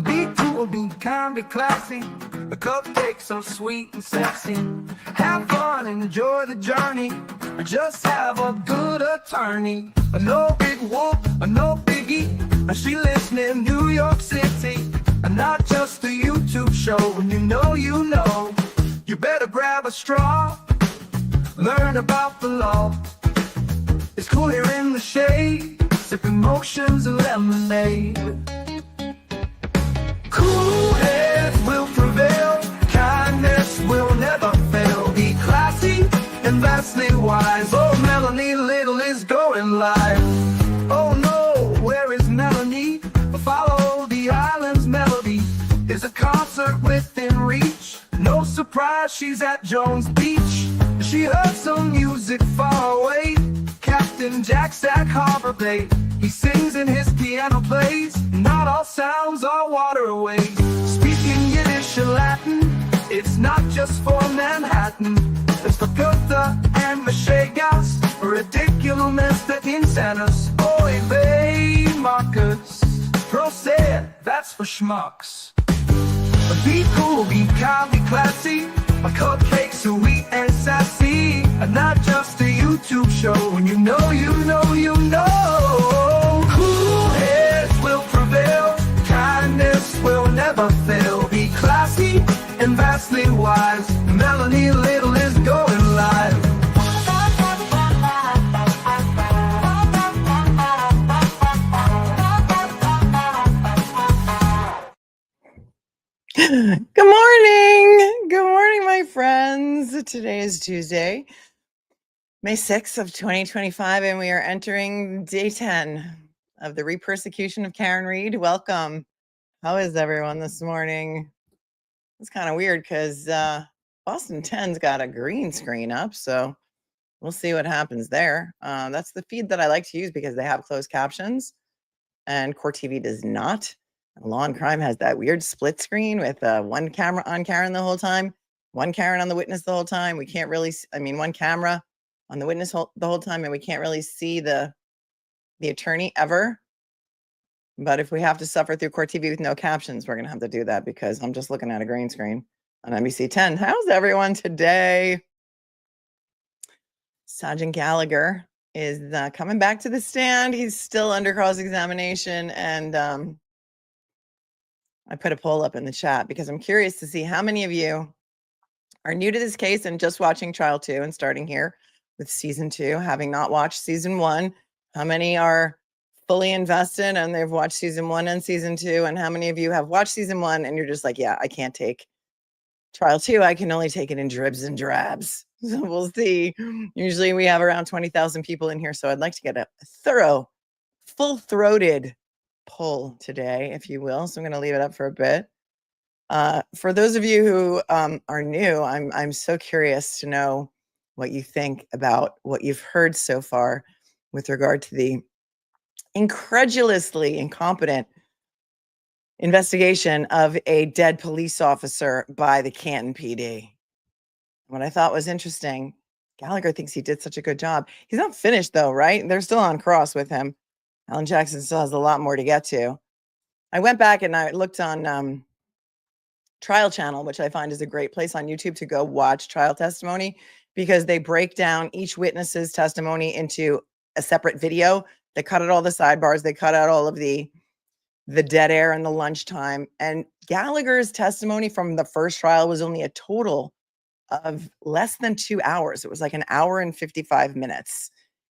Be cool, be kind, be classy. A cupcake so sweet and sexy. Have fun, enjoy the journey. Just have a good attorney. No big whoop, no biggie. She lives near New York City. And not just a YouTube show. When you know, you better grab a straw. Learn about the law. It's cool here in the shade. Sipping motions and lemonade. Cool heads will prevail. Kindness will never fail. Be classy and vastly wise. Oh, Melanie Little is going live. Oh no, where is Melanie? Follow the island's melody. Is a concert within reach. No surprise, she's at Jones Beach. She heard some music far away. Captain Jack Stack Harbor Bay. He sings and his piano plays. Not all sounds are waterways. Speaking Yiddish and Latin, it's not just for Manhattan. It's for Goethe and Machegas. Ridiculous that insanus. Oy vey, Marcus. Proset, that's for schmucks. Be cool, be kind, be classy. A cupcake sweet and sassy. And not just a YouTube show. When you know. Cool heads will prevail. Kindness will never fail. Be classy and vastly wise. Melanie Little is going live. Good morning. Good morning, my friends. Today is Tuesday, May 6th of 2025, and we are entering day 10 of the re-persecution of Karen Reed. Welcome. How is everyone this morning? It's kind of weird because Boston 10's got a green screen up, so we'll see what happens there. That's the feed that I like to use because they have closed captions, and Core TV does not. Law and Crime has that weird split screen with one camera on Karen the whole time, one Karen on the witness the whole time. We can't really, one camera on the witness the whole time, and we can't really see the attorney ever. But if we have to suffer through Court TV with no captions, we're going to have to do that because I'm just looking at a green screen on NBC 10. How's everyone today? Sergeant Gallagher is coming back to the stand. He's still under cross-examination, and I put a poll up in the chat because I'm curious to see how many of you are new to this case and just watching trial 2 and starting here with season 2, having not watched season 1. How many are fully invested and they've watched season 1 and season 2? And how many of you have watched season 1 and you're just like, yeah, I can't take trial 2. I can only take it in dribs and drabs. So we'll see. Usually we have around 20,000 people in here. So I'd like to get a thorough, full-throated poll today, if you will. So I'm going to leave it up for a bit. For those of you who are new, I'm so curious to know what you think about what you've heard so far with regard to the incredulously incompetent investigation of a dead police officer by the Canton PD. What I thought was interesting, Gallagher thinks he did such a good job. He's not finished though, right? They're still on cross with him. Alan Jackson still has a lot more to get to. I went back and I looked on Trial Channel, which I find is a great place on YouTube to go watch trial testimony because they break down each witness's testimony into a separate video. They cut out all the sidebars. They cut out all of the dead air and the lunchtime. And Gallagher's testimony from the first trial was only a total of less than 2 hours. It was like 1 hour and 55 minutes.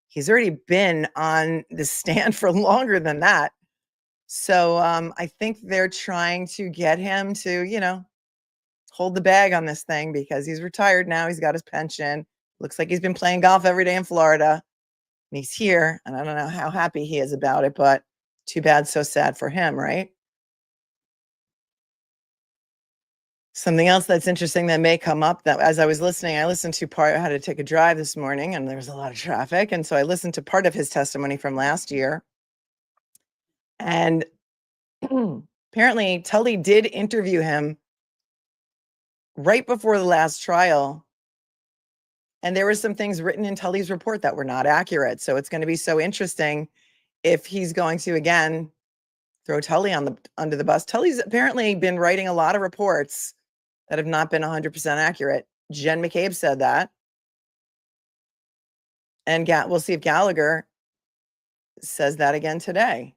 He's already been on the stand for longer than that. So I think they're trying to get him to, hold the bag on this thing because he's retired now. He's got his pension. Looks like he's been playing golf every day in Florida. And he's here. And I don't know how happy he is about it, but too bad, so sad for him, right? Something else that's interesting that may come up that as I was listening, I listened to part, I had to take a drive this morning and there was a lot of traffic. And so I listened to part of his testimony from last year. And apparently Tully did interview him right before the last trial. And there were some things written in Tully's report that were not accurate. So it's going to be so interesting if he's going to, again, throw Tully under the bus. Tully's apparently been writing a lot of reports that have not been 100% accurate. Jen McCabe said that. And we'll see if Gallagher says that again today.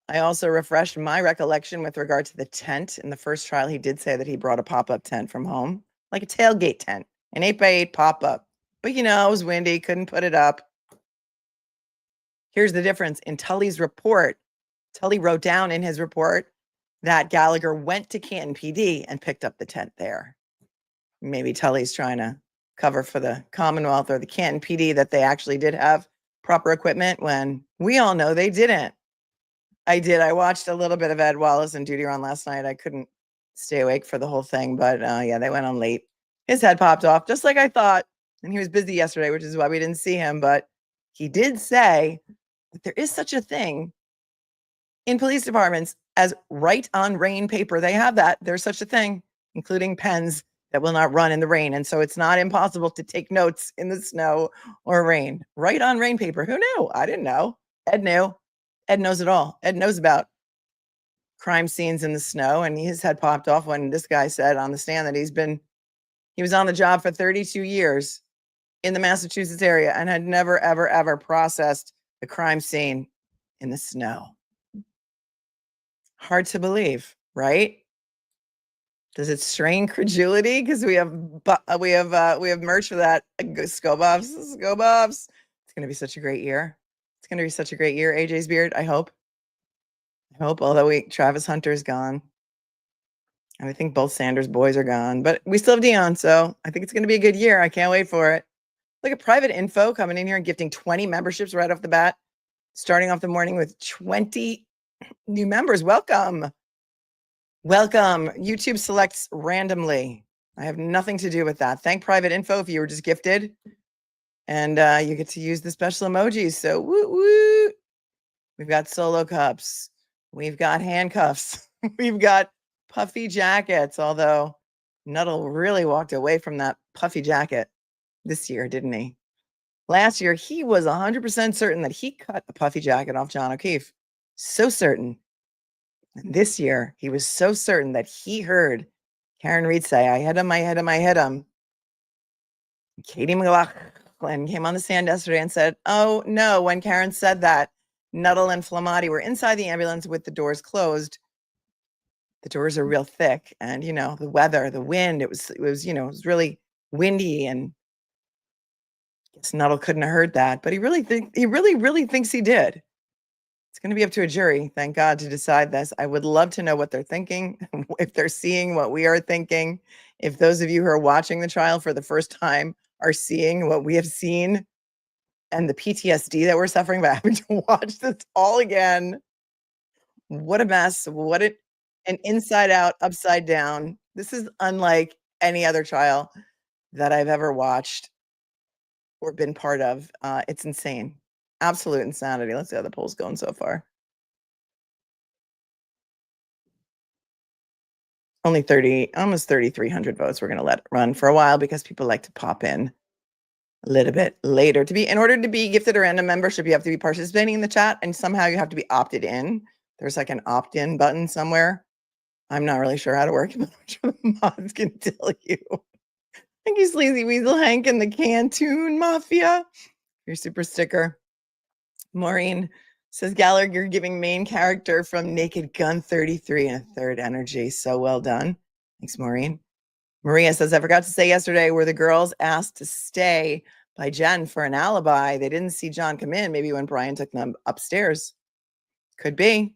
I also refreshed my recollection with regard to the tent. In the first trial, he did say that he brought a pop-up tent from home, like a tailgate tent, an 8x8 pop-up. But it was windy, couldn't put it up. Here's the difference. In Tully's report, Tully wrote down in his report that Gallagher went to Canton PD and picked up the tent there. Maybe Tully's trying to cover for the Commonwealth or the Canton PD that they actually did have proper equipment when we all know they didn't. I did. I watched a little bit of Ed Wallace and Duty Run last night. I couldn't stay awake for the whole thing, but yeah, they went on late. His head popped off just like I thought. And he was busy yesterday, which is why we didn't see him. But he did say that there is such a thing in police departments as write on rain paper. They have that. There's such a thing, including pens that will not run in the rain. And so it's not impossible to take notes in the snow or rain. Write on rain paper. Who knew? I didn't know. Ed knew. Ed knows it all. Ed knows about crime scenes in the snow. And his head popped off when this guy said on the stand that he was on the job for 32 years in the Massachusetts area and had never, ever, ever processed the crime scene in the snow. Hard to believe, right? Does it strain credulity? Because we have merch for that. Scobuffs. It's gonna be such a great year. It's gonna be such a great year. AJ's beard. I hope. Although Travis Hunter's gone, and I think both Sanders boys are gone, but we still have Dion, so I think it's gonna be a good year. I can't wait for it. Look at Private Info coming in here and gifting 20 memberships right off the bat, starting off the morning with 20 new members. Welcome. YouTube selects randomly. I have nothing to do with that. Thank Private Info if you were just gifted. And you get to use the special emojis. So woot woot. We've got solo cups. We've got handcuffs. We've got puffy jackets. Although Nuttall really walked away from that puffy jacket this year, didn't he? Last year, he was 100% certain that he cut a puffy jacket off John O'Keefe. So certain. And this year, he was so certain that he heard Karen Reed say, I hit him. Katie McLaughlin came on the stand yesterday and said, oh, no, when Karen said that, Nuttall and Flamati were inside the ambulance with the doors closed. The doors are real thick. And, the weather, the wind, it was really windy. And I guess Nuttall couldn't have heard that. But he really thinks he did. It's going to be up to a jury, thank God, to decide this. I would love to know what they're thinking, if they're seeing what we are thinking. If those of you who are watching the trial for the first time are seeing what we have seen and the PTSD that we're suffering by having to watch this all again. What a mess. An inside out, upside down. This is unlike any other trial that I've ever watched or been part of. It's insane. Absolute insanity. Let's see how the poll's going so far. Only almost 3,300 votes. We're going to let it run for a while because people like to pop in a little bit later. In order to be gifted a random membership, you have to be participating in the chat, and somehow you have to be opted in. There's like an opt-in button somewhere. I'm not really sure how to work it, but I'm sure the mods can tell you. Thank you, Sleazy Weasel Hank and the Canton Mafia. Your super sticker. Maureen says, Gallagher, you're giving main character from Naked Gun 33 and a third energy. So well done. Thanks, Maureen. Maria says, I forgot to say yesterday, were the girls asked to stay by Jen for an alibi? They didn't see John come in. Maybe when Brian took them upstairs. Could be.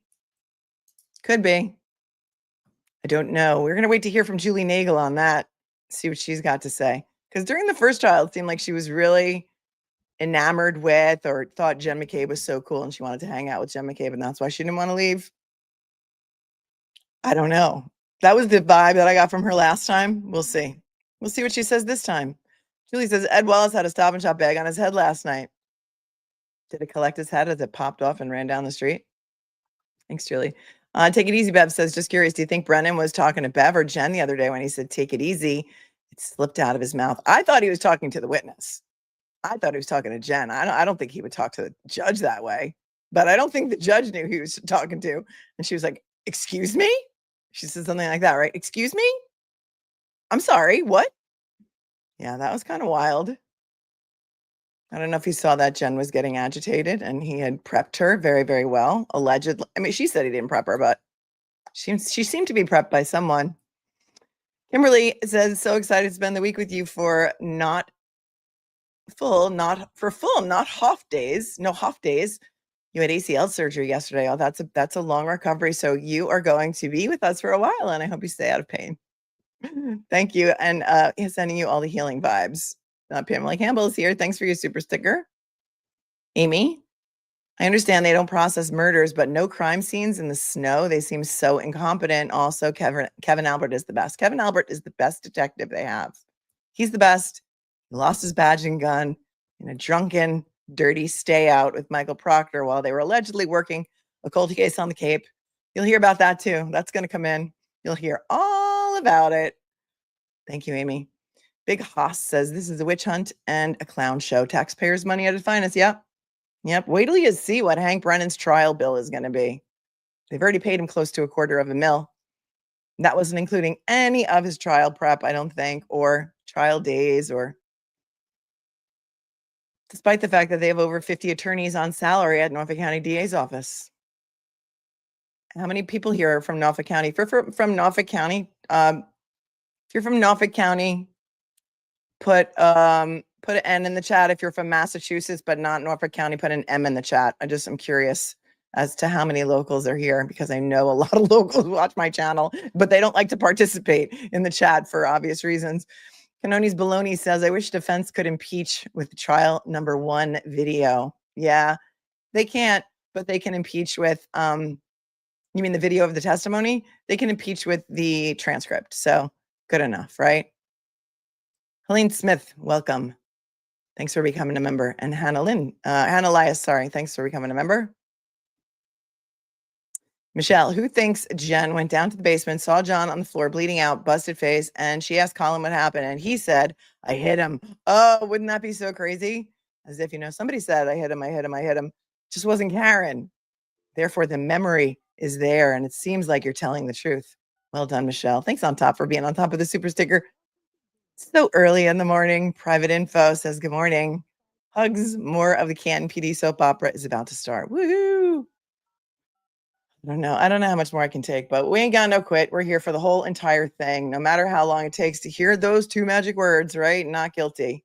I don't know. We're going to wait to hear from Julie Nagel on that. See what she's got to say. Because during the first trial, it seemed like she was really enamored with or thought Jen McCabe was so cool and she wanted to hang out with Jen McCabe and that's why she didn't want to leave. I don't know. That was the vibe that I got from her last time. We'll see. We'll see what she says this time. Julie says, Ed Wallace had a Stop and Shop bag on his head last night. Did it collect his head as it popped off and ran down the street? Thanks, Julie. Take it easy, Bev says, just curious, do you think Brennan was talking to Bev or Jen the other day when he said, take it easy? It slipped out of his mouth. I thought he was talking to the witness. I thought he was talking to Jen. I don't think he would talk to the judge that way. but I don't think the judge knew who he was talking to. And she was like, excuse me? She said something like that, right? Excuse me? I'm sorry, what? Yeah, that was kind of wild. I don't know if he saw that Jen was getting agitated and he had prepped her very, very well, allegedly. I mean, she said he didn't prep her, but she seemed to be prepped by someone. Kimberly says, so excited to spend the week with you for not half days. No half days. You had ACL surgery yesterday. Oh, that's a long recovery. So you are going to be with us for a while, and I hope you stay out of pain. Thank you. And sending you all the healing vibes. Pamela Campbell is here. Thanks for your super sticker. Amy, I understand they don't process murders, but no crime scenes in the snow. They seem so incompetent. Also, Kevin Albert is the best. Kevin Albert is the best detective they have. He's the best. He lost his badge and gun in a drunken, dirty stay out with Michael Proctor while they were allegedly working a cold case on the Cape. You'll hear about that too. That's going to come in. You'll hear all about it. Thank you, Amy. Big Haas says this is a witch hunt and a clown show. Taxpayers' money at its finest. Yep. Wait till you see what Hank Brennan's trial bill is going to be. They've already paid him close to $250,000. That wasn't including any of his trial prep, I don't think, or trial days, or despite the fact that they have over 50 attorneys on salary at Norfolk County DA's office. How many people here are from Norfolk County? From Norfolk County, if you're from Norfolk County, put an N in the chat. If you're from Massachusetts but not Norfolk County, put an M in the chat. I'm curious as to how many locals are here, because I know a lot of locals watch my channel, but they don't like to participate in the chat for obvious reasons. Canoni's Baloney says, I wish defense could impeach with trial number 1 video. Yeah, they can't, but they can impeach with, you mean the video of the testimony? They can impeach with the transcript. So good enough, right? Helene Smith, welcome. Thanks for becoming a member. And Hannah Elias, sorry. Thanks for becoming a member. Michelle, who thinks Jen went down to the basement, saw John on the floor bleeding out, busted face, and she asked Colin what happened, and he said, I hit him. Oh, wouldn't that be so crazy? As if, somebody said, I hit him. Just wasn't Karen. Therefore, the memory is there, and it seems like you're telling the truth. Well done, Michelle. Thanks on top for being on top of the super sticker. So early in the morning. Private Info says, good morning. Hugs. More of the Canton PD soap opera is about to start. Woohoo! I don't know how much more I can take, but we ain't got no quit. We're here for the whole entire thing, no matter how long it takes to hear those 2 magic words, right? Not guilty.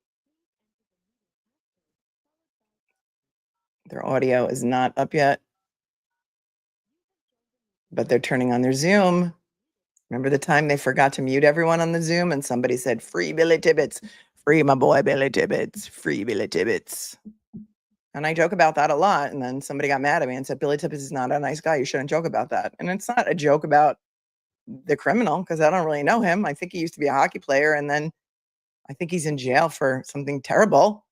Their audio is not up yet, but they're turning on their Zoom. Remember the time they forgot to mute everyone on the Zoom and somebody said, free Billy Tibbetts, free my boy Billy Tibbetts, free Billy Tibbetts. And I joke about that a lot. And then somebody got mad at me and said, Billy Tibbetts is not a nice guy. You shouldn't joke about that. And it's not a joke about the criminal, because I don't really know him. I think he used to be a hockey player, and then I think he's in jail for something terrible.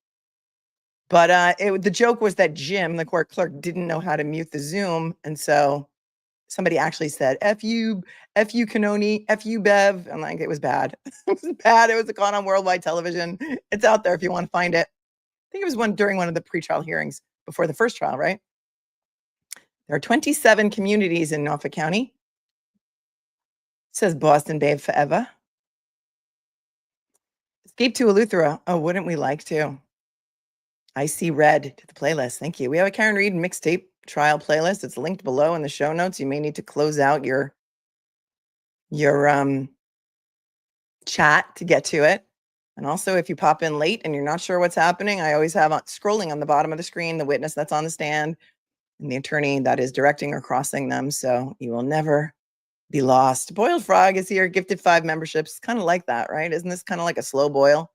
But the joke was that Jim, the court clerk, didn't know how to mute the Zoom. And so somebody actually said, F you, Canoni, F you, Bev. And like, it was bad. It was bad. It was caught on worldwide television. It's out there if you want to find it. I think it was during one of the pretrial hearings before the first trial, right? There are 27 communities in Norfolk County. It says Boston Babe forever. Escape to Eleuthera. Oh, wouldn't we like to? I see red to the playlist. Thank you. We have a Karen Reed mixtape trial playlist. It's linked below in the show notes. You may need to close out your chat to get to it. And also, if you pop in late and you're not sure what's happening, I always have scrolling on the bottom of the screen the witness that's on the stand and the attorney that is directing or crossing them. So you will never be lost. Boiled Frog is here, gifted 5 memberships. Kind of like that, right? Isn't this kind of like a slow boil?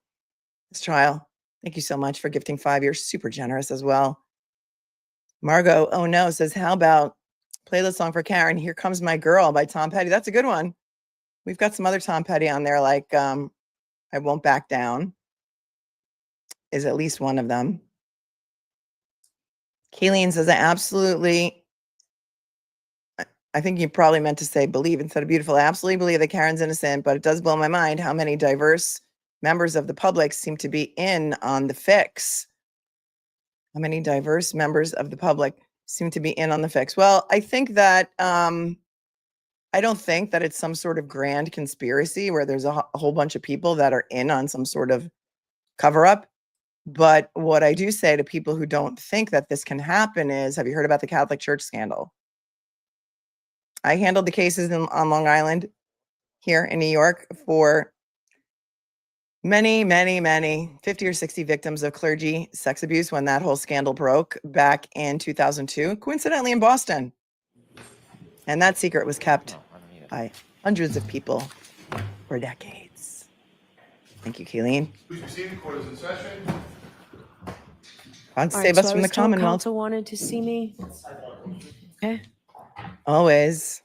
This trial. Thank you so much for gifting 5. You're super generous as well. Margot, oh no, says, how about playlist song for Karen? Here Comes My Girl by Tom Petty. That's a good one. We've got some other Tom Petty on there, like I Won't Back Down is at least one of them. Kayleen says, I think you probably meant to say believe instead of beautiful. I absolutely believe that Karen's innocent, but it does blow my mind how many diverse members of the public seem to be in on the fix. How many diverse members of the public seem to be in on the fix. Well, I think that I don't think that it's some sort of grand conspiracy where there's a whole bunch of people that are in on some sort of cover up. But what I do say to people who don't think that this can happen is, have you heard about the Catholic Church scandal? I handled the cases on Long Island here in New York for many, 50 or 60 victims of clergy sex abuse when that whole scandal broke back in 2002, coincidentally in Boston. And that secret was kept by hundreds of people for decades. Thank you, Kayleen. Please be seated. Court is in session. God save us from the Commonwealth. Counsel wanted to see me. Okay. Always.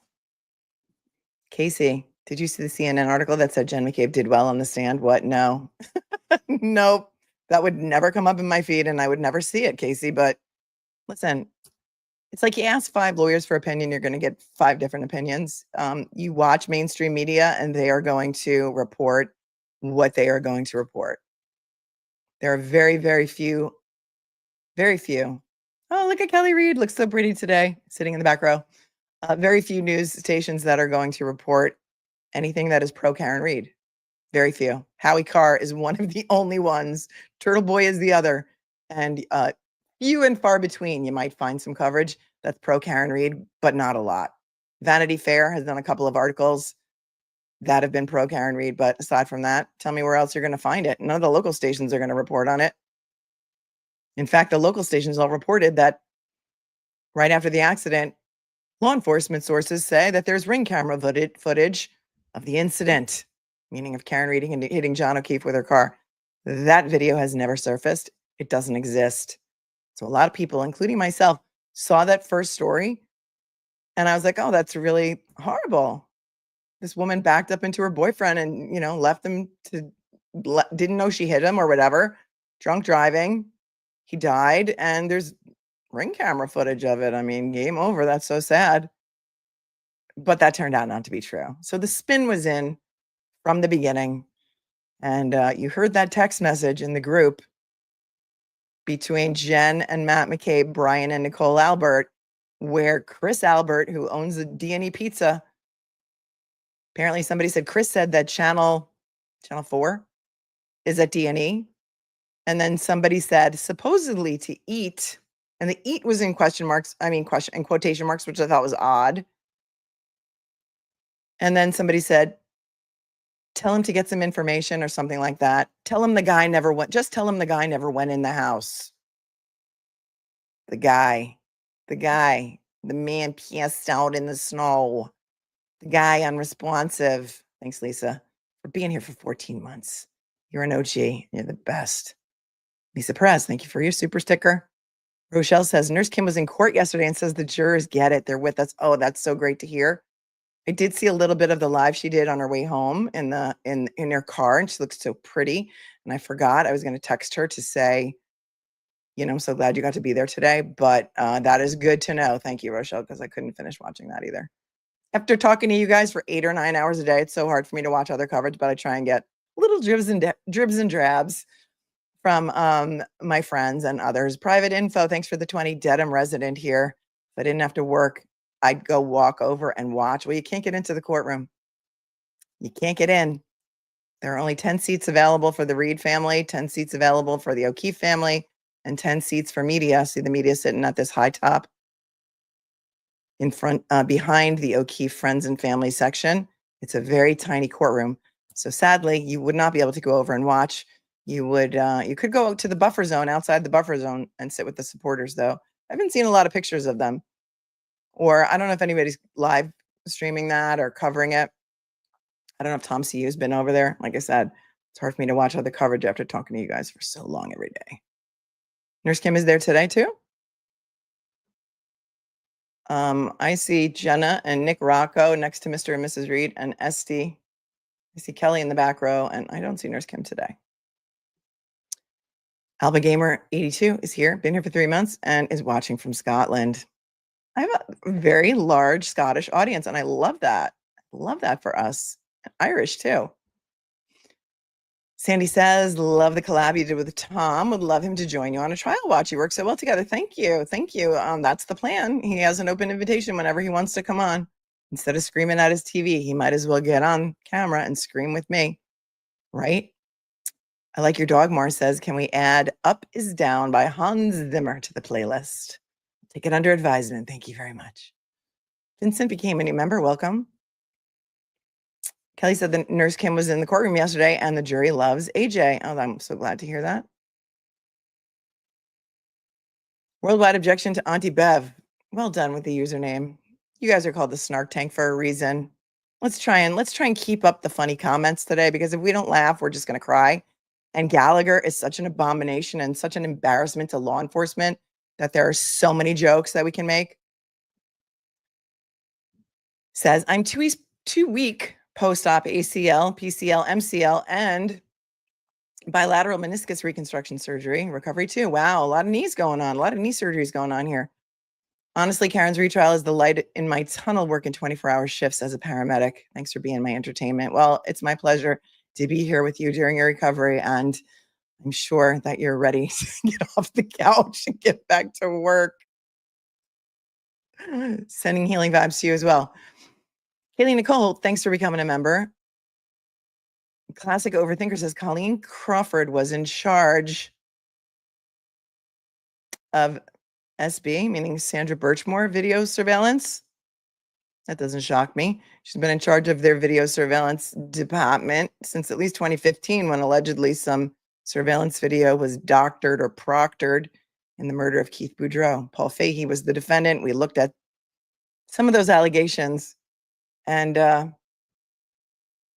Casey, did you see the CNN article that said Jen McCabe did well on the stand? What? No. Nope. That would never come up in my feed and I would never see it, Casey. But listen, it's like you ask 5 lawyers for opinion, you're going to get 5 different opinions. You watch mainstream media and they are going to report what they are going to report. There are very, very few. Oh, look at Kelly Reed. Looks so pretty today, sitting in the back row. Very few news stations that are going to report anything that is pro Karen Reed. Very few. Howie Carr is one of the only ones. Turtle Boy is the other. And few and far between, you might find some coverage that's pro Karen Reed, but not a lot. Vanity Fair has done a couple of articles that have been pro Karen Reed, but aside from that, tell me where else you're going to find it. None of the local stations are going to report on it. In fact, the local stations all reported that right after the accident, law enforcement sources say that there's ring camera footage of the incident, meaning of Karen Reed hitting John O'Keefe with her car. That video has never surfaced. It doesn't exist. So a lot of people, including myself, saw that first story. And I was like, oh, that's really horrible. This woman backed up into her boyfriend and, left him didn't know she hit him or whatever. Drunk driving. He died. And there's ring camera footage of it. I mean, game over. That's so sad. But that turned out not to be true. So the spin was in from the beginning. And you heard that text message in the group between Jen and Matt McCabe, Brian and Nicole Albert, where Chris Albert, who owns the D&E Pizza, apparently somebody said, Chris said that channel 4 is at D&E. And then somebody said supposedly to eat, and the eat was in quotation marks, which I thought was odd. And then somebody said, tell him to get some information or something like that. Tell him the guy never went in the house. The man passed out in the snow. The guy unresponsive. Thanks, Lisa, for being here for 14 months. You're an OG. You're the best. Lisa Perez, thank you for your super sticker. Rochelle says, Nurse Kim was in court yesterday and says the jurors get it. They're with us. Oh, that's so great to hear. I did see a little bit of the live she did on her way home in her car, and she looks so pretty. And I forgot I was going to text her to say, I'm so glad you got to be there today. But that is good to know. Thank you, Rochelle, because I couldn't finish watching that either. After talking to you guys for 8 or 9 hours a day, it's so hard for me to watch other coverage, but I try and get little dribs and drabs from my friends and others. Private info, thanks for the 20. Dedham resident here. If I didn't have to work, I'd go walk over and watch. Well, you can't get into the courtroom. You can't get in. There are only 10 seats available for the Reed family, 10 seats available for the O'Keefe family, and 10 seats for media. See the media sitting at this high top in front, behind the O'Keefe friends and family section. It's a very tiny courtroom. So sadly, you would not be able to go over and watch. You could go to the buffer zone, outside the buffer zone, and sit with the supporters, though. I haven't seen a lot of pictures of them. Or I don't know if anybody's live streaming that or covering it. I don't know if Tom CU has been over there. Like I said, it's hard for me to watch other coverage after talking to you guys for so long every day. Nurse Kim is there today, too. I see Jenna and Nick Rocco next to Mr. and Mrs. Reed and Esty. I see Kelly in the back row, and I don't see Nurse Kim today. Alba Gamer 82 is here, been here for 3 months, and is watching from Scotland. I have a very large Scottish audience, and I love that. I love that for us. Irish, too. Sandy says, love the collab you did with Tom. Would love him to join you on a trial watch. You work so well together. Thank you. Thank you. That's the plan. He has an open invitation whenever he wants to come on. Instead of screaming at his TV, he might as well get on camera and scream with me. Right? I like your dog, Mar says, can we add Up is Down by Hans Zimmer to the playlist? Take it under advisement. Thank you very much. Vincent became a new member. Welcome. Kelly said the nurse Kim was in the courtroom yesterday and the jury loves AJ. Oh, I'm so glad to hear that. Worldwide objection to Auntie Bev. Well done with the username. You guys are called the Snark Tank for a reason. Let's try and keep up the funny comments today, because if we don't laugh, we're just going to cry. And Gallagher is such an abomination and such an embarrassment to law enforcement that there are so many jokes that we can make. Says, I'm too weak post-op ACL, PCL, MCL, and bilateral meniscus reconstruction surgery. Recovery too. Wow, a lot of knees going on. A lot of knee surgeries going on here. Honestly, Karen's retrial is the light in my tunnel working 24-hour shifts as a paramedic. Thanks for being my entertainment. Well, it's my pleasure to be here with you during your recovery, and I'm sure that you're ready to get off the couch and get back to work. Sending healing vibes to you as well. Kaylee Nicole, thanks for becoming a member. Classic Overthinker says Colleen Crawford was in charge of SB, meaning Sandra Birchmore video surveillance. That doesn't shock me. She's been in charge of their video surveillance department since at least 2015, when allegedly some surveillance video was doctored or proctored in the murder of Keith Boudreau. Paul Fahey was the defendant. We looked at some of those allegations, and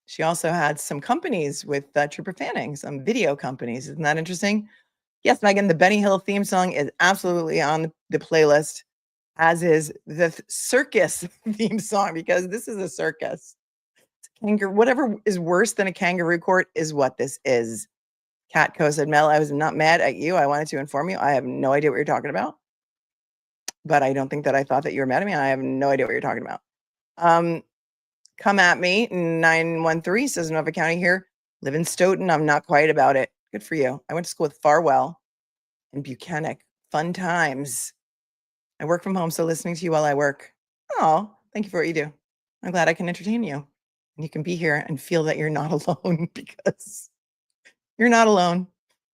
she also had some companies with Trooper Fanning, some video companies. Isn't that interesting? Yes, Megan, the Benny Hill theme song is absolutely on the playlist, as is the circus theme song, because this is a circus. Whatever is worse than a kangaroo court is what this is. Catco said, Mel, I was not mad at you. I wanted to inform you. I have no idea what you're talking about. But I don't think that I thought that you were mad at me. I have no idea what you're talking about. Come at me. 913 says, Nova County here. Live in Stoughton. I'm not quiet about it. Good for you. I went to school with Farwell and Buchanan. Fun times. I work from home, so listening to you while I work. Oh, thank you for what you do. I'm glad I can entertain you. And you can be here and feel that you're not alone, because you're not alone.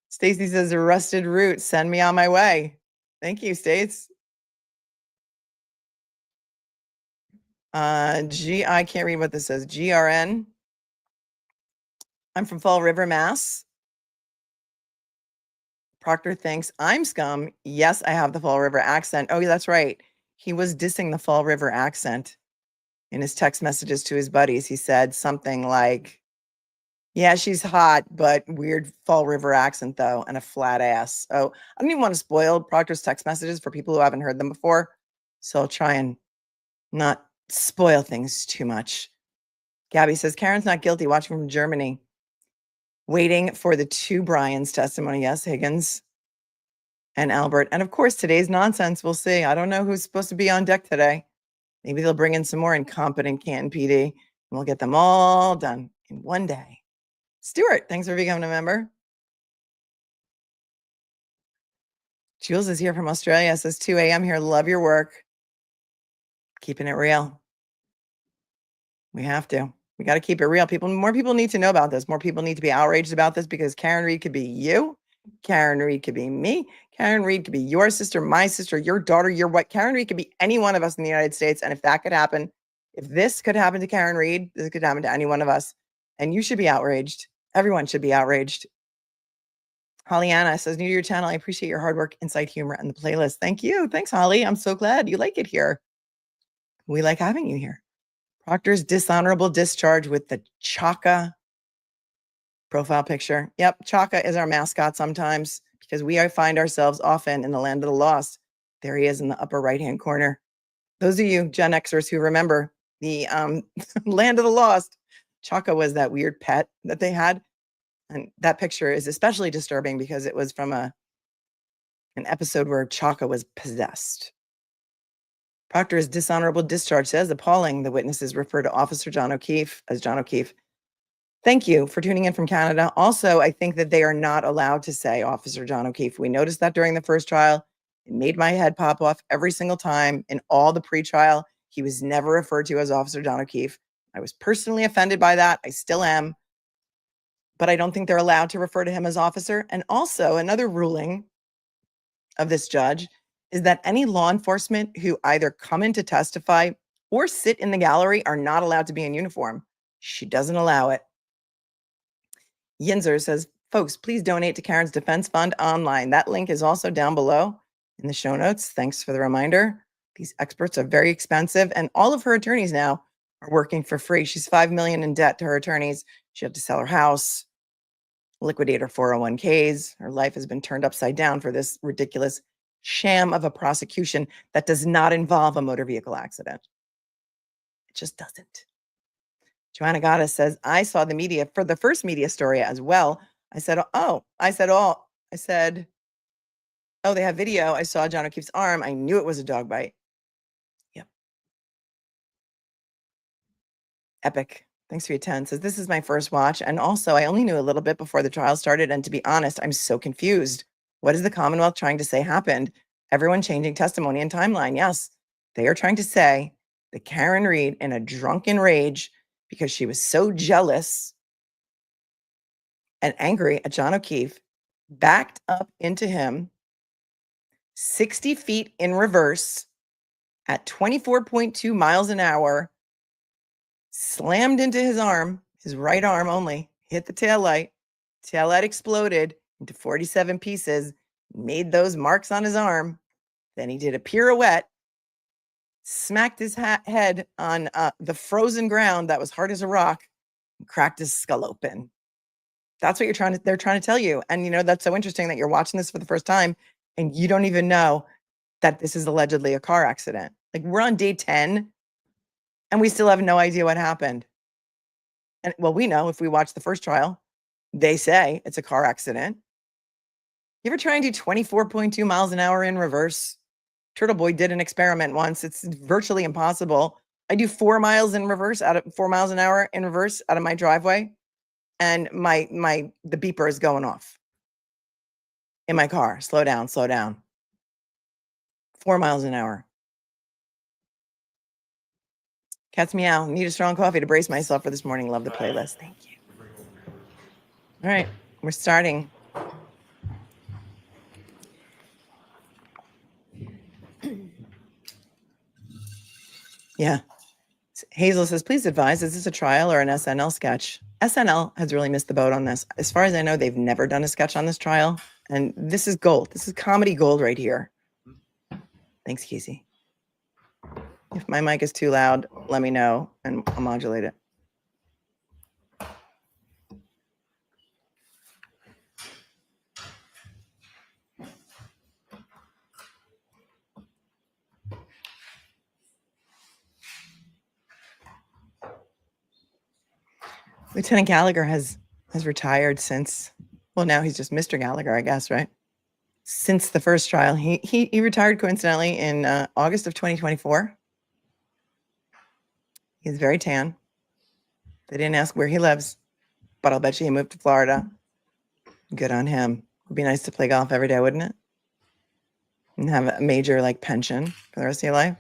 Stacy says, Rusted Root, send me on my way. Thank you, Stace. I can't read what this says. GRN. I'm from Fall River, Mass. Proctor thinks I'm scum. Yes, I have the Fall River accent. Oh, yeah, that's right. He was dissing the Fall River accent in his text messages to his buddies. He said something like, yeah, she's hot, but weird Fall River accent, though, and a flat ass. Oh, I don't even want to spoil Proctor's text messages for people who haven't heard them before. So I'll try and not spoil things too much. Gabby says, Karen's not guilty, watching from Germany. Waiting for the two Brian's testimony. Yes, Higgins and Albert. And of course, today's nonsense. We'll see. I don't know who's supposed to be on deck today. Maybe they'll bring in some more incompetent Canton PD, and we'll get them all done in one day. Stuart, thanks for becoming a member. Jules is here from Australia. Says 2 a.m. here. Love your work. Keeping it real. We have to. We got to keep it real. More people need to know about this. More people need to be outraged about this, because Karen Reed could be you. Karen Reed could be me. Karen Reed could be your sister, my sister, your daughter, your what. Karen Reed could be any one of us in the United States. And if that could happen, if this could happen to Karen Reed, this could happen to any one of us. And you should be outraged. Everyone should be outraged. Hollyana says, new to your channel. I appreciate your hard work, insight, humor, and the playlist. Thank you. Thanks, Holly. I'm so glad you like it here. We like having you here. Proctor's dishonorable discharge with the Chaka profile picture. Yep, Chaka is our mascot sometimes, because we find ourselves often in the land of the lost. There he is in the upper right-hand corner. Those of you Gen Xers who remember the land of the lost, Chaka was that weird pet that they had. And that picture is especially disturbing because it was from an episode where Chaka was possessed. Proctor's dishonorable discharge says appalling. The witnesses refer to Officer John O'Keefe as John O'Keefe. Thank you for tuning in from Canada. Also, I think that they are not allowed to say Officer John O'Keefe. We noticed that during the first trial. It made my head pop off every single time. In all the pre-trial, he was never referred to as Officer John O'Keefe. I was personally offended by that. I still am. But I don't think they're allowed to refer to him as officer. And also, another ruling of this judge is that any law enforcement who either come in to testify or sit in the gallery are not allowed to be in uniform. She doesn't allow it. Yinzer says, folks, please donate to Karen's Defense Fund online. That link is also down below in the show notes. Thanks for the reminder. These experts are very expensive, and all of her attorneys now are working for free. She's $5 million in debt to her attorneys. She had to sell her house, liquidate her 401ks. Her life has been turned upside down for this ridiculous sham of a prosecution that does not involve a motor vehicle accident. It just doesn't. Joanna Goddess says, I saw the media for the first media story as well. I said, oh, they have video. I saw John O'Keefe's arm. I knew it was a dog bite. Yep. Epic. Thanks for your 10. Says, this is my first watch. And also, I only knew a little bit before the trial started. And to be honest, I'm so confused. What is the Commonwealth trying to say happened? Everyone changing testimony and timeline. Yes, they are trying to say that Karen Reed, in a drunken rage, because she was so jealous and angry at John O'Keefe, backed up into him 60 feet in reverse at 24.2 miles an hour, slammed into his arm, his right arm only, hit the taillight. Taillight exploded into 47 pieces, made those marks on his arm. Then he did a pirouette, smacked his head on the frozen ground that was hard as a rock, and cracked his skull open. That's what they're trying to tell you. And you know, that's so interesting that you're watching this for the first time and you don't even know that this is allegedly a car accident. Like, we're on day 10 and we still have no idea what happened. And well, we know if we watch the first trial, they say it's a car accident. You ever try and do 24.2 miles an hour in reverse? Turtle Boy did an experiment once. It's virtually impossible. I do 4 miles in reverse, 4 miles an hour in reverse out of my driveway, and the beeper is going off in my car. Slow down, slow down. 4 miles an hour. Cat's meow. Need a strong coffee to brace myself for this morning. Love the playlist. Thank you. All right, we're starting. Yeah. Hazel says, please advise, is this a trial or an SNL sketch? SNL has really missed the boat on this. As far as I know, they've never done a sketch on this trial. And this is gold. This is comedy gold right here. Thanks, Casey. If my mic is too loud, let me know and I'll modulate it. Lieutenant Gallagher has retired since, well, now he's just Mr. Gallagher, I guess, right? Since the first trial. He retired coincidentally in August of 2024. He's very tan. They didn't ask where he lives, but I'll bet you he moved to Florida. Good on him. Would be nice to play golf every day, wouldn't it? And have a major pension for the rest of your life.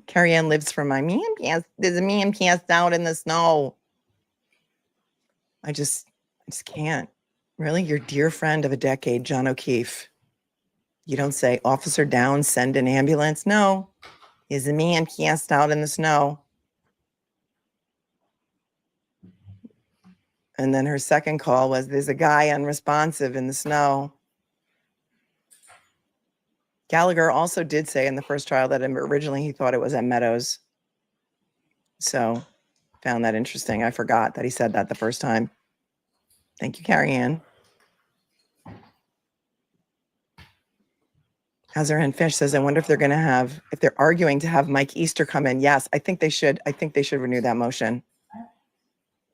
Kerry Ann lives for my man there's a man passed out in the snow. I just can't. Really? Your dear friend of a decade, John O'Keefe. You don't say, officer down, send an ambulance. No. Is a man passed out in the snow. And then her second call was, there's a guy unresponsive in the snow. Gallagher also did say in the first trial that originally he thought it was at Meadows. So found that interesting. I forgot that he said that the first time. Thank you, Carrie Ann. Hazard Fish says, I wonder if they're going to have, if they're arguing to have Mike Easter come in. Yes, I think they should. I think they should renew that motion.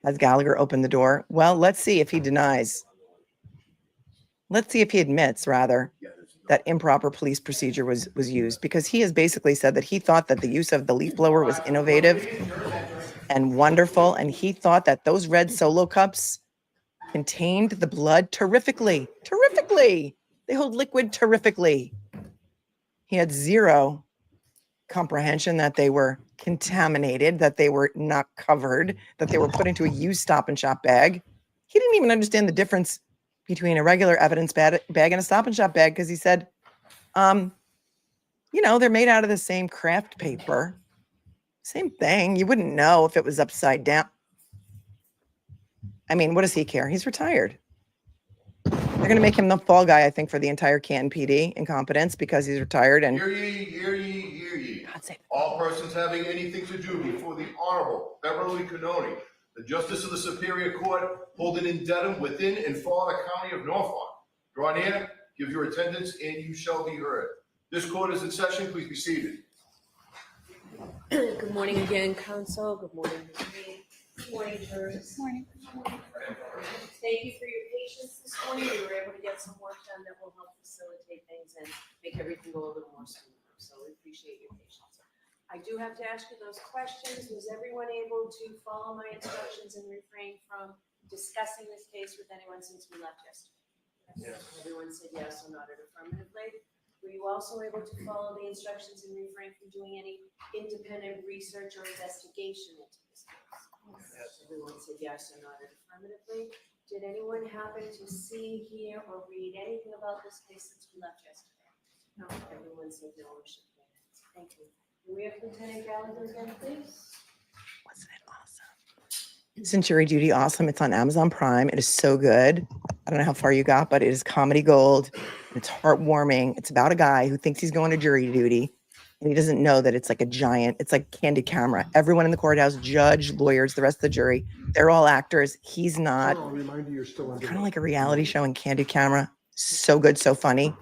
Has Gallagher opened the door? Well, let's see if he denies. Let's see if he admits, rather, that improper police procedure was used, because he has basically said that he thought that the use of the leaf blower was innovative. and wonderful. And he thought that those red Solo cups contained the blood terrifically. Terrifically. They hold liquid terrifically. He had zero comprehension that they were contaminated, that they were not covered, that they were put into a used Stop and Shop bag. He didn't even understand the difference between a regular evidence bag and a Stop and Shop bag because he said, you know, they're made out of the same craft paper. Same thing. You wouldn't know if it was upside down. I mean, what does he care? He's retired. They're going to make him the fall guy, I think, for the entire Canton PD incompetence because he's retired. And Hear ye, hear ye, hear ye. God save All persons having anything to do before the Honorable Beverly Cannoni, the Justice of the Superior Court, holding in Dedham within and for the County of Norfolk. Draw near, give your attendance, and you shall be heard. This court is in session. Please be seated. Good morning again, council. Good morning. Good morning, jurors. Good morning. Thank you for your patience this morning. We were able to get some work done that will help facilitate things and make everything go a little more smooth. So we appreciate your patience. I do have to ask you those questions. Was everyone able to follow my instructions and refrain from discussing this case with anyone since we left yesterday? Yes. Everyone said yes or nodded affirmatively. Were you also able to follow the instructions and refrain from doing any independent research or investigation into this case? Yes. Everyone said yes or nodded affirmatively. Did anyone happen to see, hear, or read anything about this case since we left yesterday? No. Everyone said no or shook their heads. Thank you. Can we have Lieutenant Gallagher again, please? Wasn't it awesome? Isn't Jury Duty awesome? It's on Amazon Prime. It is so good. I don't know how far you got, but it is comedy gold. It's heartwarming. It's about a guy who thinks he's going to jury duty, and he doesn't know that it's like a giant, it's like candid camera. Everyone in the courthouse, judge, lawyers, the rest of the jury, they're all actors. He's not. I'll remind you, you're still under. Kind of like a reality show in candid camera. So good, so funny.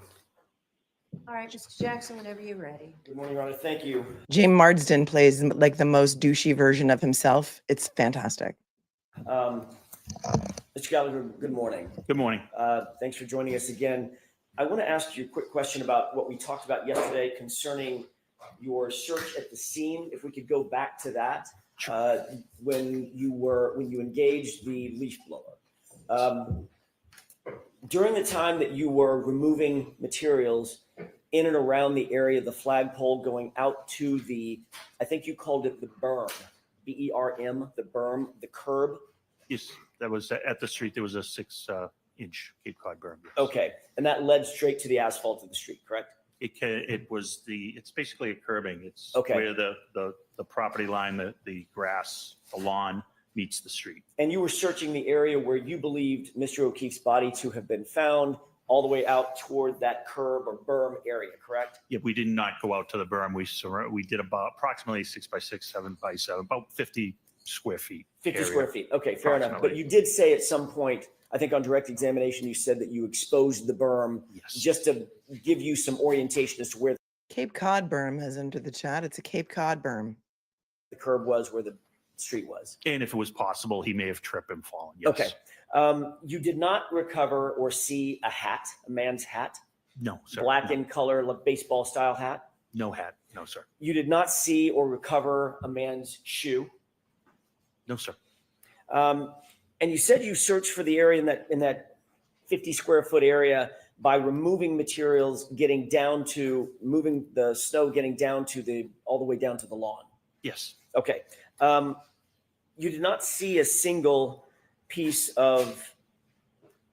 All right, Mr. Jackson, whenever you're ready. Good morning, Your Honor. Thank you. James Marsden plays like the most douchey version of himself. It's fantastic. Mr. Gallagher, good morning. Good morning. Thanks for joining us again. I want to ask you a quick question about what we talked about yesterday concerning your search at the scene. If we could go back to that, when you engaged the leaf blower. During the time that you were removing materials in and around the area of the flagpole going out to the, I think you called it the berm, B-E-R-M, the berm, the curb. Yes, that was at the street. There was a 6-inch Cape Cod berm. Yes. Okay, and that led straight to the asphalt of the street, correct? It's basically a curbing. It's Okay. where the property line, the grass, the lawn meets the street. And you were searching the area where you believed Mr. O'Keefe's body to have been found, all the way out toward that curb or berm area, correct? Yeah, we did not go out to the berm. We did about approximately 6x6, 7x7, about 50 square feet. 50 area. square feet. Okay, fair enough. But you did say at some point, I think on direct examination, you said that you exposed the berm Yes. just to give you some orientation as to where Cape Cod berm has entered the chat. It's a Cape Cod berm. the curb was, where the street was. And if it was possible, he may have tripped and fallen. Yes. Okay. You did not recover or see a hat, a man's hat, No, sir. black No. in color, like baseball style hat. No hat. No, sir. You did not see or recover a man's shoe. No, sir. And you said you searched for the area in that 50 square foot area by removing materials, getting down to moving the snow, getting down to all the way down to the lawn. Yes. Okay. You did not see a single piece of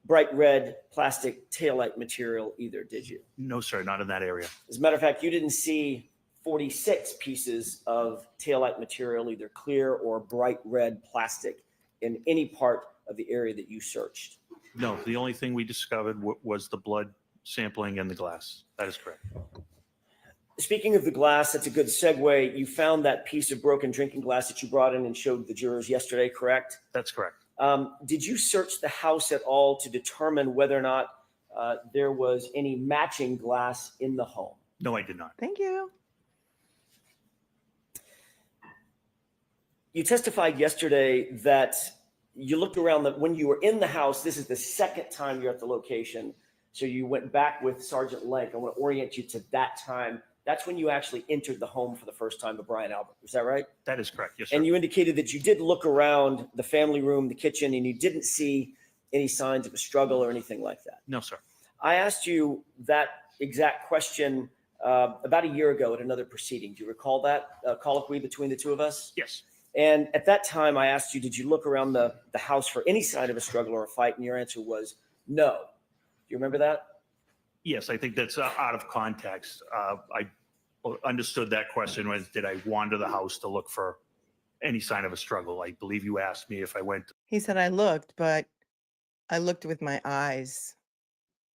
bright red plastic taillight material either, did you? No, sir. Not in that area. As a matter of fact, you didn't see 46 pieces of taillight material, either clear or bright red plastic, in any part of the area that you searched. No, the only thing we discovered was the blood sampling and the glass. That is correct. Speaking of the glass, that's a good segue. You found that piece of broken drinking glass that you brought in and showed the jurors yesterday, correct? That's correct. Did you search the house at all to determine whether or not there was any matching glass in the home? No, I did not. Thank you. You testified yesterday that you looked around when you were in the house. This is the second time you're at the location. So you went back with Sergeant Lenk. I want to orient you to that time That's when you actually entered the home for the first time of Brian Albert. Is that right? That is correct. Yes, sir. And you indicated that you did look around the family room, the kitchen, and you didn't see any signs of a struggle or anything like that. No, sir. I asked you that exact question about a year ago at another proceeding. Do you recall that colloquy between the two of us? Yes. And at that time, I asked you, did you look around the house for any sign of a struggle or a fight? And your answer was no. Do you remember that? Yes, I think that's out of context. I understood that question was, did I wander the house to look for any sign of a struggle? I believe you asked me if I went, He said, I looked, but I looked with my eyes.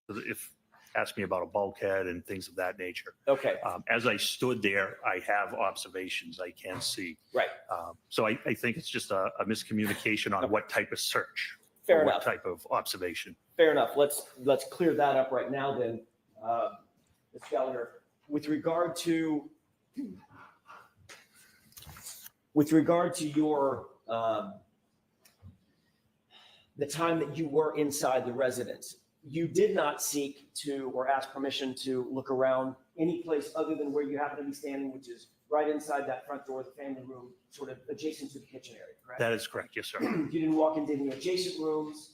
if asked me about a bulkhead and things of that nature. Okay. As I stood there, I have observations I can see. Right. So I think it's just a miscommunication on what type of search. Fair or enough. What type of observation. Fair enough. Let's clear that up right now then, Ms. Gallagher. With regard to your the time that you were inside the residence, you did not seek to or ask permission to look around any place other than where you happen to be standing, which is right inside that front door of the family room, sort of adjacent to the kitchen area, correct? That is correct. Yes, sir. You didn't walk into any adjacent rooms?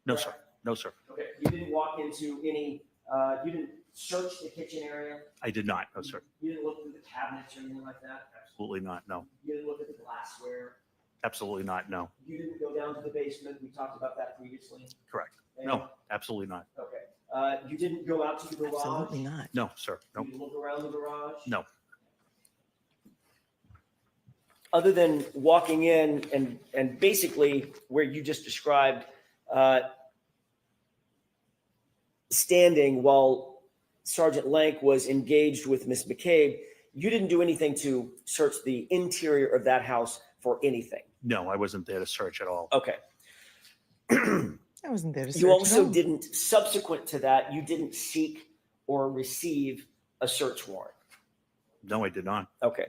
No, sir. No, sir. Okay, you didn't walk into any, you didn't search the kitchen area? I did not. No, sir. You didn't look through the cabinets or anything like that? Absolutely not. No. You didn't look at the glassware? Absolutely not. No. You didn't go down to the basement? We talked about that previously. Correct. And- No, absolutely not. Okay. You didn't go out to the garage? Absolutely not. No, sir. You No. didn't look around the garage? No. Other than walking in and basically where you just described, standing while Sergeant Lank was engaged with Miss McCabe, you didn't do anything to search the interior of that house for anything? No, I wasn't there to search at all. Okay. I wasn't there to search You at also all. didn't, subsequent to that, you didn't seek or receive a search warrant? No, I did not. Okay.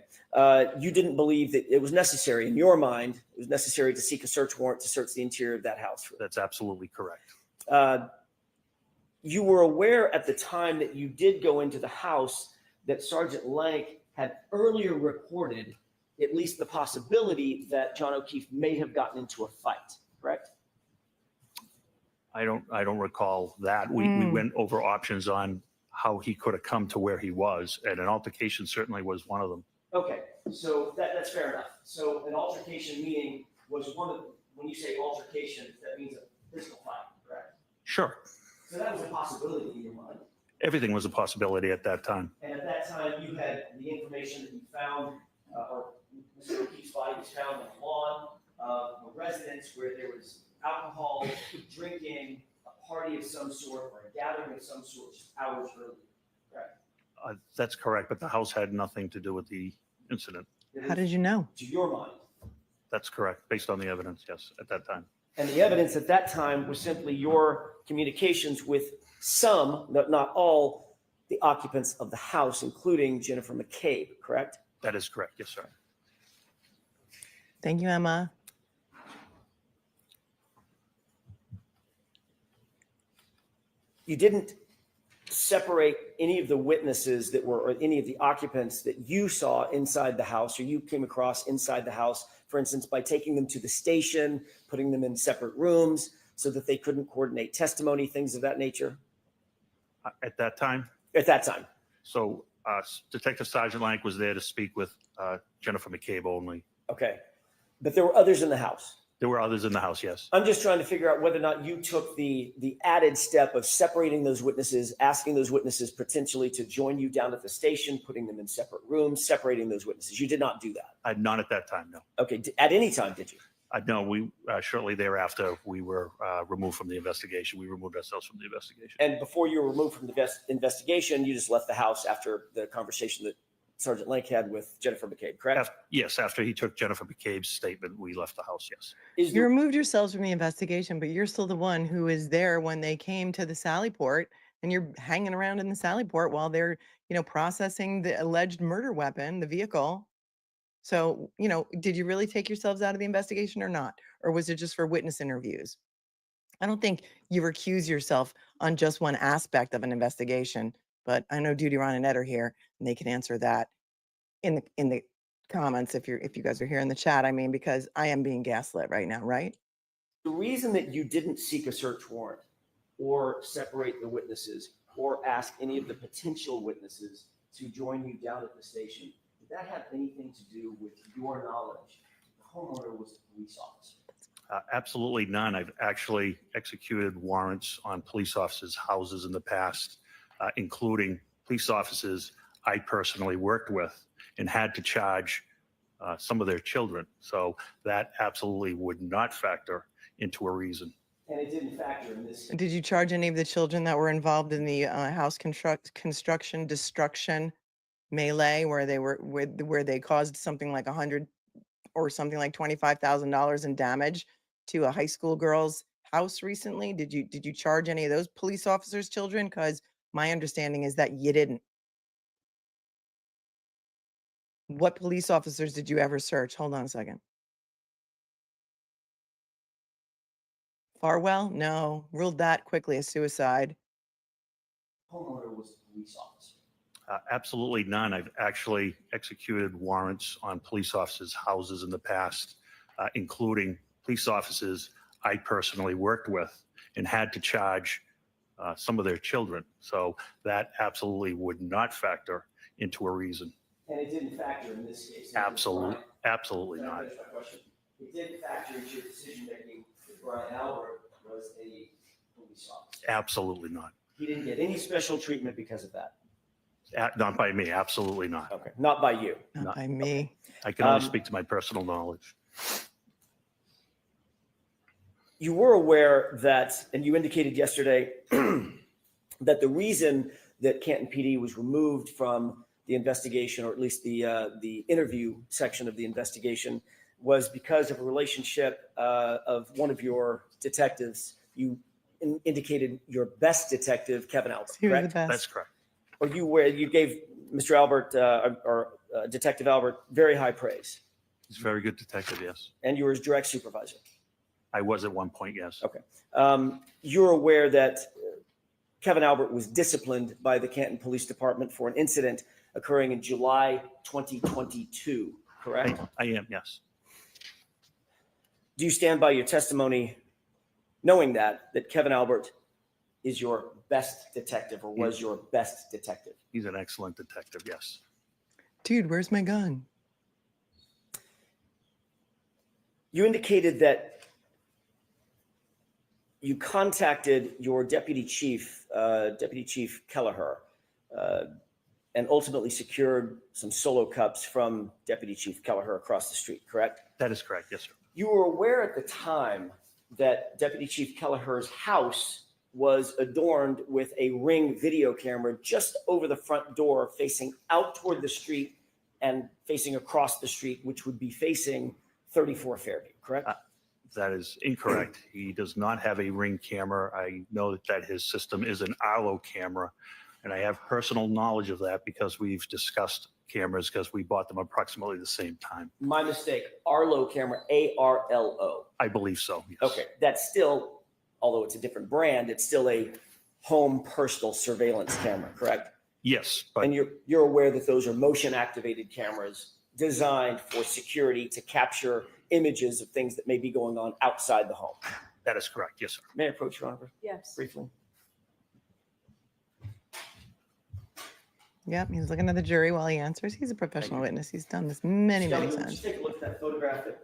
You didn't believe that it was necessary, in your mind, it was necessary to seek a search warrant to search the interior of that house? That's absolutely correct. You were aware at the time that you did go into the house that Sergeant Lank had earlier reported at least the possibility that John O'Keefe may have gotten into a fight, correct? I don't recall that. We went over options on how he could have come to where he was, and an altercation certainly was one of them. Okay, so that's fair enough. So an altercation meeting was one of, when you say altercation, that means a physical fight, correct? Sure. So that was a possibility in your mind. Everything was a possibility at that time. And at that time, you had the information that you found, or Mr. O'Keefe's body was found on the lawn of a residence where there was alcohol, drinking, a party of some sort, or a gathering of some sort, just hours earlier. That's correct, but the house had nothing to do with the incident. How did you know? To your mind. That's correct, based on the evidence, yes, at that time. And the evidence at that time was simply your communications with some, but not all, the occupants of the house, including Jennifer McCabe, correct? That is correct, yes, sir. Thank you, Emma. You didn't separate any of the witnesses that were, or any of the occupants that you saw inside the house, or you came across inside the house, for instance, by taking them to the station, putting them in separate rooms so that they couldn't coordinate testimony, things of that nature? At that time, At that time. so Detective Sergeant Lank was there to speak with Jennifer McCabe only. Okay. But there were others in the house. There were others in the house, yes. I'm just trying to figure out whether or not you took the added step of separating those witnesses, asking those witnesses potentially to join you down at the station, putting them in separate rooms, separating those witnesses. You did not do that. Not at that time, no. Okay. At any time, did you? No, we shortly thereafter, we were removed from the investigation. We removed ourselves from the investigation. And before you were removed from the investigation, you just left the house after the conversation that Sergeant Lank had with Jennifer McCabe, correct? Yes, after he took Jennifer McCabe's statement, we left the house, yes. Is You there, removed yourselves from the investigation, but you're still the one who is there when they came to the Sallyport, and you're hanging around in the Sallyport while they're, processing the alleged murder weapon, the vehicle. So, did you really take yourselves out of the investigation or not? Or was it just for witness interviews? I don't think you recuse yourself on just one aspect of an investigation. but I know Judy, Ron, and Ed are here, and they can answer that in the comments if you guys are here in the chat. I mean, because I am being gaslit right now, right? The reason that you didn't seek a search warrant or separate the witnesses or ask any of the potential witnesses to join you down at the station, did that have anything to do with your knowledge the homeowner was a police officer? Absolutely none. I've actually executed warrants on police officers' houses in the past, including police officers I personally worked with and had to charge some of their children. So that absolutely would not factor into a reason. And it didn't factor in this. Did you charge any of the children that were involved in the house construction destruction melee where they caused something like 100 or something like $25,000 in damage to a high school girl's house recently? Did you charge any of those police officers' children? Because my understanding is that you didn't. What police officers did you ever search? Hold on a second. Farwell? No, ruled that quickly as suicide. Homeowner was a police officer. Absolutely none. I've actually executed warrants on police officers' houses in the past, including police officers I personally worked with and had to charge some of their children. So that absolutely would not factor into a reason. And it didn't factor in this case. Absolutely not. It didn't factor into your decision making that Brian Albert was a police officer. Absolutely not. He didn't get any special treatment because of that. Not by me. Absolutely not. Okay, not by you. Not by me. I can only speak to my personal knowledge. You were aware that, and you indicated yesterday that the reason that Canton PD was removed from the investigation, or at least the interview section of the investigation, was because of a relationship of one of your detectives. You indicated your best detective, Kevin Albert, He was the correct? best. That's correct. Or you gave Mr. Albert or Detective Albert very high praise, He's a very good detective, yes. and you were his direct supervisor. I was at one point, yes. Okay. You're aware that Kevin Albert was disciplined by the Canton Police Department for an incident occurring in July 2022, correct? I am, yes. Do you stand by your testimony knowing that Kevin Albert is your best detective or was your best detective? He's an excellent detective, yes. Dude, where's my gun? You indicated that you contacted your deputy chief, Gallagher, and ultimately secured some solo cups from Deputy Chief Gallagher across the street, correct? That is correct, yes, sir. You were aware at the time that Deputy Chief Gallagher's house was adorned with a Ring video camera just over the front door, facing out toward the street and facing across the street, which would be facing 34 Fairview, correct? That is incorrect. He does not have a Ring camera. I know that his system is an Arlo camera, and I have personal knowledge of that because we've discussed cameras because we bought them approximately the same time. My mistake. Arlo camera, ARLO. I believe so, yes. Okay, that's still, although it's a different brand, it's still a home personal surveillance camera, correct? Yes, but And you're aware that those are motion activated cameras designed for security to capture images of things that may be going on outside the home. that is correct, yes, sir. May I approach, Your Honor, Yes. briefly? Yep, he's looking at the jury while he answers. He's a professional witness. He's done this many, many Shelley, times. just take a look at that photograph that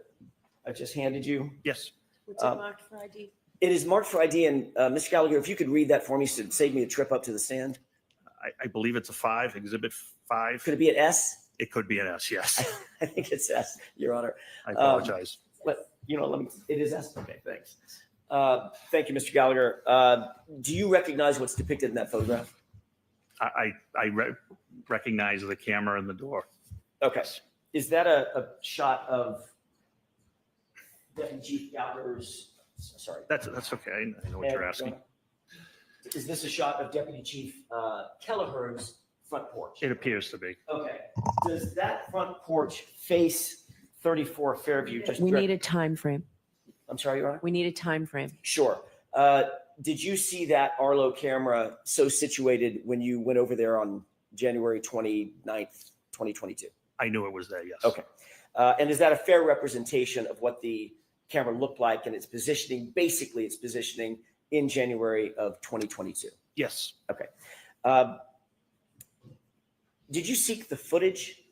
I just handed you. Yes, What's it marked for ID? It is marked for ID, and Mr. Gallagher, if you could read that for me to save me a trip up to the stand. I believe it's a 5, Exhibit 5. Could it be an S? It could be an S, yes. I think it's S, Your Honor. I apologize. But, it is S. Okay, thanks. Thank you, Mr. Gallagher. Do you recognize what's depicted in that photograph? I recognize the camera in the door. Okay. Is that a shot of Deputy Chief Gallagher's, sorry. That's okay. I know what you're asking. Is this a shot of Deputy Chief Kelleher's front porch? It appears to be. Okay. Does that front porch face 34 Fairview? We need a time frame. I'm sorry, Your Honor? We need a time frame. Sure. Did you see that Arlo camera so situated when you went over there on January 29th, 2022? I knew it was there, yes. Okay. And is that a fair representation of what the camera looked like and its positioning, basically its positioning in January of 2022? Yes. Okay. Did you seek the footage?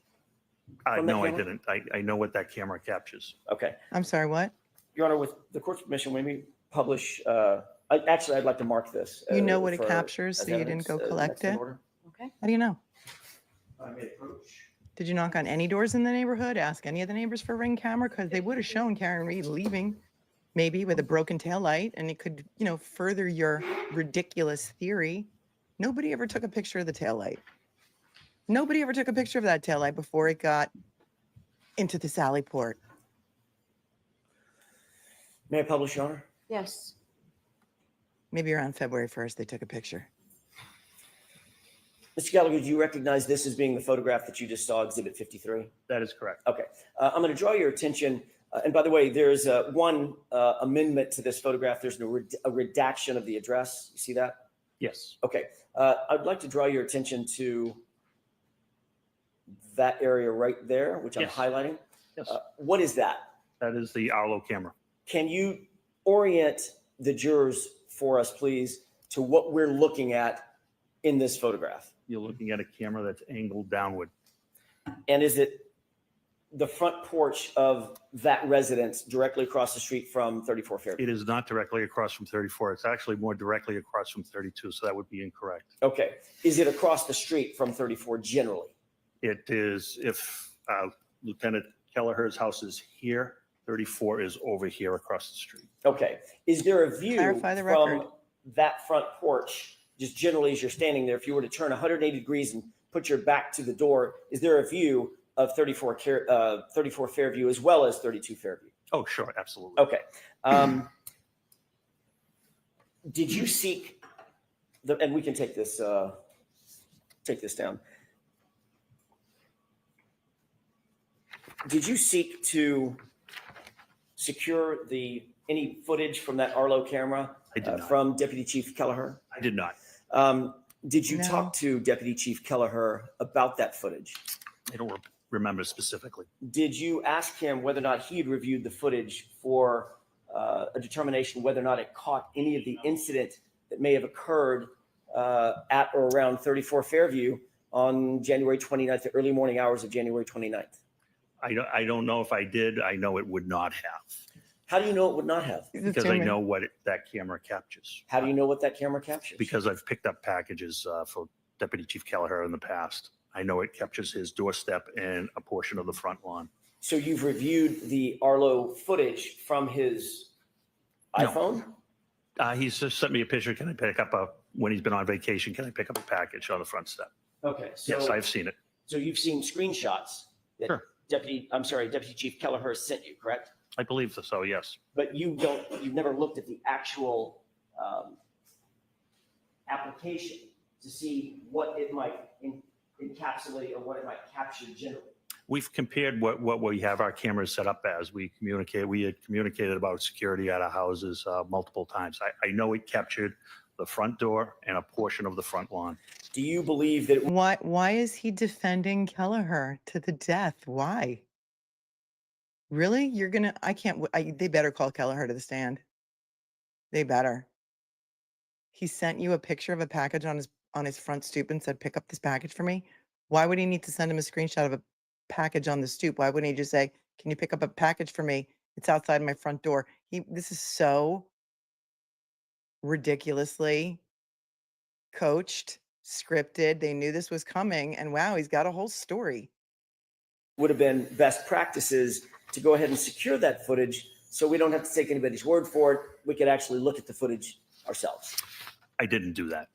from that No, I camera? didn't. I know what that camera captures. Okay. I'm sorry, what? Your Honor, with the court's permission, when we publish, actually, I'd like to mark this. You know what it for- captures, as so you didn't evidence, go collect next in it? order. Okay. How do you know? I may approach. Did you knock on any doors in the neighborhood? Ask any of the neighbors for a Ring camera? Because they would have shown Karen Reed leaving, maybe with a broken tail light, and it could, further your ridiculous theory. Nobody ever took a picture of the tail light. Nobody ever took a picture of that tail light before it got into the Sally port. May I publish, Your Honor? Yes. Maybe around February 1st, they took a picture. Mr. Gallagher, do you recognize this as being the photograph that you just saw, Exhibit 53? That is correct. Okay. I'm going to draw your attention. And by the way, there's one amendment to this photograph. There's a redaction of the address. You see that? Yes. Okay. I'd like to draw your attention to that area right there, which I'm Yes. highlighting. Yes. What is that? That is the Arlo camera. Can you orient the jurors for us, please, to what we're looking at in this photograph? You're looking at a camera that's angled downward. And is it the front porch of that residence directly across the street from 34 Fairview? It is not directly across from 34. It's actually more directly across from 32, so that would be incorrect. Okay. Is it across the street from 34 generally? It is, if Lieutenant Kelleher's house is here, 34 is over here across the street. Okay. Is there a view Clarify the from record. that front porch, just generally as you're standing there, if you were to turn 180 degrees and put your back to the door, is there a view of 34 Fairview as well as 32 Fairview? Oh, sure, absolutely. Okay. Did you seek and we can take this down. Did you seek to secure any footage from that Arlo camera I did not. from Deputy Chief Kelleher? I did not. Did you No. talk to Deputy Chief Kelleher about that footage? I don't remember specifically. Did you ask him whether or not he had reviewed the footage for a determination whether or not it caught any of the incident that may have occurred at or around 34 Fairview on January 29th, the early morning hours of January 29th? I don't know if I did. I know it would not have, How do you know it would not have? He's because I assuming. know what that camera captures. How do you know what that camera captures? Because I've picked up packages for Deputy Chief Kelleher in the past. I know it captures his doorstep and a portion of the front lawn. So you've reviewed the Arlo footage from his No. iPhone? He's just sent me a picture. Can I pick up when he's been on vacation, can I pick up a package on the front step? Okay. Yes, I've seen it. So you've seen screenshots that Sure. Deputy Chief Kelleher sent you, correct? I believe so, yes. But you've never looked at the actual application to see what it might encapsulate or what it might capture generally. We've compared what we have our cameras set up as. We had communicated about security at our houses multiple times. I know it captured the front door and a portion of the front lawn. Do you believe that Why is he defending Kelleher to the death? Why? Really? They better call Kelleher to the stand. They better. He sent you a picture of a package on his front stoop and said, pick up this package for me. Why would he need to send him a screenshot of a package on the stoop? Why wouldn't he just say, can you pick up a package for me? It's outside my front door. This is so ridiculously coached, scripted. They knew this was coming, and wow, he's got a whole story. would have been best practices to go ahead and secure that footage so we don't have to take anybody's word for it? We could actually look at the footage ourselves. I didn't do that.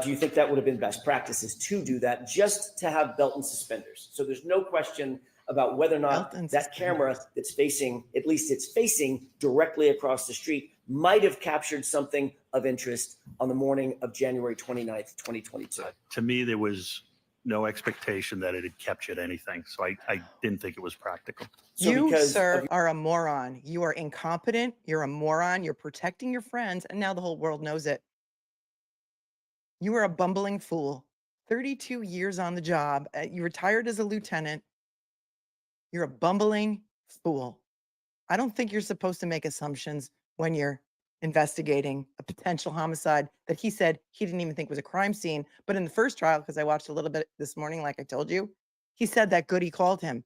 Do you think that would have been best practices to do that, just to have belt and suspenders? So there's no question about whether or not Belt and that camera suspenders. that's facing, at least it's facing directly across the street, might have captured something of interest on the morning of January 29th, 2022. To me, there was no expectation that it had captured anything. So I didn't think it was practical. So You, because sir, of- are a moron. You are incompetent. You're a moron. You're protecting your friends, and now the whole world knows it. You are a bumbling fool. 32 years on the job. You retired as a lieutenant. You're a bumbling fool. I don't think you're supposed to make assumptions when you're investigating a potential homicide that he said he didn't even think was a crime scene. But in the first trial, because I watched a little bit this morning, like I told you, he said that Goody called him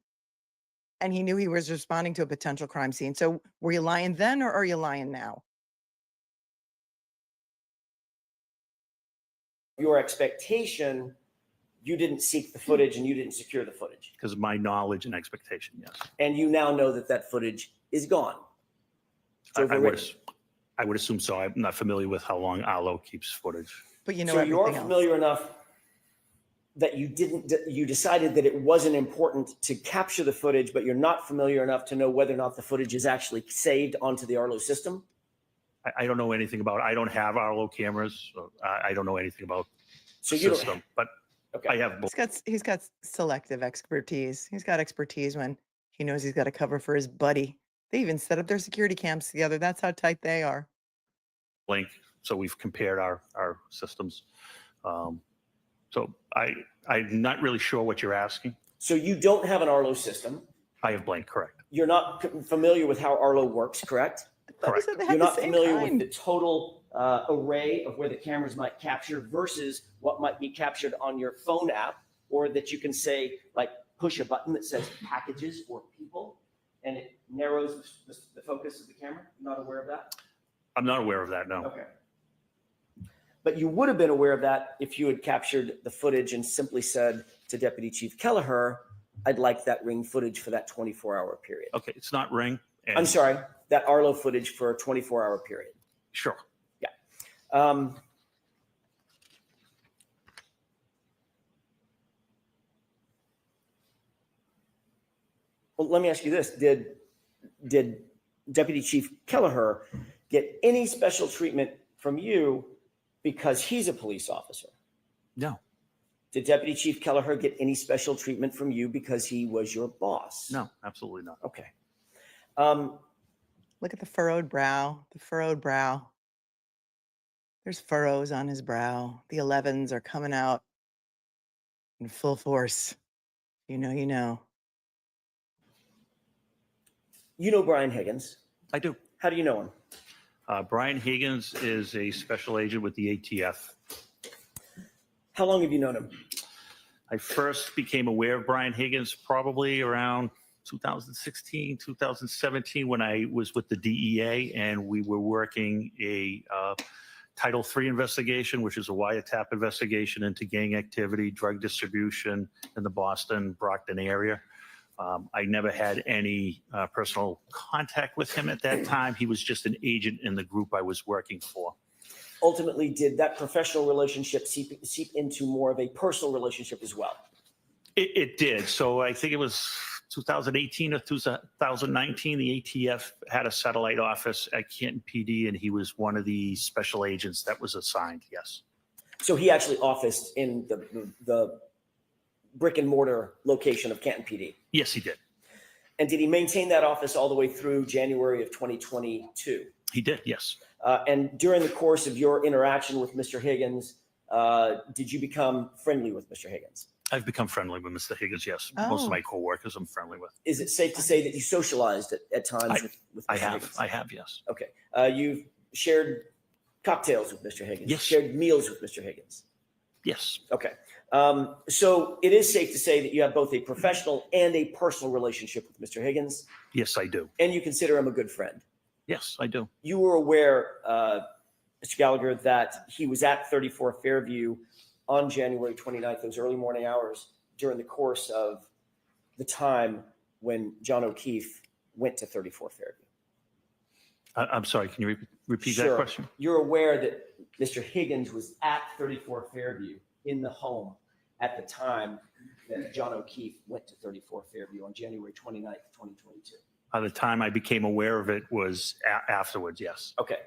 and he knew he was responding to a potential crime scene. So were you lying then or are you lying now? your expectation, you didn't seek the footage and you didn't secure the footage. Because of my knowledge and expectation, yes. And you now know that that footage is gone. It's I would, overwritten. I would assume so. I'm not familiar with how long Arlo keeps footage. But you know So you're everything else. familiar enough that you decided that it wasn't important to capture the footage, but you're not familiar enough to know whether or not the footage is actually saved onto the Arlo system? I don't know anything about, I don't have Arlo cameras. So I don't know anything about So the you don't, system, but okay. I have both. He's got selective expertise. He's got expertise when he knows he's got to cover for his buddy. They even set up their security cams together. That's how tight they are. Link. So we've compared our systems. So I'm not really sure what you're asking. So you don't have an Arlo system. I have blank, correct. You're not familiar with how Arlo works, correct? I thought he said they had You're the not same familiar with kind. the total array of where the cameras might capture versus what might be captured on your phone app, or that you can say, like, push a button that says packages or people, and it narrows the focus of the camera. You're not aware of that? I'm not aware of that, no. Okay. But you would have been aware of that if you had captured the footage and simply said to Deputy Chief Gallagher, I'd like that ring footage for that 24-hour period. Okay, it's not Ring. And I'm sorry, that Arlo footage for a 24-hour period. Sure. Well, let me ask you this. Did Deputy Chief Gallagher get any special treatment from you because he's a police officer? No, Did Deputy Chief Gallagher get any special treatment from you because he was your boss? no, absolutely not. Okay. Look at the furrowed brow, the furrowed brow. There's furrows on his brow. The 11s are coming out in full force. You know, you know. You know Brian Higgins. I do. How do you know him? Brian Higgins is a special agent with the ATF. How long have you known him? I first became aware of Brian Higgins probably around 2016, 2017, when I was with the DEA and we were working a Title III investigation, which is a wiretap investigation into gang activity, drug distribution in the Boston, Brockton area. I never had any personal contact with him at that time. He was just an agent in the group I was working for. Ultimately, did that professional relationship seep into more of a personal relationship as well? It did. So I think it was 2018 or 2019, the ATF had a satellite office at Canton PD, and he was one of the special agents that was assigned, yes. So he actually officed in the brick and mortar location of Canton PD. Yes, he did. And did he maintain that office all the way through January of 2022? He did, yes. And during the course of your interaction with Mr. Higgins, did you become friendly with Mr. Higgins? I've become friendly with Mr. Higgins, yes. Oh. Most of my coworkers I'm friendly with. Is it safe to say that you socialized at times with Mr. Higgins? I have, yes. Okay. You've shared cocktails with Mr. Higgins? Yes. Shared meals with Mr. Higgins? Yes, Okay. So it is safe to say that you have both a professional and a personal relationship with Mr. Higgins, yes, I do. and you consider him a good friend. Yes, I do. You were aware, Mr. Gallagher, that he was at 34 Fairview on January 29th, those early morning hours, during the course of the time when John O'Keefe went to 34 Fairview. I'm sorry, can you repeat that Sure. question? You're aware that Mr. Higgins was at 34 Fairview in the home at the time that John O'Keefe went to 34 Fairview on January 29th, 2022. By the time I became aware of it was afterwards, yes. Okay.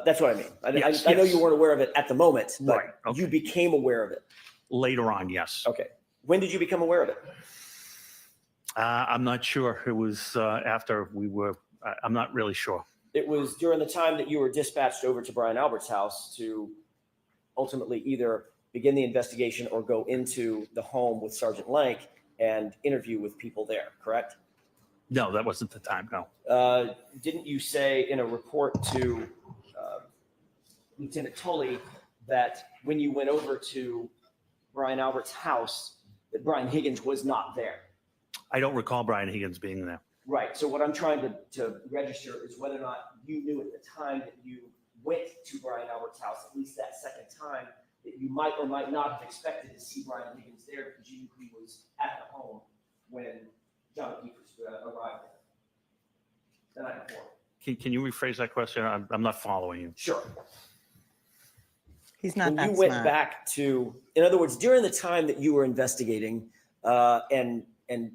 That's what I mean. I know Yes. you weren't aware of it at the moment, but Right, okay. you became aware of it. Later on, yes. Okay. When did you become aware of it? I'm not sure. It was after we were, I'm not really sure. It was during the time that you were dispatched over to Brian Albert's house to ultimately either begin the investigation or go into the home with Sergeant Lank and interview with people there, correct? No, that wasn't the time, no. Didn't you say in a report to Lieutenant Tully that when you went over to Brian Albert's house, that Brian Higgins was not there? I don't recall Brian Higgins being there. Right. So what I'm trying to register is whether or not you knew at the time that you went to Brian Albert's house, at least that second time, that you might or might not have expected to see Brian Higgins there because you knew he was at the home when John Keefer arrived there the night before. Can you rephrase that question? I'm not following you. Sure. He's not When that you went smart. back to, in other words, during the time that you were investigating and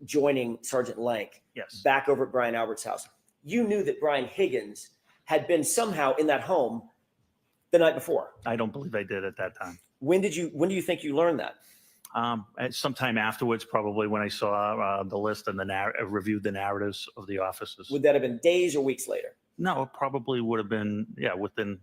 joining Sergeant Lank Yes. back over at Brian Albert's house, you knew that Brian Higgins had been somehow in that home the night before. I don't believe I did at that time. When do you think you learned that? Sometime afterwards, probably when I saw the list and reviewed the narratives of the officers. Would that have been days or weeks later? No, it probably would have been, within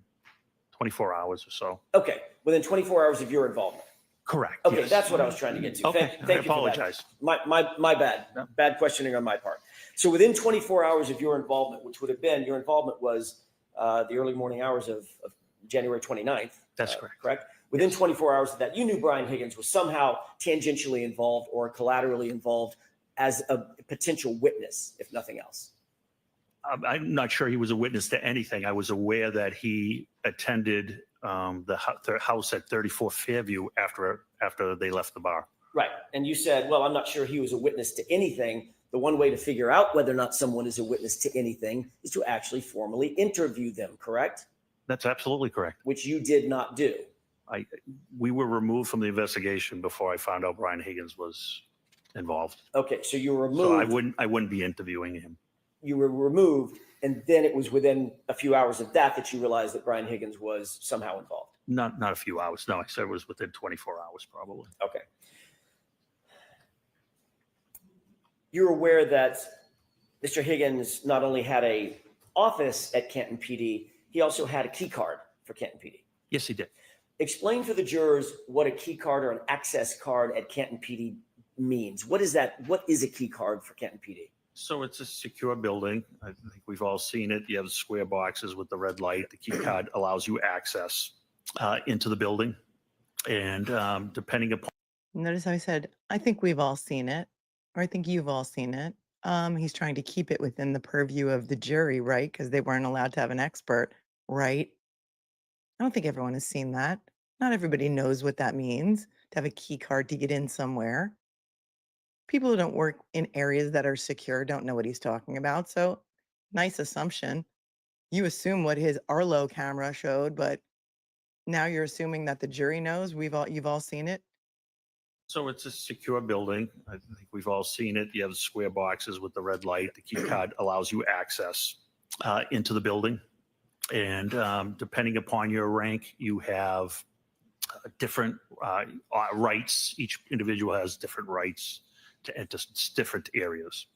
24 hours or so. Okay, within 24 hours of your involvement. Correct. Okay, yes. that's what I was trying to get to. Okay, Thank I you for that. apologize. My bad. No. Bad questioning on my part. So within 24 hours of your involvement, which would have been, your involvement was the early morning hours of January 29th. That's correct. Correct? Within 24 hours of that, you knew Brian Higgins was somehow tangentially involved or collaterally involved as a potential witness, if nothing else. I'm not sure he was a witness to anything. I was aware that he attended the house at 34 Fairview after they left the bar. Right. And you said, well, I'm not sure he was a witness to anything. The one way to figure out whether or not someone is a witness to anything is to actually formally interview them, correct? That's absolutely correct. Which you did not do. We were removed from the investigation before I found out Brian Higgins was involved. Okay, so you were So removed. I wouldn't be interviewing him. You were removed, and then it was within a few hours of that you realized that Brian Higgins was somehow involved. Not a few hours. No, I said it was within 24 hours probably. Okay. You're aware that Mr. Higgins not only had a office at Canton PD, he also had a key card for Canton PD. Yes, he did. Explain for the jurors what a key card or an access card at Canton PD means. What is that? What is a key card for Canton PD? So it's a secure building. I think we've all seen it. You have square boxes with the red light. The key card allows you access into the building. And depending upon. Notice how I said, I think we've all seen it, or I think you've all seen it. He's trying to keep it within the purview of the jury, right? Because they weren't allowed to have an expert, right? I don't think everyone has seen that. Not everybody knows what that means to have a key card to get in somewhere. People who don't work in areas that are secure don't know what he's talking about. So nice assumption. You assume what his Arlo camera showed, but now you're assuming that the jury knows. You've all seen it. So it's a secure building. I think we've all seen it. You have square boxes with the red light. The key card allows you access into the building. And depending upon your rank, you have different rights. Each individual has different rights to enter different areas.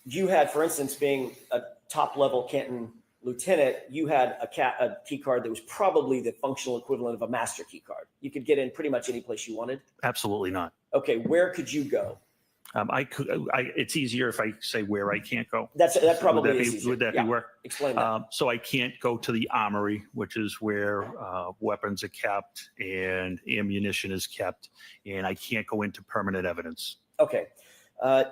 You had, for instance, being a top level Canton lieutenant, you had a key card that was probably the functional equivalent of a master key card. You could get in pretty much any place you wanted. Absolutely not. Okay, where could you go? It's easier if I say where I can't go. That probably is easier. Would that Yeah. be work? Explain that. So I can't go to the armory, which is where weapons are kept and ammunition is kept, and I can't go into permanent evidence. Okay.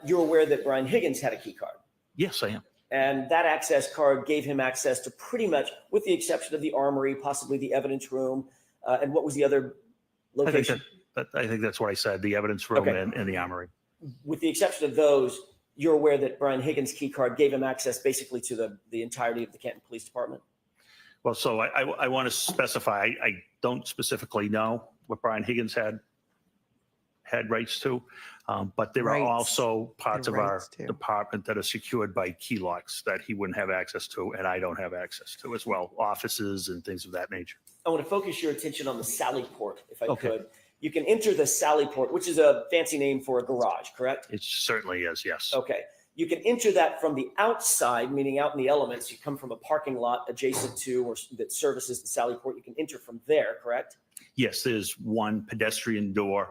You're aware that Brian Higgins had a key card, Yes, I am. and that access card gave him access to pretty much, with the exception of the armory, possibly the evidence room, and what was the other location? I think that's what I said, the evidence room Okay. and the armory. With the exception of those, you're aware that Brian Higgins' key card gave him access basically to the entirety of the Canton Police Department? Well, so I want to specify, I don't specifically know what Brian Higgins had rights to, but there are Rights. also parts of our rights to. department that are secured by key locks that he wouldn't have access to, and I don't have access to as well, offices and things of that nature. I want to focus your attention on the Sally port, if I Okay. could. You can enter the Sally port, which is a fancy name for a garage, correct? It certainly is, yes. Okay. You can enter that from the outside, meaning out in the elements. You come from a parking lot adjacent to or that services the Sally port. You can enter from there, correct? Yes, there's one pedestrian door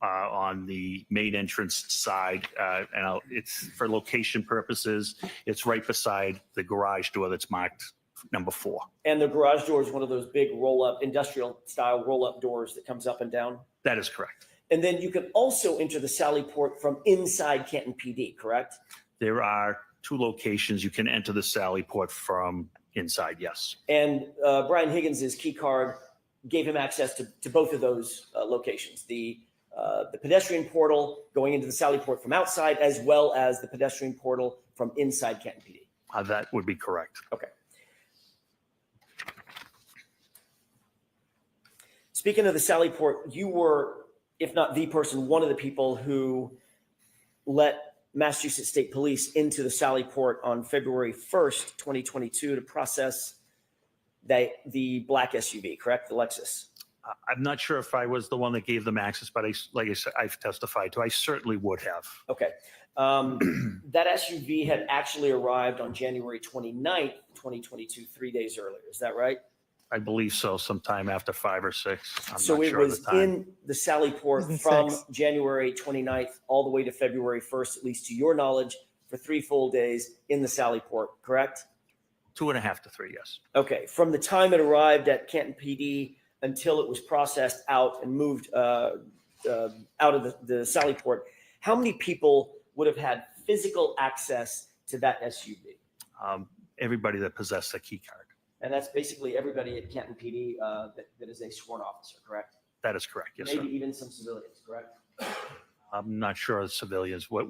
on the main entrance side, and it's for location purposes. It's right beside the garage door that's marked number 4. And the garage door is one of those big roll-up, industrial-style roll-up doors that comes up and down. That is correct. And then you can also enter the Sally port from inside Canton PD, correct? There are 2 locations you can enter the Sally port from inside, yes. And Brian Higgins' key card gave him access to both of those locations, the pedestrian portal going into the Sally port from outside, as well as the pedestrian portal from inside Canton PD. That would be correct. Okay. Speaking of the Sally port, you were, if not the person, one of the people who let Massachusetts State Police into the Sally port on February 1st, 2022 to process the black SUV, correct? The Lexus. I'm not sure if I was the one that gave them access, but like I said, I've testified to. I certainly would have. Okay. That SUV had actually arrived on January 29th, 2022, 3 days earlier. Is that right? I believe so, sometime after 5 or 6. I'm So not it sure of was the time. in the Sally port It was in from 6. January 29th all the way to February 1st, at least to your knowledge, for 3 full days in the Sally port, correct? 2.5 to 3, yes. Okay. From the time it arrived at Canton PD until it was processed out and moved out of the Sally port, how many people would have had physical access to that SUV? Everybody that possessed a key card. And that's basically everybody at Canton PD that is a sworn officer, correct? That is correct, yes, sir. Maybe even some civilians, correct? I'm not sure of civilians. What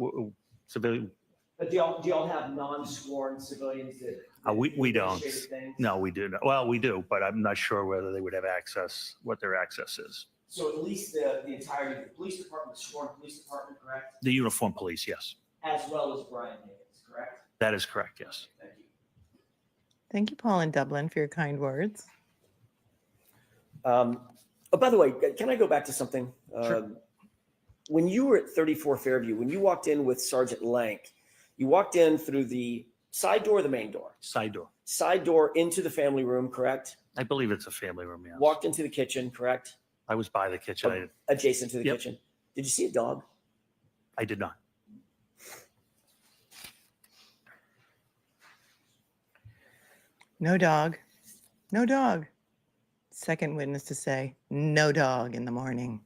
civilian? But do y'all have non-sworn civilians that We don't. share things? No, we do not. Well, we do, but I'm not sure whether they would have access, what their access is. So at least the entirety of the police department, the sworn police department, correct? The uniformed police, yes. As well as Brian Higgins, correct? That is correct, yes. Thank you. Thank you, Paul and Dublin, for your kind words. Oh, by the way, can I go back to something? Sure. When you were at 34 Fairview, when you walked in with Sergeant Lank, you walked in through the side door or the main door? Side door. Side door into the family room, correct? I believe it's a family room, yes. Walked into the kitchen, correct? I was by the kitchen. Adjacent to the Yep. kitchen. Did you see a dog? I did not. No dog. No dog. Second witness to say no dog in the morning.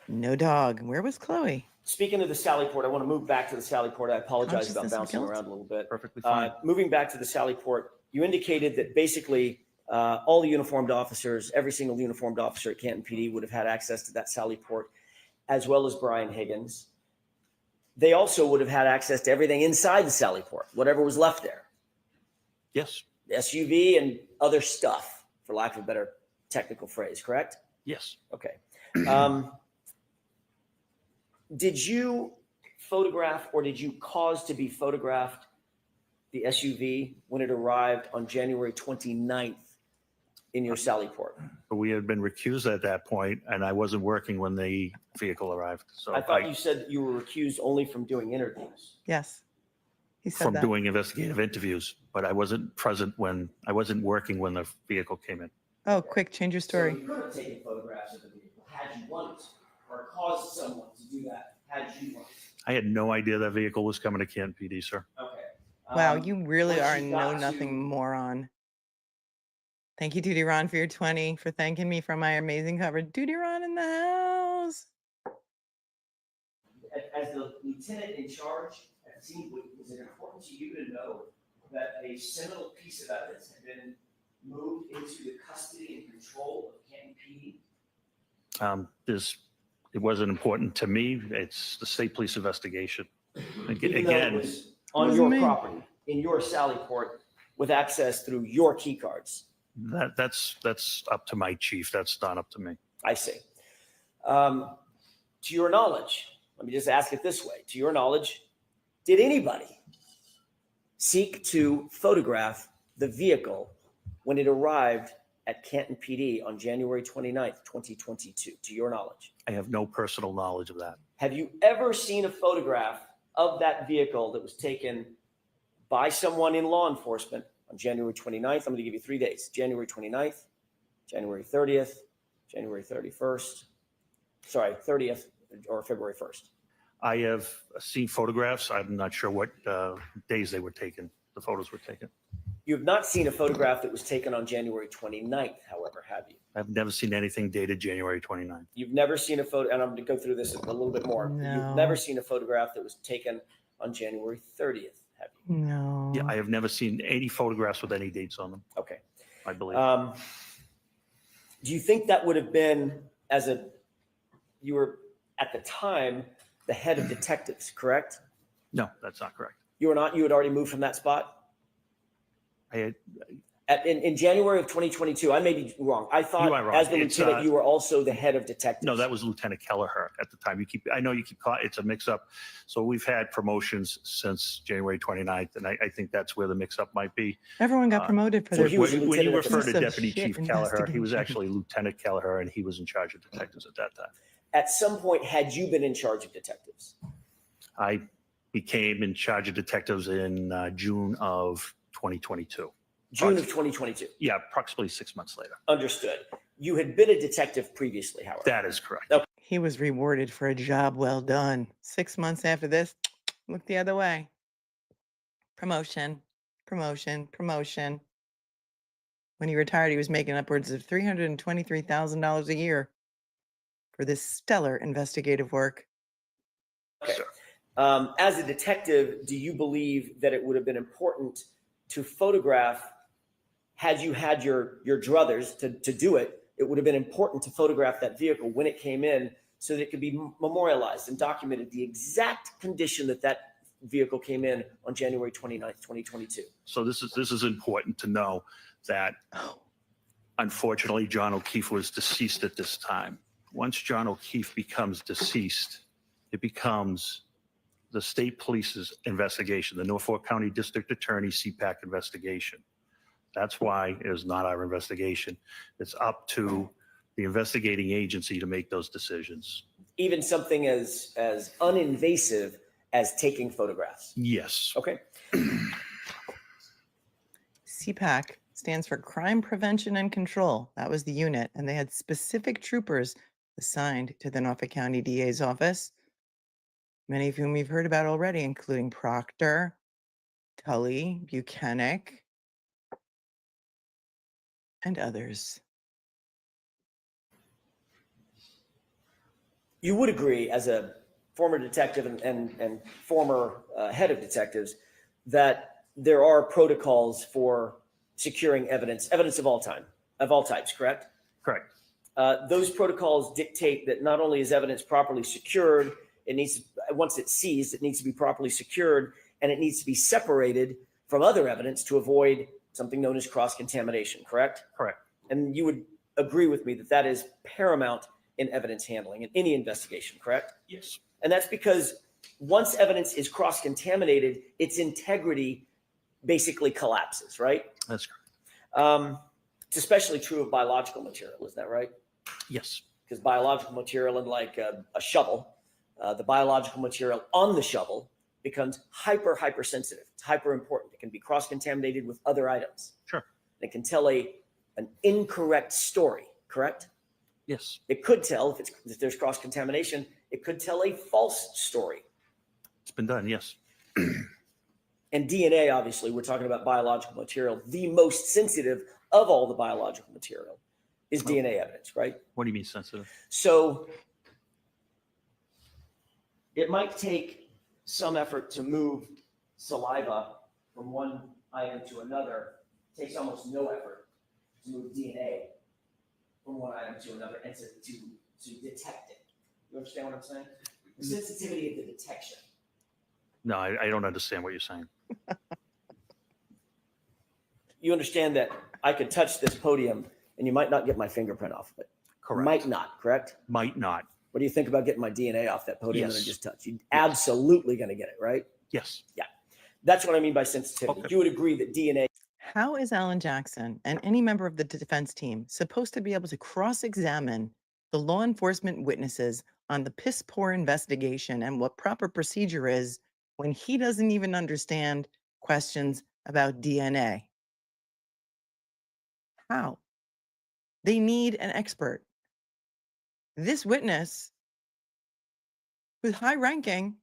No dog. Where was Chloe? Speaking of the Sally port, I want to move back to the Sally port. I apologize about Consciousness of bouncing guilt? around a little bit. Perfectly fine. Moving back to the Sally port, you indicated that basically all the uniformed officers, every single uniformed officer at Canton PD would have had access to that Sally port, as well as Brian Higgins. They also would have had access to everything inside the Sally port, whatever was left there. Yes, The SUV and other stuff, for lack of a better technical phrase, correct? yes. Okay. Did you photograph or did you cause to be photographed the SUV when it arrived on January 29th in your Sally port? We had been recused at that point, and I wasn't working when the vehicle arrived. So I thought you said that you were recused only from doing interviews. Yes. He said from that. doing investigative interviews, but I wasn't present when I wasn't working when the vehicle came in. Oh, quick, change your So story. you could have taken photographs of the vehicle had you wanted to, or caused someone to do that had you wanted I had no idea that vehicle was coming to Canton PD, sir. to. Okay. Wow, you really once are a you got know-nothing to- moron. Thank you, Duty Ron, for your 20, for thanking me for my amazing cover. Duty Ron in the house. As the lieutenant in charge at the scene, was it important to you to know that a seminal piece of evidence had been moved into the custody and control of Canton PD? It wasn't important to me. It's the state police investigation. Even though it Again, was on Wasn't your me. property, in your Sally port, with access through your key cards. that's up to my chief. That's not up to me. I see. To your knowledge, let me just ask it this way. To your knowledge, did anybody seek to photograph the vehicle when it arrived at Canton PD on January 29th, 2022, to your knowledge? I have no personal knowledge of that. Have you ever seen a photograph of that vehicle that was taken by someone in law enforcement on January 29th? I'm going to give you 3 days: January 29th, January 30th, January 31st, sorry, 30th, or February 1st. I have seen photographs. I'm not sure what days they were taken. The photos were taken. You have not seen a photograph that was taken on January 29th, however, have you? I've never seen anything dated January 29th. You've never seen a photo, and I'm going to go through this a little bit more. No. You've never seen a photograph that was taken on January 30th, have you? No. Yeah, I have never seen any photographs with any dates on them, Okay. I believe. Do you think that would have been, you were at the time the head of detectives, correct? No, that's not correct. You were not, you had already moved from that spot? I had, In January of 2022, I may be wrong. I thought You are wrong. as the It's, lieutenant, you were also the head of detectives. no, that was Lieutenant Gallagher at the time. I know you keep, it's a mix up. So we've had promotions since January 29th, and I think that's where the mix up might be. Everyone got promoted for so their he was a When you lieutenant at the refer to piece of Deputy shit Chief Gallagher, he was investigation. actually Lieutenant Gallagher, and he was in charge of detectives at that time. At some point, had you been in charge of detectives? I became in charge of detectives in June of 2022. June of 2022. Yeah, approximately 6 months later. Understood. You had been a detective previously, however. That is correct. He was rewarded for a job well done. 6 months after this, look the other way. Promotion, promotion, promotion. When he retired, he was making upwards of $323,000 a year for this stellar investigative work. Okay. As a detective, do you believe that it would have been important to photograph, had you had your druthers to do it, it would have been important to photograph that vehicle when it came in so that it could be memorialized and documented the exact condition that that vehicle came in on January 29th, 2022. So this is important to know that unfortunately John O'Keefe was deceased at this time. Once John O'Keefe becomes deceased, it becomes the state police's investigation, the Norfolk County District Attorney CPAC investigation. That's why it is not our investigation. It's up to the investigating agency to make those decisions. Even something as uninvasive as taking photographs. Yes. Okay. CPAC stands for Crime Prevention and Control. That was the unit, and they had specific troopers assigned to the Norfolk County DA's office, many of whom we've heard about already, including Proctor, Tully, Buchanan, and others. You would agree, as a former detective and former head of detectives, that there are protocols for securing evidence of all types, correct? Correct. Those protocols dictate that not only is evidence properly secured, once it's seized, it needs to be properly secured, and it needs to be separated from other evidence to avoid something known as cross-contamination, correct? Correct. And you would agree with me that that is paramount in evidence handling in any investigation, correct? Yes. And that's because once evidence is cross-contaminated, its integrity basically collapses, right? That's correct. It's especially true of biological material, is that right? Yes. Because biological material, unlike a shovel, the biological material on the shovel becomes hyper sensitive. It's hyper important. It can be cross-contaminated with other items. Sure. It can tell an incorrect story, correct? Yes. It could tell, if there's cross-contamination, it could tell a false story. It's been done. Yes. And DNA, obviously, we're talking about biological material. The most sensitive of all the biological material is DNA evidence, right? What do you mean sensitive? So it might take some effort to move saliva from one item to another. It takes almost no effort to move DNA from one item to another and to detect it. You understand what I'm saying? The sensitivity of the detection. No, I don't understand what you're saying. You understand that I could touch this podium and you might not get my fingerprint off of it. Correct. Might not, correct? Might not. What do you think about getting my DNA off that podium that I Yes. just touched? You're absolutely going to get it, right? Yes. That's what I mean by sensitivity. Okay. You would agree that DNA. How is Alan Jackson and any member of the defense team supposed to be able to cross-examine the law enforcement witnesses on the piss poor investigation and what proper procedure is when he doesn't even understand questions about DNA? How? They need an expert. This witness, who's high ranking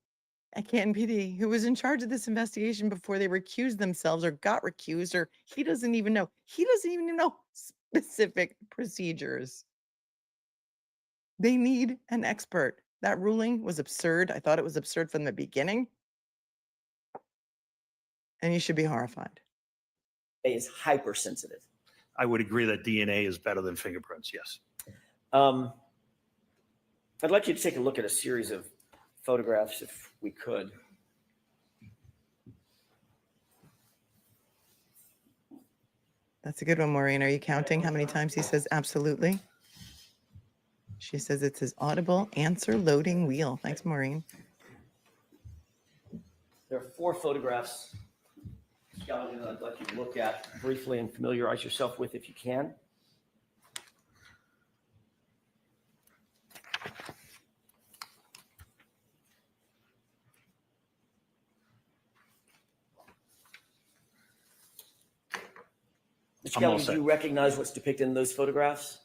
at Canton PD, who was in charge of this investigation before they recused themselves or got recused, or he doesn't even know. He doesn't even know specific procedures. They need an expert. That ruling was absurd. I thought it was absurd from the beginning. And you should be horrified. Is hypersensitive. I would agree that DNA is better than fingerprints, yes. I'd like you to take a look at a series of photographs if we could. That's a good one, Maureen. Are you counting how many times he says absolutely? She says it's his audible answer loading wheel. Thanks, Maureen. There are 4 photographs, Gallagher, that I'd like you to look at briefly and familiarize yourself with if you can. Mr. I'm all Gallagher, set. do you recognize what's depicted in those photographs?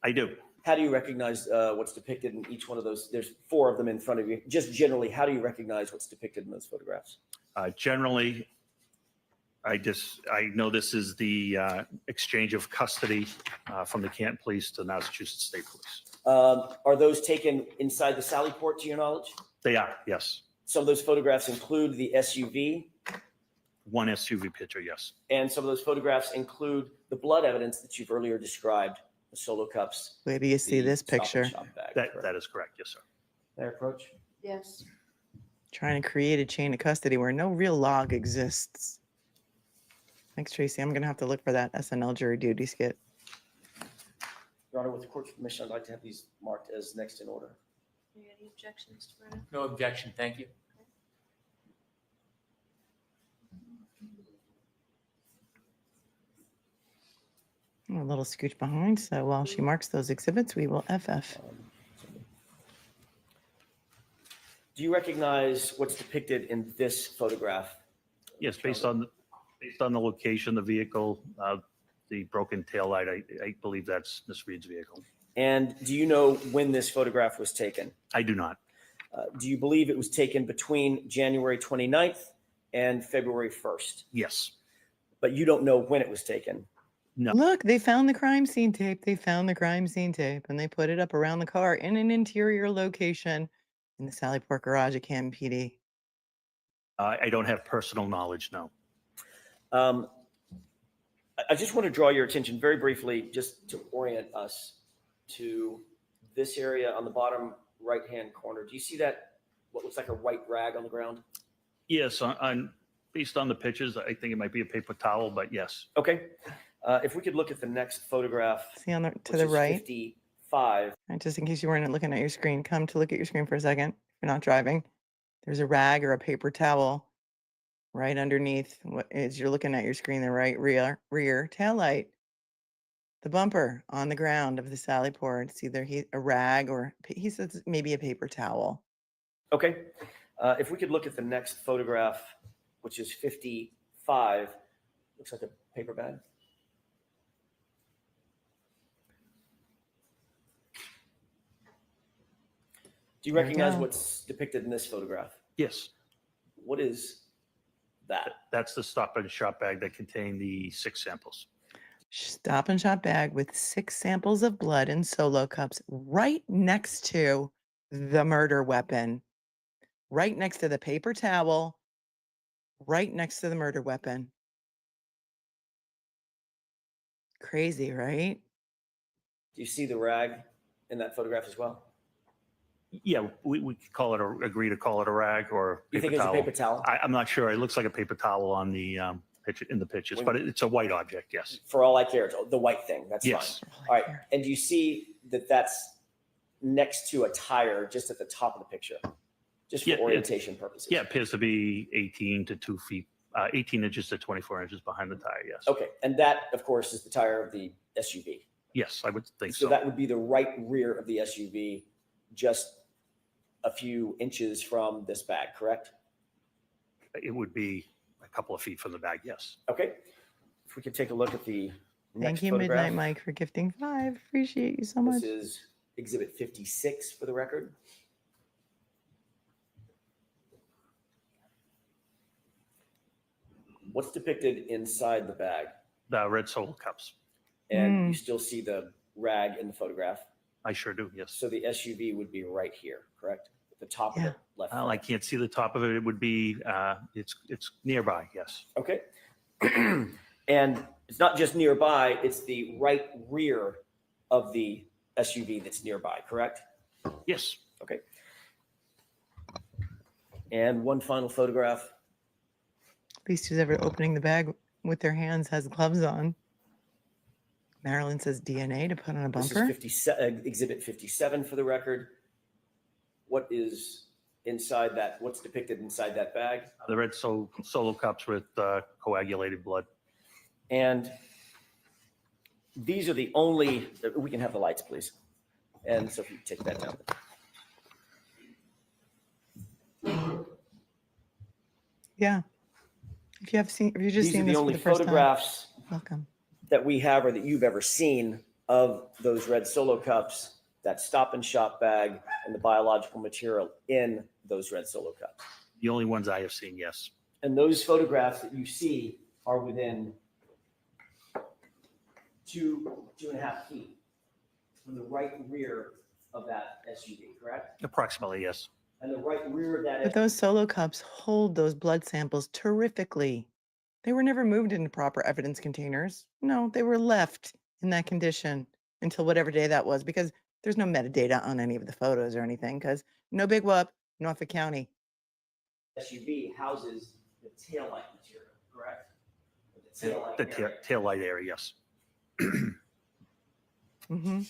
I do. How do you recognize what's depicted in each one of those? There's 4 of them in front of you. Just generally, how do you recognize what's depicted in those photographs? Generally, I know this is the exchange of custody from the Canton Police to Massachusetts State Police. Are those taken inside the Sally Port, to your knowledge? They are, yes. Some of those photographs include the SUV, One SUV picture, yes. and some of those photographs include the blood evidence that you've earlier described, the solo cups. Where do you see the this Stop and picture? Shop bag, That correct? is correct, yes, sir. Their approach? Yes. Trying to create a chain of custody where no real log exists. Thanks, Tracy. I'm going to have to look for that SNL jury duty skit. Your Honor, with the court's permission, I'd like to have these marked as next in order. Any objections, Mr. Brennan? No objection, thank you. I'm a little scooch behind, so while she marks those exhibits, we will FF. Do you recognize what's depicted in this photograph? Yes, based on the location, the vehicle, the broken taillight, I believe that's Miss Reed's vehicle. And do you know when this photograph was taken? I do not. Do you believe it was taken between January 29th and February 1st? Yes. But you don't know when it was taken? No. Look, they found the crime scene tape. They found the crime scene tape and they put it up around the car in an interior location in the Sally Port garage at Canton PD. I don't have personal knowledge, no. I just want to draw your attention very briefly, just to orient us to this area on the bottom right-hand corner. Do you see that, what looks like a white rag on the ground? Yes, based on the pictures, I think it might be a paper towel, but yes. Okay. If we could look at the next photograph. See on the to which the is right. 55. And just in case you weren't looking at your screen, come to look at your screen for a second. If you're not driving, there's a rag or a paper towel right underneath what is you're looking at your screen, the right rear tail light. The bumper on the ground of the Sally Port. It's either a rag or he says maybe a paper towel. Okay. If we could look at the next photograph, which is 55, looks like a paper bag. Do you There we recognize go. what's depicted in this photograph? Yes, What is that? that's the Stop and Shop bag that contained the 6 samples. Stop and Shop bag with 6 samples of blood and solo cups right next to the murder weapon, right next to the paper towel, right next to the murder weapon. Crazy, right? Do you see the rag in that photograph as well? Yeah, we could call it agree to call it a rag or You paper think it's towel. a paper towel? I'm not sure. It looks like a paper towel on the picture in the pictures, but it's a white object. Yes. For all I care, it's the white thing. That's Yes. fine. All right. And do you see that that's next to a tire just at the top of the picture? Just for Yeah, orientation purposes. Yeah, it appears to be 18 to 2 feet 18 inches to 24 inches behind the tire, yes. Okay, and that, of course, is the tire of the SUV. Yes, I would think So so. that would be the right rear of the SUV, just a few inches from this bag, correct? It would be a couple of feet from the bag, yes. Okay. If we could take a look at the next Thank you, photograph. Midnight Mike, for gifting 5. Appreciate you so much. This is exhibit 56 for the record. What's depicted inside the bag? The red Solo cups. And you still see the rag in the photograph. I sure do, yes. So the SUV would be right here, correct? At the top Yeah. of the left. Well, I front. can't see the top of it. It would be, it's nearby, yes. Okay. And it's not just nearby, it's the right rear of the SUV that's nearby, correct? Yes, Okay. And one final photograph. Least who's ever opening the bag with their hands has gloves on. Marilyn says DNA to put on a This is bumper. exhibit 57 for the record. What is inside that? What's depicted inside that bag? the red Solo cups with coagulated blood. And these are the only, we can have the lights, please. And so if you take that down. Yeah. If you just These are seen the this for only the first time, photographs welcome. that we have or that you've ever seen of those red Solo cups, that Stop and Shop bag, and the biological material in those red Solo cups. The only ones I have seen, yes. And those photographs that you see are within 2.5 feet from the right rear of that SUV, correct? Approximately, yes. And the right rear of that But those Solo cups hold those blood samples terrifically. They were never moved into proper evidence containers. No, they were left in that condition until whatever day that was, because there's no metadata on any of the photos or anything, because no big whoop, Norfolk County. SUV houses the taillight material, correct? The taillight The area. tail light area, yes. Mm-hmm.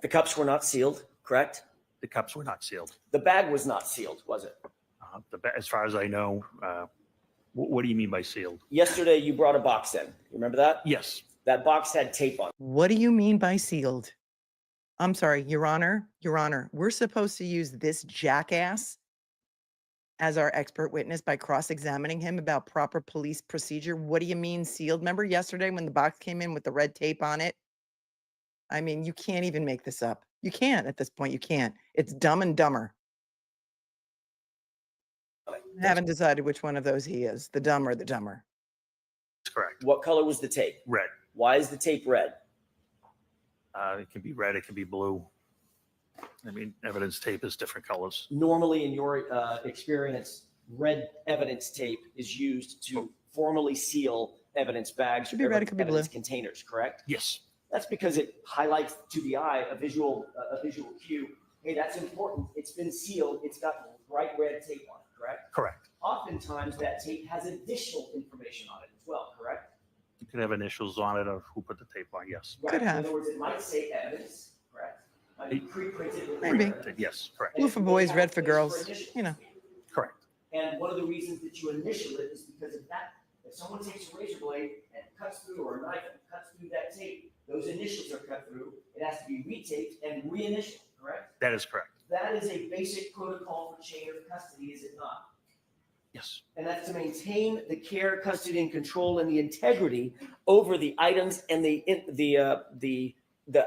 The cups were not sealed, correct? The cups were not sealed. The bag was not sealed, was it? As far as I know, what do you mean by sealed? Yesterday, you brought a box in. You remember that? Yes, That box had tape on it. What do you mean by sealed? I'm sorry, Your Honor, we're supposed to use this jackass as our expert witness by cross-examining him about proper police procedure. What do you mean sealed? Remember yesterday when the box came in with the red tape on it? I mean, you can't even make this up. You can't at this point. You can't. It's Dumb and Dumber. I haven't decided which one of those he is, the dumb or the dumber. that's correct. What color was the tape? Red. Why is the tape red? It can be red, it can be blue. I mean, evidence tape is different colors. Normally, in your experience, red evidence tape is used to formally seal evidence bags Could be red, it could be evidence blue. containers, correct? Yes, That's because it highlights to the eye a visual cue. Hey, that's important. It's been sealed. It's got bright red tape on it, correct? correct. Oftentimes, that tape has additional information on it as well, correct? You could have initials on it of who put the tape on, yes. Right. Could have. In other words, it might say evidence, correct? Might be pre-printed. with Maybe. red. Yes, correct, Blue for boys, red for girls, initials. you know. correct. And one of the reasons that you initial it is because of that. If someone takes a razor blade and cuts through, or a knife and cuts through that tape, those initials are cut through. It has to be retaped and reinitialed, correct? That is correct. That is a basic protocol for chain of custody, is it not? Yes, And that's to maintain the care, custody, and control and the integrity over the items and the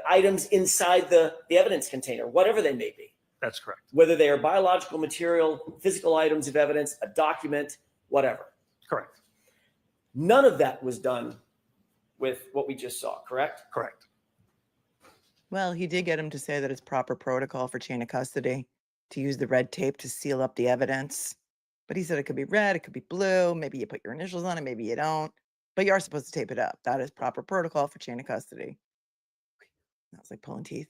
items inside the evidence container, whatever they may be. that's correct. Whether they are biological material, physical items of evidence, a document, whatever. Correct, None of that was done with what we just saw, correct? correct. Well, he did get him to say that it's proper protocol for chain of custody to use the red tape to seal up the evidence. But he said it could be red, it could be blue. Maybe you put your initials on it, maybe you don't. But you are supposed to tape it up. That is proper protocol for chain of custody. That was like pulling teeth.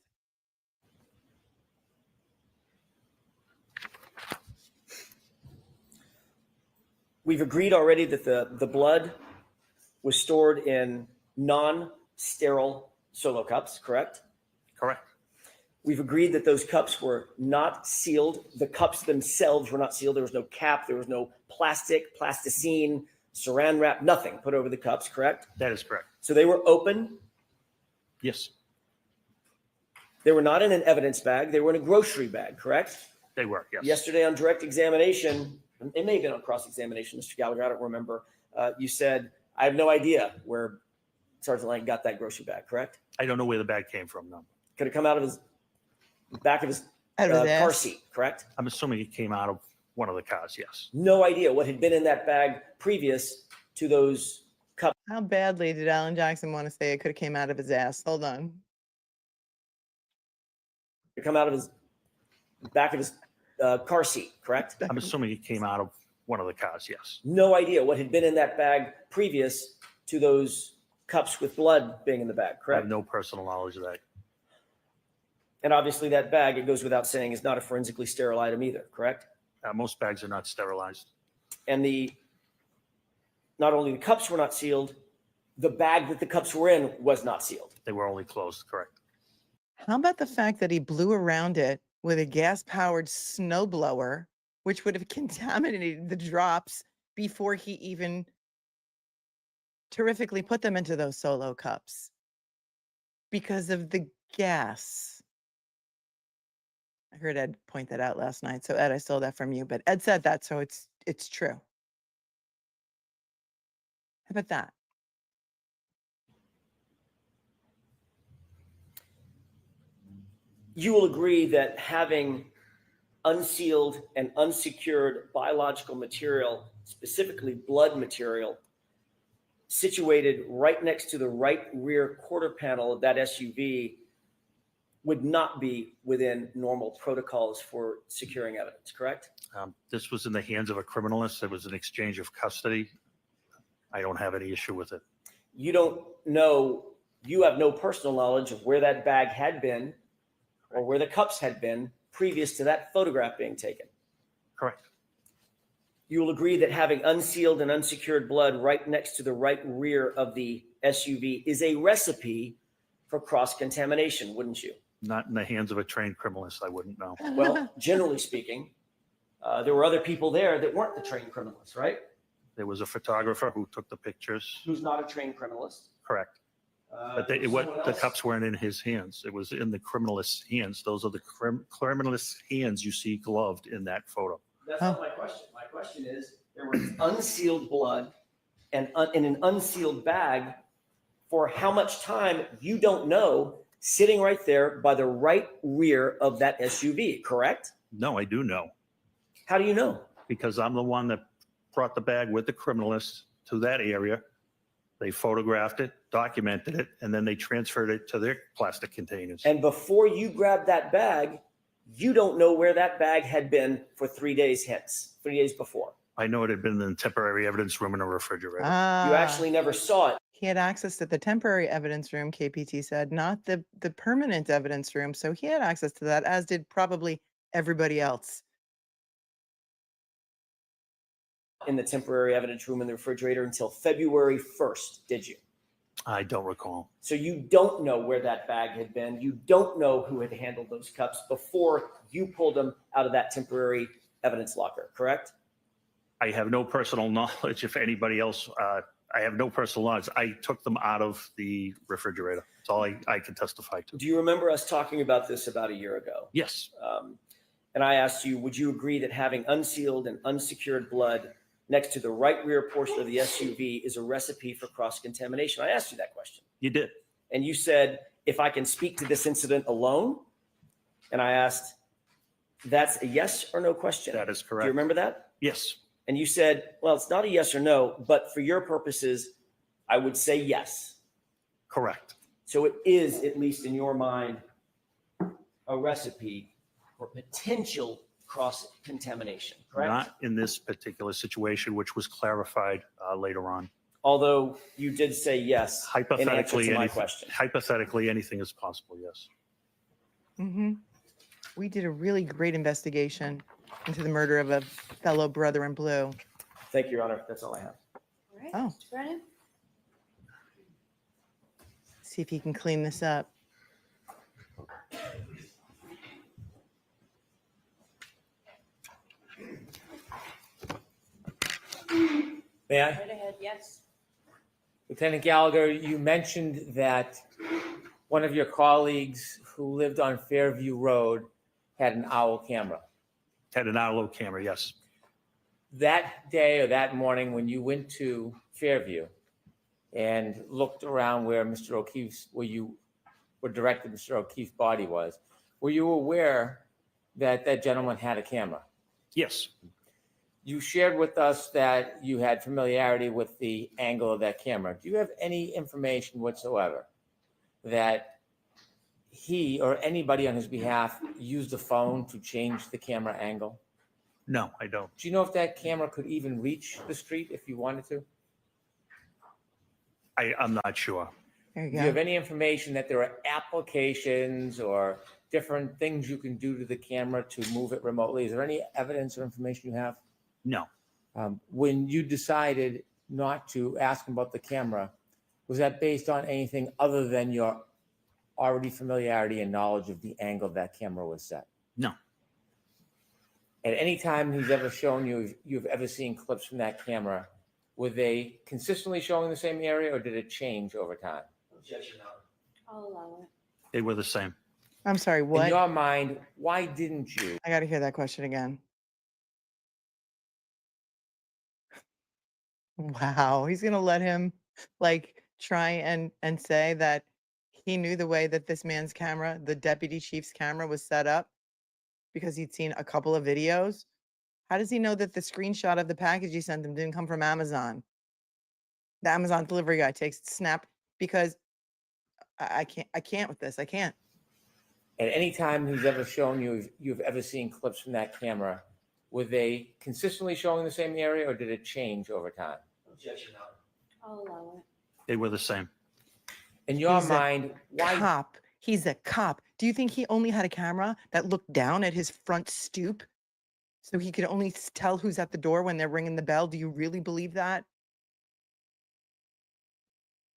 We've agreed already that the blood was stored in non-sterile Solo cups, correct? Correct. We've agreed that those cups were not sealed. The cups themselves were not sealed. There was no cap. There was no plastic, plasticine, saran wrap, nothing put over the cups, correct? That is correct. So they were open. Yes, They were not in an evidence bag. They were in a grocery bag, correct? they were, yes. Yesterday on direct examination, it may have been on cross-examination, Mr. Gallagher, I don't remember. You said, I have no idea where Sergeant Lang got that grocery bag, correct? I don't know where the bag came from, no. Could have come out of his back of his Out of his car ass. seat, correct? I'm assuming it came out of one of the cars, yes. No idea what had been in that bag previous to those cups. How badly did Alan Jackson want to say it could have came out of his ass? Hold on. To come out of his back of his car seat, correct? I'm assuming it came out of one of the cars, yes. No idea what had been in that bag previous to those cups with blood being in the bag, I correct? have no personal knowledge of that. And obviously that bag, it goes without saying, is not a forensically sterile item either, correct? Most bags are not sterilized. And not only the cups were not sealed, the bag that the cups were in was not sealed. They were only closed, correct. How about the fact that he blew around it with a gas-powered snowblower, which would have contaminated the drops before he even terrifically put them into those solo cups because of the gas. I heard Ed point that out last night. So Ed, I stole that from you, but Ed said that, so it's true. How about that? You will agree that having unsealed and unsecured biological material, specifically blood material, situated right next to the right rear quarter panel of that SUV would not be within normal protocols for securing evidence, correct? This was in the hands of a criminalist. It was an exchange of custody. I don't have any issue with it. You don't know, you have no personal knowledge of where that bag had been or where the cups had been previous to that photograph being taken. Correct. You will agree that having unsealed and unsecured blood right next to the right rear of the SUV is a recipe for cross-contamination, wouldn't you? Not in the hands of a trained criminalist, I wouldn't know. Well, generally speaking, there were other people there that weren't the trained criminalists, right? There was a photographer who took the pictures, Who's not a trained criminalist. correct. But the cups weren't in his hands. It was in the criminalist's hands. Those are the criminalist's hands you see gloved in that photo. That's not my question. My question is, there was unsealed blood and in an unsealed bag for how much time you don't know, sitting right there by the right rear of that SUV, correct? No, I do know, How do you know? because I'm the one that brought the bag with the criminalist to that area. They photographed it, documented it, and then they transferred it to their plastic containers. And before you grabbed that bag, you don't know where that bag had been for 3 days hence, 3 days before. I know it had been in the temporary evidence room in a refrigerator. You actually never saw it. He had access to the temporary evidence room, KPT said, not the permanent evidence room. So he had access to that, as did probably everybody else. In the temporary evidence room in the refrigerator until February 1st, did you? I don't recall. So you don't know where that bag had been. You don't know who had handled those cups before you pulled them out of that temporary evidence locker, correct? I have no personal knowledge if anybody else, I have no personal knowledge. I took them out of the refrigerator. That's all I can testify to. Do you remember us talking about this about a year ago? Yes, And I asked you, would you agree that having unsealed and unsecured blood next to the right rear portion of the SUV is a recipe for cross-contamination? I asked you that question. you did. And you said, if I can speak to this incident alone, and I asked, that's a yes or no question. That is Do you correct. remember that? Yes, And you said, well, it's not a yes or no, but for your purposes, I would say yes. correct. So it is, at least in your mind, a recipe for potential cross-contamination, correct? Not in this particular situation, which was clarified later on. Although you did say yes in answer Hypothetically, to my anything, question. hypothetically, anything is possible, yes. We did a really great investigation into the murder of a fellow brother in blue. Thank you, Your Honor. That's all I have. All right, Oh. Mr. Brennan? See if he can clean this up. May I? Right ahead, yes. Lieutenant Gallagher, you mentioned that one of your colleagues who lived on Fairview Road had an owl camera. Had an Arlo camera, yes. That day or that morning when you went to Fairview and looked around where Mr. O'Keefe's, where you were directed Mr. O'Keefe's body was, were you aware that that gentleman had a camera? Yes, You shared with us that you had familiarity with the angle of that camera. Do you have any information whatsoever that he or anybody on his behalf used a phone to change the camera angle? no, I don't. Do you know if that camera could even reach the street if you wanted to? I'm not sure. There you Do you have go. any information that there are applications or different things you can do to the camera to move it remotely? Is there any evidence or information you have? No, When you decided not to ask him about the camera, was that based on anything other than your already familiarity and knowledge of the angle that camera was set? no, At any time he's ever shown you, you've ever seen clips from that camera, were they consistently showing the same area or did it change over time? I'll allow it. they were the same. I'm sorry, In what? your mind, why didn't you? I got to hear that question again. Wow, he's going to let him like try and say that he knew the way that this man's camera, the deputy chief's camera, was set up because he'd seen a couple of videos. How does he know that the screenshot of the package he sent him didn't come from Amazon? The Amazon delivery guy takes snap because I can't with this. I can't. At any time he's ever shown you, you've ever seen clips from that camera, were they consistently showing the same area or did it change over time? I'll allow it. They were the same. In your He's a mind, why? Cop. He's a cop. Do you think he only had a camera that looked down at his front stoop so he could only tell who's at the door when they're ringing the bell? Do you really believe that?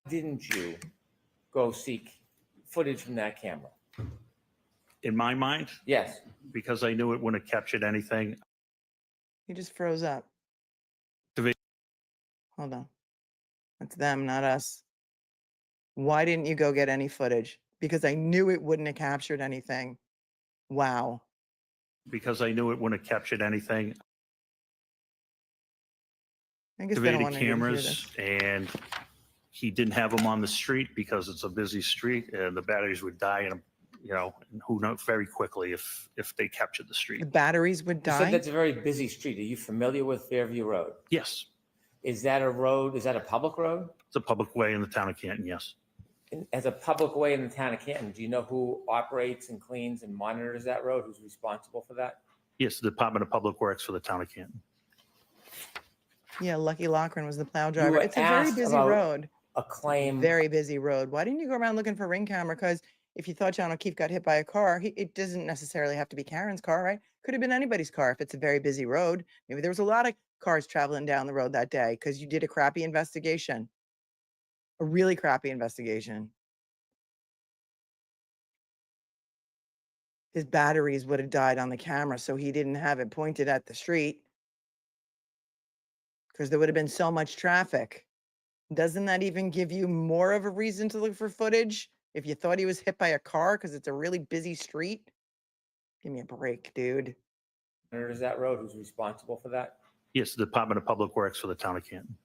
Didn't you go seek footage from that camera? In my mind, Yes. because I knew it wouldn't have captured anything. He just froze up. Divi- Hold on. That's them, not us. Why didn't you go get any footage? Because I knew it wouldn't have captured anything. Wow. Because I knew it wouldn't have captured anything. I guess they don't Activated want to hear cameras, this. and he didn't have them on the street because it's a busy street and the batteries would die and and who knows very quickly if they captured the street. The batteries would You said die. that's a very busy street. Are you familiar with Fairview Road? Yes, Is that a road? Is that a public road? it's a public way in the town of Canton, yes. As a public way in the town of Canton, do you know who operates and cleans and monitors that road? Who's responsible for that? Yes, the Department of Public Works for the town of Canton. Yeah, Lucky Lochran was the plow were driver. It's a very asked busy about- road. A claim. Very busy road. Why didn't you go around looking for ring camera? Because if you thought John O'Keefe got hit by a car, it doesn't necessarily have to be Karen's car, right? Could have been anybody's car if it's a very busy road. Maybe there was a lot of cars traveling down the road that day because you did a crappy investigation. A really crappy investigation. His batteries would have died on the camera, so he didn't have it pointed at the street because there would have been so much traffic. Doesn't that even give you more of a reason to look for footage if you thought he was hit by a car because it's a really busy street? Give me a break, dude. Monitors that road. Who's responsible for that? Yes, the Department of Public Works for the town of Canton.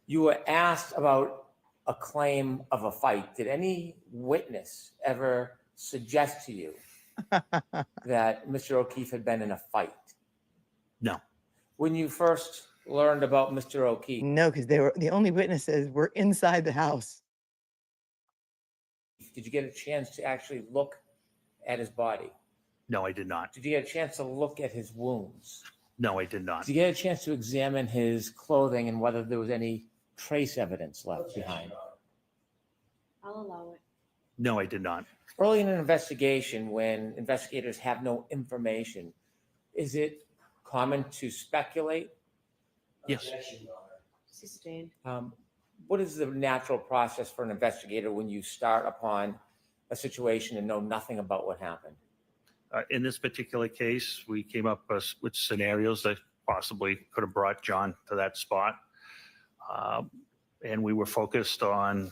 You were asked about a claim of a fight. Did any witness ever suggest to you that Mr. O'Keefe had been in a fight? No, When you first learned about Mr. O'Keefe, No, because they were the only witnesses were inside the house. did you get a chance to actually look at his body? no, I did not. Did you get a chance to look at his wounds? No, I did not. Did you get a chance to examine his clothing and whether there was any trace evidence left behind? I'll allow it. No, I did not. Early in an investigation, when investigators have no information, is it common to speculate? Yes, Sustained. What is the natural process for an investigator when you start upon a situation and know nothing about what happened? in this particular case, we came up with scenarios that possibly could have brought John to that spot. And we were focused on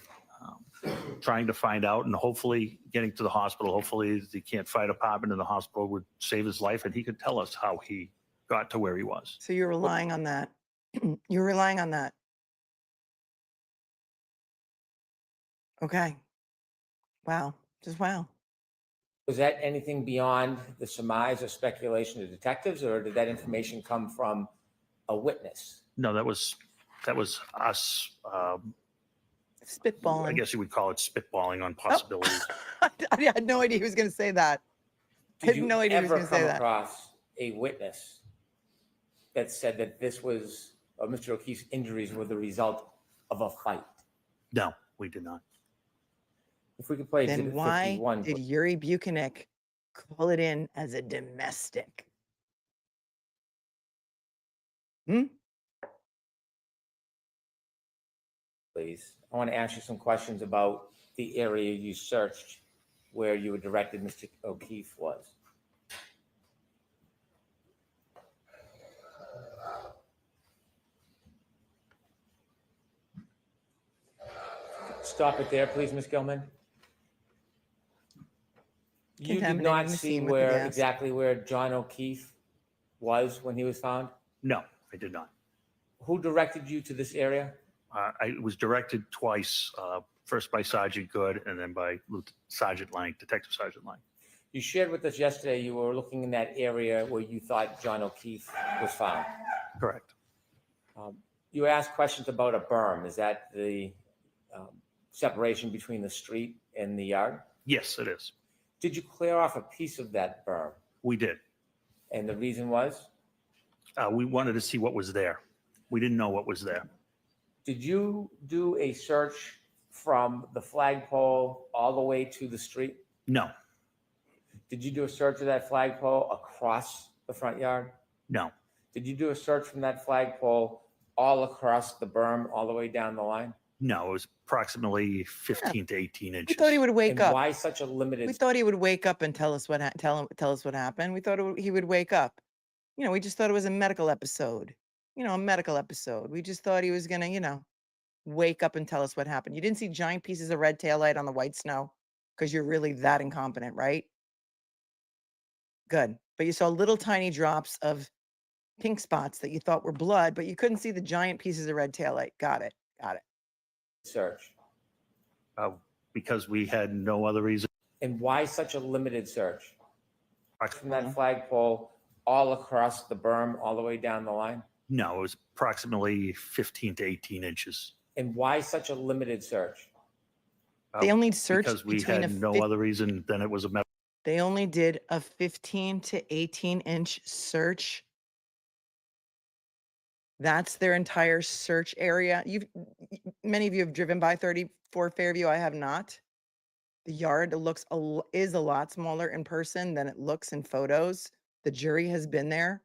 trying to find out and hopefully getting to the hospital. Hopefully the Can't Fire Department in the hospital would save his life and he could tell us how he got to where he was. So you're relying on that. You're relying on that. Okay. Wow. Just wow. Was that anything beyond the surmise or speculation of detectives, or did that information come from a witness? No, that was us. I Spitballing. guess you would call it spitballing on possibilities. I had no idea he was going to say that. I had no idea he was going to say Did you ever that. come across a witness that said that this was, or Mr. O'Keefe's injuries were the result of a fight? No, we did not. If we could play Then Exhibit why 51, did Yuri Buchanek call it in as a domestic? please. I want to ask you some questions about the area you searched where you were directed Mr. O'Keefe was. Stop it there, please, Ms. Gillman. You did Contaminating not the see scene with the where gas. exactly where John O'Keefe was when he was found? No, I did not. Who directed you to this area? I was directed twice, first by Sergeant Good and then by Sergeant Lang, Detective Sergeant Lang. You shared with us yesterday you were looking in that area where you thought John O'Keefe was found. Correct. You asked questions about a berm. Is that the separation between the street and the yard? Yes, it is. Did you clear off a piece of that berm? We did. And the reason was? We wanted to see what was there. We didn't know what was there. Did you do a search from the flagpole all the way to the street? No, Did you do a search of that flagpole across the front yard? no, Did you do a search from that flagpole all across the berm, all the way down the line? no. It was approximately 15 to 18 We inches. thought he would wake And up. why such a limited? We thought he would wake up and tell us what tell us what happened. We thought he would wake up. You know, we just thought it was a medical episode. You know, a medical episode. We just thought he was gonna, you know, wake up and tell us what happened. You didn't see giant pieces of red taillight on the white snow because you're really that incompetent, right? Good. But you saw little tiny drops of pink spots that you thought were blood, but you couldn't see the giant pieces of red taillight. Got it. Got it. Search. Because we had no other reason. And why such a limited search? From that Mhm. flagpole all across the berm, all the way down the line? No, it was approximately 15 to 18 inches. And why such a limited search? They only searched Because we between had a no other reason than it was a medical. They only did a 15 to 18 inch search. That's their entire search area. Many of you have driven by 34 Fairview. I have not. The yard is a lot smaller in person than it looks in photos. The jury has been there.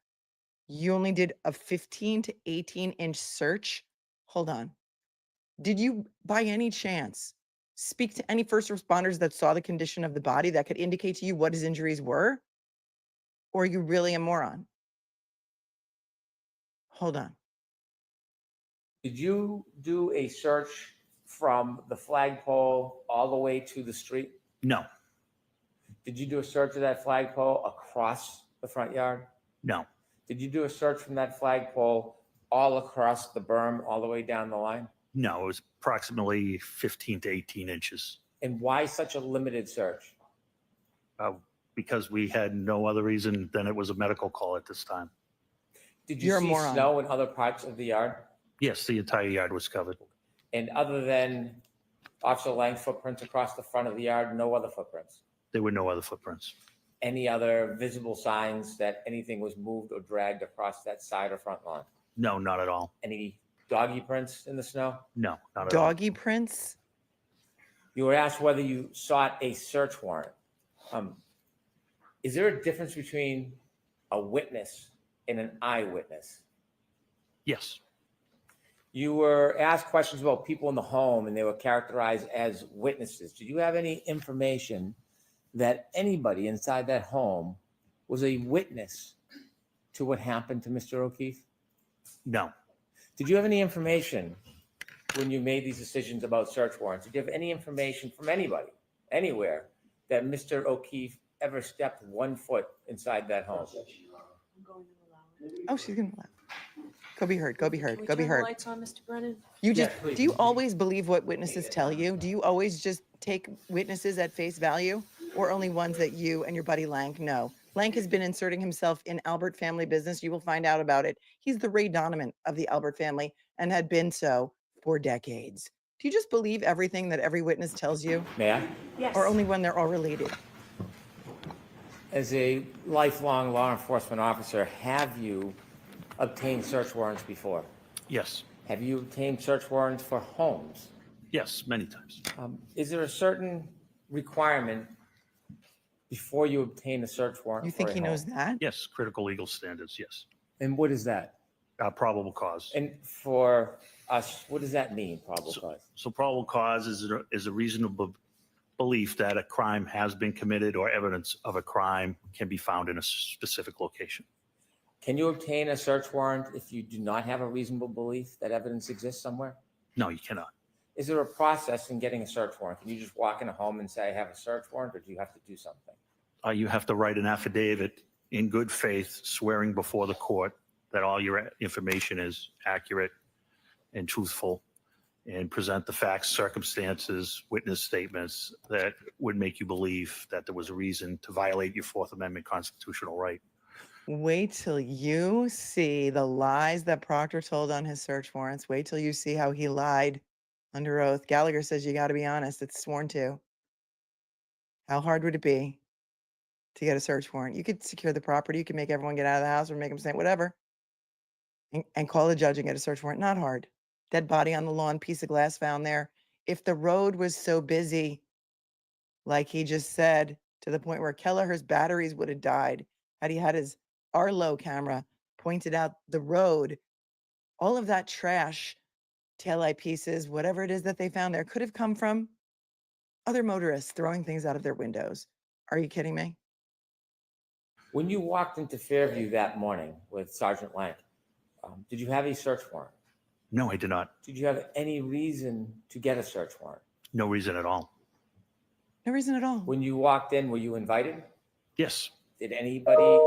You only did a 15 to 18 inch search. Hold on. Did you, by any chance, speak to any first responders that saw the condition of the body that could indicate to you what his injuries were? Or are you really a moron? Hold on. Did you do a search from the flagpole all the way to the street? No, Did you do a search of that flagpole across the front yard? no, Did you do a search from that flagpole all across the berm, all the way down the line? no. It was approximately 15 to 18 inches. And why such a limited search? Because we had no other reason than it was a medical call at this time. Did you You're a see moron. snow in other parts of the yard? Yes, the entire yard was covered. And other than Officer Lang's footprints across the front of the yard, no other footprints? There were no other footprints. Any other visible signs that anything was moved or dragged across that side or front lawn? No, not at all. Any doggy prints in the snow? No, not at all. Doggy prints? You were asked whether you sought a search warrant. Is there a difference between a witness and an eyewitness? Yes, You were asked questions about people in the home and they were characterized as witnesses. Did you have any information that anybody inside that home was a witness to what happened to Mr. O'Keefe? No, Did you have any information when you made these decisions about search warrants? Did you have any information from anybody, anywhere, that Mr. O'Keefe ever stepped 1 foot inside that home? I'm going to allow it. Oh, she's gonna laugh. Go be heard. Go be Can heard. we Go be turn the heard. lights on, Mr. Brennan? You Yeah, just, please. do you always believe what witnesses tell you? Do you always just take witnesses at face value, or only ones that you and your buddy Lank know? Lank has been inserting himself in Albert family business. You will find out about it. He's the Ray Donovan of the Albert family and had been so for decades. Do you just believe everything that every witness tells you, May I? Yes. or only when they're all related? As a lifelong law enforcement officer, have you obtained search warrants before? yes, Have you obtained search warrants for homes? yes, many times. Is there a certain requirement before you obtain a search warrant? You think for a he knows home? that? Yes, critical legal standards, yes. And what is that? Probable cause. And for us, what does that mean, probable cause? So probable cause is a reasonable belief that a crime has been committed or evidence of a crime can be found in a specific location. Can you obtain a search warrant if you do not have a reasonable belief that evidence exists somewhere? No, you cannot. Is there a process in getting a search warrant? Can you just walk in a home and say, I have a search warrant, or do you have to do something? You have to write an affidavit in good faith, swearing before the court that all your information is accurate and truthful, and present the facts, circumstances, witness statements that would make you believe that there was a reason to violate your Fourth Amendment constitutional right. Wait till you see the lies that Proctor told on his search warrants. Wait till you see how he lied under oath. Gallagher says you got to be honest. It's sworn to. How hard would it be to get a search warrant? You could secure the property. You could make everyone get out of the house or make them say whatever and call the judge and get a search warrant. Not hard. Dead body on the lawn, piece of glass found there. If the road was so busy, like he just said, to the point where Kelleher's batteries would have died had he had his Arlo camera pointed out the road, all of that trash, taillight pieces, whatever it is that they found there could have come from other motorists throwing things out of their windows. Are you kidding me? When you walked into Fairview that morning with Sergeant Lank, did you have a search warrant? No, I did not. Did you have any reason to get a search warrant? No reason at all. No reason at all. When you walked in, were you invited? Yes, Did anybody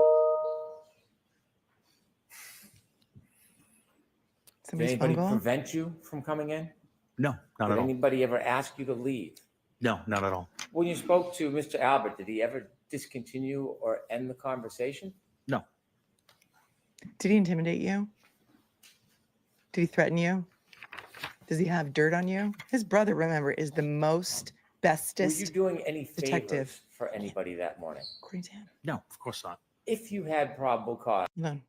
Somebody's phone call? prevent you from coming in? no, not Did at all. anybody ever ask you to leave? No, not at all. When you spoke to Mr. Albert, did he ever discontinue or end the conversation? No, Did he intimidate you? Did he threaten you? Does he have dirt on you? His brother, remember, is the most Were you bestest doing any detective. favors for anybody that morning? according to him. no, of course not. If you had probable cause, Hold on.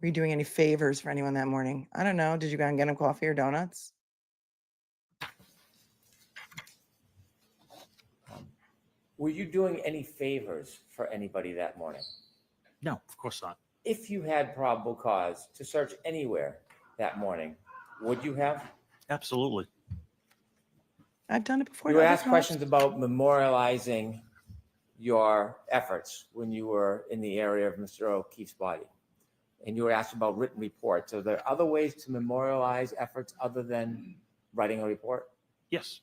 Were you doing any favors for anyone that morning? I don't know. Did you go and get him coffee or donuts? were you doing any favors for anybody that morning? No, of course not. If you had probable cause to search anywhere that morning, would you have? Absolutely. I've done it before. You were other asked cops. questions about memorializing your efforts when you were in the area of Mr. O'Keefe's body. And you were asked about written reports. Are there other ways to memorialize efforts other than writing a report? Yes,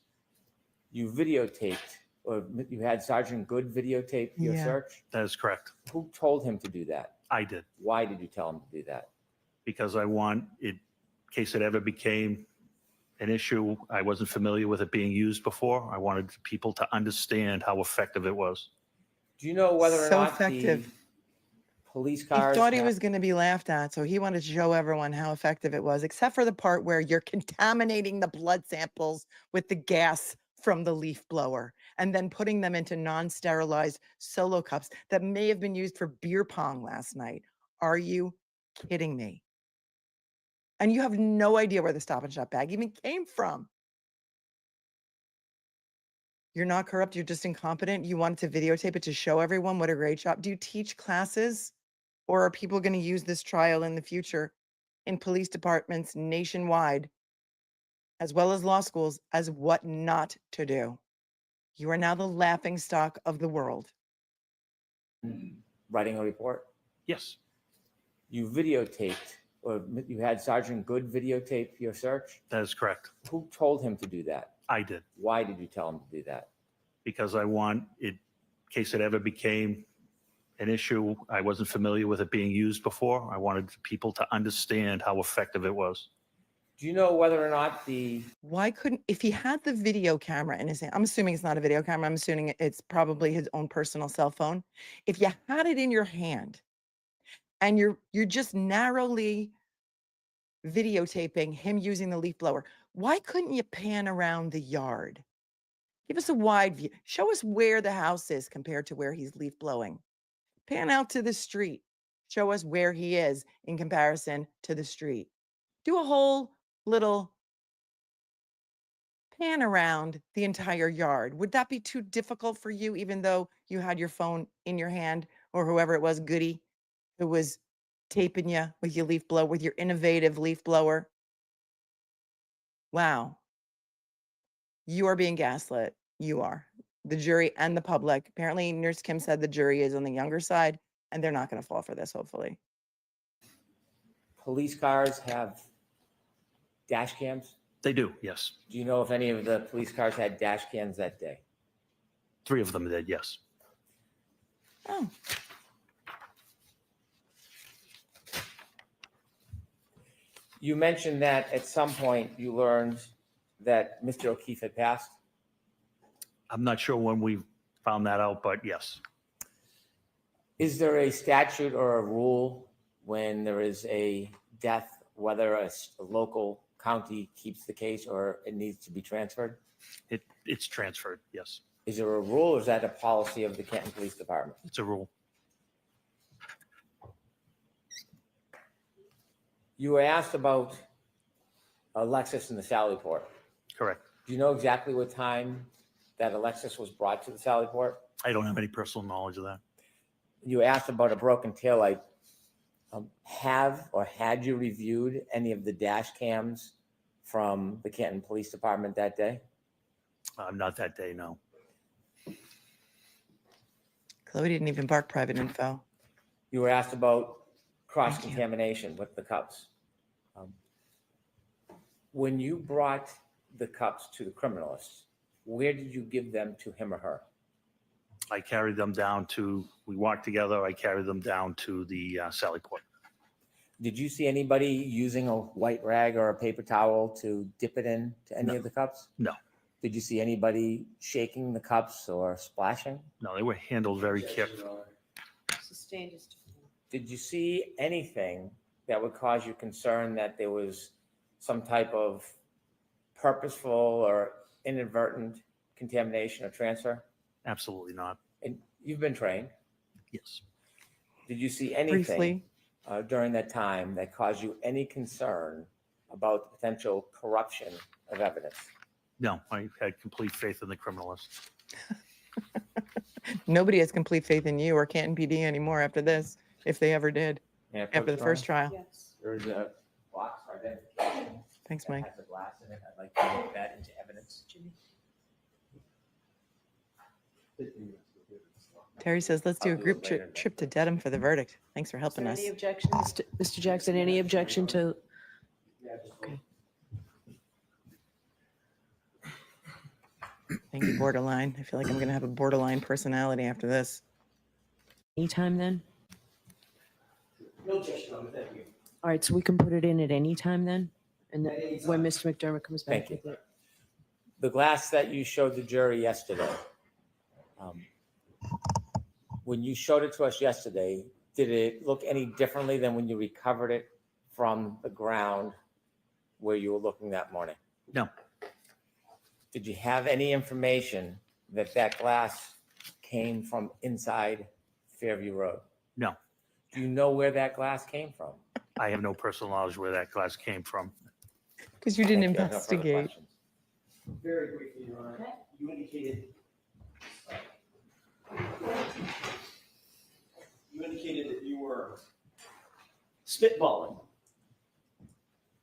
You videotaped, or you had Sergeant Good videotape your Yeah. search? that is correct. Who told him to do that? I did, Why did you tell him to do that? because I want it, in case it ever became an issue, I wasn't familiar with it being used before. I wanted people to understand how effective it was. Do you know whether or So not effective. the police He cars? thought he have- was going to be laughed at, so he wanted to show everyone how effective it was, except for the part where you're contaminating the blood samples with the gas from the leaf blower and then putting them into non-sterilized solo cups that may have been used for beer pong last night. Are you kidding me? And you have no idea where the Stop and Shop bag even came from. You're not corrupt. You're just incompetent. You wanted to videotape it to show everyone what a great job. Do you teach classes? Or are people going to use this trial in the future in police departments nationwide, as well as law schools, as what not to do? You are now the laughing stock of the world. Writing a report? Yes, you videotaped, or you had Sergeant Good videotape your search? That is correct. Who told him to do that? I did, Why did you tell him to do that? because I want it, in case it ever became an issue, I wasn't familiar with it being used before. I wanted people to understand how effective it was. Do you know whether or not the, Why couldn't, if he had the video camera in his hand, I'm assuming it's not a video camera, I'm assuming it's probably his own personal cell phone. If you had it in your hand and you're just narrowly videotaping him using the leaf blower, why couldn't you pan around the yard? Give us a wide view. Show us where the house is compared to where he's leaf blowing. Pan out to the street. Show us where he is in comparison to the street. Do a whole little pan around the entire yard. Would that be too difficult for you, even though you had your phone in your hand, or whoever it was, Goody, who was taping you with your leaf blower, with your innovative leaf blower? Wow. You are being gaslit. You are. The jury and the public. Apparently, Nurse Kim said the jury is on the younger side, and they're not going to fall for this, hopefully. police cars have dash cams? They do, yes. Do you know if any of the police cars had dash cams that day? 3 of them did, yes. Oh, You mentioned that at some point you learned that Mr. O'Keefe had passed. I'm not sure when we found that out, but yes. Is there a statute or a rule when there is a death, whether a local county keeps the case or it needs to be transferred? It's transferred, yes. Is there a rule or is that a policy of the Canton Police Department? It's a rule. You were asked about a Lexus in the Sallyport. Correct. Do you know exactly what time that Lexus was brought to the Sallyport? I don't have any personal knowledge of that. You asked about a broken taillight. Have or had you reviewed any of the dash cams from the Canton Police Department that day? Not that day, no. Chloe didn't even bark private info. You were asked about cross-contamination with the cups. When you brought the cups to the criminalist, where did you give them to him or her? I carried them down to, we walked together, I carried them down to the Sallyport. Did you see anybody using a white rag or a paper towel to dip it in to any No. of the cups? No. Did you see anybody shaking the cups or splashing? No, they were handled very carefully. Sustained is. Did you see anything that would cause you concern that there was some type of purposeful or inadvertent contamination or transfer? Absolutely not. And you've been trained. Yes. Did you see anything Briefly, during that time that caused you any concern about the potential corruption of evidence? No, I had complete faith in the criminalist. nobody has complete faith in you or Canton PD anymore after this, if they ever did, after the first trial. Yes. There's a box for identification. Thanks, that Mike. has a glass in it. I'd like to put that into evidence. Terry says, let's do a I'll do group it later. trip to Dedham for the verdict. Thanks for Is helping there us. any objections, Mr. Jackson, any objection to? Thank you, borderline. I feel like I'm going to have a borderline personality after this. Anytime then? No objection, thank you. All right, so we can put it in at any time then? And then when Mr. McDermott comes back Thank with it? The glass that you showed the jury yesterday, when you showed it to us yesterday, did it look any differently than when you recovered it from the ground where you were looking that morning? No. Did you have any information that that glass came from inside Fairview Road? No. Do you know where that glass came from? I have no personal knowledge where that glass came from. Because you didn't Thank you. I have no further investigate. questions. Very briefly, Your Honor, you indicated that you were spitballing,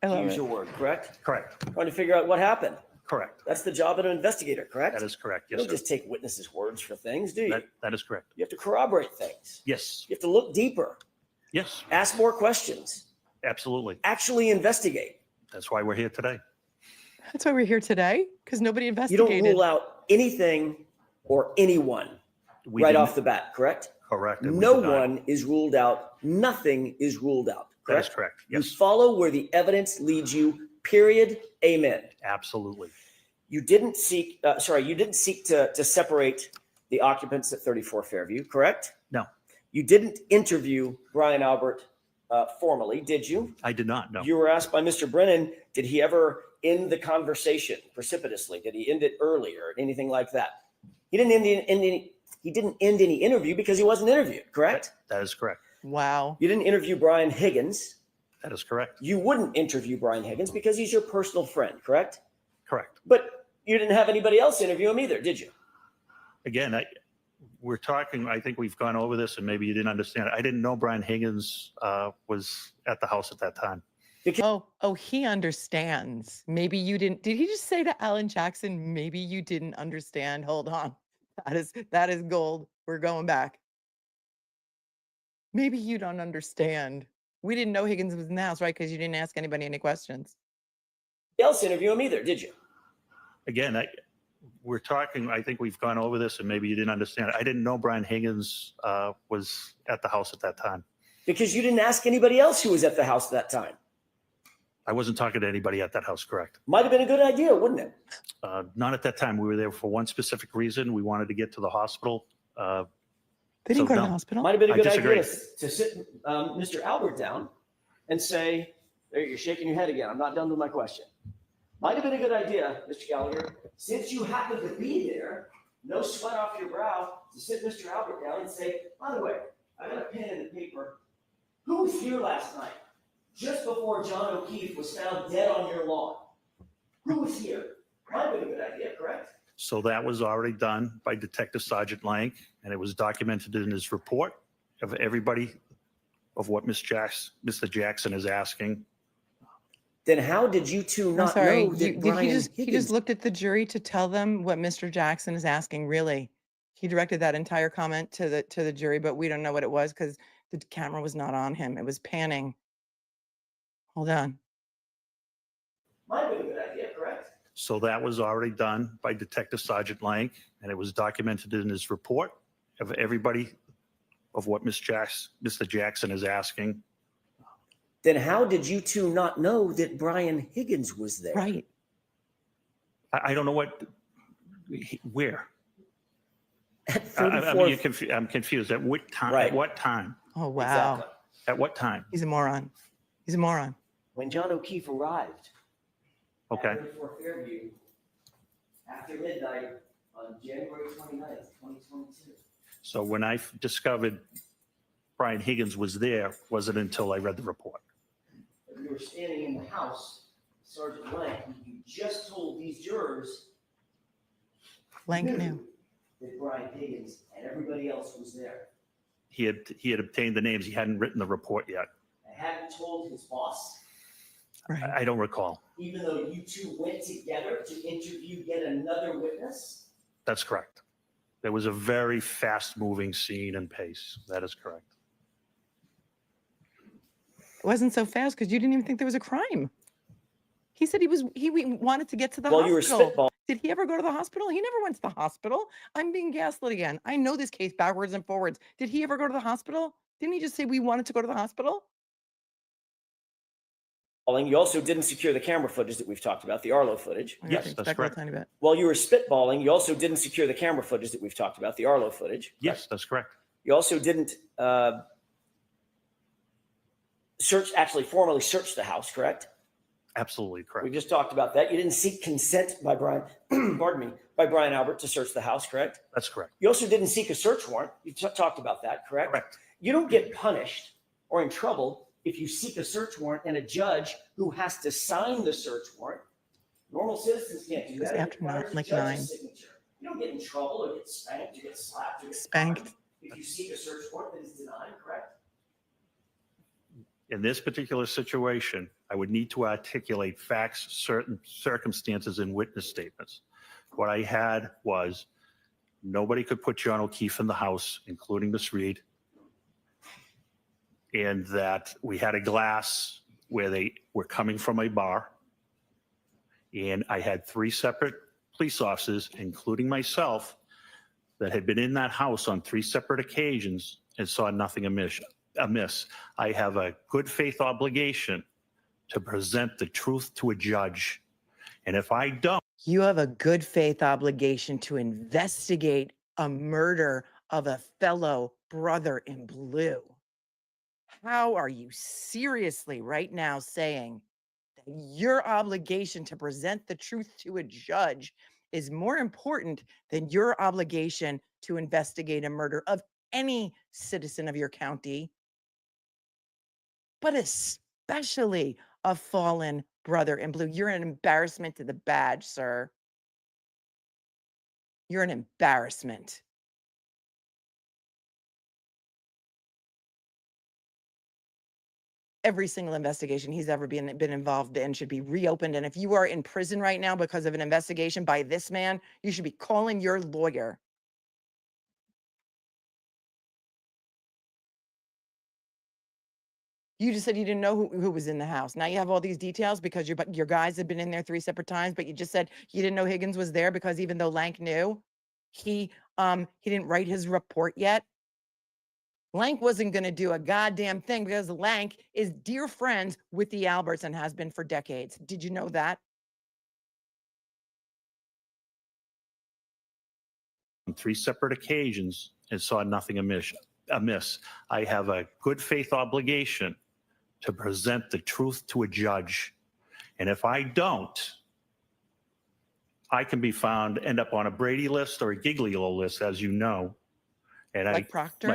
I to love use it. your word, correct? Correct. Trying to figure out what happened. Correct. That's the job of an investigator, correct? That is correct. You Yes, don't sir. just take witnesses' words for things, do you? That is correct. You have to corroborate things. Yes. You have to look deeper. Yes, Ask more questions. absolutely. Actually investigate. That's why we're here today. That's why we're here today, because nobody You don't investigated. rule out anything or anyone We right didn't- off the bat, correct? Correct. and we No did not. one is ruled out. Nothing is ruled out, That is correct? correct. You Yes, follow where the evidence leads you, period. Amen. absolutely. You didn't seek, you didn't seek to separate the occupants at 34 Fairview, correct? No. You didn't interview Brian Albert formally, did you? I did not, no. You were asked by Mr. Brennan, did he ever end the conversation precipitously? Did he end it early or anything like that? He didn't end any interview because he wasn't interviewed, correct? That is correct. Wow. You didn't interview Brian Higgins. That is correct. You wouldn't interview Brian Higgins because he's your personal friend, correct? Correct. But you didn't have anybody else interview him either, did you? Again, we're talking, I think we've gone over this and maybe you didn't understand it. I didn't know Brian Higgins was at the house at that time. Oh, he understands. Maybe you didn't. Did he just say to Alan Jackson, maybe you didn't understand? Hold on. That is gold. We're going back. Maybe you don't understand. We didn't know Higgins was in the house, right? Because you didn't ask anybody any questions. Else interview him either, did you? Again, we're talking, I think we've gone over this and maybe you didn't understand it. I didn't know Brian Higgins was at the house at that time. Because you didn't ask anybody else who was at the house at that time. I wasn't talking to anybody at that house, correct? Might have been a good idea, wouldn't it? Not at that time. We were there for one specific reason. We wanted to get to the hospital. They didn't So go to no. the hospital. Might have been a I good disagree. idea to sit Mr. Albert down and say, there, you're shaking your head again. I'm not done with my question. Might have been a good idea, Mr. Gallagher, since you happen to be there, no sweat off your brow, to sit Mr. Albert down and say, by the way, I got a pen and a paper. Who was here last night, just before John O'Keefe was found dead on your lawn? Who was here? Might have been a good idea, correct? So that was already done by Detective Sergeant Lang, and it was documented in his report of everybody of what Mr. Jackson is asking. Then how did you two I'm not sorry. know that Did Brian he just Higgins? looked at the jury to tell them what Mr. Jackson is asking? Really? He directed that entire comment to the jury, but we don't know what it was because the camera was not on him. It was panning. Hold on. Might have been a good idea, correct? So that was already done by Detective Sergeant Lang, and it was documented in his report of everybody of what Mr. Jackson is asking. Then how did you two not know that Brian Higgins was there? Right. I don't know where. At I 34 mean, I'm confused. At what time? Right. At what time? Oh, wow. Exactly. At what time? He's a moron. He's a moron. When John O'Keefe arrived Okay. at 34 Fairview after midnight on January 29th, 2022. So when I discovered Brian Higgins was there, wasn't until I read the report. You were standing in the house, Sergeant Lang, you just told these jurors Lang knew. that Brian Higgins and everybody else was there. He had obtained the names. He hadn't written the report yet. I hadn't told his boss, Right. I don't recall. even though you two went together to interview yet another witness. That's correct. There was a very fast-moving scene and pace. That is correct. It wasn't so fast because you didn't even think there was a crime. He said he wanted to get to the While you were hospital. spitballing. Did he ever go to the hospital? He never went to the hospital. I'm being gaslit again. I know this case backwards and forwards. Did he ever go to the hospital? Didn't he just say we wanted to go to the hospital? You also didn't secure the camera footage that we've talked about, the Arlo footage. I Yes, think that's back a correct. tiny bit. While you were spitballing, you also didn't secure the camera footage that we've talked about, the Arlo footage. Yes, that's correct. You also didn't formally search the house, correct? Absolutely We correct. just talked about that. You didn't seek consent by Brian, pardon me, by Brian Albert to search the house, correct? That's correct. You also didn't seek a search warrant. You talked about that, correct? Correct. You don't get punished or in trouble if you seek a search warrant and a judge who has to sign the search warrant. Normal citizens can't do It was that. It after requires a like judge's 9. signature. You don't get in trouble or get spanked or get slapped or get Spanked. fined if you seek a search warrant that is denied, correct? In this particular situation, I would need to articulate facts, certain circumstances, and witness statements. What I had was nobody could put John O'Keefe in the house, including Miss Reed. and that we had a glass where they were coming from a bar. And I had 3 separate police officers, including myself, that had been in that house on 3 separate occasions and saw nothing amiss. I have a good faith obligation to present the truth to a judge. And if I don't, You have a good faith obligation to investigate a murder of a fellow brother in blue. How are you seriously right now saying that your obligation to present the truth to a judge is more important than your obligation to investigate a murder of any citizen of your county, but especially a fallen brother in blue? You're an embarrassment to the badge, sir. You're an embarrassment. Every single investigation he's ever been involved in should be reopened. And if you are in prison right now because of an investigation by this man, you should be calling your lawyer. You just said you didn't know who was in the house. Now you have all these details because your guys have been in there 3 separate times, but you just said you didn't know Higgins was there because even though Lank knew, he didn't write his report yet. Lank wasn't going to do a goddamn thing because Lank is dear friends with the Alberts and has been for decades. Did you know that? on 3 separate occasions and saw nothing amiss. I have a good faith obligation to present the truth to a judge. And if I don't, I can be found, end up on a Brady list or a Giglio list, as you know. And Like Proctor?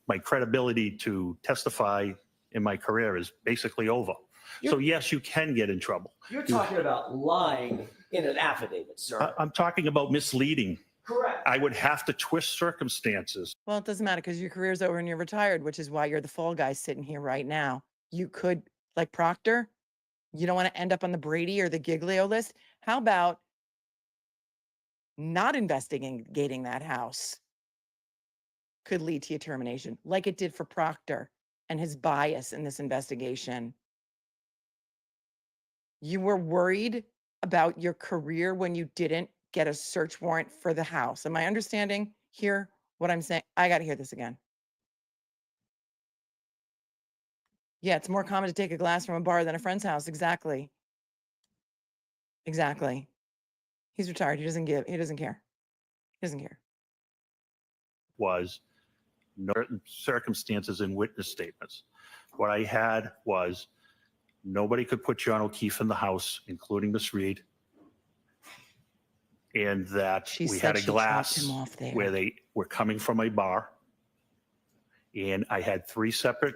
my credibility to testify in my career is basically over. So yes, you can get in trouble. You're talking about lying in an affidavit, sir. I'm talking about misleading. Correct. I would have to twist circumstances. Well, it doesn't matter because your career's over and you're retired, which is why you're the fall guy sitting here right now. You could, like Proctor, you don't want to end up on the Brady or the Giglio list. How about not investigating that house? Could lead to your termination, like it did for Proctor and his bias in this investigation. You were worried about your career when you didn't get a search warrant for the house. Am I understanding here what I'm saying? I got to hear this again. Yeah, it's more common to take a glass from a bar than a friend's house. Exactly. Exactly. He's retired. He doesn't care. He doesn't care. Was certain circumstances and witness statements. What I had was nobody could put John O'Keefe in the house, including Miss Reed, and that we had a glass where they were coming from a bar, and I had 3 separate.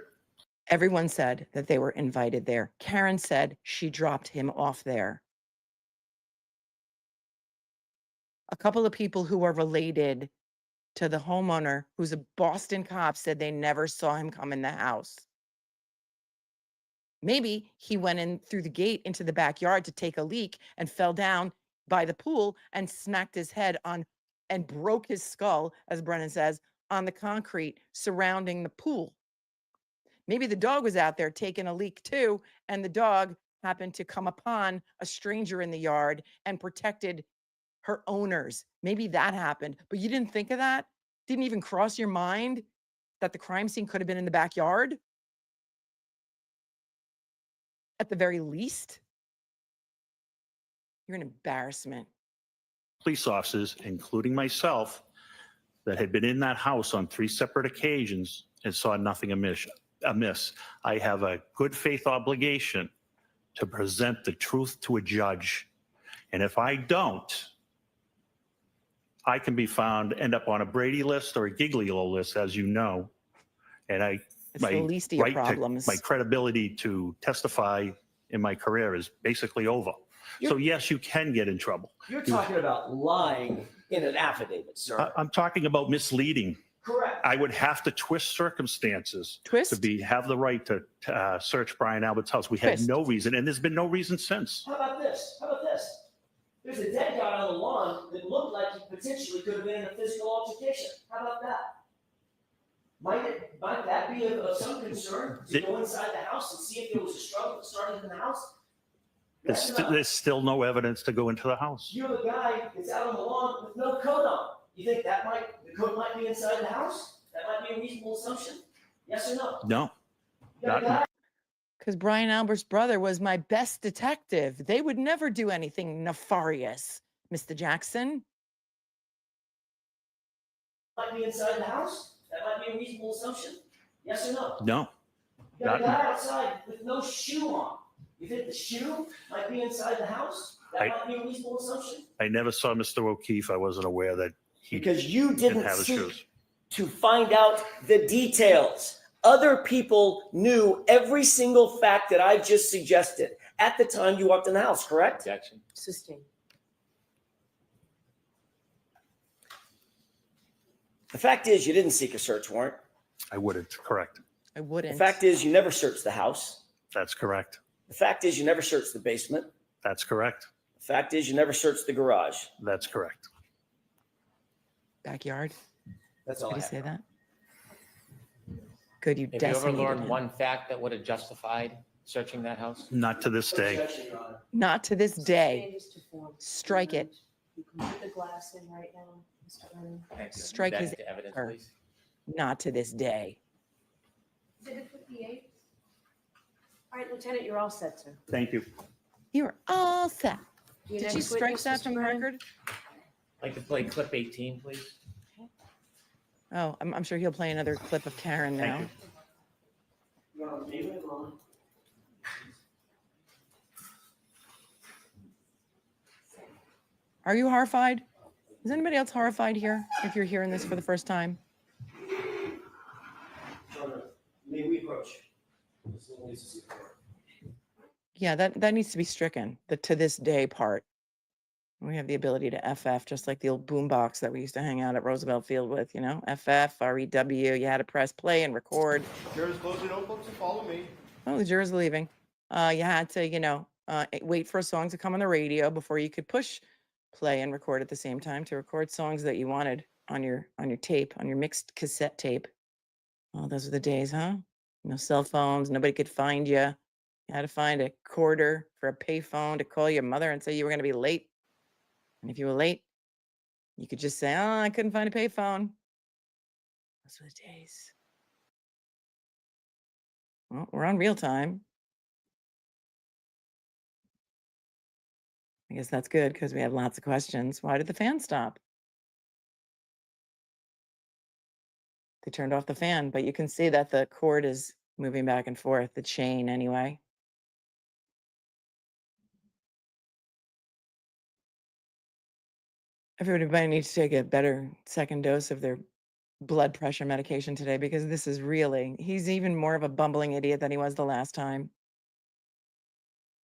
Everyone said that they were invited there. Karen said she dropped him off there. A couple of people who are related to the homeowner, who's a Boston cop, said they never saw him come in the house. Maybe he went in through the gate into the backyard to take a leak and fell down by the pool and smacked his head on and broke his skull, as Brennan says, on the concrete surrounding the pool. Maybe the dog was out there taking a leak too, and the dog happened to come upon a stranger in the yard and protected her owners. Maybe that happened, but you didn't think of that? Didn't even cross your mind that the crime scene could have been in the backyard? At the very least? You're an embarrassment. Police officers, including myself, that had been in that house on 3 separate occasions and saw nothing amiss. I have a good faith obligation to present the truth to a judge. And if I don't, I can be found, end up on a Brady list or a Giglio list, as you know. And It's the least of your problems. my credibility to testify in my career is basically over. So yes, you can get in trouble. You're talking about lying in an affidavit, sir. I'm talking about misleading. Correct. I would have to twist circumstances to have the right to search Brian Albert's house. We had no reason, and there's been no reason since. How about this? There's a dead guy on the lawn that looked like he potentially could have been in a physical altercation. How about that? Might that be of some concern to go inside the house and see if there was a struggle that started in the house? Yes or no? There's still no evidence to go into the house. You have a guy that's out on the lawn with no coat on. You think the coat might be inside the house? That might be a reasonable assumption? Yes or no? No, You got a not- guy Because Brian Albert's brother was my best detective. They would never do anything nefarious, Mr. Jackson. might be inside the house? That might be a reasonable assumption? Yes or no? no, You got a Not- guy outside with no shoe on. You think the shoe might be inside the house? That I- might be a reasonable assumption? I never saw Mr. O'Keefe. I wasn't aware that he Because you didn't didn't have his seek shoes. to find out the details. Other people knew every single fact that I just suggested at the time you walked in the house, correct? Objection. Sustain. The fact is you didn't seek a search warrant. I wouldn't, correct. I The wouldn't. fact is you never searched the house. That's correct. The fact is you never searched the basement. That's correct. The fact is you never searched the garage. That's correct. Backyard. That's all Did I he have. say that? Good, you Have you ever decimated learned him. one fact that would have justified searching that house? Not to this day. Objection, Your Honor. Not to this day. Sustain is to form. Strike it. You can put the glass in right now, Mr. Brennan. Thank you. Strike That his into evidence, answer. please. Not to this day. Exhibit 58. All right, Lieutenant, you're all set, sir. Thank you. You're all set. Your Did you next strike witness, that Mr. from the Brennan? record? I'd like to play clip 18, please. Oh, I'm sure he'll play another clip of Karen now. Thank Your Honor, leave it alone. Are you horrified? Is anybody else horrified here if you're hearing this for the first time? Your Honor, may we approach? Ms. Lisa Secord. Yeah, that needs to be stricken, the to this day part. We have the ability to FF, just like the old boombox that we used to hang out at Roosevelt Field with, you know, FF, REW. You had to press play and record. Jurors, close your notebooks and follow me. Oh, the jurors are leaving. You had to, wait for a song to come on the radio before you could push play and record at the same time to record songs that you wanted on your tape, on your mixed cassette tape. Oh, those were the days, huh? No cell phones. Nobody could find you. You had to find a quarter for a payphone to call your mother and say you were going to be late. And if you were late, you could just say, "Oh, I couldn't find a payphone." Those were the days. Well, we're on real time. I guess that's good because we have lots of questions. Why did the fan stop? They turned off the fan, but you can see that the cord is moving back and forth, the chain anyway. Everybody needs to take a better second dose of their blood pressure medication today because this is really, he's even more of a bumbling idiot than he was the last time.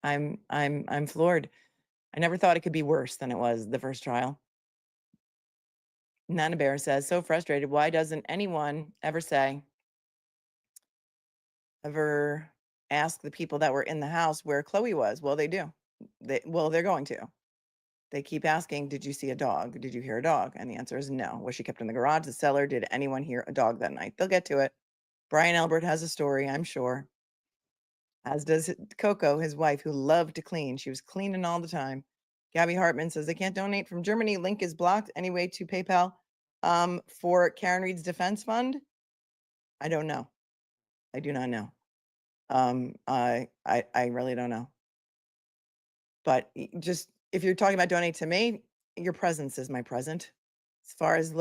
I'm floored. I never thought it could be worse than it was the first trial. Nana Bear says, so frustrated. Why doesn't anyone ever ask the people that were in the house where Chloe was? Well, they do. They're going to. They keep asking, did you see a dog? Did you hear a dog? And the answer is no. Was she kept in the garage, the cellar? Did anyone hear a dog that night? They'll get to it. Brian Albert has a story, I'm sure. As does Coco, his wife, who loved to clean. She was cleaning all the time. Gabby Hartman says they can't donate from Germany. Link is blocked. Anyway, to PayPal for Karen Reed's defense fund. I don't know. I do not know. I really don't know. But just if you're talking about donate to me, your presence is my present. As far as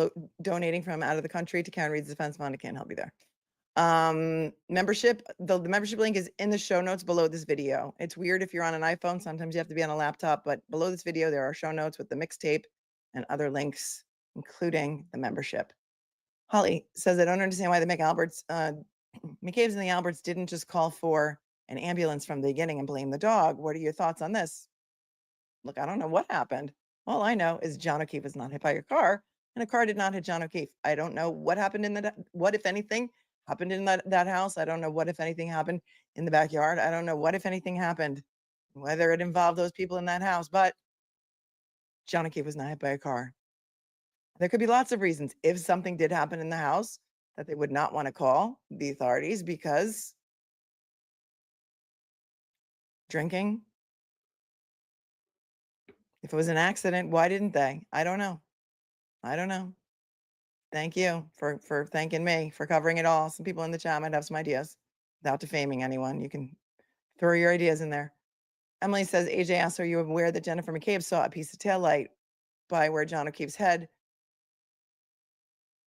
donating from out of the country to Karen Reed's defense fund, I can't help you there. Membership, the membership link is in the show notes below this video. It's weird if you're on an iPhone, sometimes you have to be on a laptop, but below this video, there are show notes with the mixtape and other links, including the membership. Holly says, I don't understand why the McCabe's and the Alberts didn't just call for an ambulance from the beginning and blame the dog. What are your thoughts on this? Look, I don't know what happened. All I know is John O'Keefe was not hit by a car, and a car did not hit John O'Keefe. I don't know what happened what, if anything, happened in that house. I don't know what, if anything, happened in the backyard. I don't know what, if anything, happened, whether it involved those people in that house, but John O'Keefe was not hit by a car. There could be lots of reasons. If something did happen in the house that they would not want to call the authorities because drinking. If it was an accident, why didn't they? I don't know. I don't know. Thank you for thanking me for covering it all. Some people in the chat might have some ideas without defaming anyone. You can throw your ideas in there. Emily says, AJ asks, are you aware that Jennifer McCabe saw a piece of taillight by where John O'Keefe's head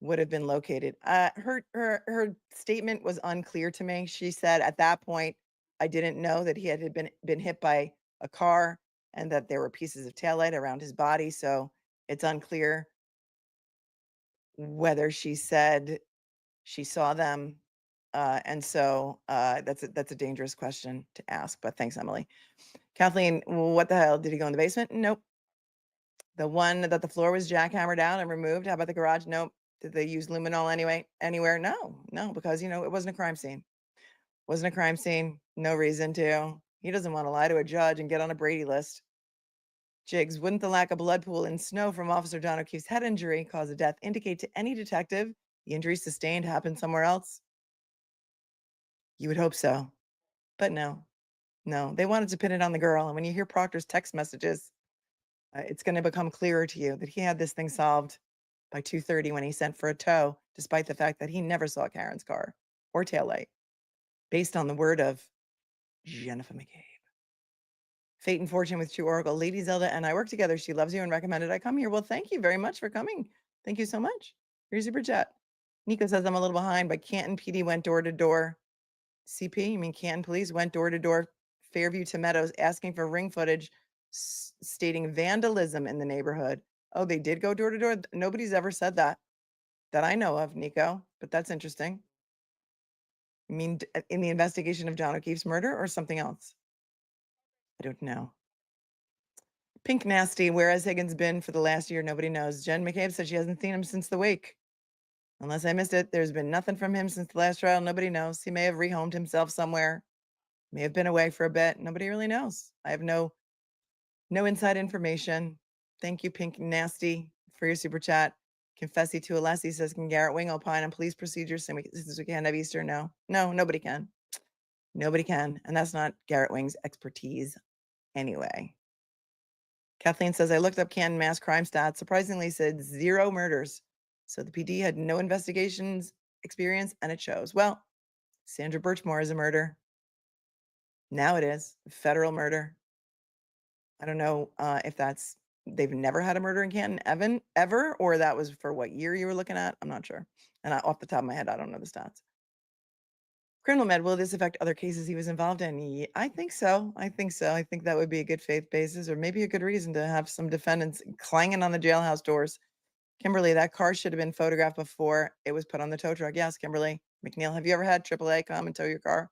would have been located? Her statement was unclear to me. She said at that point, I didn't know that he had been hit by a car and that there were pieces of taillight around his body. So it's unclear whether she said she saw them. And so that's a dangerous question to ask, but thanks, Emily. Kathleen, what the hell? Did he go in the basement? Nope. The one that the floor was jackhammered out and removed. How about the garage? Nope. Did they use luminol anywhere? No, because it wasn't a crime scene. Wasn't a crime scene. No reason to. He doesn't want to lie to a judge and get on a Brady list. Jigs, wouldn't the lack of blood pool in snow from Officer John O'Keefe's head injury cause a death indicate to any detective the injury sustained happened somewhere else? You would hope so. But no, they wanted to pin it on the girl. And when you hear Proctor's text messages, it's going to become clearer to you that he had this thing solved by 2:30 when he sent for a tow, despite the fact that he never saw Karen's car or taillight, based on the word of Jennifer McCabe. Fate and Fortune with True Oracle. Lady Zelda and I work together. She loves you and recommended I come here. Well, thank you very much for coming. Thank you so much. Here's your super chat. Nico says I'm a little behind, but Canton PD went door to door. CP, you mean Canton Police went door to door, Fairview to Meadows, asking for ring footage stating vandalism in the neighborhood. Oh, they did go door to door? Nobody's ever said that I know of, Nico, but that's interesting. You mean in the investigation of John O'Keefe's murder or something else? I don't know. Pink Nasty, where has Higgins been for the last year? Nobody knows. Jen McCabe said she hasn't seen him since the wake. Unless I missed it, there's been nothing from him since the last trial. Nobody knows. He may have rehomed himself somewhere. May have been away for a bit. Nobody really knows. I have no inside information. Thank you, Pink Nasty, for your super chat. Confessy to Alessi says, can Garrett Wing opine on police procedures since we can't have Easter? No, nobody can. Nobody can. And that's not Garrett Wing's expertise anyway. Kathleen says, I looked up Canton mass crime stats. Surprisingly said 0 murders. So the PD had no investigations experience and it shows. Well, Sandra Birchmore is a murder. Now it is federal murder. I don't know if they've never had a murder in Canton ever, or that was for what year you were looking at. I'm not sure. And off the top of my head, I don't know the stats. Criminal Med, will this affect other cases he was involved in? Yeah, I think so. I think that would be a good faith basis, or maybe a good reason to have some defendants clanging on the jailhouse doors. Kimberly, that car should have been photographed before it was put on the tow truck. Yes, Kimberly. McNeil, have you ever had AAA come and tow your car?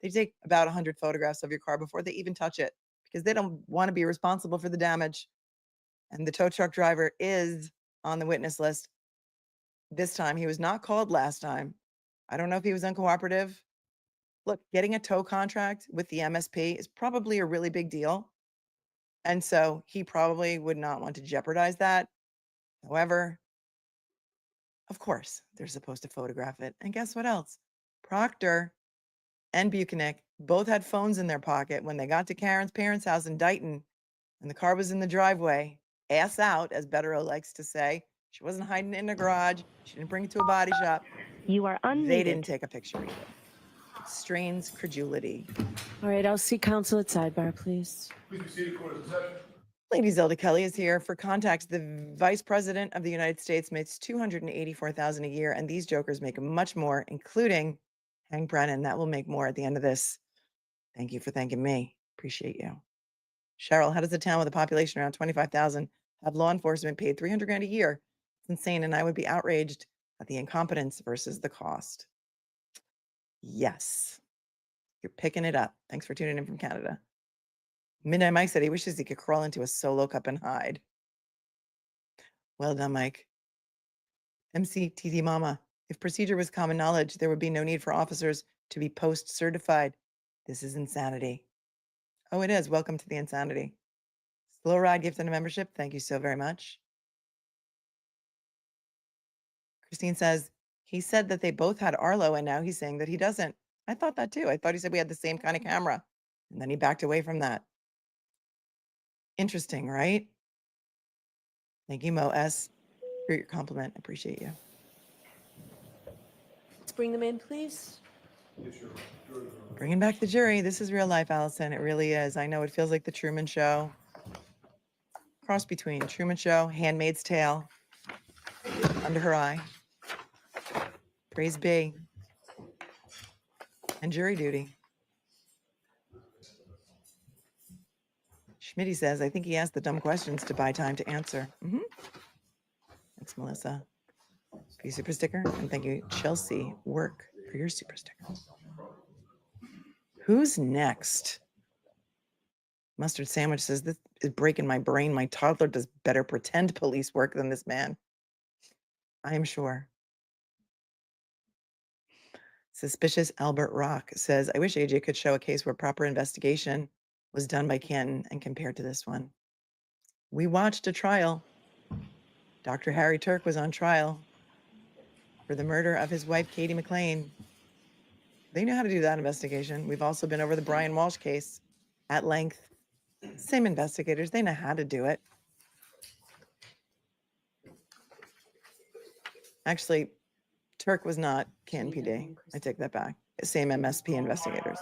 They take about 100 photographs of your car before they even touch it because they don't want to be responsible for the damage. And the tow truck driver is on the witness list. This time, he was not called last time. I don't know if he was uncooperative. Look, getting a tow contract with the MSP is probably a really big deal. And so he probably would not want to jeopardize that. However, of course, they're supposed to photograph it. And guess what else? Proctor and Buchanan both had phones in their pocket when they got to Karen's parents' house in Dighton, and the car was in the driveway, ass out, as Betterow likes to say. She wasn't hiding it in a garage. She didn't bring it to a body shop. You are unmuted. They didn't take a picture either. Strains credulity. All right, I'll see counsel at sidebar, please. Please be seated, court is in session. Lady Zelda Kelly is here for context. The Vice President of the United States makes $284,000 a year, and these jokers make much more, including Hank Brennan. That will make more at the end of this. Thank you for thanking me. Appreciate you. Cheryl, how does a town with a population around 25,000 have law enforcement paid $300,000 a year? It's insane, and I would be outraged at the incompetence versus the cost. Yes, you're picking it up. Thanks for tuning in from Canada. Midnight Mike said he wishes he could crawl into a solo cup and hide. Well done, Mike. MCTD Mama, if procedure was common knowledge, there would be no need for officers to be post-certified. This is insanity. Oh, it is. Welcome to the insanity. Slow Ride gifted a membership. Thank you so very much. Christine says, He said that they both had Arlo, and now he's saying that he doesn't. I thought that too. I thought he said we had the same kind of camera, and then he backed away from that. Interesting, right? Thank you, Mo S, for your compliment. I appreciate you. Let's bring them in, please. Bringing back the jury. This is real life, Allison. It really is. I know it feels like the Truman Show. Cross between Truman Show, Handmaid's Tale, Under Her Eye, Praise Be, and Jury Duty. Schmitty says, I think he asked the dumb questions to buy time to answer. Thanks, Melissa, for your super sticker. And thank you, Chelsea Work, for your super sticker. Who's next? Mustard Sandwich says, this is breaking my brain. My toddler does better pretend police work than this man. I am sure. Suspicious Albert Rock says, I wish AJ could show a case where proper investigation was done by Canton and compared to this one. We watched a trial. Dr. Harry Turk was on trial for the murder of his wife, Katie McLean. They know how to do that investigation. We've also been over the Brian Walsh case at length. Same investigators, they know how to do it. Actually, Turk was not Canton PD. I take that back. Same MSP investigators.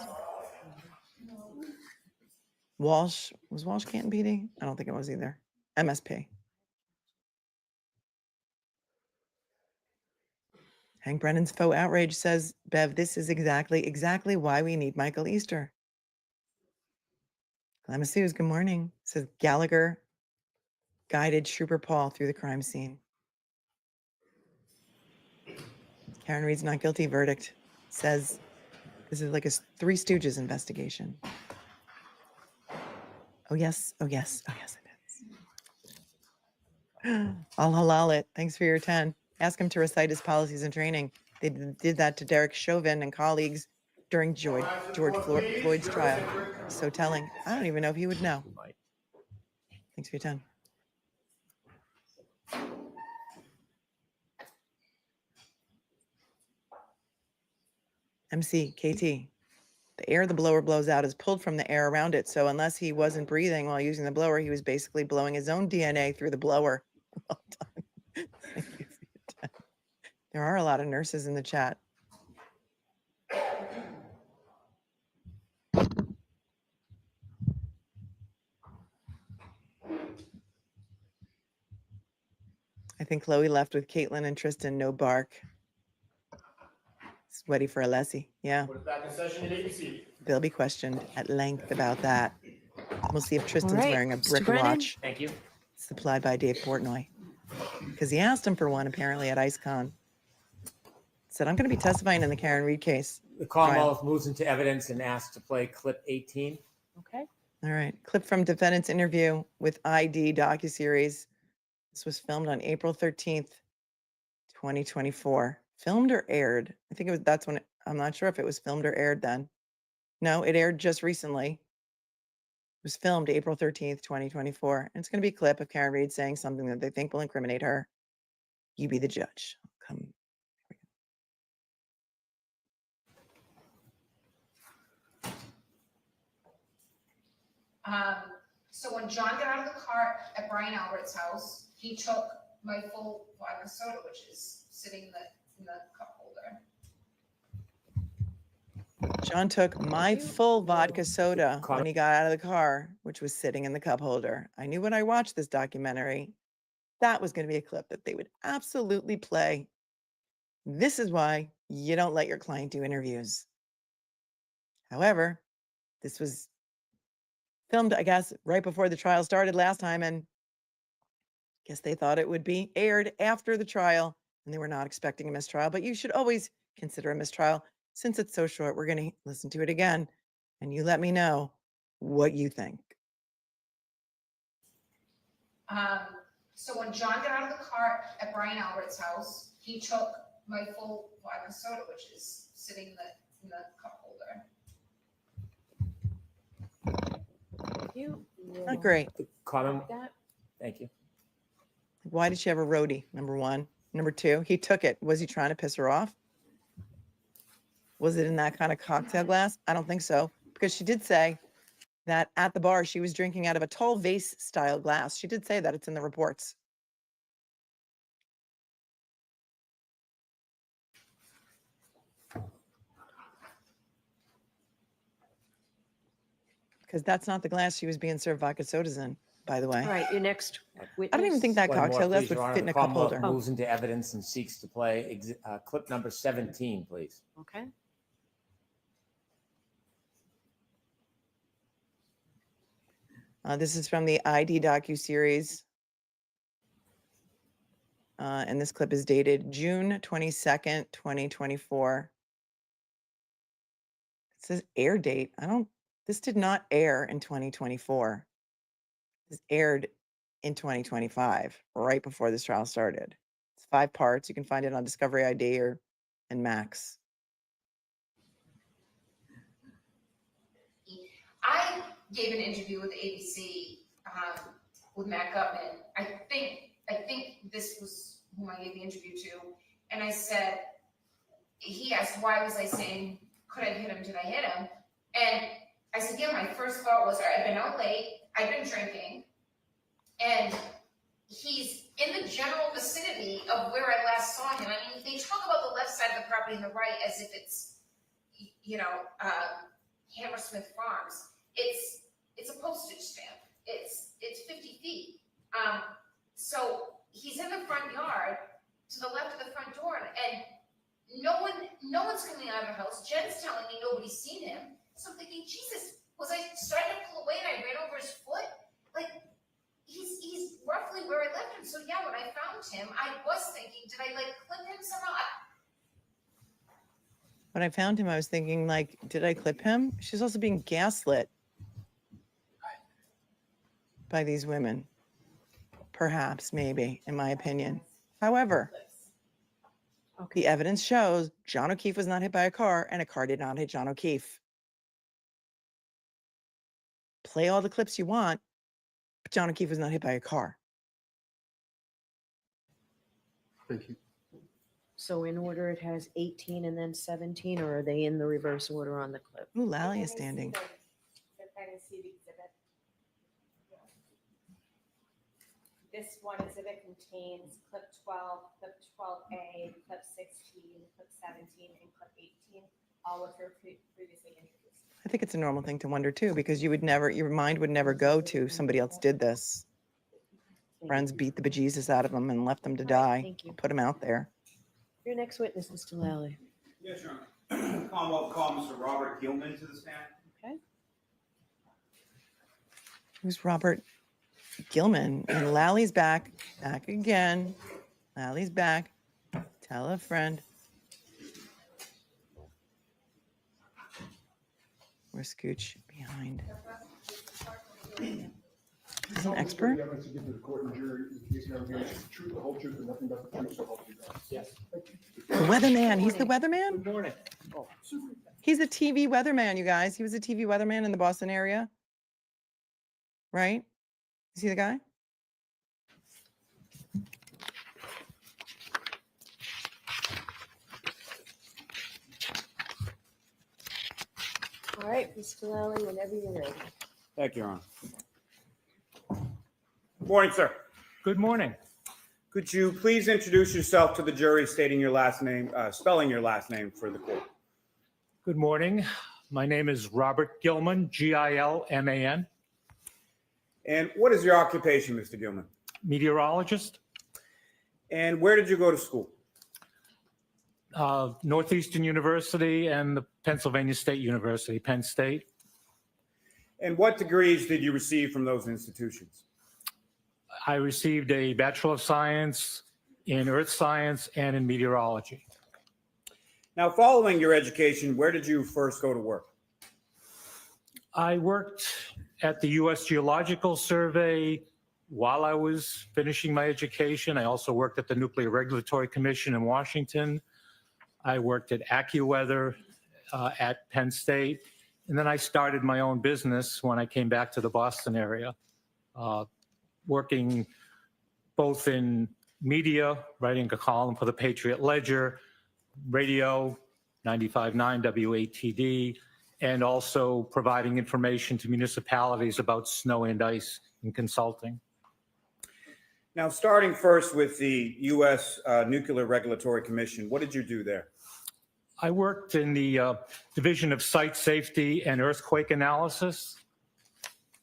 Walsh, was Walsh Canton PD? I don't think it was either. MSP. Hank Brennan's faux outrage says, Bev, this is exactly why we need Michael Easter. Glamasu's, good morning. Says Gallagher guided Trooper Paul through the crime scene. Karen Reed's not guilty verdict says this is like a Three Stooges investigation. Oh yes, oh yes, oh yes it is. I'll halal it. Thanks for your 10. Ask him to recite his policies and training. They did that to Derek Chauvin and colleagues during George Floyd's trial. So telling. I don't even know if he would know. Thanks for your 10. MC, KT. The air the blower blows out is pulled from the air around it. So unless he wasn't breathing while using the blower, he was basically blowing his own DNA through the blower. Well done. Thank you for your 10. There are a lot of nurses in the chat. I think Chloe left with Caitlin and Tristan, no bark. Sweaty for Alessi. Yeah. Put it back in session at ABC. They'll be questioned at length about that. We'll see if Tristan's right, wearing a Mr. brick Brennan. watch Thank you. supplied by Dave Portnoy. Because he asked him for one apparently at IceCon. Said, I'm going to be testifying in the Karen Reed case. The Commonwealth moves into evidence and asks to play clip 18. Okay. All right. Clip from defendant's interview with ID docuseries. This was filmed on April 13th, 2024. Filmed or aired? I think it was, that's when, I'm not sure if it was filmed or aired then. No, it aired just recently. It was filmed April 13th, 2024. And it's going to be a clip of Karen Reed saying something that they think will incriminate her. You be the judge. Come. So when John got out of the car at Brian Albert's house, he took my full vodka soda, which is sitting in the cup holder. John took my full vodka soda when he got out of the car, which was sitting in the cup holder. I knew when I watched this documentary, that was going to be a clip that they would absolutely play. This is why you don't let your client do interviews. However, this was filmed, I guess, right before the trial started last time, and I guess they thought it would be aired after the trial, and they were not expecting a mistrial, but you should always consider a mistrial. Since it's so short, we're going to listen to it again, and you let me know what you think. So when John got out of the car at Brian Albert's house, he took my full vodka soda, which is sitting in the cup holder. You Not great. The comment. that. Thank you. Why did she have a roadie? Number one. Number two, he took it. Was he trying to piss her off? Was it in that kind of cocktail glass? I don't think so, because she did say that at the bar she was drinking out of a tall vase style glass. She did say that. It's in the reports. Because that's not the glass she was being served vodka sodas in, by the way. All right, your next witness. I don't even think that One more, cocktail glass please, would Your Honor. fit in The a cup Commonwealth holder. moves into evidence and seeks to play clip number 17, please. Okay. This is from the ID docuseries. And this clip is dated June 22nd, 2024. It says air date. This did not air in 2024. This aired in 2025, right before this trial started. It's 5 parts. You can find it on Discovery ID and Max. I gave an interview with ABC with Matt Gutman. I think this was whom I gave the interview to, and I said, he asked why was I saying, could I hit him? Did I hit him? And I said, yeah, my first thought was I've been out late, I've been drinking, and he's in the general vicinity of where I last saw him. I mean, they talk about the left side of the property and the right as if it's, Hammersmith Farms. It's a postage stamp. It's 50 feet. So he's in the front yard to the left of the front door, and no one's coming out of the house. Jen's telling me nobody's seen him. So I'm thinking, Jesus, was I starting to pull away and I ran over his foot? Like, he's roughly where I left him. So yeah, when I found him, I was thinking, did I clip him somehow? When I found him, I was thinking, did I clip him? She's also being gaslit by these women. Perhaps, maybe, in my opinion. However, the evidence shows John O'Keefe was not hit by a car, and a car did not hit John O'Keefe. Play all the clips you want, but John O'Keefe was not hit by a car. Thank you. So in order, it has 18 and then 17, or are they in the reverse order on the clip? Ooh, Lally is standing. This one exhibit contains clip 12, clip 12A, clip 16, clip 17, and clip 18, all which were previously introduced. I think it's a normal thing to wonder too, because your mind would never go to somebody else did this. Friends beat the bejesus out of them and left them to die. Thank you. Put them out there. Your next witness, Mr. Lally. Yes, Your Honor. Commonwealth call Mr. Robert Gillman to the stand. Okay. Who's Robert Gillman? And Lally's back again. Lally's back. Tell a friend. We're Scooch behind. He's an expert. The weatherman. He's the weatherman? Good morning. He's a TV weatherman, you guys. He was a TV weatherman in the Boston area. Right? Is he the guy? All right, Mr. Lally, whenever you're ready. Thank you, Your Honor. Good morning, sir. Good morning. Could you please introduce yourself to the jury, stating your last name, spelling your last name for the court? Good morning. My name is Robert Gillman, Gilman. And what is your occupation, Mr. Gillman? Meteorologist, And where did you go to school? Northeastern University and the Pennsylvania State University, Penn State. And what degrees did you receive from those institutions? I received a Bachelor of Science in Earth Science and in Meteorology. Now, following your education, where did you first go to work? I worked at the U.S. Geological Survey while I was finishing my education. I also worked at the Nuclear Regulatory Commission in Washington. I worked at AccuWeather at Penn State. And then I started my own business when I came back to the Boston area, working both in media, writing a column for the Patriot Ledger, radio, 95.9 WATD, and also providing information to municipalities about snow and ice and consulting. Now, starting first with the U.S. Nuclear Regulatory Commission, what did you do there? I worked in the Division of Site Safety and Earthquake Analysis.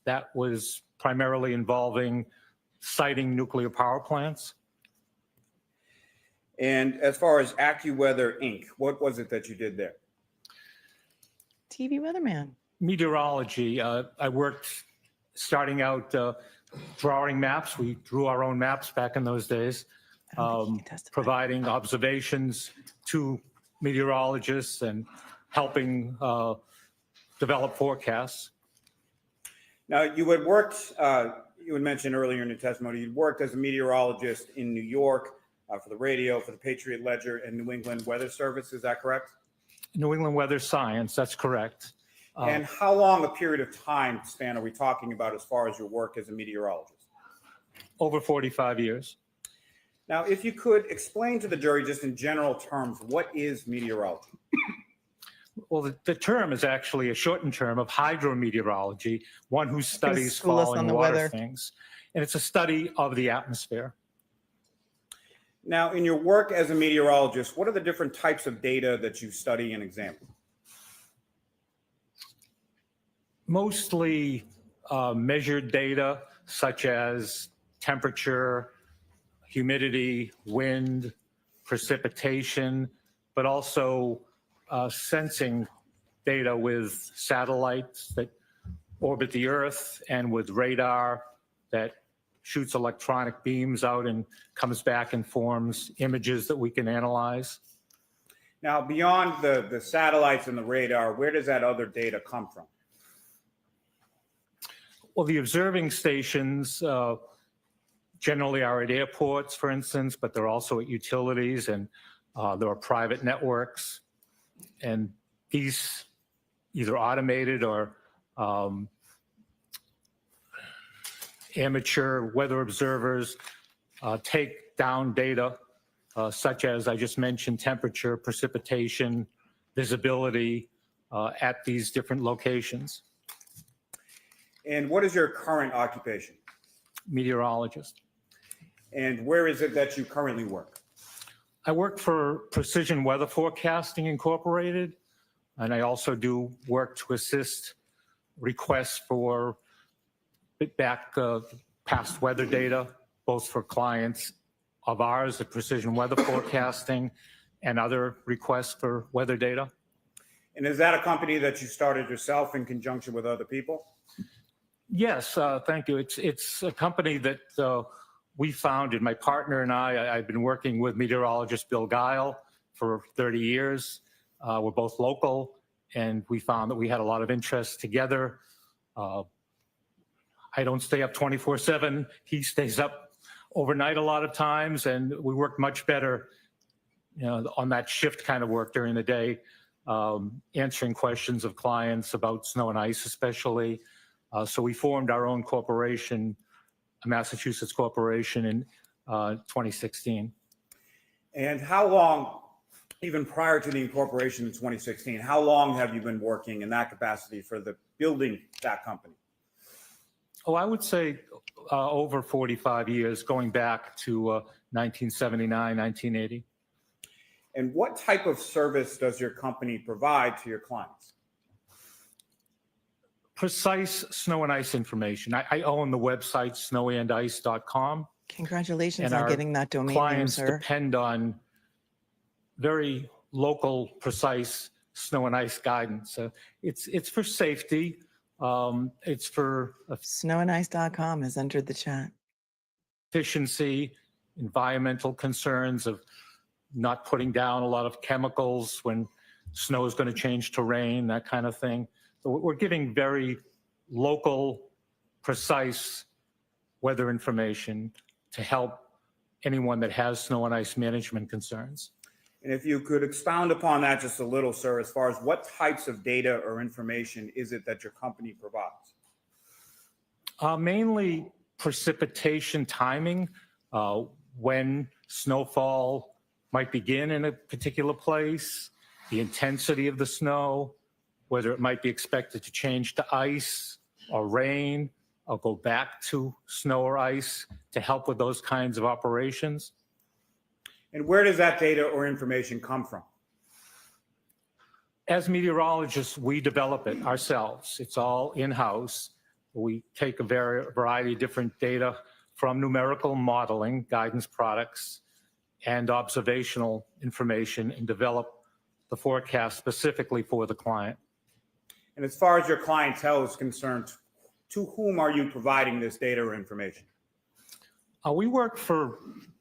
That was primarily involving siting nuclear power plants. And as far as AccuWeather Inc., what was it that you did there? TV weatherman. Meteorology, I worked starting out drawing maps. We drew our own maps back in those days, I don't think you can testify. providing observations to meteorologists and helping develop forecasts. Now, you had worked, you had mentioned earlier in your testimony, you'd worked as a meteorologist in New York for the radio, for the Patriot Ledger and New England Weather Service. Is that correct? New England Weather Science, that's correct. And how long a period of time span are we talking about as far as your work as a meteorologist? Over 45 years. Now, if you could explain to the jury just in general terms, what is meteorology? Well, the term is actually a shortened term of hydrometeorology, one who studies school us on falling the water weather. things. And it's a study of the atmosphere. Now, in your work as a meteorologist, what are the different types of data that you study and examine? Mostly measured data such as temperature, humidity, wind, precipitation, but also sensing data with satellites that orbit the Earth and with radar that shoots electronic beams out and comes back and forms images that we can analyze. Now, beyond the satellites and the radar, where does that other data come from? Well, the observing stations generally are at airports, for instance, but they're also at utilities, and there are private networks. And these either automated or amateur weather observers take down data such as I just mentioned, temperature, precipitation, visibility at these different locations. And what is your current occupation? Meteorologist. And where is it that you currently work? I work for Precision Weather Forecasting Incorporated, and I also do work to assist requests for past weather data, both for clients of ours at Precision Weather Forecasting and other requests for weather data. And is that a company that you started yourself in conjunction with other people? Yes, thank you. It's a company that we founded, my partner and I've been working with meteorologist Bill Guile for 30 years. We're both local, and we found that we had a lot of interest together. I don't stay up 24/7. He stays up overnight a lot of times, and we work much better, on that shift kind of work during the day, answering questions of clients about snow and ice especially. So we formed our own corporation, a Massachusetts corporation, in 2016. And how long, even prior to the incorporation in 2016, how long have you been working in that capacity for building that company? Oh, I would say over 45 years, going back to 1979, 1980. And what type of service does your company provide to your clients? Precise snow and ice information. I own the website snowandice.com. Congratulations And on our getting that domain name, Clients sir. depend on very local, precise snow and ice guidance. It's for safety. It's for Snowandice.com has entered the chat. efficiency, environmental concerns of not putting down a lot of chemicals when snow is going to change to rain, that kind of thing. So we're giving very local, precise weather information to help anyone that has snow and ice management concerns. And if you could expound upon that just a little, sir, as far as what types of data or information is it that your company provides? Mainly precipitation timing. when snowfall might begin in a particular place, the intensity of the snow, whether it might be expected to change to ice or rain or go back to snow or ice to help with those kinds of operations. And where does that data or information come from? As meteorologists, we develop it ourselves. It's all in-house. We take a variety of different data from numerical modeling, guidance products, and observational information and develop the forecast specifically for the client. And as far as your clientele is concerned, to whom are you providing this data or information? We work for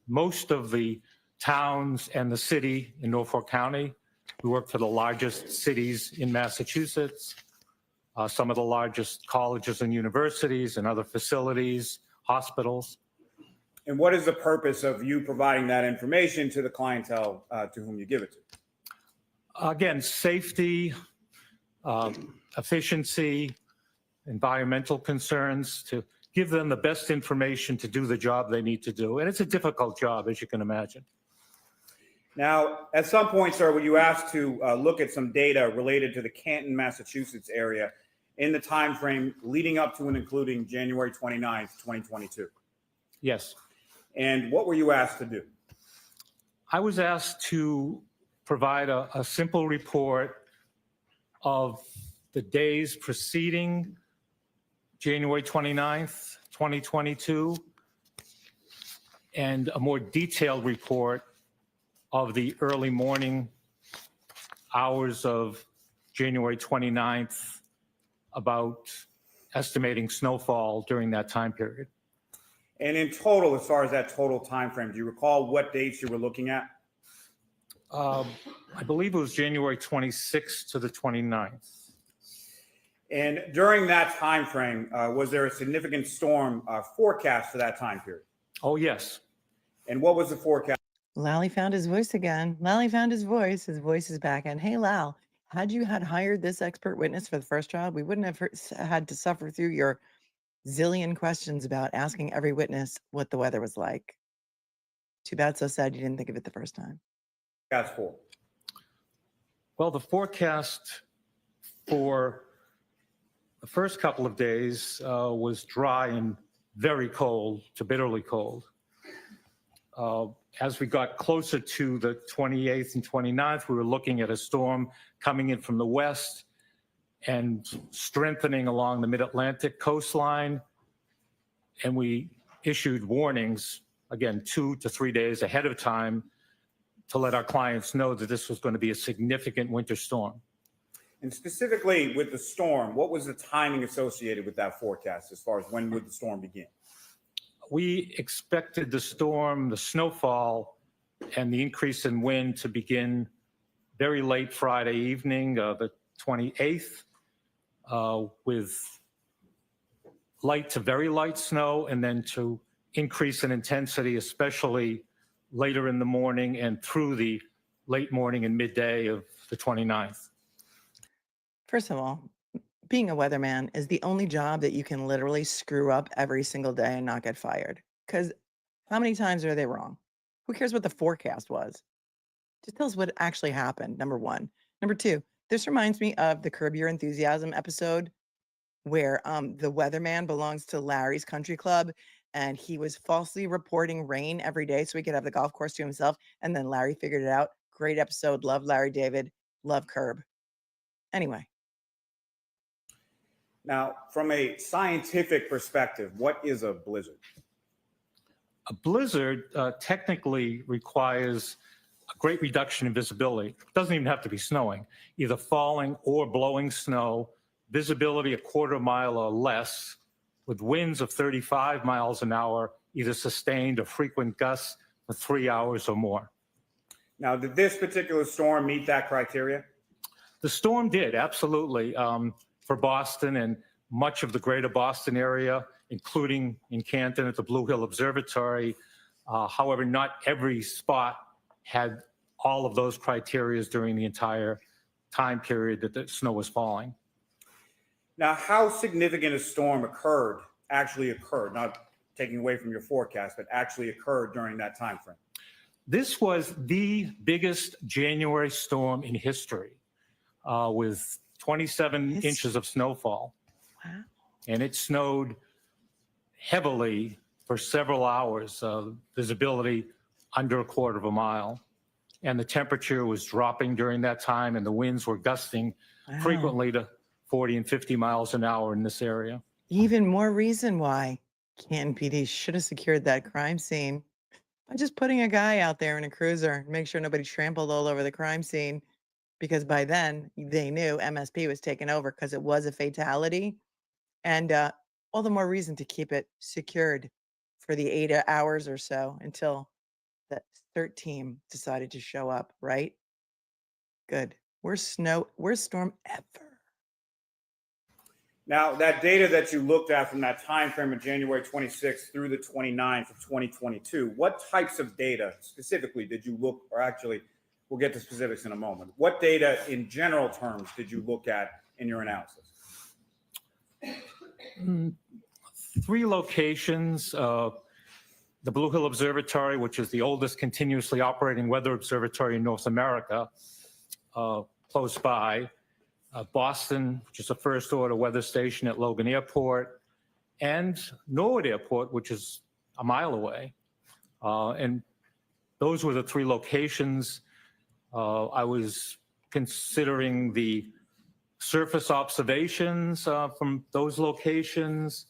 most of the towns and the city in Norfolk County. We work for the largest cities in Massachusetts, some of the largest colleges and universities and other facilities, hospitals. And what is the purpose of you providing that information to the clientele to whom you give it to? Again, safety, efficiency, environmental concerns, to give them the best information to do the job they need to do. And it's a difficult job, as you can imagine. Now, at some point, sir, were you asked to look at some data related to the Canton, Massachusetts area in the time frame leading up to and including January 29th, 2022? Yes. And what were you asked to do? I was asked to provide a simple report of the days preceding January 29th, 2022, and a more detailed report of the early morning hours of January 29th about estimating snowfall during that time period. And in total, as far as that total time frame, do you recall what dates you were looking at? I believe it was January 26th to the 29th. And during that time frame, was there a significant storm forecast for that time period? Oh, yes. And what was the forecast? Lally found his voice again. Lally found his voice. His voice is back. And hey, Lal, had you hired this expert witness for the first trial, we wouldn't have had to suffer through your zillion questions about asking every witness what the weather was like. Too bad, so sad you didn't think of it the first time. Forecast for? Well, the forecast for the first couple of days was dry and very cold to bitterly cold. As we got closer to the 28th and 29th, we were looking at a storm coming in from the west and strengthening along the mid-Atlantic coastline. And we issued warnings, again, 2 to 3 days ahead of time to let our clients know that this was going to be a significant winter storm. And specifically with the storm, what was the timing associated with that forecast as far as when would the storm begin? We expected the storm, the snowfall, and the increase in wind to begin very late Friday evening, the 28th, with light to very light snow, and then to increase in intensity, especially later in the morning and through the late morning and midday of the 29th. First of all, being a weatherman is the only job that you can literally screw up every single day and not get fired. Because how many times are they wrong? Who cares what the forecast was? Just tell us what actually happened, number one. Number two, this reminds me of the Curb Your Enthusiasm episode where the weatherman belongs to Larry's country club and he was falsely reporting rain every day so he could have the golf course to himself. And then Larry figured it out. Great episode. Love Larry David. Love Curb. Anyway. Now, from a scientific perspective, what is a blizzard? A blizzard technically requires a great reduction in visibility. It doesn't even have to be snowing, either falling or blowing snow, visibility a quarter mile or less, with winds of 35 miles an hour, either sustained or frequent gusts for 3 hours or more. Now, did this particular storm meet that criteria? The storm did, absolutely. For Boston and much of the greater Boston area, including in Canton at the Blue Hill Observatory. However, not every spot had all of those criteria during the entire time period that the snow was falling. Now, how significant a storm actually occurred? Not taking away from your forecast, that actually occurred during that time frame? This was the biggest January storm in history, with 27 inches of snowfall. Wow. And it snowed heavily for several hours, visibility under a quarter of a mile. And the temperature was dropping during that time, and the winds were gusting frequently to 40 and 50 miles an hour in this area. Even more reason why Canton PD should have secured that crime scene by just putting a guy out there in a cruiser and make sure nobody trampled all over the crime scene, because by then they knew MSP was taking over because it was a fatality. And all the more reason to keep it secured for the 8 hours or so until the SERT team decided to show up, right? Good. Worst storm ever. Now, that data that you looked at from that time frame of January 26th through the 29th of 2022, what types of data specifically did you look, or actually, we'll get to specifics in a moment. What data in general terms did you look at in your analysis? 3 locations, the Blue Hill Observatory, which is the oldest continuously operating weather observatory in North America, close by, Boston, which is a first order weather station at Logan Airport, and Norwood Airport, which is a mile away. And those were the 3 locations. I was considering the surface observations from those locations,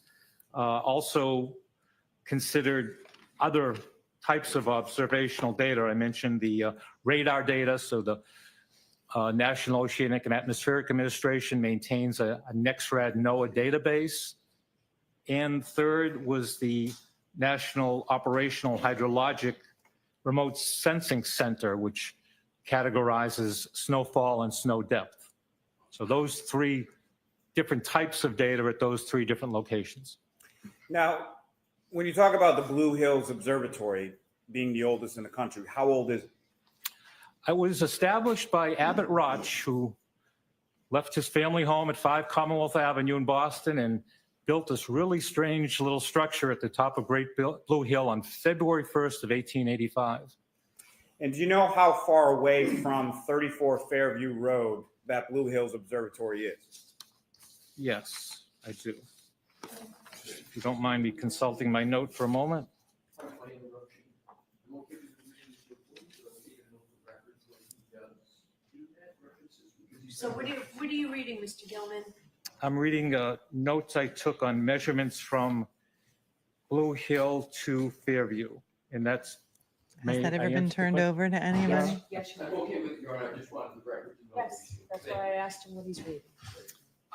also considered other types of observational data. I mentioned the radar data, so the National Oceanic and Atmospheric Administration maintains a NEXRAD NOAA database. And third was the National Operational Hydrologic Remote Sensing Center, which categorizes snowfall and snow depth. So those 3 different types of data at those 3 different locations. Now, when you talk about the Blue Hills Observatory being the oldest in the country, how old is it? It was established by Abbott Roch, who left his family home at 5 Commonwealth Avenue in Boston and built this really strange little structure at the top of Great Blue Hill on February 1st of 1885. And do you know how far away from 34 Fairview Road that Blue Hills Observatory is? Yes, I do. If you don't mind me consulting my note for a moment. So what are you reading, Mr. Gillman? I'm reading notes I took on measurements from Blue Hill to Fairview, and that's. Has that ever been turned over to anybody? Yes, I'm okay with your honor, I just wanted the record to know. yes, that's why I asked him what he's reading.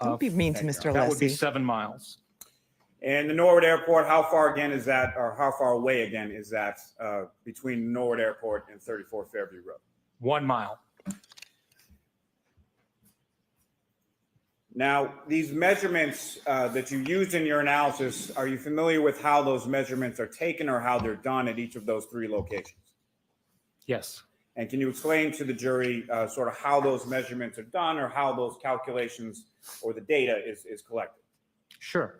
Don't be mean to Mr. That would be Alessi. 7 miles. And the Norwood Airport, how far again is that, or how far away again is that between Norwood Airport and 34 Fairview Road? 1 mile. Now, these measurements that you used in your analysis, are you familiar with how those measurements are taken or how they're done at each of those 3 locations? Yes. And can you explain to the jury sort of how those measurements are done or how those calculations or the data is collected? Sure.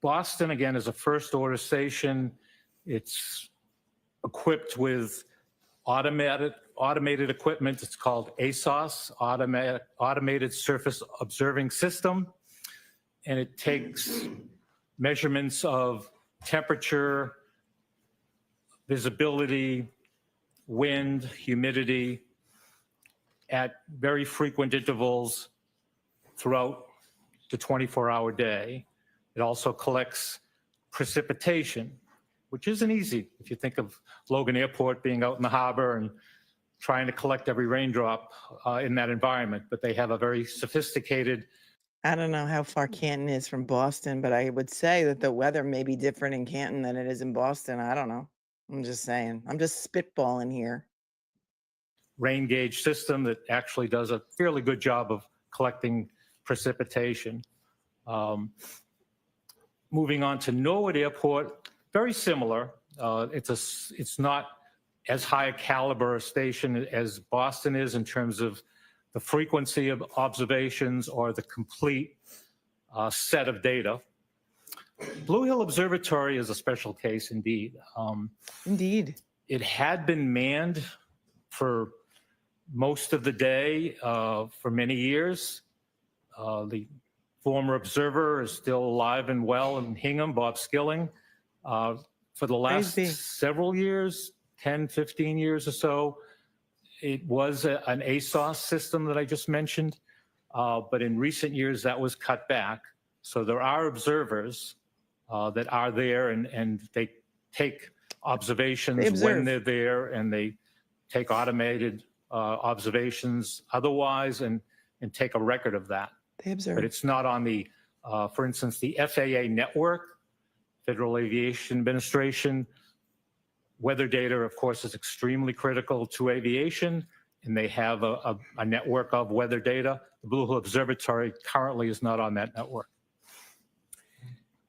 Boston, again, is a first order station. It's equipped with automated equipment. It's called ASOS, Automated Surface Observing System. And it takes measurements of temperature, visibility, wind, humidity at very frequent intervals throughout the 24-hour day. It also collects precipitation, which isn't easy if you think of Logan Airport being out in the harbor and trying to collect every raindrop in that environment. But they have a very sophisticated. I don't know how far Canton is from Boston, but I would say that the weather may be different in Canton than it is in Boston. I don't know. I'm just saying. I'm just spitballing here. Rain gauge system that actually does a fairly good job of collecting precipitation. Moving on to Norwood Airport, very similar. It's not as high a caliber a station as Boston is in terms of the frequency of observations or the complete set of data. Blue Hill Observatory is a special case indeed. Indeed. It had been manned for most of the day for many years. The former observer is still alive and well in Hingham, Bob Skilling. For the last Praise be. several years, 10, 15 years or so, it was an ASOS system that I just mentioned. But in recent years, that was cut back. So there are observers that are there and they take observations when they're there, and they take automated observations otherwise and take a record of that. They observe. But it's not on the, for instance, the FAA network, Federal Aviation Administration. Weather data, of course, is extremely critical to aviation, and they have a network of weather data. The Blue Hill Observatory currently is not on that network.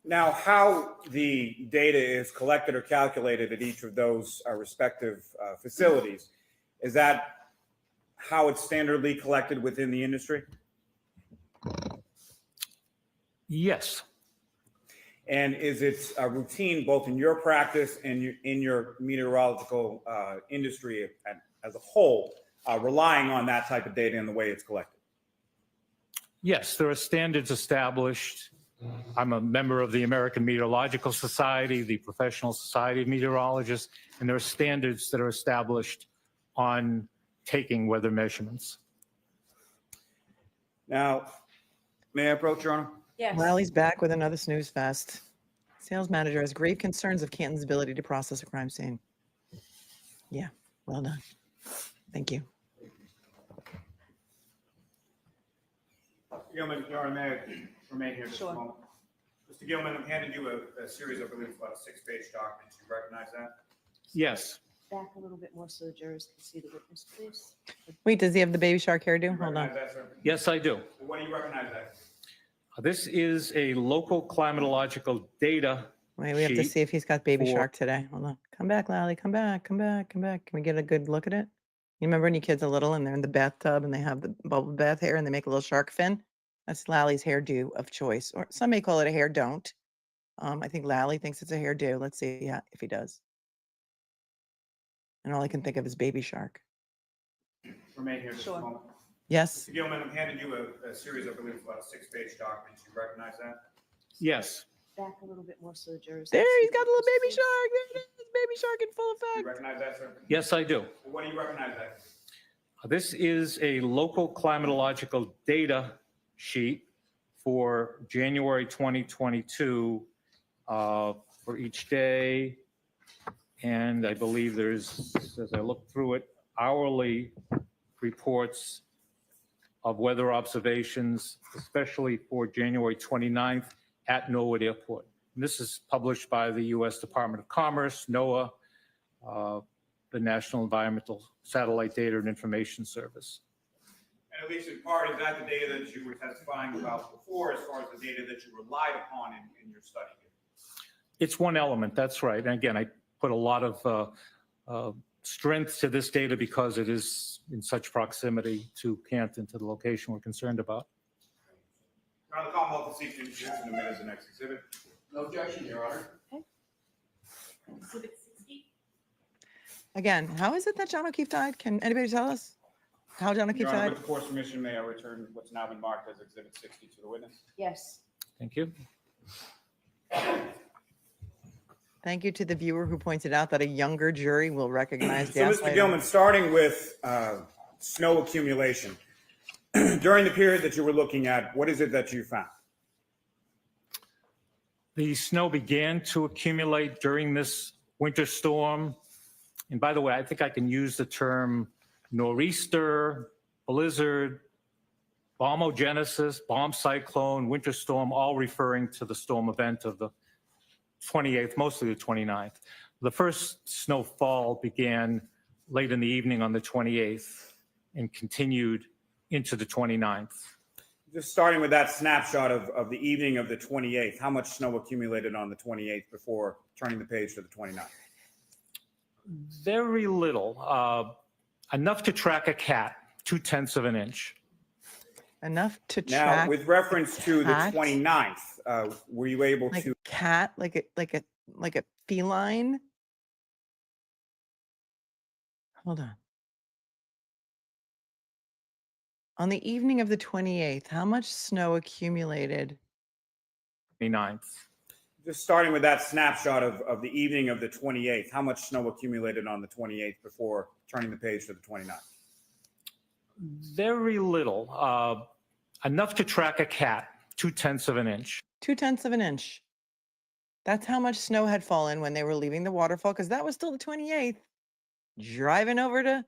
Now, how the data is collected or calculated at each of those respective facilities, is that how it's standardly collected within the industry? Yes. And is it a routine both in your practice and in your meteorological industry as a whole, relying on that type of data and the way it's collected? Yes, there are standards established. I'm a member of the American Meteorological Society, the Professional Society of Meteorologists, and there are standards that are established on taking weather measurements. Now, may I approach, Your Honor? Yes. Lally's back with another snooze fest. Sales manager has grave concerns of Canton's ability to process a crime scene. Yeah, well done. Thank you. Gilman, Your Honor, may I remain here just Sure. a moment? Mr. Gilman, I'm handing you a series of, I believe, about 6-page documents. You recognize that? Yes. Back a little bit more so the jurors can see the witness, please. Wait, does he have the baby shark hairdo? You Hold on. recognize that, sir? Yes, I do. What do you recognize that? This is a local climatological data Wait, we have to sheet see if he's got baby for- shark today. Hold on. Come back, Lally. Come back. Come back. Come back. Can we get a good look at it? You remember when your kids are little and they're in the bathtub and they have the bubble bath hair and they make a little shark fin? That's Lally's hairdo of choice, or some may call it a hair don't. I think Lally thinks it's a hairdo. Let's see if he does. And all I can think of is baby shark. Remain here just a Sure. moment. Yes. Mr. Gilman, I'm handing you a series of, I believe, about 6-page documents. You recognize that? Yes. Back a little bit more so the jurors. There, can see he's the got a little witness, baby please. shark. There it is. Baby shark in full You effect. recognize that, sir? Yes, I do. What do you recognize that? This is a local climatological data sheet for January 2022 for each day. And I believe there's, as I look through it, hourly reports of weather observations, especially for January 29th at Norwood Airport. And this is published by the U.S. Department of Commerce, NOAA, the National Environmental Satellite Data and Information Service. And at least in part, is that the data that you were testifying about before, as far as the data that you relied upon in your study? It's one element, that's right. And again, I put a lot of strength to this data because it is in such proximity to Canton, to the location we're concerned about. Your Honor, the Commonwealth will seek to introduce and admit as the next exhibit. No objection, Your Honor. Exhibit 60. Again, how is it that John O'Keefe died? Can anybody tell us how John O'Keefe Your Honor, died? with the court's permission, may I return what's now been marked as Exhibit 60 to the witness? Yes. Thank you. Thank you to the viewer who pointed out that a younger jury will recognize So, gas Mr. light. Gilman, starting with snow accumulation, during the period that you were looking at, what is it that you found? The snow began to accumulate during this winter storm. And by the way, I think I can use the term nor'easter, blizzard, bombogenesis, bomb cyclone, winter storm, all referring to the storm event of the 28th, mostly the 29th. The first snowfall began late in the evening on the 28th and continued into the 29th. Just starting with that snapshot of the evening of the 28th, how much snow accumulated on the 28th before turning the page to the 29th? Very little, enough to track a cat, 0.2 of an inch. Enough to Now, track. with reference to the cat? 29th, were you able Like to? a cat, like a feline. Hold on. On the evening of the 28th, how much snow accumulated? 29th. Just starting with that snapshot of the evening of the 28th, how much snow accumulated on the 28th before turning the page to the 29th? Very little. Enough to track a cat, 0.2 of an inch. 0.2 of an inch. That's how much snow had fallen when they were leaving the waterfall, because that was still the 28th. Driving over to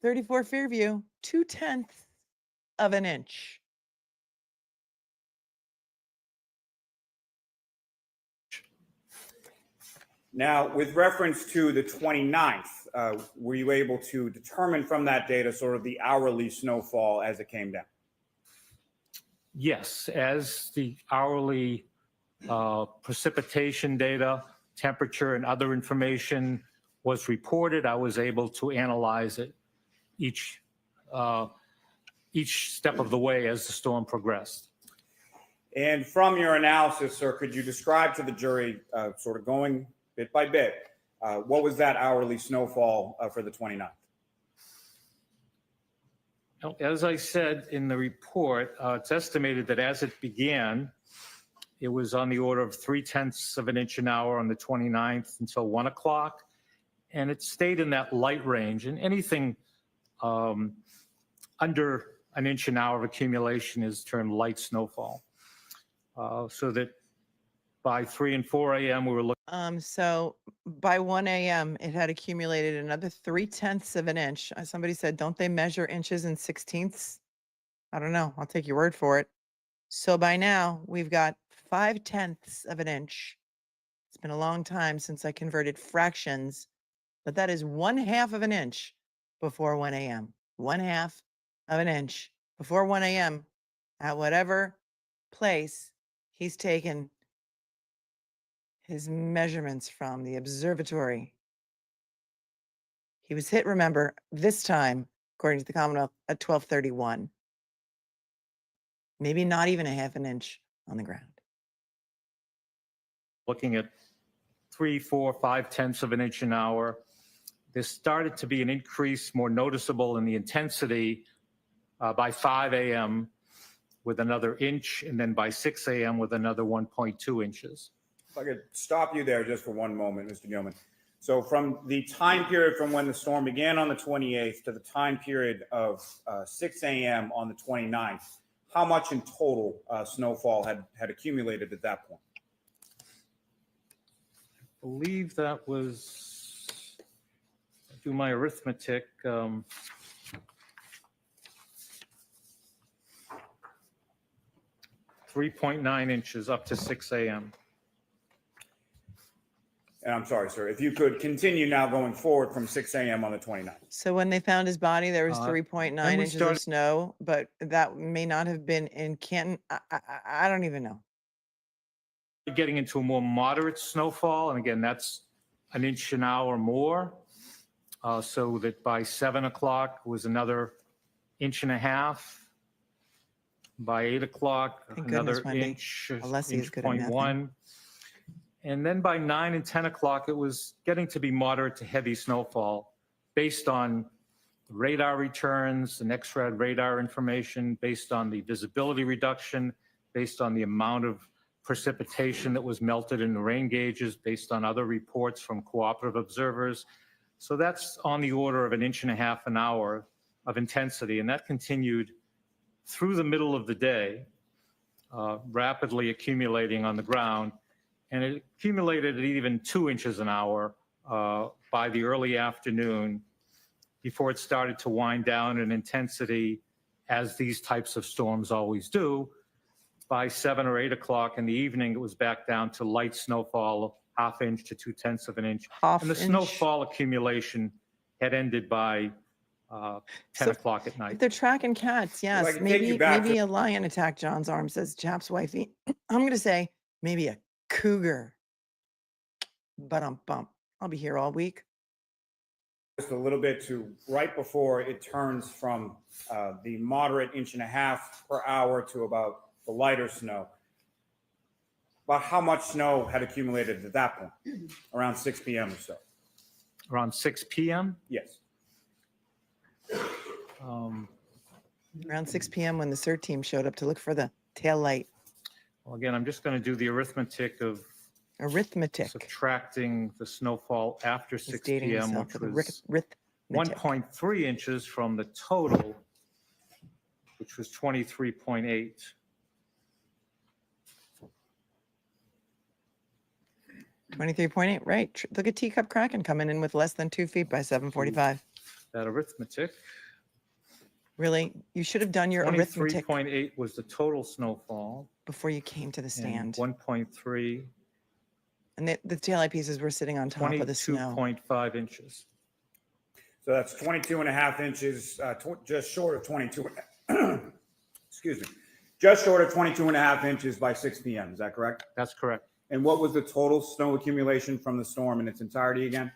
34 Fairview, 0.2 of an inch. Now, with reference to the 29th, were you able to determine from that data sort of the hourly snowfall as it came down? Yes, as the hourly precipitation data, temperature, and other information was reported, I was able to analyze it each step of the way as the storm progressed. And from your analysis, sir, could you describe to the jury, sort of going bit by bit, what was that hourly snowfall for the 29th? As I said in the report, it's estimated that as it began, it was on the order of 0.3 of an inch an hour on the 29th until 1 o'clock. And it stayed in that light range. And anything under an inch an hour of accumulation is termed light snowfall. So that by 3 and 4 a.m. we were looking. So by 1 a.m. it had accumulated another 0.3 of an inch. Somebody said, don't they measure inches in 16ths? I don't know. I'll take your word for it. So by now we've got 0.5 of an inch. It's been a long time since I converted fractions, but that is 1/2 of an inch before 1 a.m. 1/2 of an inch before 1 a.m. at whatever place he's taken his measurements from, the observatory. He was hit, remember, this time, according to the Commonwealth, at 12:31. Maybe not even 1/2 an inch on the ground. Looking at 3, 4, 5/10 of an inch an hour. There started to be an increase more noticeable in the intensity by 5 a.m. with another inch, and then by 6 a.m. with another 1.2 inches. If I could stop you there just for one moment, Mr. Gillman. So from the time period from when the storm began on the 28th to the time period of 6 a.m. on the 29th, how much in total snowfall had accumulated at that point? I believe that was, do my arithmetic, 3.9 inches up to 6 a.m. And I'm sorry, sir, if you could continue now going forward from 6 a.m. on the 29th. So when they found his body, there was Uh, 3.9 then we inches of started- snow, but that may not have been in Canton. I don't even know. Getting into a more moderate snowfall, and again, that's an inch an hour more. So that by 7 o'clock was another 1.5 inches. By 8 o'clock, Thank another goodness, Wendy. inch, Alessi is good at 1.1. And then by 9 and 10 o'clock, it was getting to be moderate to heavy snowfall based on radar returns, the NEXRAD radar information, based on the visibility reduction, based on the amount of precipitation that was melted in the rain gauges, based on other reports from cooperative observers. So that's on the order of 1.5 inches an hour of intensity, and that continued through the middle of the day, rapidly accumulating on the ground. And it accumulated at even 2 inches an hour by the early afternoon before it started to wind down in intensity, as these types of storms always do. By 7 or 8 o'clock in the evening, it was back down to light snowfall, 1/2 inch to 0.2 of an inch. Half And the inch. snowfall accumulation had ended by 10 So o'clock at night. If they're tracking cats, I yes, can take you maybe back maybe to- a lion attacked John's arm, says Chap's wifey. I'm going to say maybe a cougar. But I'll be here all week. Just a little bit to right before it turns from the moderate 1.5 inches per hour to about the lighter snow. about how much snow had accumulated at that point, around 6 p.m. or so? Around 6 p.m. Yes. Around 6 p.m. when the SERT team showed up to look for the tail light. Well, again, I'm just going to do the arithmetic of Arithmetic. subtracting the snowfall after He's 6 dating p.m., himself which with a was arithmetic. 1.3 inches from the total, which was 23.8. $23.8, right. Look at Teacup Kraken coming in with less than 2 feet by 7:45. That arithmetic. Really, you should have done your arithmetic 23.8 was the total snowfall. before you came to the And stand. 1.3, And the taillight pieces were sitting on top of the snow. 22.5 inches. So that's 22 and a half inches, just short of 22, excuse me, just short of 22 and a half inches by 6 p.m. Is that correct? That's correct. And what was the total snow accumulation from the storm in its entirety again?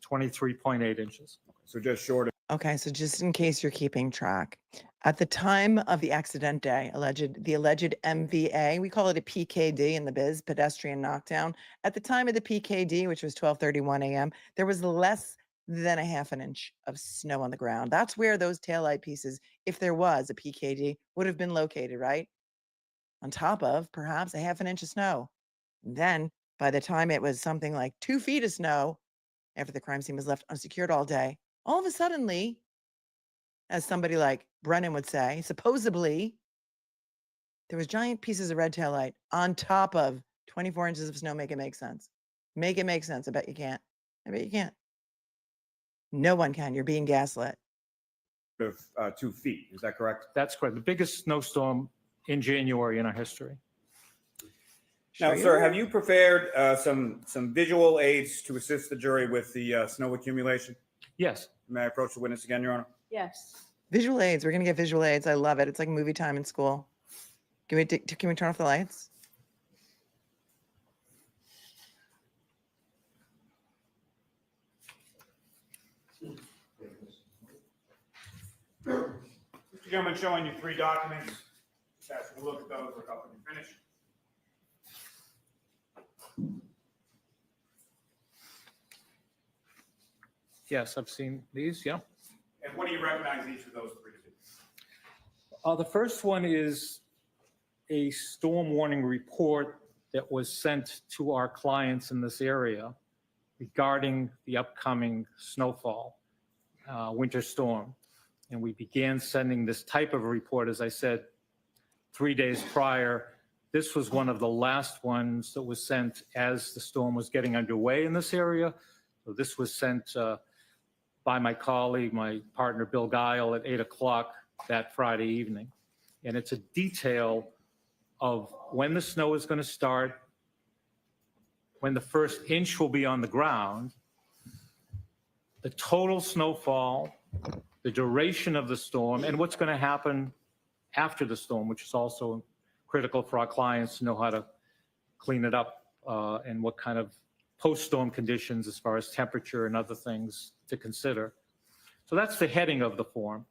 23.8 inches. So just short of. Okay, so just in case you're keeping track, at the time of the accident day, the alleged MVA, we call it a PKD in the biz, pedestrian knockdown. At the time of the PKD, which was 12:31 a.m., there was less than a half an inch of snow on the ground. That's where those taillight pieces, if there was a PKD, would have been located, right? On top of perhaps a half an inch of snow. Then by the time it was something like 2 feet of snow, after the crime scene was left unsecured all day, all of a suddenly, as somebody like Brennan would say, supposedly, there was giant pieces of red taillight on top of 24 inches of snow. Make it make sense. Make it make sense. I bet you can't. I bet you can't. No one can. You're being gaslit. 2 feet. Is that correct? That's correct. The biggest snowstorm in January in our history. Now, Sure you sir, are. have you prepared some visual aids to assist the jury with the snow accumulation? Yes. May I approach the witness again, Your Honor? Yes. Visual aids. We're going to get visual aids. I love it. It's like movie time in school. Can we turn off the lights? Mr. Gentleman, showing you 3 documents. Just ask you to look at those for a couple of finish. Yes, I've seen these. Yeah. And what do you recognize each of those 3 to be? The first one is a storm warning report that was sent to our clients in this area regarding the upcoming snowfall, winter storm. And we began sending this type of report, as I said, 3 days prior. This was one of the last ones that was sent as the storm was getting underway in this area. So this was sent by my colleague, my partner, Bill Guile, at 8 o'clock that Friday evening. And it's a detail of when the snow is going to start, when the first inch will be on the ground, the total snowfall, the duration of the storm, and what's going to happen after the storm, which is also critical for our clients to know how to clean it up and what kind of post-storm conditions as far as temperature and other things to consider. So that's the heading of the form.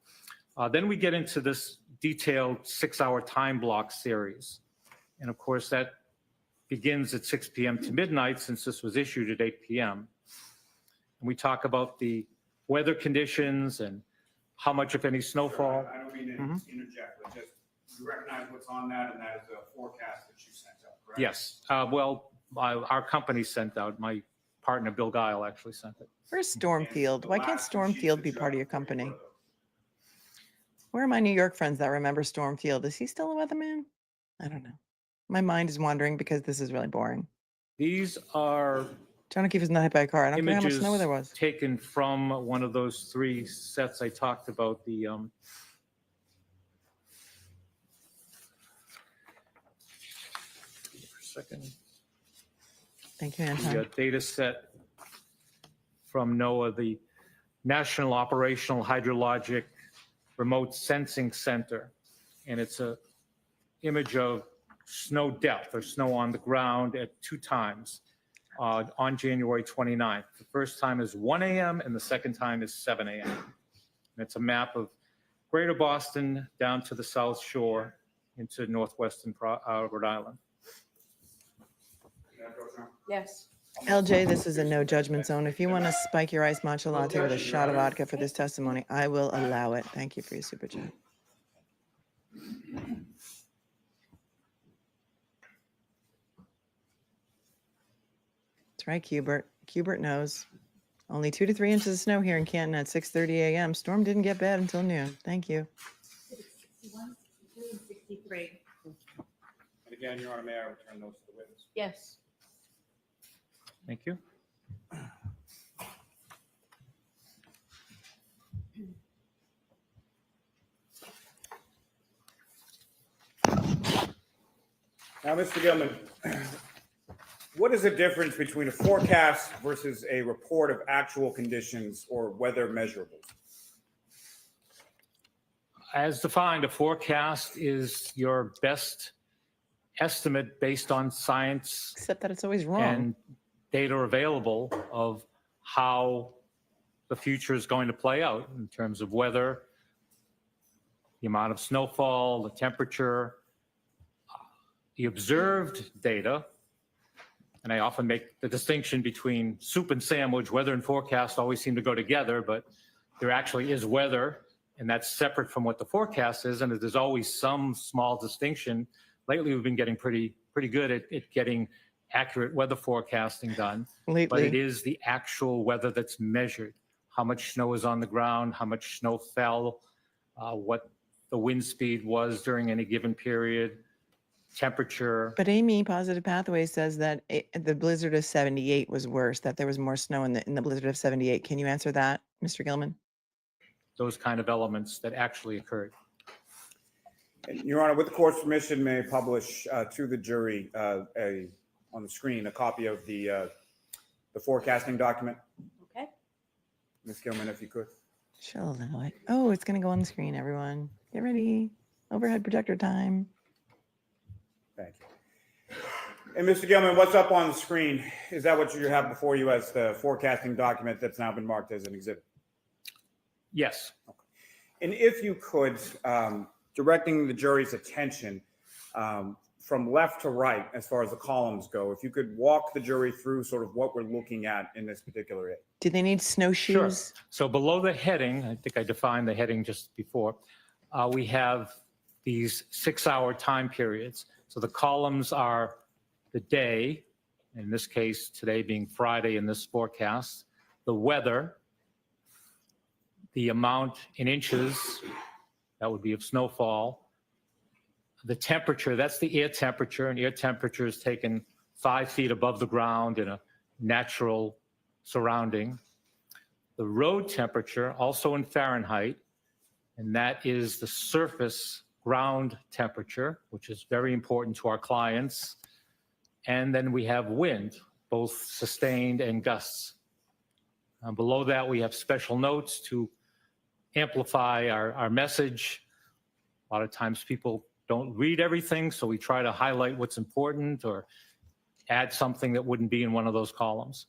Then we get into this detailed 6-hour time block series. And of course, that begins at 6 p.m. to midnight, since this was issued at 8 p.m. And we talk about the weather conditions and how much, if any, snowfall. I don't mean to interject, but just you recognize what's on that, and that is a forecast that you sent out, correct? Yes. Our company sent out, my partner, Bill Guile, actually sent it. Where's Stormfield? Why can't Stormfield be part of your company? Where are my New York friends that remember Stormfield? Is he still a weatherman? I don't know. My mind is wandering because this is really boring. These are John O'Keefe was not hit by a car. I don't care how much images snow there was. taken from one of those 3 sets I talked about. The second. Thank you, The Anton. data set from NOAA, the National Operational Hydrologic Remote Sensing Center. And it's a image of snow depth or snow on the ground at 2 times on January 29th. The first time is 1 a.m. and the second time is 7 a.m. And it's a map of Greater Boston down to the South Shore into northwestern Rhode Island. Birchmore? Yes. LJ, this is a no judgment zone. If you want to spike your iced matcha latte with a shot of vodka for this testimony, I will allow it. Thank you for your super chat. That's right, Cubert. Cubert knows. Only 2 to 3 inches of snow here in Canton at 6:30 a.m. Storm didn't get bad until noon. Thank you. 61, 62, and 63. And again, Your Honor, may I return those to the witness? Yes. Thank you. Now, Mr. Gillman, what is the difference between a forecast versus a report of actual conditions or weather measurables? As defined, a forecast is your best estimate based on science Except that it's always wrong. and data available of how the future is going to play out in terms of weather, the amount of snowfall, the temperature, the observed data. And I often make the distinction between soup and sandwich. Weather and forecast always seem to go together, but there actually is weather, and that's separate from what the forecast is. And there's always some small distinction. Lately, we've been getting pretty good at getting accurate weather forecasting done. But it Lately, is the actual weather that's measured. How much snow is on the ground, how much snow fell, what the wind speed was during any given period, temperature. but Amy, Positive Pathways says that the blizzard of 78 was worse, that there was more snow in the blizzard of 78. Can you answer that, Mr. Gillman? Those kind of elements that actually occurred. And Your Honor, with the court's permission, may I publish to the jury on the screen a copy of the forecasting document? Okay. Ms. Gilman, if you could. She'll allow it. Oh, it's going to go on the screen, everyone. Get ready. Overhead projector time. Thank you. And Mr. Gilman, what's up on the screen? Is that what you have before you as the forecasting document that's now been marked as an exhibit? Yes. Okay. And if you could, directing the jury's attention from left to right as far as the columns go, if you could walk the jury through sort of what we're looking at in this particular area. Do they need Sure. snowshoes? So below the heading, I think I defined the heading just before, we have these 6-hour time periods. So the columns are the day, in this case, today being Friday in this forecast, the weather, the amount in inches, that would be of snowfall, the temperature, that's the air temperature, and air temperature is taken 5 feet above the ground in a natural surrounding. The road temperature, also in Fahrenheit, and that is the surface ground temperature, which is very important to our clients. And then we have wind, both sustained and gusts. Below that, we have special notes to amplify our message. A lot of times people don't read everything, so we try to highlight what's important or add something that wouldn't be in one of those columns.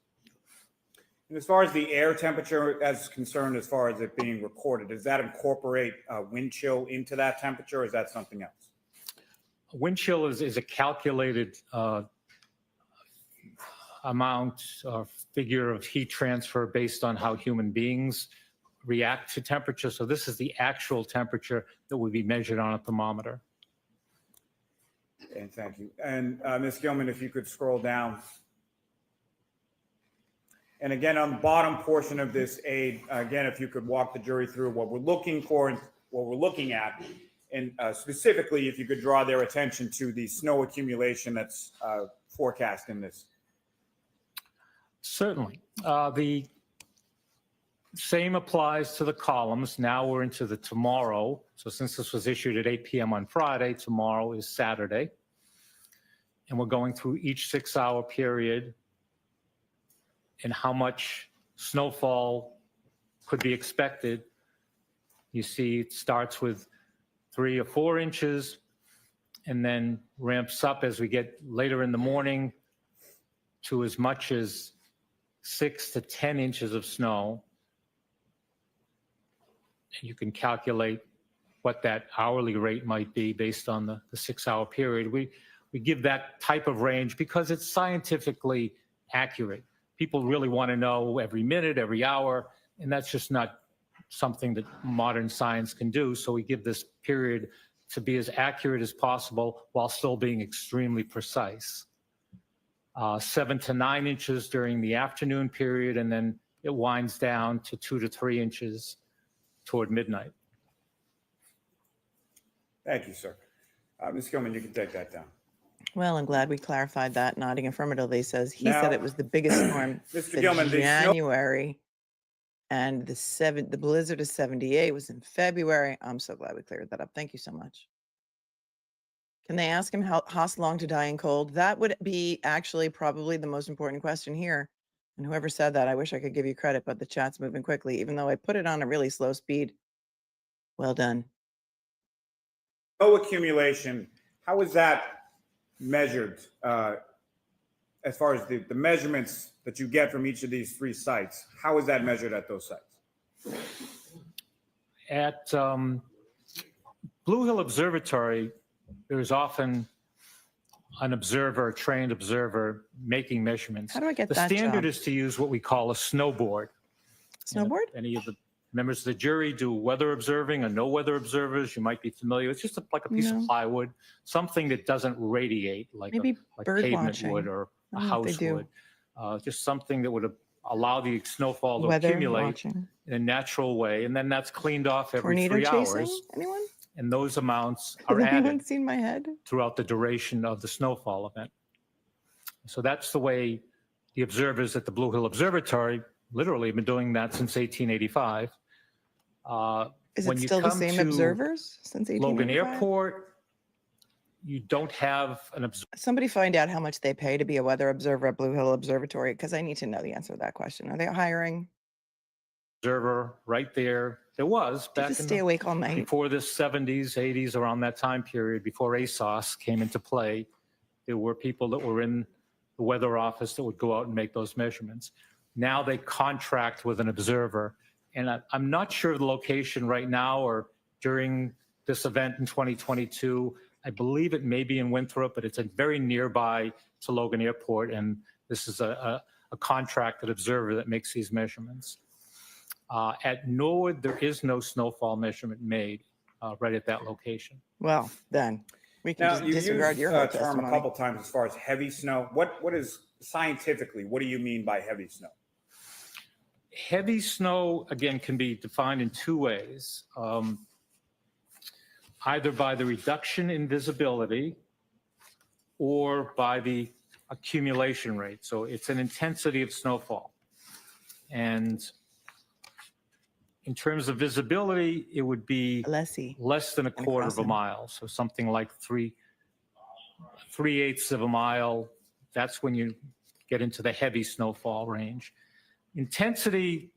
And as far as the air temperature as concerned, as far as it being recorded, does that incorporate wind chill into that temperature, or is that something else? Wind chill is a calculated amount or figure of heat transfer based on how human beings react to temperature. So this is the actual temperature that would be measured on a thermometer. And thank you. And Ms. Gilman, if you could scroll down. And again, on the bottom portion of this aid, again, if you could walk the jury through what we're looking for and what we're looking at, and specifically, if you could draw their attention to the snow accumulation that's forecast in this. Certainly. The same applies to the columns. Now we're into the tomorrow. So since this was issued at 8 p.m. on Friday, tomorrow is Saturday. And we're going through each 6-hour period and how much snowfall could be expected. You see it starts with 3 or 4 inches and then ramps up as we get later in the morning to as much as 6 to 10 inches of snow. And you can calculate what that hourly rate might be based on the 6-hour period. We We give that type of range because it's scientifically accurate. People really want to know every minute, every hour, and that's just not something that modern science can do. So we give this period to be as accurate as possible while still being extremely precise. 7 to 9 inches during the afternoon period, and then it winds down to 2 to 3 inches toward midnight. Thank you, sir. Ms. Gillman, you can take that down. Well, I'm glad we clarified that. Nodding affirmatively says he Now, said it was the biggest storm Mr. in Gillman, the snow- January, and the blizzard of 78 was in February. I'm so glad we cleared that up. Thank you so much. Can they ask him how long to die in cold? That would be actually probably the most important question here. And whoever said that, I wish I could give you credit, but the chat's moving quickly, even though I put it on a really slow speed. Well done. Snow accumulation, how is that measured as far as the measurements that you get from each of these 3 sites? How is that measured at those sites? At Blue Hill Observatory, there's often an observer, a trained observer, making measurements. How do I get The that standard job? is to use what we call a snowboard. Snowboard? Any of the members of the jury do weather observing or no weather observers, you might be familiar. It's just like a piece No. of plywood, something that doesn't radiate like Maybe like bird pavement watching. would or a I don't know if house they do. would. Just something that would allow the snowfall to Weather accumulate watching. in a natural way, and then that's cleaned off every Tornado 3 chasing? hours. Anyone? And those amounts Has are anyone added seen my head? throughout the duration of the snowfall event. So that's the way the observers at the Blue Hill Observatory literally have been doing that since 1885. Is When it you still the come same to observers since Logan 1885? Airport, you don't have an Somebody find out how much they pay to be a weather observer at Blue Hill Observatory, because I need to know the answer to that question. Are they hiring? observer right there. There was Do you back just in stay the, awake all night? before the 70s, 80s, around that time period, before ASOS came into play. There were people that were in the weather office that would go out and make those measurements. Now they contract with an observer. And I'm not sure of the location right now or during this event in 2022. I believe it may be in Winthrop, but it's a very nearby to Logan Airport. And this is a contracted observer that makes these measurements. At Norwood, there is no snowfall measurement made right at that location. Well, then we can Now, just you disregard used your a whole term a testimony. couple times as far as heavy snow. What is scientifically, what do you mean by heavy snow? Heavy snow, again, can be defined in 2 ways. Either by the reduction in visibility or by the accumulation rate. So it's an intensity of snowfall. And in terms of visibility, it would be Alessi. less than a quarter of a crossing. mile. So something like 3/8 of a mile. That's when you get into the heavy snowfall range. Intensity,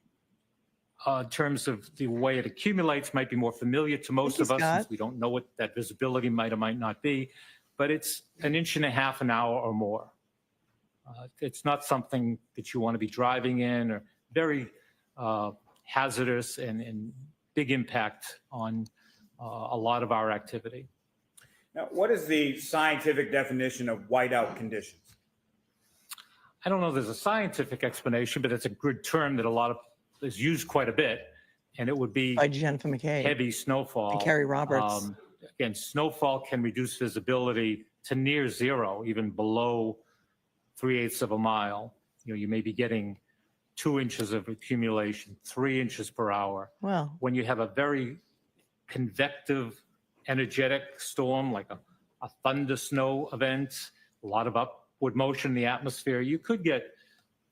in terms of the way it accumulates, might be more familiar to most of us since we don't know what that visibility might or might not be, but it's 1.5 inches an hour or more. It's not something that you want to be driving in, or very hazardous and big impact on a lot of our activity. Now, what is the scientific definition of whiteout conditions? I don't know if there's a scientific explanation, but it's a good term that is used quite a bit, and it would be By Jen McCabe. heavy snowfall. And Kerry Roberts. Again, snowfall can reduce visibility to near zero, even below 3/8 of a mile. You know, you may be getting 2 inches of accumulation, 3 inches per hour. Well, When you have a very convective, energetic storm, like a thunder snow event, a lot of upward motion in the atmosphere, you could get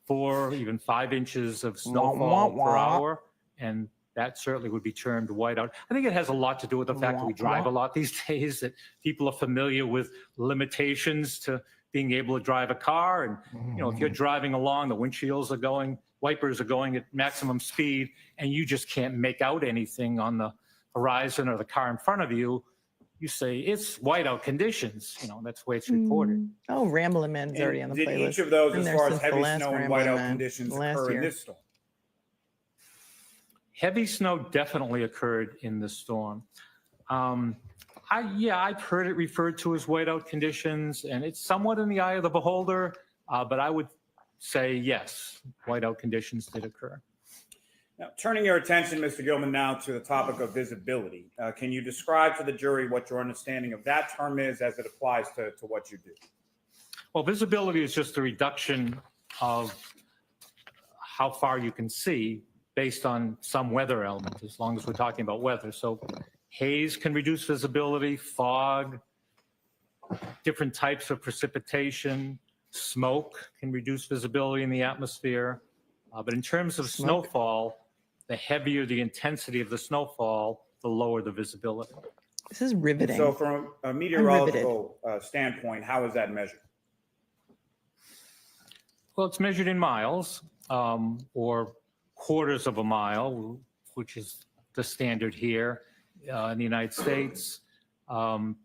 4, even 5 inches of snowfall per hour, and that certainly would be termed whiteout. I think it has a lot to do with the fact that we drive a lot these days, that people are familiar with limitations to being able to drive a car. And, you know, if you're driving along, the windshields are going, wipers are going at maximum speed, and you just can't make out anything on the horizon or the car in front of you, you say, it's whiteout conditions. You know, that's the way it's reported. oh, Ramblin' Man's already on the Did playlist. each of those, Been as there far as since the heavy last snow and Ramblin' whiteout Man, conditions, last occur in year. this storm? Heavy snow definitely occurred in the storm. Yeah, I've heard it referred to as whiteout conditions, and it's somewhat in the eye of the beholder, but I would say yes, whiteout conditions did occur. Now, turning your attention, Mr. Gillman, now to the topic of visibility. Can you describe to the jury what your understanding of that term is as it applies to what you do? Well, visibility is just a reduction of how far you can see based on some weather element, as long as we're talking about weather. So haze can reduce visibility, fog, different types of precipitation, smoke can reduce visibility in the atmosphere. But in terms of snowfall, the heavier the intensity of the snowfall, the lower the visibility. This is riveting. So from a meteorological standpoint, how is that measured? Well, it's measured in miles or quarters of a mile, which is the standard here in the United States. And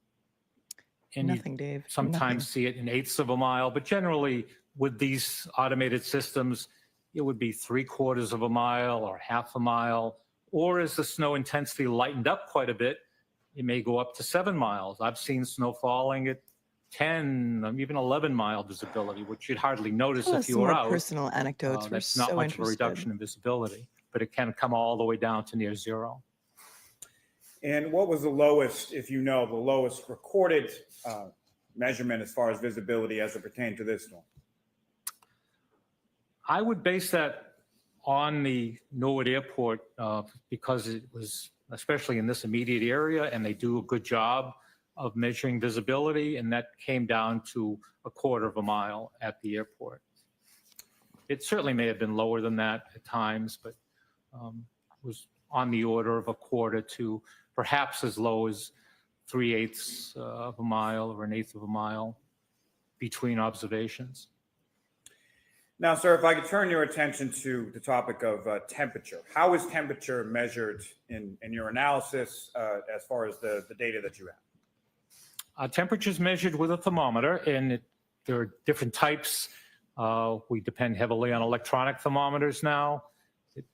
Nothing, Dave. sometimes see it in eighths of a mile, but generally with these automated systems, it would be 3/4 of a mile or half a mile, or as the snow intensity lightened up quite a bit, it may go up to 7 miles. I've seen snow falling at 10, even 11-mile visibility, which you'd hardly notice if you were out. Personal anecdotes. We're That's not so much of a interested. reduction in visibility, but it can come all the way down to near zero. And what was the lowest, if you know, the lowest recorded measurement as far as visibility as it pertained to this storm? I would base that on the Norwood Airport because it was, especially in this immediate area, and they do a good job of measuring visibility, and that came down to 1/4 of a mile at the airport. It certainly may have been lower than that at times, but was on the order of 1/4 to perhaps as low as 3/8 of a mile or 1/8 of a mile between observations. Now, sir, if I could turn your attention to the topic of temperature. How is temperature measured in your analysis as far as the data that you have? Temperature is measured with a thermometer, and there are different types. We depend heavily on electronic thermometers now. It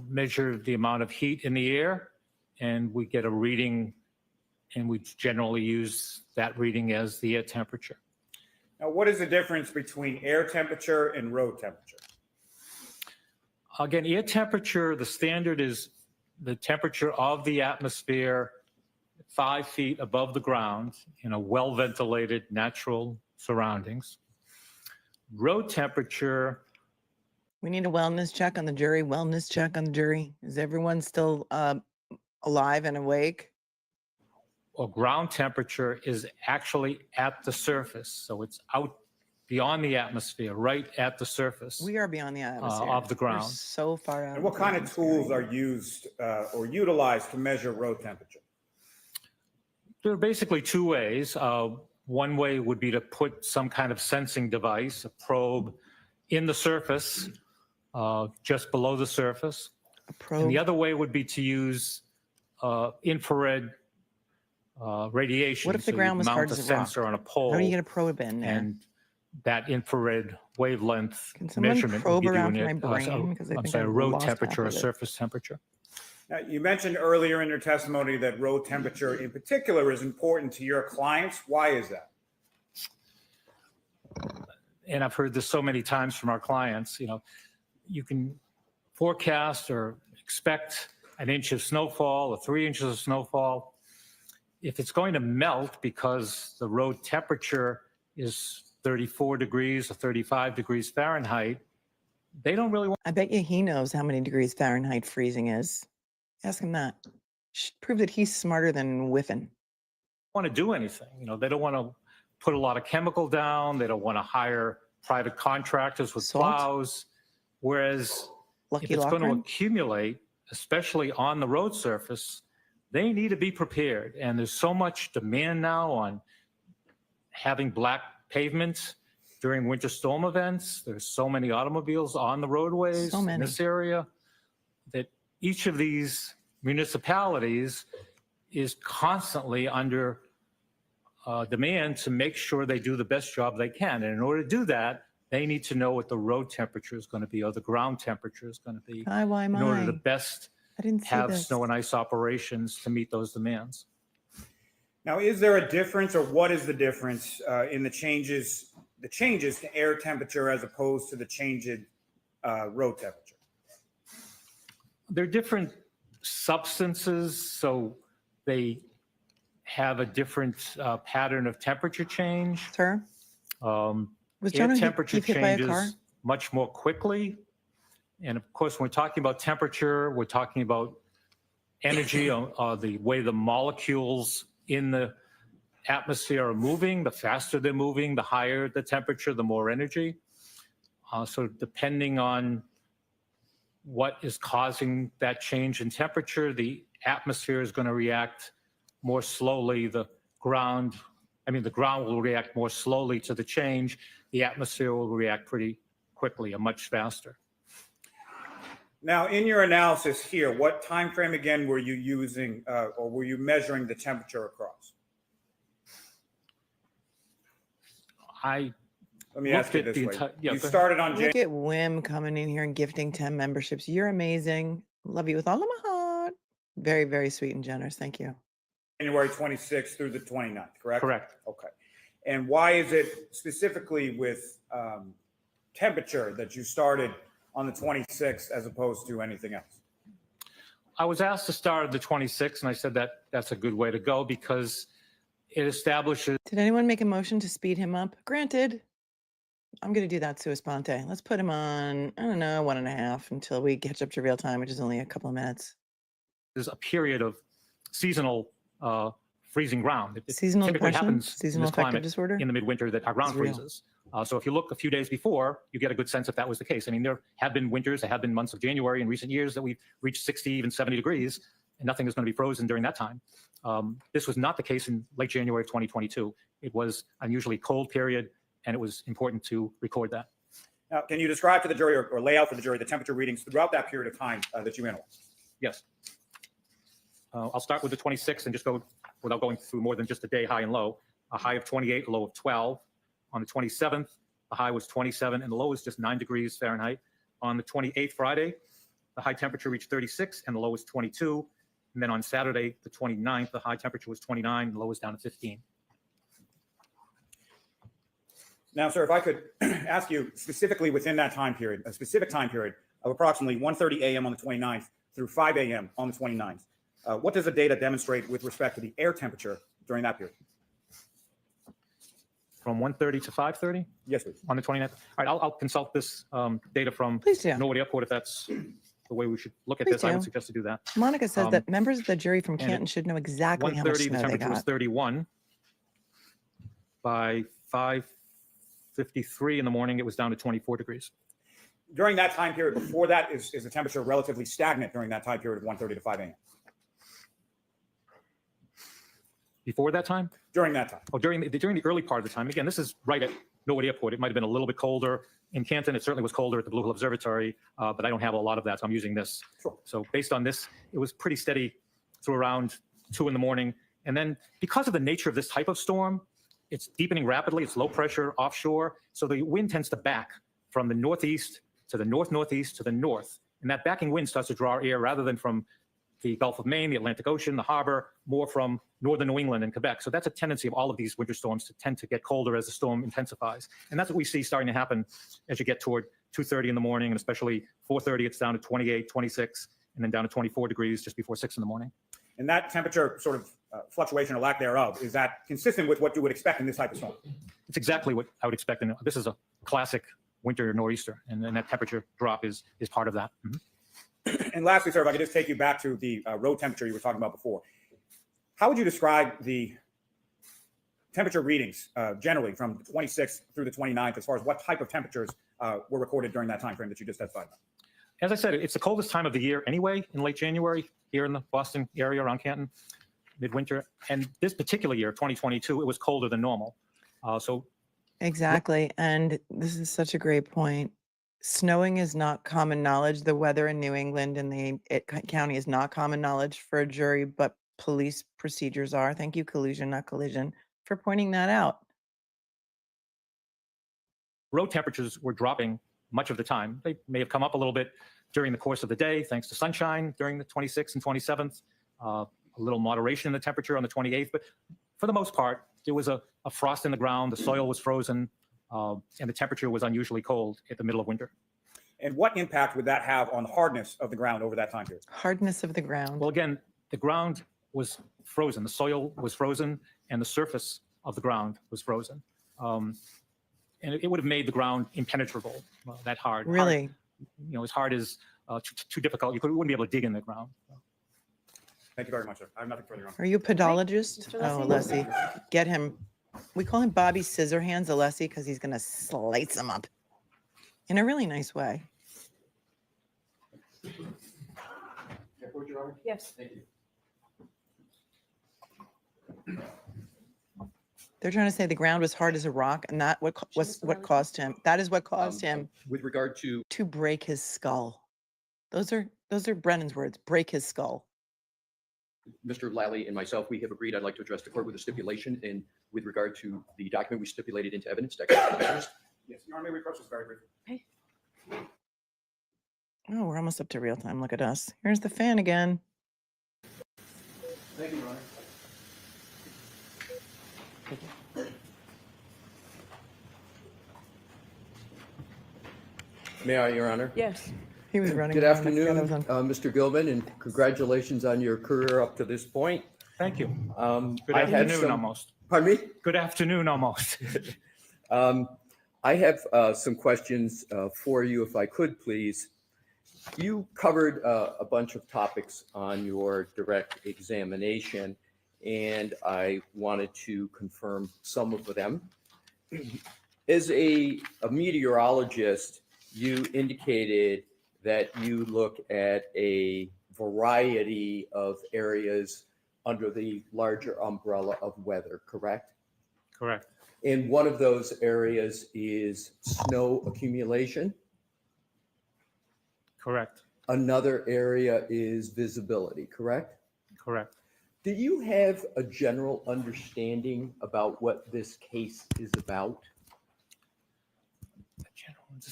measure the amount of heat in the air, and we get a reading, and we generally use that reading as the air temperature. Now, what is the difference between air temperature and road temperature? Again, air temperature, the standard is the temperature of the atmosphere 5 feet above the ground in a well-ventilated natural surroundings. Road temperature. We need a wellness check on the jury. Wellness check on the jury. Is everyone still alive and awake? Or ground temperature is actually at the surface. So it's out beyond the atmosphere, right at the surface. We are beyond the atmosphere. Of the ground. We're so far out. And what kind of tools are used or utilized to measure road temperature? There are basically 2 ways. One way would be to put some kind of sensing device, a probe, in the surface, just below the surface. A probe. And the other way would be to use infrared radiation. What if the ground was hard mount a as a rock? sensor on a pole. How do you get a probe in there? And that infrared wavelength Can someone measurement probe would give you around my brain? Because I I'm think sorry, I've road lost temperature or half of it. surface temperature. Now, you mentioned earlier in your testimony that road temperature in particular is important to your clients. Why is that? And I've heard this so many times from our clients, you can forecast or expect an inch of snowfall or 3 inches of snowfall. If it's going to melt because the road temperature is 34 degrees or 35 degrees Fahrenheit, they don't really want. I bet you he knows how many degrees Fahrenheit freezing is. Ask him that. Prove that he's smarter than whiffing. Want to do anything. They don't want to put a lot of chemical down. They don't want to hire private contractors with Salt? plows. Whereas if it's going to accumulate, especially on the road surface, they need to be prepared. And there's so much demand now on having black pavement during winter storm events. There's so many automobiles on the roadways in this area that each of these municipalities is constantly under demand to make sure they do the best job they can. And in order to do that, they need to know what the road temperature is going to be or the ground temperature is going to be in order to best have snow and ice operations to meet those demands. Now, is there a difference, or what is the difference in the changes to air temperature as opposed to the change in road temperature? They're different substances, so they have a different pattern of temperature change. Sir? Was Air John temperature hit by a car? changes much more quickly. And of course, when we're talking about temperature, we're talking about energy, the way the molecules in the atmosphere are moving. The faster they're moving, the higher the temperature, the more energy. So depending on what is causing that change in temperature, the atmosphere is going to react more slowly. The ground will react more slowly to the change. The atmosphere will react pretty quickly and much faster. Now, in your analysis here, what time frame again were you using, or were you measuring the temperature across? Let me ask you this way. You started on Look at Wim coming in here and gifting 10 memberships. You're amazing. Love you with all of my heart. Very, very sweet and generous. Thank you. January 26th through the 29th, correct? Correct. Okay. And why is it specifically with temperature that you started on the 26th as opposed to anything else? I was asked to start at the 26th, and I said that that's a good way to go because it establishes. Did anyone make a motion to speed him up? Granted. I'm going to do that sua sponte. Let's put him on, I don't know, 1.5 until we catch up to real time, which is only a couple of minutes. There's a period of seasonal freezing ground. It Seasonal typically depression? happens Seasonal in this affective climate disorder? in the midwinter that our ground It's real. freezes. So if you look a few days before, you get a good sense if that was the case. I mean, there have been winters, there have been months of January in recent years that we've reached 60, even 70 degrees, and nothing is going to be frozen during that time. This was not the case in late January of 2022. It was an unusually cold period, and it was important to record that. Now, can you describe to the jury or lay out for the jury the temperature readings throughout that period of time that you analyzed? Yes. I'll start with the 26th and just go without going through more than just a day high and low. A high of 28, a low of 12. On the 27th, the high was 27 and the low was just 9 degrees Fahrenheit. On the 28th, Friday, the high temperature reached 36 and the low was 22. And then on Saturday, the 29th, the high temperature was 29, the low was down to 15. Now, sir, if I could ask you specifically within that time period, a specific time period of approximately 1:30 a.m. on the 29th through 5 a.m. on the 29th, what does the data demonstrate with respect to the air temperature during that period? From 1:30 to 5:30? Yes, please. On the 29th? All right, I'll consult this data from Norwood Airport if that's the way we should look at Please this. I would do. suggest to do that. Monica says that members of the jury from and Canton should know exactly how much 1:30, the snow they temperature was got. 31. By 5:53 in the morning, it was down to 24 degrees. During that time period, before that, is the temperature relatively stagnant during that time period of 1:30 to 5 a.m.? Before that time? During that time. Oh, during the early part of the time. Again, this is right at Norwood Airport. It might have been a little bit colder in Canton. It certainly was colder at the Blue Hill Observatory, but I don't have a lot of that, so I'm using this. Sure. So based on this, it was pretty steady through around 2 in the morning. And then because of the nature of this type of storm, it's deepening rapidly. It's low pressure offshore. So the wind tends to back from the northeast to the north-northeast to the north. And that backing wind starts to draw air rather than from the Gulf of Maine, the Atlantic Ocean, the harbor, more from northern New England and Quebec. So that's a tendency of all of these winter storms to tend to get colder as the storm intensifies. And that's what we see starting to happen as you get toward 2:30 in the morning, and especially 4:30, it's down to 28, 26, and then down to 24 degrees just before 6 in the morning. And that temperature sort of fluctuation or lack thereof, is that consistent with what you would expect in this type of storm? It's exactly what I would expect. And this is a classic winter nor'easter, and that temperature drop is part of that. Mm-hmm. And lastly, sir, if I could just take you back to the road temperature you were talking about before. How would you describe the temperature readings generally from the 26th through the 29th as far as what type of temperatures were recorded during that time frame that you just testified about? As I said, it's the coldest time of the year anyway, in late January, here in the Boston area around Canton, midwinter. And this particular year, 2022, it was colder than normal. Exactly. And this is such a great point. Snowing is not common knowledge. The weather in New England and the county is not common knowledge for a jury, but police procedures are. Thank you, Collusion, not Collision, for pointing that out. Road temperatures were dropping much of the time. They may have come up a little bit during the course of the day, thanks to sunshine during the 26th and 27th, a little moderation in the temperature on the 28th, but for the most part, there was a frost in the ground, the soil was frozen, and the temperature was unusually cold at the middle of winter. And what impact would that have on the hardness of the ground over that time period? Hardness of the ground. Well, again, the ground was frozen, the soil was frozen, and the surface of the ground was frozen. And it would have made the ground impenetrable, that hard. Really? As hard as too difficult. You wouldn't be able to dig in the ground. Thank you very much, sir. I have nothing further on. Are you a podologist? Mr. Oh, Alessi? Alessi. Get him. We call him Bobby Scissorhands Alessi because he's going to slice him up in a really nice way. Yes. Thank you. They're trying to say the ground was hard as a rock, and that was what caused him. That is what caused him With regard to, to break his skull. Those are Brennan's words. Break his skull. Mr. Lally and myself, we have agreed, I'd like to address the court with a stipulation and with regard to the document we stipulated into evidence. Yes, Your Honor, may we approach this very briefly? Oh, we're almost up to real time. Look at us. Here's the fan again. Thank you, Your Honor. May I, Your Honor? Yes. He was running. Good around. I forgot I afternoon, was on- Mr. Gillman, and congratulations on your career up to this point. Thank you. Good I had afternoon, some, almost. pardon me? Good afternoon, almost. I have some questions for you, if I could, please. You covered a bunch of topics on your direct examination, and I wanted to confirm some of them. As a meteorologist, you indicated that you look at a variety of areas under the larger umbrella of weather, correct? Correct. And one of those areas is snow accumulation. Correct. Another area is visibility, correct? Correct. Do you have a general understanding about what this case is about?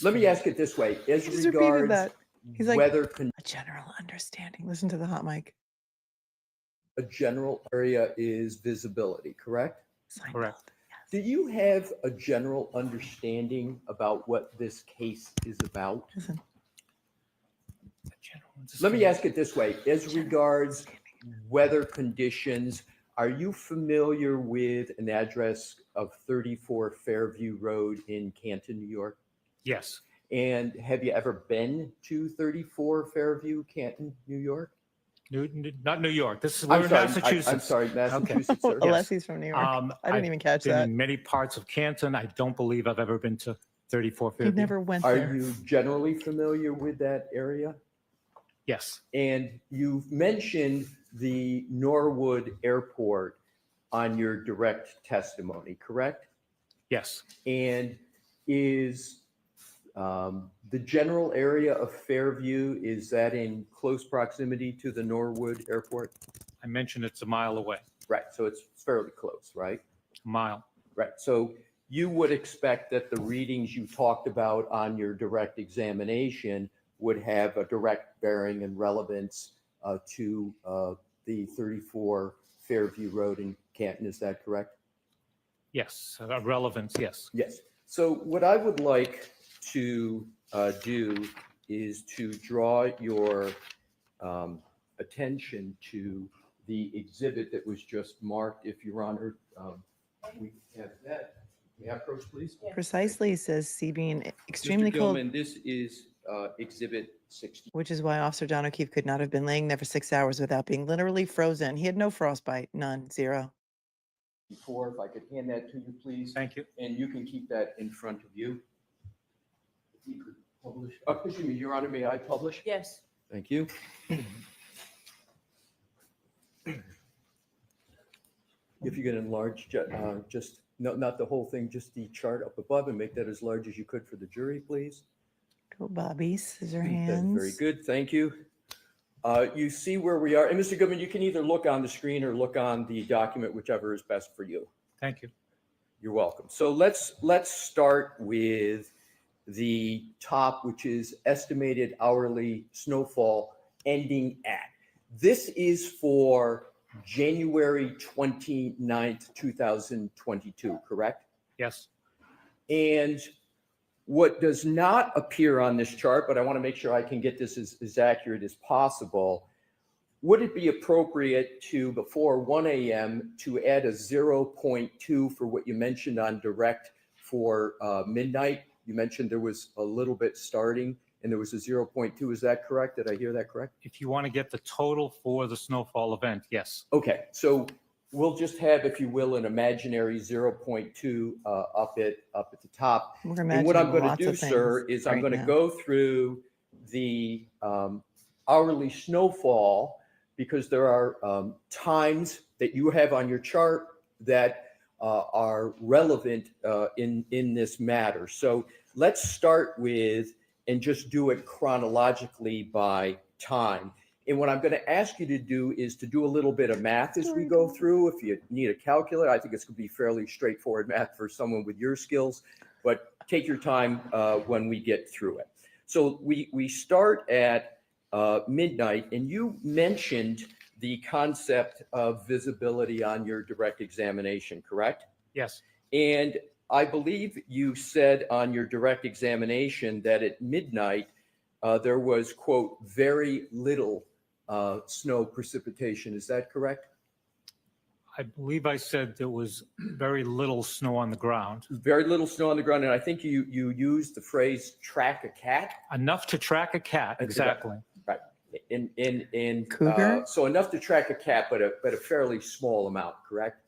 Let me ask it this way, as He's repeated regards that. He's like, weather, a general understanding. Listen to the hot mic. a general area is visibility, correct? Correct. Do you have a general understanding about what this case is about? Listen. Let me ask it this way, as regards weather conditions, are you familiar with an address of 34 Fairview Road in Canton, New York? Yes. And have you ever been to 34 Fairview, Canton, New York? Not New York. This is I'm we're in sorry, Massachusetts. I'm sorry, Massachusetts, sir. Alessi's from New York. I didn't even catch been that. in many parts of Canton. I don't believe I've ever been to 34 He Fairview. never went Are there. you generally familiar with that area? Yes. And you've mentioned the Norwood Airport on your direct testimony, correct? Yes. And is the general area of Fairview, is that in close proximity to the Norwood Airport? I mentioned it's a mile away. Right, so it's fairly close, right? A mile. Right, so you would expect that the readings you talked about on your direct examination would have a direct bearing and relevance to the 34 Fairview Road in Canton, is that correct? Yes. Relevance. Yes. Yes. So what I would like to do is to draw your attention to the exhibit that was just marked, if Your Honor. We have that. May I approach, please? Precisely, he says, sea being extremely Mr. cold, Gillman, this is exhibit 60. which is why Officer John O'Keefe could not have been laying there for 6 hours without being literally frozen. He had no frostbite, none, zero. Before, if I could hand that to you, please. Thank you. And you can keep that in front of you. If you could publish, excuse me, Your Honor, may I publish? Yes. Thank you. If you could enlarge, just, not the whole thing, just the chart up above, and make that as large as you could for the jury, please. Go, Bobby, scissor That's hands. very good, thank you. You see where we are, and Mr. Goodman, you can either look on the screen or look on the document, whichever is best for you. Thank you. You're welcome. So let's start with the top, which is estimated hourly snowfall ending at. This is for January 29th, 2022, correct? Yes. And what does not appear on this chart, but I want to make sure I can get this as accurate as possible, would it be appropriate to, before 1 a.m., to add a 0.2 for what you mentioned on direct for midnight? You mentioned there was a little bit starting and there was a 0.2. Is that correct? Did I hear that correct? If you want to get the total for the snowfall event, yes. Okay, so we'll just have, if you will, an imaginary 0.2 up at the top. We're And what I'm imagining going to lots do, of sir, things is I'm right going to now. go through the hourly snowfall, because there are times that you have on your chart that are relevant in this matter. So let's start with, and just do it chronologically by time. And what I'm going to ask you to do is to do a little bit of math as we go through. If you need a calculator, I think it's going to be fairly straightforward math for someone with your skills, but take your time when we get through it. So we start at midnight, and you mentioned the concept of visibility on your direct examination, correct? Yes. And I believe you said on your direct examination that at midnight there was, quote, very little snow precipitation. Is that correct? I believe I said there was very little snow on the ground. Very little snow on the ground, and I think you used the phrase "track a cat." Enough to track a cat, exactly. Right. In Cougar? so enough to track a cat, but a fairly small amount, correct?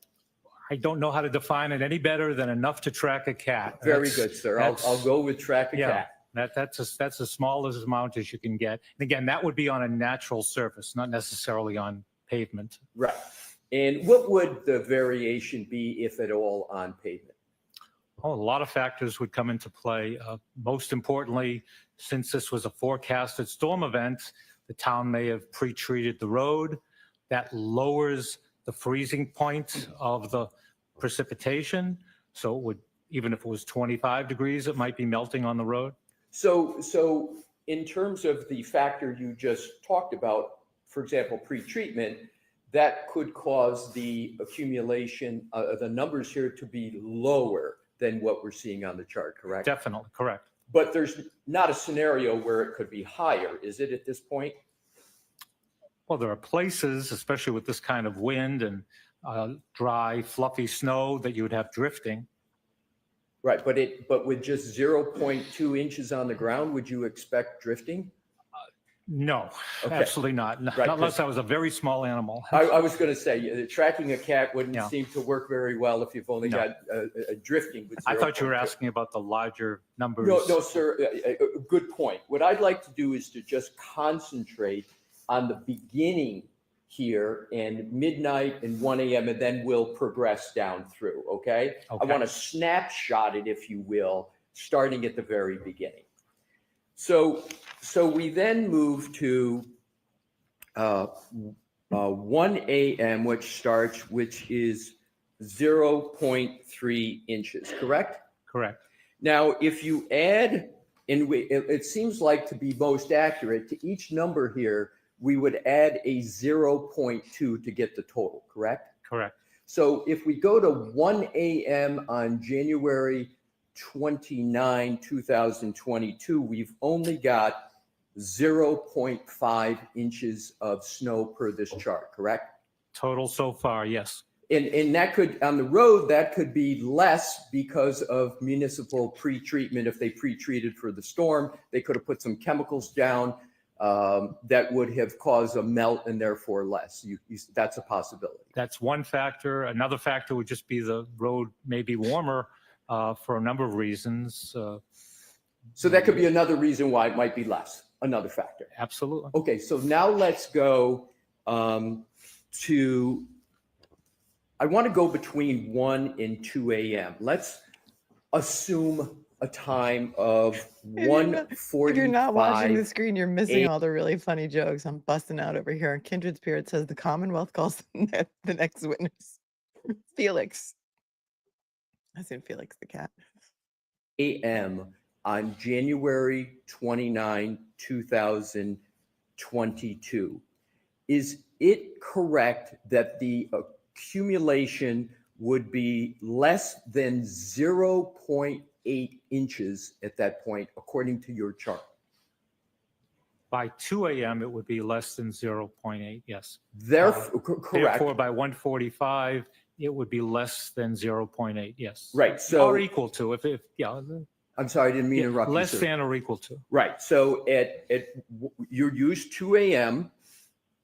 I don't know how to define it any better than enough to track a cat. Very good, sir. I'll go with track a Yeah. cat. That's as small as amount as you can get. And again, that would be on a natural surface, not necessarily on pavement. Right. And what would the variation be, if at all, on pavement? Oh, a lot of factors would come into play. Most importantly, since this was a forecasted storm event, the town may have pre-treated the road. That lowers the freezing point of the precipitation. So it would, even if it was 25 degrees, it might be melting on the road. So in terms of the factor you just talked about, for example, pre-treatment, that could cause the accumulation, the numbers here to be lower than what we're seeing on the chart, correct? Definitely, correct. But there's not a scenario where it could be higher, is it, at this point? Well, there are places, especially with this kind of wind and dry, fluffy snow, that you would have drifting. Right, but with just 0.2 inches on the ground, would you expect drifting? No, Okay. Absolutely not. Right, Not unless I was a very small animal. I was going to say, tracking a cat wouldn't Yeah. seem to work very well if you've only No. got a drifting with 0.2. I thought you were asking about the larger numbers. No, sir. Good point. What I'd like to do is to just concentrate on the beginning here and midnight and 1 a.m. and then we'll progress down through. Okay. I Okay. want to snapshot it, if you will, starting at the very beginning. So we then move to 1 a.m., which is 0.3 inches. Correct? Correct. Now, if you add, and it seems like to be most accurate, to each number here, we would add a 0.2 to get the total, correct? Correct. So if we go to 1 a.m. on January 29, 2022, we've only got 0.5 inches of snow per this chart, correct? Total so far, yes. And that could, on the road, that could be less because of municipal pre-treatment. If they pre-treated for the storm, they could have put some chemicals down that would have caused a melt and therefore less. That's a possibility. That's one factor. Another factor would just be the road may be warmer for a number of reasons. So that could be another reason why it might be less, another factor. Absolutely. Okay, so now let's go to, I want to go between 1 and 2 a.m. Let's assume a time of 1:45. If you're not watching the screen, you're missing all the really funny jokes. I'm busting out over here. Kindred Spirit says the Commonwealth calls the next witness Felix. I said Felix the cat. a.m. on January 29, 2022. is it correct that the accumulation would be less than 0.8 inches at that point, according to your chart? By 2 a.m., it would be less than 0.8, yes. Therefore, correct. Therefore, by 1:45, it would be less than 0.8, yes. Right. So, or equal to, if yeah. I'm sorry, I didn't mean to interrupt you, Less sir. than or equal to. Right. So you used 2 a.m.,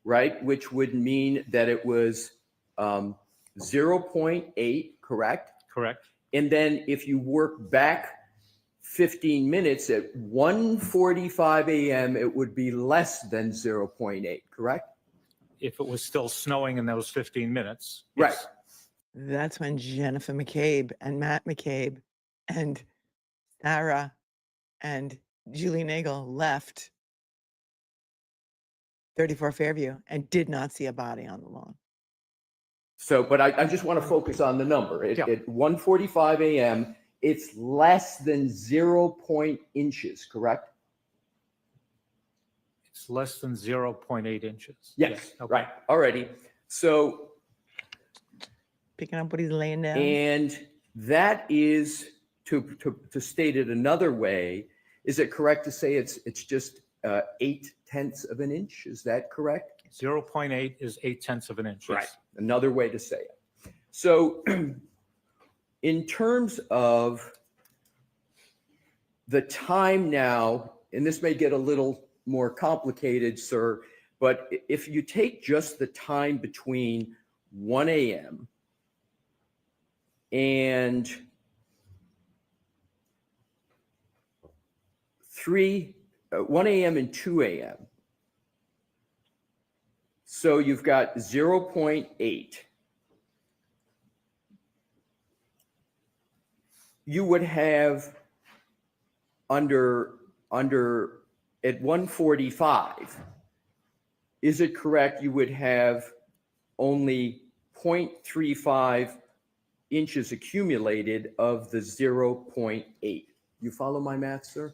right? Which would mean that it was 0.8, correct? Correct. And then if you work back 15 minutes at 1:45 a.m., it would be less than 0.8, correct? If it was still snowing in those 15 minutes. Right. Yes. That's when Jennifer McCabe and Matt McCabe and Sarah and Julie Nagel left 34 Fairview and did not see a body on the lawn. So, but I just want to focus on the number. At 1:45 a.m., it's less than 0.8 inches, correct? It's less than 0.8 inches. Yes, Okay. right. Alrighty. So, Picking up what he's laying down. and that is, to state it another way, is it correct to say it's just 0.8 of an inch? Is that correct? 0.8 is 0.8 of an inch. yes. Right. Another way to say it. So in terms of the time now, and this may get a little more complicated, sir, but if you take just the time between 1 a.m. and 1 a.m. and 2 a.m. So you've got 0.8. You would have under at 1:45, is it correct you would have only 0.35 inches accumulated of the 0.8? You follow my math, sir?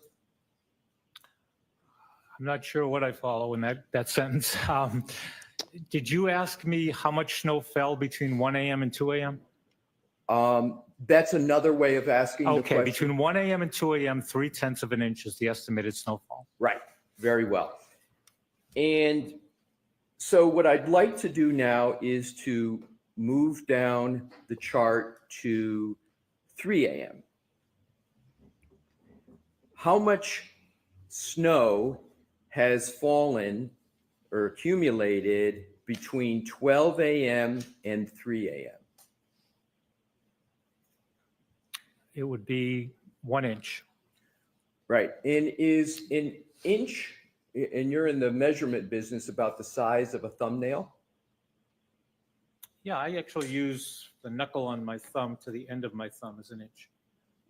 I'm not sure what I follow in that sentence. Did you ask me how much snow fell between 1 a.m. and 2 a.m.? That's another way of asking the Okay, question. between 1 a.m. and 2 a.m., 0.3 of an inch is the estimated snowfall. Right, very well. And so what I'd like to do now is to move down the chart to 3 a.m. How much snow has fallen or accumulated between 12 a.m. and 3 a.m.? It would be 1 inch. Right. And is an inch, and you're in the measurement business, about the size of a thumbnail? Yeah, I actually use the knuckle on my thumb to the end of my thumb as an inch.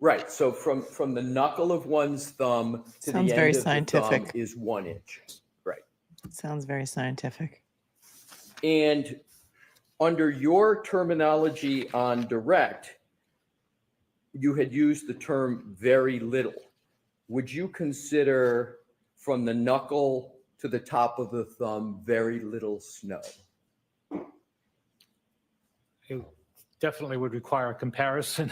Right. So from the knuckle of one's thumb to Sounds the very end of the thumb scientific. is 1 inch. Right. Sounds very scientific. And under your terminology on direct, you had used the term very little. Would you consider from the knuckle to the top of the thumb very little snow? It definitely would require a comparison.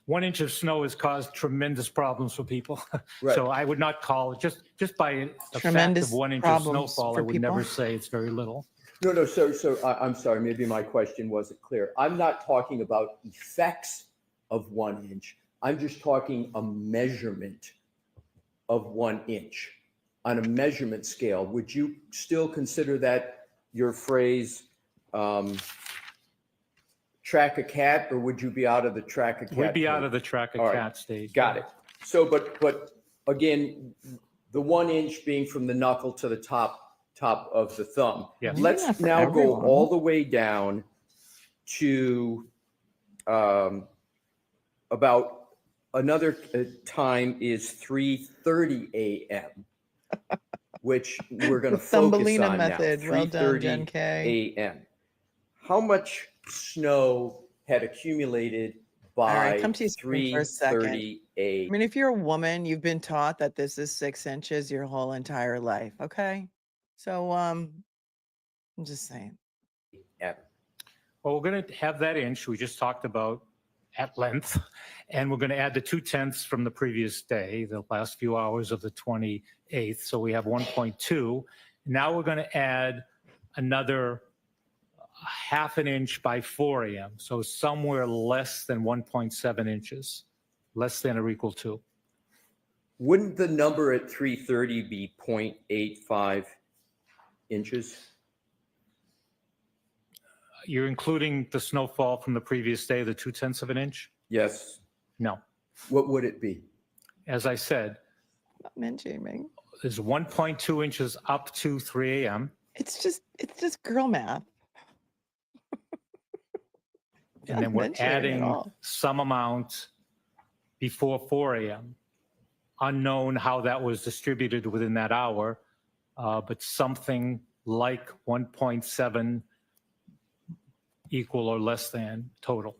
1 inch of snow has caused tremendous problems for people. Right. So I would not call it, just by the fact Tremendous of 1 inch of problems snowfall, I for would people. never say it's very little. No, so I'm sorry, maybe my question wasn't clear. I'm not talking about effects of 1 inch. I'm just talking a measurement of 1 inch on a measurement scale. Would you still consider that your phrase, track a cat, or would you be out of the track a cat? We'd be out of the track a All right. cat stage. Got it. So, but again, the 1 inch being from the knuckle to the top of the thumb. Yes. Maybe not Let's for now go everyone. all the way down to about another time is 3:30 a.m., which we're going to The focus Thumbelina on method. now. Well done, Jen 3:30 K. a.m. How much snow had accumulated All right, by come to your screen for a second. 3:30 I a.m.? mean, if you're a woman, you've been taught that this is 6 inches your whole entire life. Okay. So, I'm just saying. Well, we're going to have that inch we just talked about at length, and we're going to add the 2/10 from the previous day, the last few hours of the 28th. So we have 1.2. Now we're going to add another half an inch by 4 a.m. So somewhere less than 1.7 inches, less than or equal to. Wouldn't the number at 3:30 be 0.85 inches? You're including the snowfall from the previous day, the 2/10 of an inch? Yes. No. What would it be? As I said, Not men-shaming. there's 1.2 inches up to 3 a.m. It's just girl math. And then we're men-shaming at adding all. some amount before 4 a.m. Unknown how that was distributed within that hour, but something like 1.7 equal or less than total.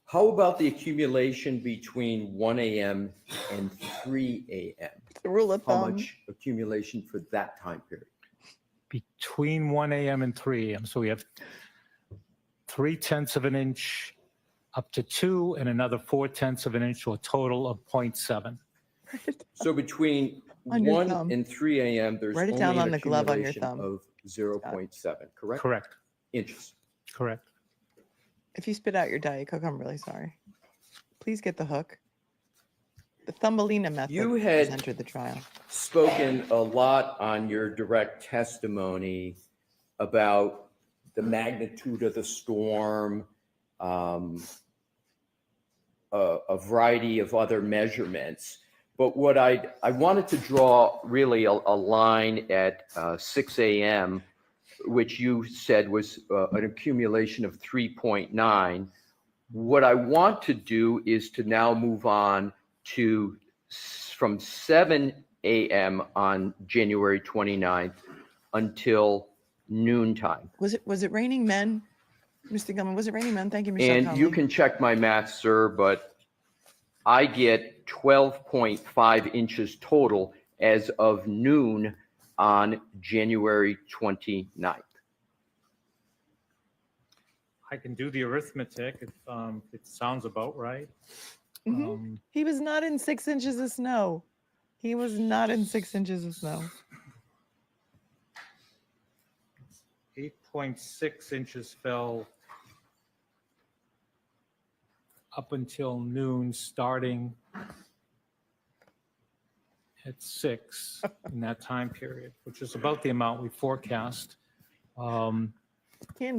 How about the accumulation between 1 a.m. and 3 a.m.? The rule of How thumb. much accumulation for that time period? Between 1 a.m. and 3 a.m. So we have 3/10 of an inch up to 2 and another 4/10 of an inch, to a total of 0.7. So between On your 1 thumb. and 3 a.m., there's Write it only down an on the glove on your accumulation thumb. of 0.7, correct? Correct. Inches. Correct. If you spit out your Diet Coke, I'm really sorry. Please get the hook. The Thumbelina method You has had entered the trial. spoken a lot on your direct testimony about the magnitude of the storm, a variety of other measurements. But what I wanted to draw really a line at 6 a.m., which you said was an accumulation of 3.9. What I want to do is to now move on to from 7 a.m. on January 29th until noontime. Was it raining men? Mr. Gillman, was it raining men? Thank you, Michelle And you Conley. can check my math, sir, but I get 12.5 inches total as of noon on January 29th. I can do the arithmetic if it sounds about right. Mhm. He was not in 6 inches of snow. He was not in 6 inches of snow. 8.6 inches fell up until noon, starting at 6 in that time period, which is about the amount we forecast. Canton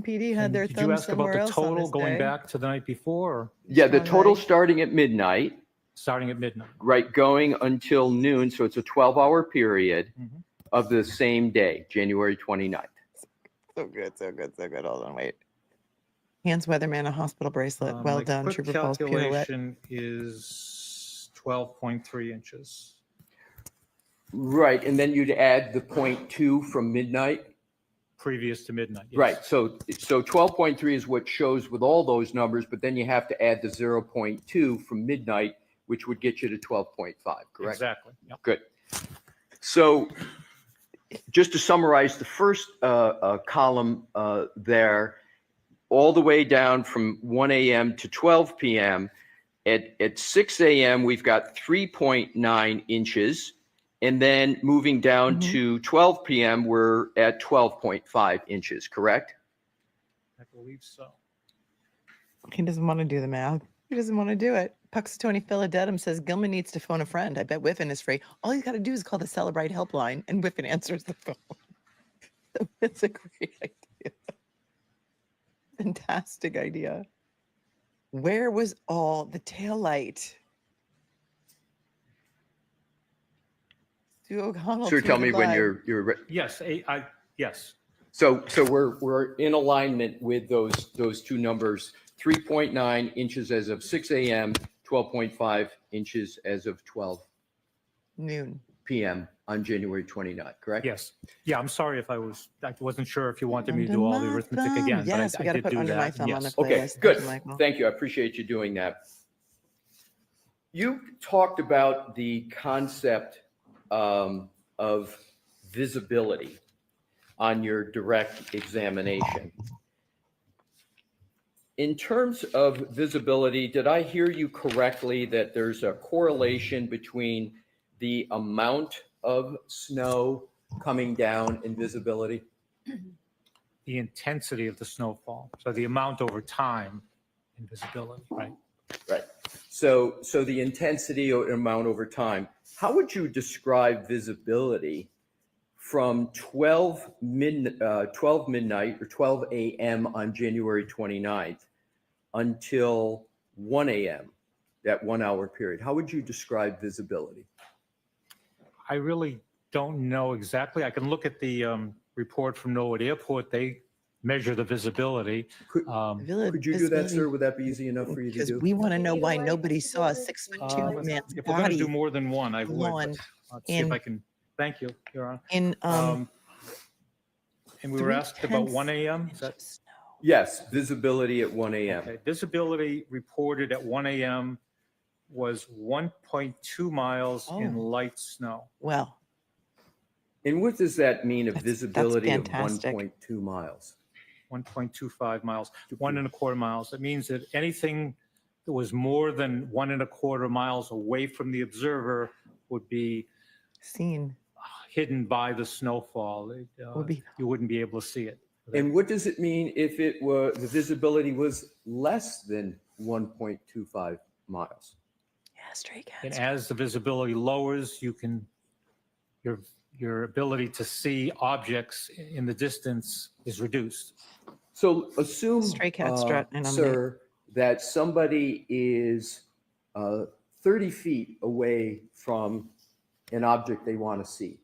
PD had And their did you thumb ask about somewhere the else on total this going day. back to the night before, or Yeah, the Strong total night. starting at midnight, starting at midnight? right, going until noon. So it's a 12-hour period Mhm. of the same day, January 29th. So good, so good, so good. Hold on, wait. Hands Weatherman, a hospital bracelet. Well My done, quick Trooper Pulse Pirouette. calculation is 12.3 inches. Right, and then you'd add the 0.2 from midnight. Previous to midnight. Yes. Right, so 12.3 is what shows with all those numbers, but then you have to add the 0.2 from midnight, which would get you to 12.5, correct? Exactly. Yep. Good. So just to summarize the first column there, all the way down from 1 a.m. to 12 p.m. At 6 a.m., we've got 3.9 inches. And then moving down to 12 p.m., we're at 12.5 inches, correct? I believe so. He doesn't want to do the math. He doesn't want to do it. Puxatony Philadelphia says Gilman needs to phone a friend. I bet Whiffen is free. All he's got to do is call the Celebrite helpline, and Whiffen answers the phone. So it's a great idea. Fantastic idea. Where was all the taillight? Stu O'Connell. Sir, tell tweeted me when live. you're Yes, yes. so we're in alignment with those two numbers, 3.9 inches as of 6 a.m., 12.5 inches as of 12 Noon. p.m. on January 29th, correct? Yes. Yeah, I'm sorry if I wasn't sure if you wanted me to Under do all the my arithmetic thumb. again, Yes, but we I got to did put do under my that. thumb on the Yes. playlist. Okay, Thank good. you, Michael. Thank you. I appreciate you doing that. You talked about the concept of visibility. on your direct examination. In terms of visibility, did I hear you correctly that there's a correlation between the amount of snow coming down and visibility? The intensity of the snowfall, so the amount over time and visibility, right? Right. So the intensity or amount over time, how would you describe visibility from 12 midnight or 12 a.m. on January 29th until 1 a.m., that 1 hour period? How would you describe visibility? I really don't know exactly. I can look at the report from Norwood Airport. They measure the visibility. Could you do that, sir? Would that be easy enough for you to Because do? we want to know why Either way, nobody saw a visibility- 6'2" man's If we're going to do body more than one, I would. lawn But let's see if in- I can. Thank you, Your Honor. in And we were asked about 1 a.m. Is that Yes, visibility at 1 a.m. okay? Visibility reported at 1 a.m. was 1.2 miles in Oh. light snow. Well, And what does that mean of That's visibility of fantastic. 1.2 miles? 1.25 miles, 1.25 miles. That means that anything that was more than 1.25 miles away from the observer would be seen hidden by the snowfall. would be You wouldn't be able to see it. And what does it mean if it were, the visibility was less than 1.25 miles? yeah, stray And cats. as the visibility lowers, you can, your ability to see objects in the distance is reduced. So assume, Stray cat strut, and I'm sir, that somebody is 30 feet away from an object they want to see.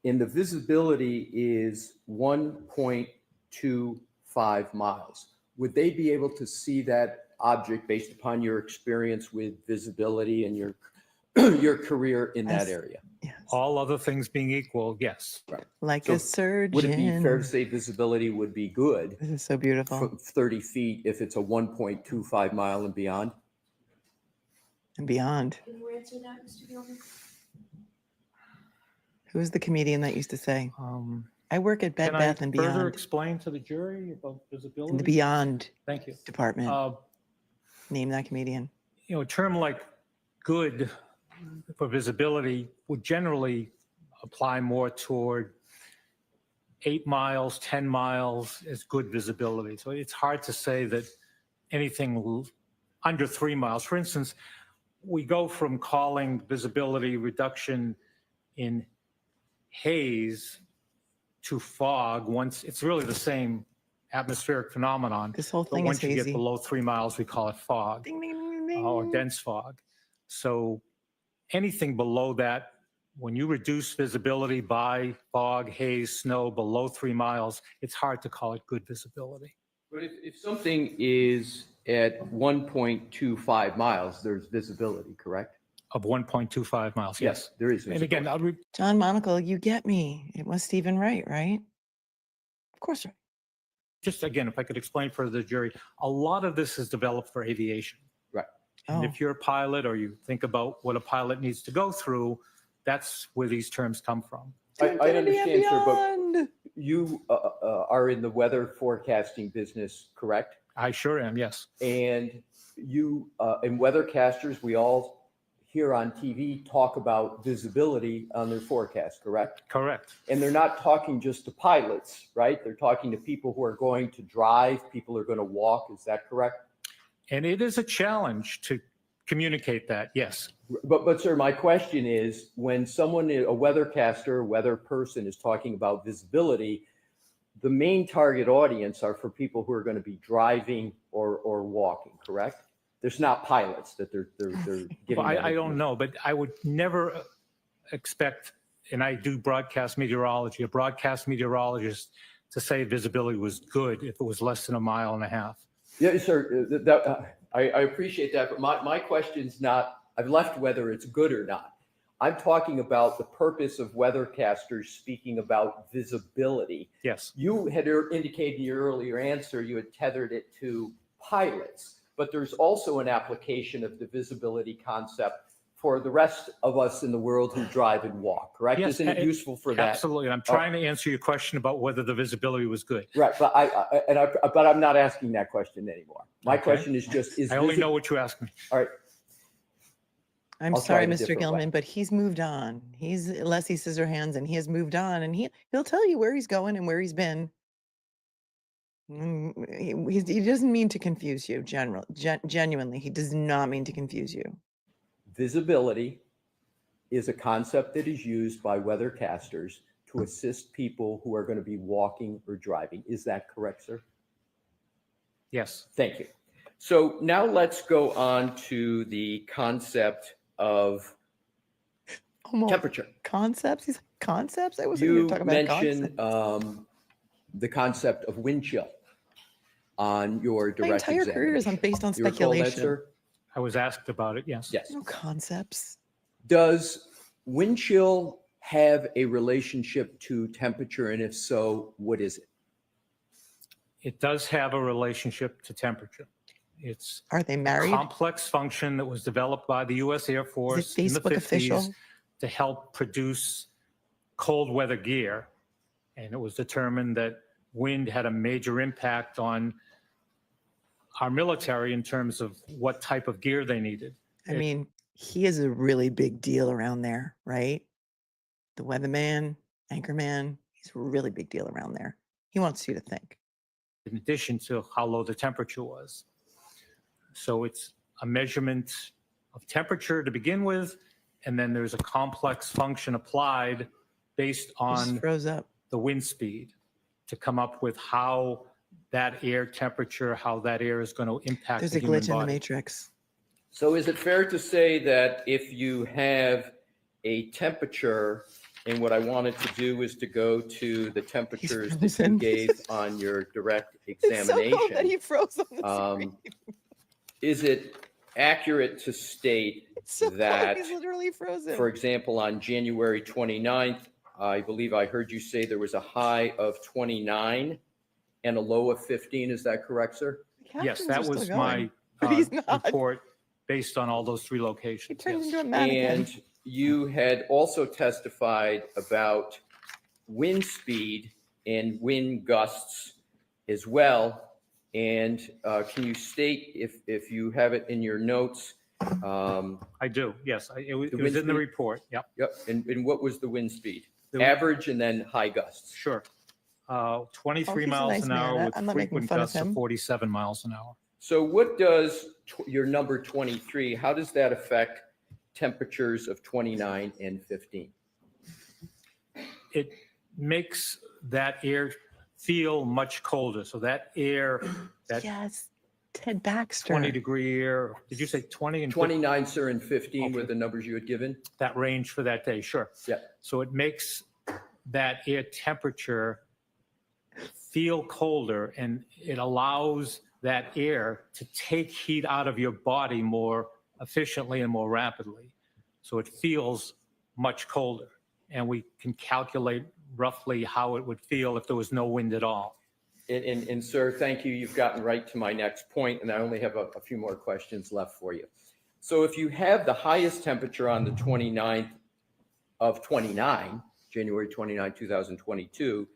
And the visibility is 1.25 miles. Would they be able to see that object based upon your experience with visibility and your your career in that Yes. area? Yes. All other things being equal, yes. Like So a surgeon. Would it be fair to say visibility would be good This is so beautiful. from 30 feet if it's a 1.25 mile and beyond? And beyond. Can you answer that, Mr. Gilman? Who was the comedian that used to say, Um, I work at Bed Can I Bath and further Beyond, explain to the jury about in the visibility? Beyond Thank you. department? Uh, Name that comedian. You know, a term like good for visibility would generally apply more toward 8 miles, 10 miles is good visibility. So it's hard to say that anything under 3 miles. For instance, we go from calling visibility reduction in haze to fog once, it's really the same atmospheric phenomenon. This whole But thing is once you get hazy. below 3 miles, we call it fog Ding, ding, ding, ding. or dense fog. So anything below that, when you reduce visibility by fog, haze, snow below 3 miles, it's hard to call it good visibility. But if something is at 1.25 miles, there's visibility, correct? Of 1.25 miles, yes. There is. And again, John Monaco, you get me. It was Stephen Wright, right? Of course. Right. just again, if I could explain for the jury, a lot of this is developed for aviation. Right. And Oh. if you're a pilot or you think about what a pilot needs to go through, that's where these terms come from. I Infinity and understand, sir, but beyond. you are in the weather forecasting business, correct? I sure am, yes. And you, and weathercasters, we all here on TV talk about visibility on their forecast, correct? Correct. And they're not talking just to pilots, right? They're talking to people who are going to drive, people who are going to walk. Is that correct? And it is a challenge to communicate that, yes. But sir, my question is, when someone, a weathercaster, a weather person is talking about visibility, the main target audience are for people who are going to be driving or walking, correct? There's not pilots that they're giving. Well, that I don't information. know, but I would never expect, and I do broadcast meteorology, a broadcast meteorologist to say visibility was good if it was less than 1.5 miles. Yeah, sir, I appreciate that, but my question's not, I've left whether it's good or not. I'm talking about the purpose of weathercasters speaking about visibility. Yes. You had indicated in your earlier answer, you had tethered it to pilots, but there's also an application of the visibility concept for the rest of us in the world who drive and walk, correct? Yes, Isn't it useful for that? Absolutely. I'm trying to answer your question about whether the visibility was good. Right, but but I'm not asking that question anymore. My Okay. question is just, I only know what you asked me. All right, I'm I'll try sorry, it a Mr. different way. Gillman, but he's moved on. He's Alessi Scissorhands, and he has moved on, and he'll tell you where he's going and where he's been. He doesn't mean to confuse you, genuinely. He does not mean to confuse you. Visibility is a concept that is used by weathercasters to assist people who are going to be walking or driving. Is that correct, sir? Yes. Thank you. So now let's go on to the concept of temperature. Concepts? He's concepts? I wasn't even You talking about mentioned concepts. the concept of wind chill on your My direct entire career is examination. based on You recall that, speculation. sir? I was asked about it, yes. Yes. No concepts. Does wind chill have a relationship to temperature? And if so, what is it? It does have a relationship to temperature. It's Are they a married? complex function that was developed by the U.S. Air Force in the Facebook 50s official? to help produce cold weather gear. And it was determined that wind had a major impact on our military in terms of what type of gear they needed. I mean, he is a really big deal around there, right? The weatherman, anchorman, he's a really big deal around there. He wants you to think. In addition to how low the temperature was. So it's a measurement of temperature to begin with, and then there's a complex function applied based He just on froze up. the wind speed to come up with how that air temperature, how that air is going to impact There's the a human glitch in the body. matrix. So is it fair to say that if you have a temperature, and what I wanted to do is to go to the temperatures that you frozen. gave on your direct It's so cold that examination, he froze on the screen. is it accurate to state It's so cold, that, he's literally frozen. for example, on January 29th, I believe I heard you say there was a high of 29 and a low of 15. Is that correct, sir? Yes, Captions that are still was going, my but he's not. report based on all those three He locations. turned yes. into a mannequin. And you had also testified about wind speed and wind gusts as well. And can you state if you have it in your notes? I do, yes. It was The in wind the speed? report, yep. Yep. And what was the wind speed? The- Average and then high gusts. Sure. 23 he's a miles nice an man. hour with I'm not making frequent fun of gusts of him. 47 miles an hour. So what does your number 23, how does that affect temperatures of 29 and 15? It makes that air feel much colder. So that air, that Yes, Ted Baxter. 20-degree air, did you say 20 and 29, sir, and 15 were Okay. the numbers you had given? that range for that day? Sure. Yeah. So it makes that air temperature feel colder, and it allows that air to take heat out of your body more efficiently and more rapidly. So it feels much colder, and we can calculate roughly how it would feel if there was no wind at all. And sir, thank you. You've gotten right to my next point, and I only have a few more questions left for you. So if you have the highest temperature on the 29th of 29, January 29, 2022,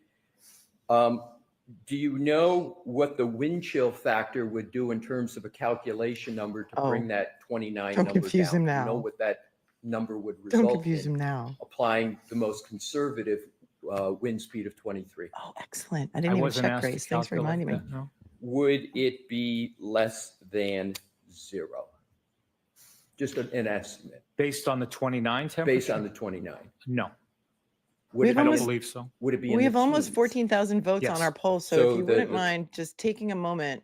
do you know what the wind chill factor would do in terms of a calculation number to bring that 29 Don't number confuse down? him Do you know now. what that number would Don't result confuse in, him now. applying the most conservative wind speed of 23? Oh, excellent. I didn't even wasn't check, asked to Grace. Thanks for calculate reminding me. that, no. Would it be less than 0? Just an estimate, Based on the 29 temperature? based on the 29. No, Would We've it I don't almost- be, believe so. would it be in We the have almost teens? 14,000 votes on Yes. our poll, so So if you the- wouldn't the- mind just taking a moment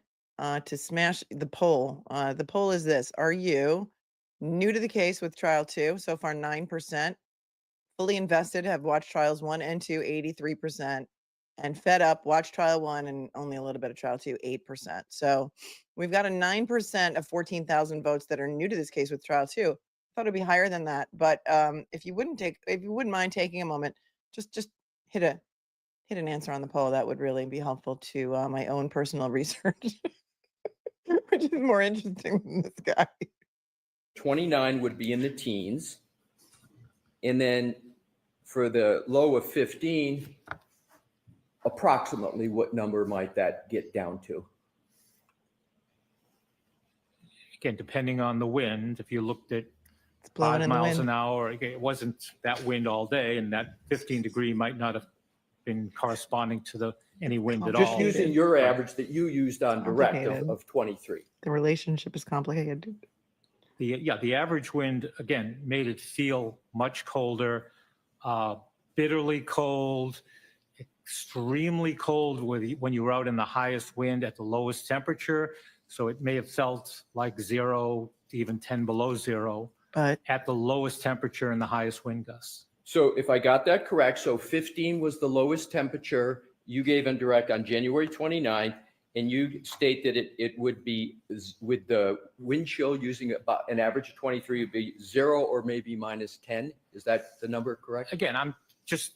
to smash the poll. The poll is this: are you new to the case with trial 2? So far, 9%. Fully invested, have watched trials 1 and 2, 83%. And fed up, watch trial 1 and only a little bit of trial 2, 8%. So we've got a 9% of 14,000 votes that are new to this case with trial 2. I thought it'd be higher than that, but if you wouldn't mind taking a moment, just hit an answer on the poll. That would really be helpful to my own personal research, which is more interesting than this guy. 29 would be in the teens. And then for the low of 15, approximately what number might that get down to? Again, depending on the wind, if you looked at It's blowing 5 in the miles wind. an hour, it wasn't that wind all day, and that 15-degree might not have been corresponding to any wind at all. Just using your average that you used on direct Complicated. of 23. The relationship is complicated. The average wind, again, made it feel much colder, bitterly cold, extremely cold when you were out in the highest wind at the lowest temperature. So it may have felt like 0 to even 10 below 0 But at the lowest temperature and the highest wind gusts. So if I got that correct, so 15 was the lowest temperature you gave on direct on January 29th, and you state that it would be with the wind chill using about an average of 23 would be 0 or maybe minus 10. Is that the number correct? Again, I'm just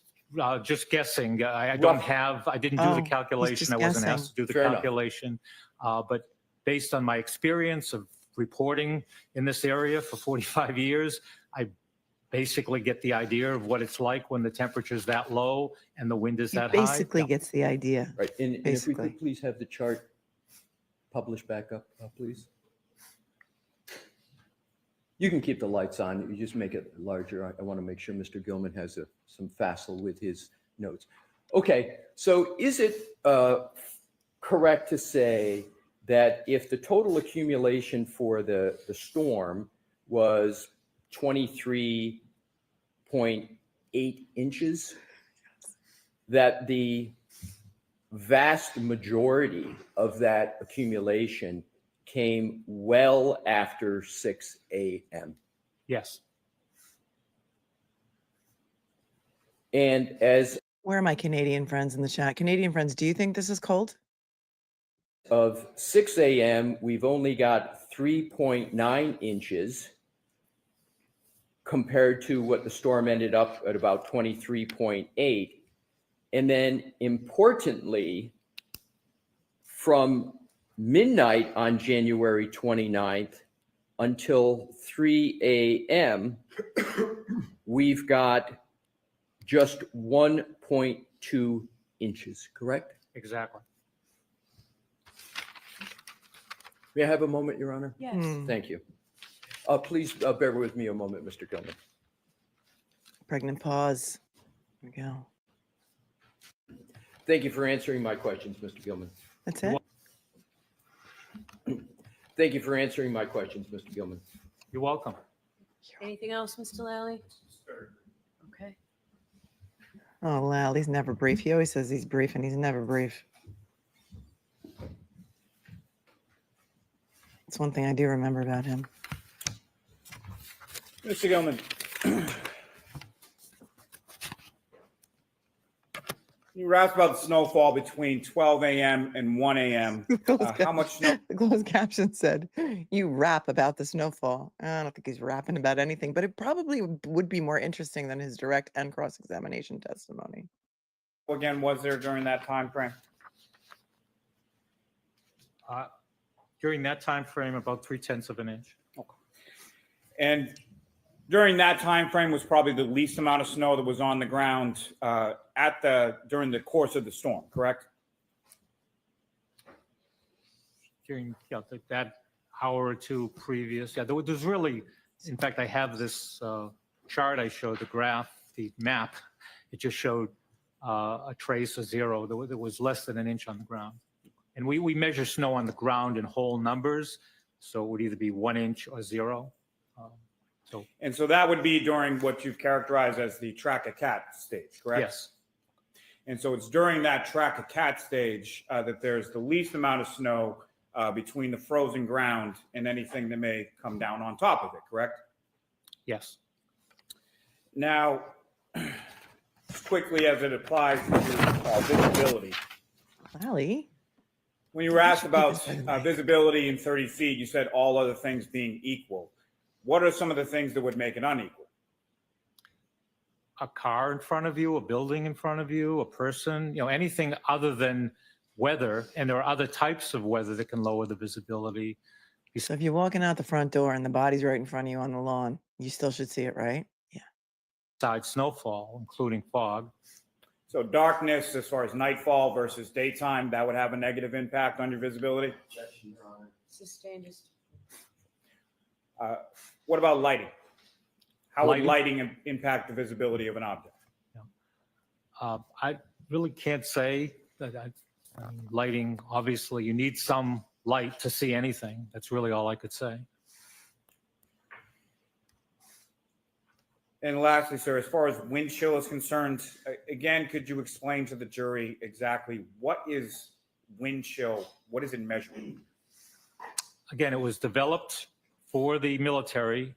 guessing. I didn't do the calculation. I wasn't asked to do the Fair enough. calculation. But based on my experience of reporting in this area for 45 years, I basically get the idea of what it's like when the temperature is that low and the wind is he that basically high. gets the idea. Right. And if we Basically. could please have the chart published back up, please. You can keep the lights on. You just make it larger. I want to make sure Mr. Gillman has some facile with his notes. Okay. So is it correct to say that if the total accumulation for the storm was 23.8 inches, that the vast majority of that accumulation came well after 6 a.m.? Yes. And as Where are my Canadian friends in the chat? Canadian friends, do you think this is cold? of 6 a.m., we've only got 3.9 inches compared to what the storm ended up at about 23.8. And then importantly, from midnight on January 29th until 3 a.m., we've got just 1.2 inches, correct? Exactly. May I have a moment, Your Honor? Yes. Thank you. Please bear with me a moment, Mr. Gillman. Pregnant pause. There we go. Thank you for answering my questions, Mr. Gillman. That's it. Thank you for answering my questions, Mr. Gillman. You're welcome. Anything else, Mr. Lally? Okay. Oh, Lally's never brief. He always says he's brief and he's never brief. It's one thing I do remember about him. Mr. Gillman, you were asked about the snowfall between 12 a.m. and 1 a.m. How much snow? The closed caption said, "You rap about the snowfall." I don't think he's rapping about anything, but it probably would be more interesting than his direct and cross-examination testimony. Again, was there during that time frame? During that time frame, about 3/10 of an inch. And during that time frame was probably the least amount of snow that was on the ground during the course of the storm, correct? During that hour or two previous. Yeah, there's really, in fact, I have this chart I showed, the graph, the map. It just showed a trace of 0. There was less than an inch on the ground. And we measure snow on the ground in whole numbers, so it would either be 1 inch or 0. And so that would be during what you've characterized as the track a cat stage, correct? Yes. And so it's during that track a cat stage that there's the least amount of snow between the frozen ground and anything that may come down on top of it, correct? Yes. Now, as quickly as it applies to visibility, Lally, when you were asked about this by the way. visibility in 30 feet, you said all other things being equal. What are some of the things that would make it unequal? A car in front of you, a building in front of you, a person, anything other than weather. And there are other types of weather that can lower the visibility So if you're walking out the front door and the body's right in front of you on the lawn, you still should see it, right? Yeah. Besides snowfall, including fog. So darkness, as far as nightfall versus daytime, that would have a negative impact on your visibility? Sustained is What about lighting? How would Lighting? lighting impact the visibility of an object? I really can't say that lighting, obviously, you need some light to see anything. That's really all I could say. And lastly, sir, as far as wind chill is concerned, again, could you explain to the jury exactly what is wind chill? What is it measuring? Again, it was developed for the military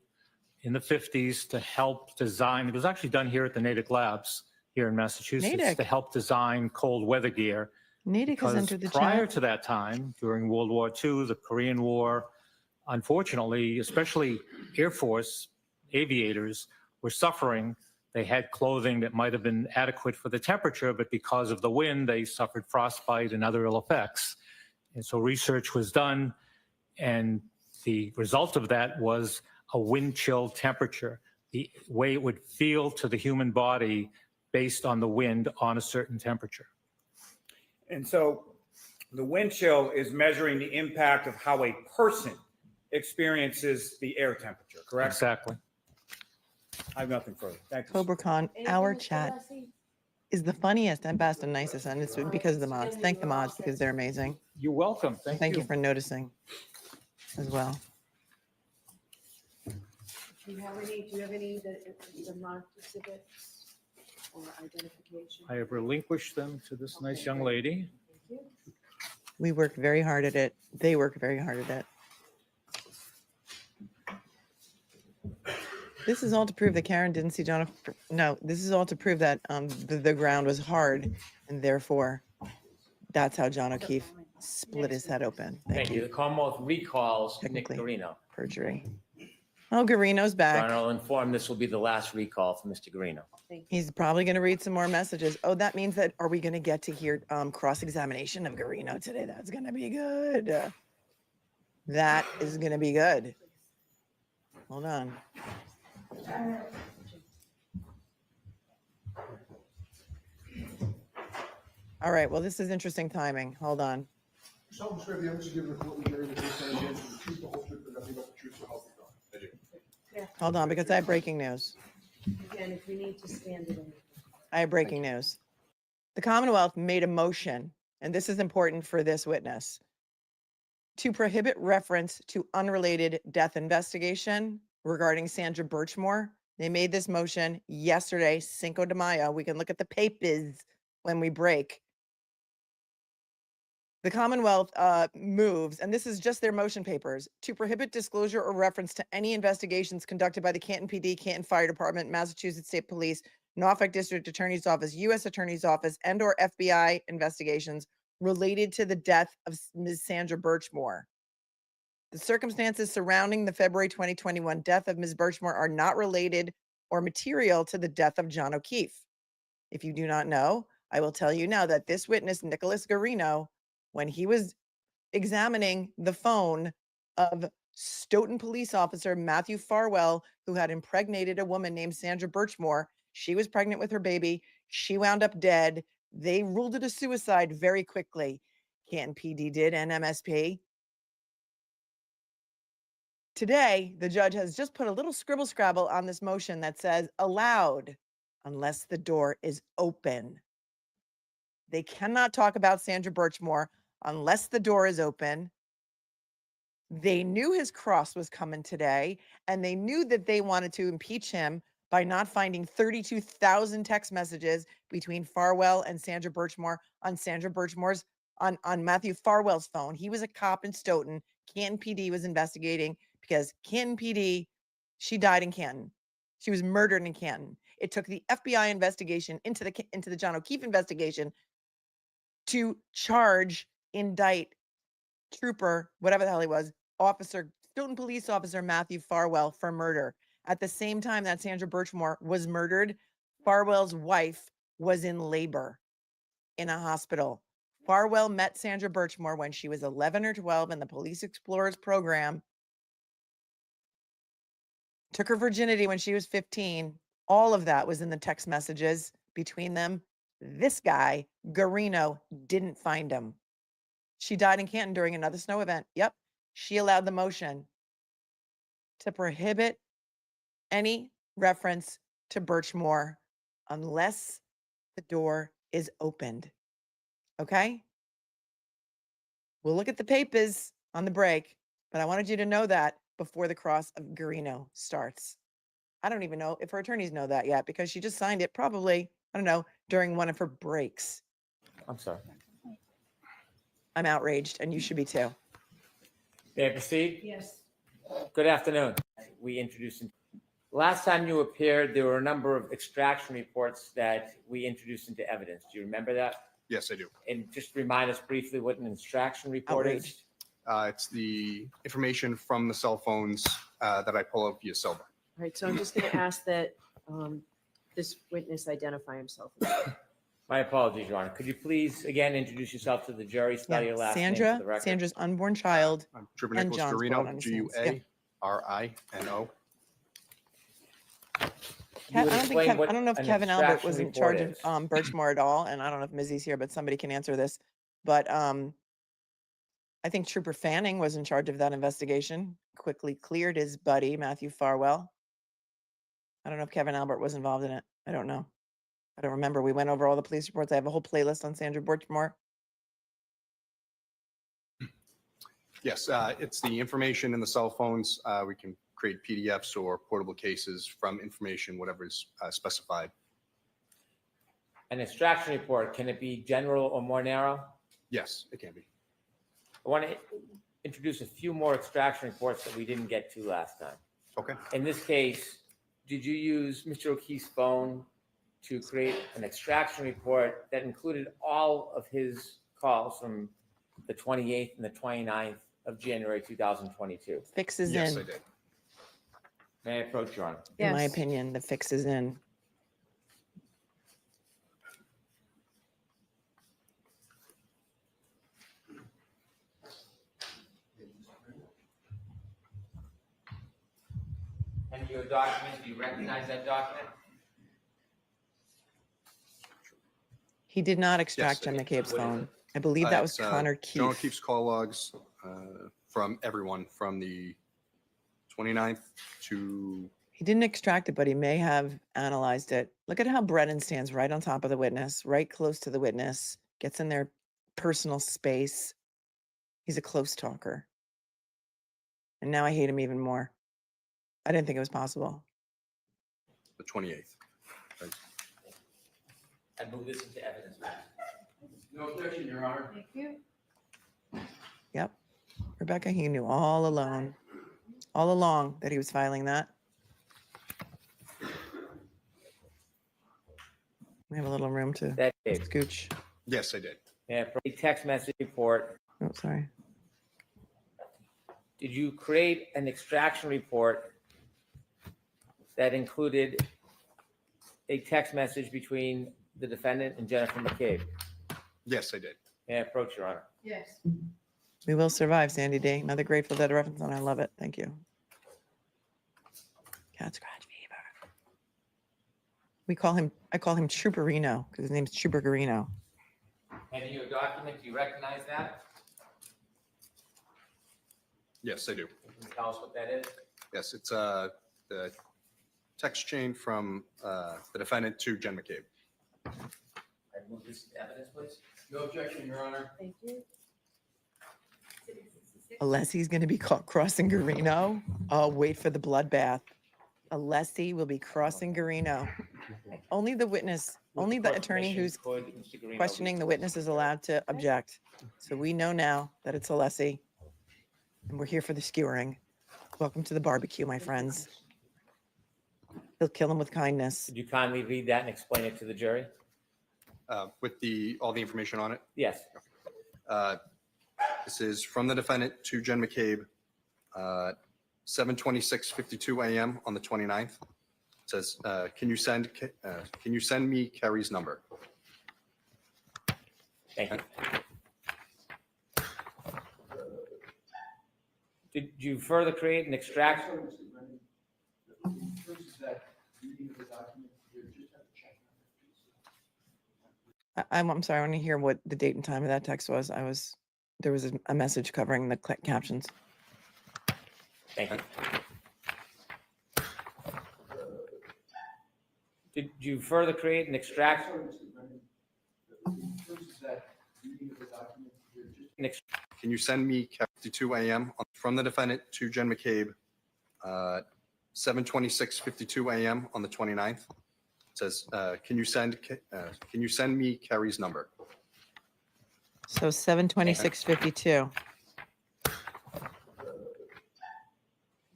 in the 50s to help design. It was actually done here at the Natick Labs here in Massachusetts Natick. to help design cold weather gear. Natick has Because entered the prior chat. to that time, during World War II, the Korean War, unfortunately, especially Air Force aviators were suffering. They had clothing that might have been adequate for the temperature, but because of the wind, they suffered frostbite and other ill effects. And so research was done, and the result of that was a wind chill temperature, the way it would feel to the human body based on the wind on a certain temperature. And so the wind chill is measuring the impact of how a person experiences the air temperature, correct? Exactly. I have nothing further. Thank you. Cobra Khan, Anything, our Mr. chat Alessi? is the funniest and best and nicest, and it's because of the mods. Thank the mods because they're amazing. You're welcome. Thank you for noticing as well. Do you have any the marked exhibits or identification? I have relinquished them to this nice young lady. Thank you. We work very hard at it. They work very hard at it. This is all to prove that Karen didn't see John. No, this is all to prove that the ground was hard, and therefore, that's how John O'Keefe split his head open. Thank you. The Commonwealth recalls Nick Technically. Guarino. Perjury. Oh, Garino's back. John, I'll inform this will be the last recall for Mr. Guarino. Thank you. He's probably going to read some more messages. Oh, that means that, are we going to get to hear cross-examination of Guarino today? That's going to be good. That is going to be good. Hold on. All right, well, this is interesting timing. Hold on. Hold on, because I have breaking news. Again, if you need to stand it in. I have breaking news. The Commonwealth made a motion, and this is important for this witness, to prohibit reference to unrelated death investigation regarding Sandra Birchmore. They made this motion yesterday, Cinco de Mayo. We can look at the papers when we break. The Commonwealth moves, and this is just their motion papers, to prohibit disclosure or reference to any investigations conducted by the Canton PD, Canton Fire Department, Massachusetts State Police, Norfolk District Attorney's Office, U.S. Attorney's Office, and/or FBI investigations related to the death of Ms. Sandra Birchmore. The circumstances surrounding the February 2021 death of Ms. Birchmore are not related or material to the death of John O'Keefe. If you do not know, I will tell you now that this witness, Nicholas Guarino, when he was examining the phone of Stoughton police officer Matthew Farwell, who had impregnated a woman named Sandra Birchmore, she was pregnant with her baby. She wound up dead. They ruled it a suicide very quickly. Canton PD did, and MSP. Today, the judge has just put a little scribble scrabble on this motion that says allowed unless the door is open. They cannot talk about Sandra Birchmore unless the door is open. They knew his cross was coming today, and they knew that they wanted to impeach him by not finding 32,000 text messages between Farwell and Sandra Birchmore on Matthew Farwell's phone. He was a cop in Stoughton. Canton PD was investigating because Canton PD, she died in Canton. She was murdered in Canton. It took the FBI investigation into the John O'Keefe investigation to charge, indict, trooper, whatever the hell he was, Stoughton police officer Matthew Farwell for murder. At the same time that Sandra Birchmore was murdered, Farwell's wife was in labor in a hospital. Farwell met Sandra Birchmore when she was 11 or 12 in the Police Explorers program took her virginity when she was 15. All of that was in the text messages between them. This guy, GUARINO, didn't find him. She died in Canton during another snow event. Yep. She allowed the motion to prohibit any reference to Birchmore unless the door is opened. Okay? We'll look at the papers on the break, but I wanted you to know that before the cross of GUARINO starts. I don't even know if her attorneys know that yet because she just signed it probably, I don't know, during one of her breaks. I'm sorry. I'm outraged and you should be too. May I proceed? Yes. Good afternoon. We introduced, last time you appeared, there were a number of extraction reports that we introduced into evidence. Do you remember that? Yes, I do. And just remind us briefly what an extraction report is. Outraged. It's the information from the cell phones that I pull up via cell phone. All right, so I'm just going to ask that this witness identify himself. My apologies, Your Honor. Could you please again introduce yourself to the jury, spell your last name for the record? Sandra's unborn child. I'm Trooper And Nicholas John's Guarino, born on his names. Yeah. G-U-A-R-I-N-O. You would explain what I don't know if an Kevin Albert was extraction in charge report of is. Birchmore at all, and I don't know if Mizzy's here, but somebody can answer this. But I think Trooper Fanning was in charge of that investigation. Quickly cleared his buddy Matthew Farwell. I don't know if Kevin Albert was involved in it. I don't know. I don't remember. We went over all the police reports. I have a whole playlist on Sandra Birchmore. Yes, it's the information in the cell phones. We can create PDFs or portable cases from information, whatever is specified. An extraction report, can it be general or more narrow? Yes, it can be. I want to introduce a few more extraction reports that we didn't get to last time. Okay. In this case, did you use Mr. O'Keefe's phone to create an extraction report that included all of his calls from the 28th and the 29th of January 2022? Fix is Yes, in. I did. May I approach, Your Honor? In my Yes. opinion, the fix is in. And your document, do you recognize that document? He did not extract Jen I did. McCabe's What is phone. it? I believe that was It's, Connor John Keefe. Keefe's call logs from everyone from the 29th to, He didn't extract it, but he may have analyzed it. Look at how Brennan stands right on top of the witness, right close to the witness, gets in their personal space. He's a close talker. And now I hate him even more. I didn't think it was possible. the 28th. I move this into evidence. No objection, Your Honor. Thank you. Yep. Rebecca, he knew all along that he was filing that. We have a little room to That is scooch. Yes, I did. a text message report. Oh, sorry. Did you create an extraction report that included a text message between the defendant and Jennifer McCabe? Yes, I did. May I approach, Your Honor? Yes. We will survive, Sandy D. Another Grateful Dead reference, and I love it. Thank you. Cat scratch fever. I call him Trooperino because his name's Trooper Guarino. And in your document, do you recognize that? Yes, I do. Can you tell us what that is? Yes, it's the text chain from the defendant to Jen McCabe. I move this to evidence, please. No objection, Your Honor. Thank you. Alessi's going to be caught crossing Guarino. Oh, wait for the bloodbath. Alessi will be crossing Guarino. Only the witness, only the attorney who's questioning the witness is allowed to object. So we know now that it's Alessi. And we're here for the skewering. Welcome to the barbecue, my friends. He'll kill him with kindness. Could you kindly read that and explain it to the jury? With all the information on it. Yes. This is from the defendant to Jen McCabe, 7:26:52 a.m. on the 29th. It says, can you send me Kerry's number? Thank you. Did you further create an extraction? I'm sorry. I want to hear what the date and time of that text was. There was a message covering the captions. Thank you. Did you further create and extract? Can you send me 52 a.m. from the defendant to Jen McCabe, 7:26:52 a.m. on the 29th? It says, can you send me Kerry's number? So 7:26:52.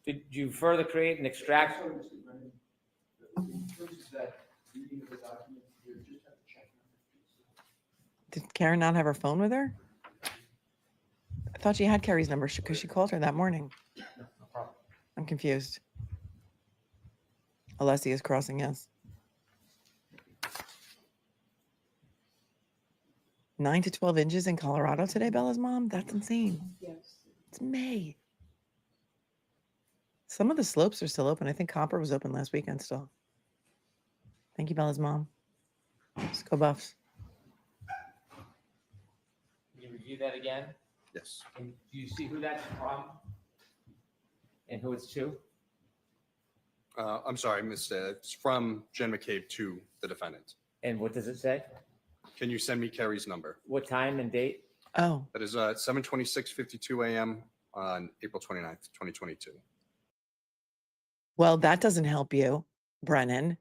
Did you further create and extract? Did Karen not have her phone with her? I thought she had Kerry's number because she called her that morning. I'm confused. Alessi is crossing, yes. 9 to 12 inches in Colorado today, Bella's mom? That's insane. Yes. It's May. Some of the slopes are still open. I think Copper was open last weekend still. Thank you, Bella's mom. Let's go Buffs. Can you review that again? Yes. And do you see who that's from? And who it's to? I'm sorry, it's from Jen McCabe to the defendant. And what does it say? Can you send me Kerry's number? What time and date? Oh, That is 7:26:52 a.m. on April 29th, 2022. well, that doesn't help you, Brennan.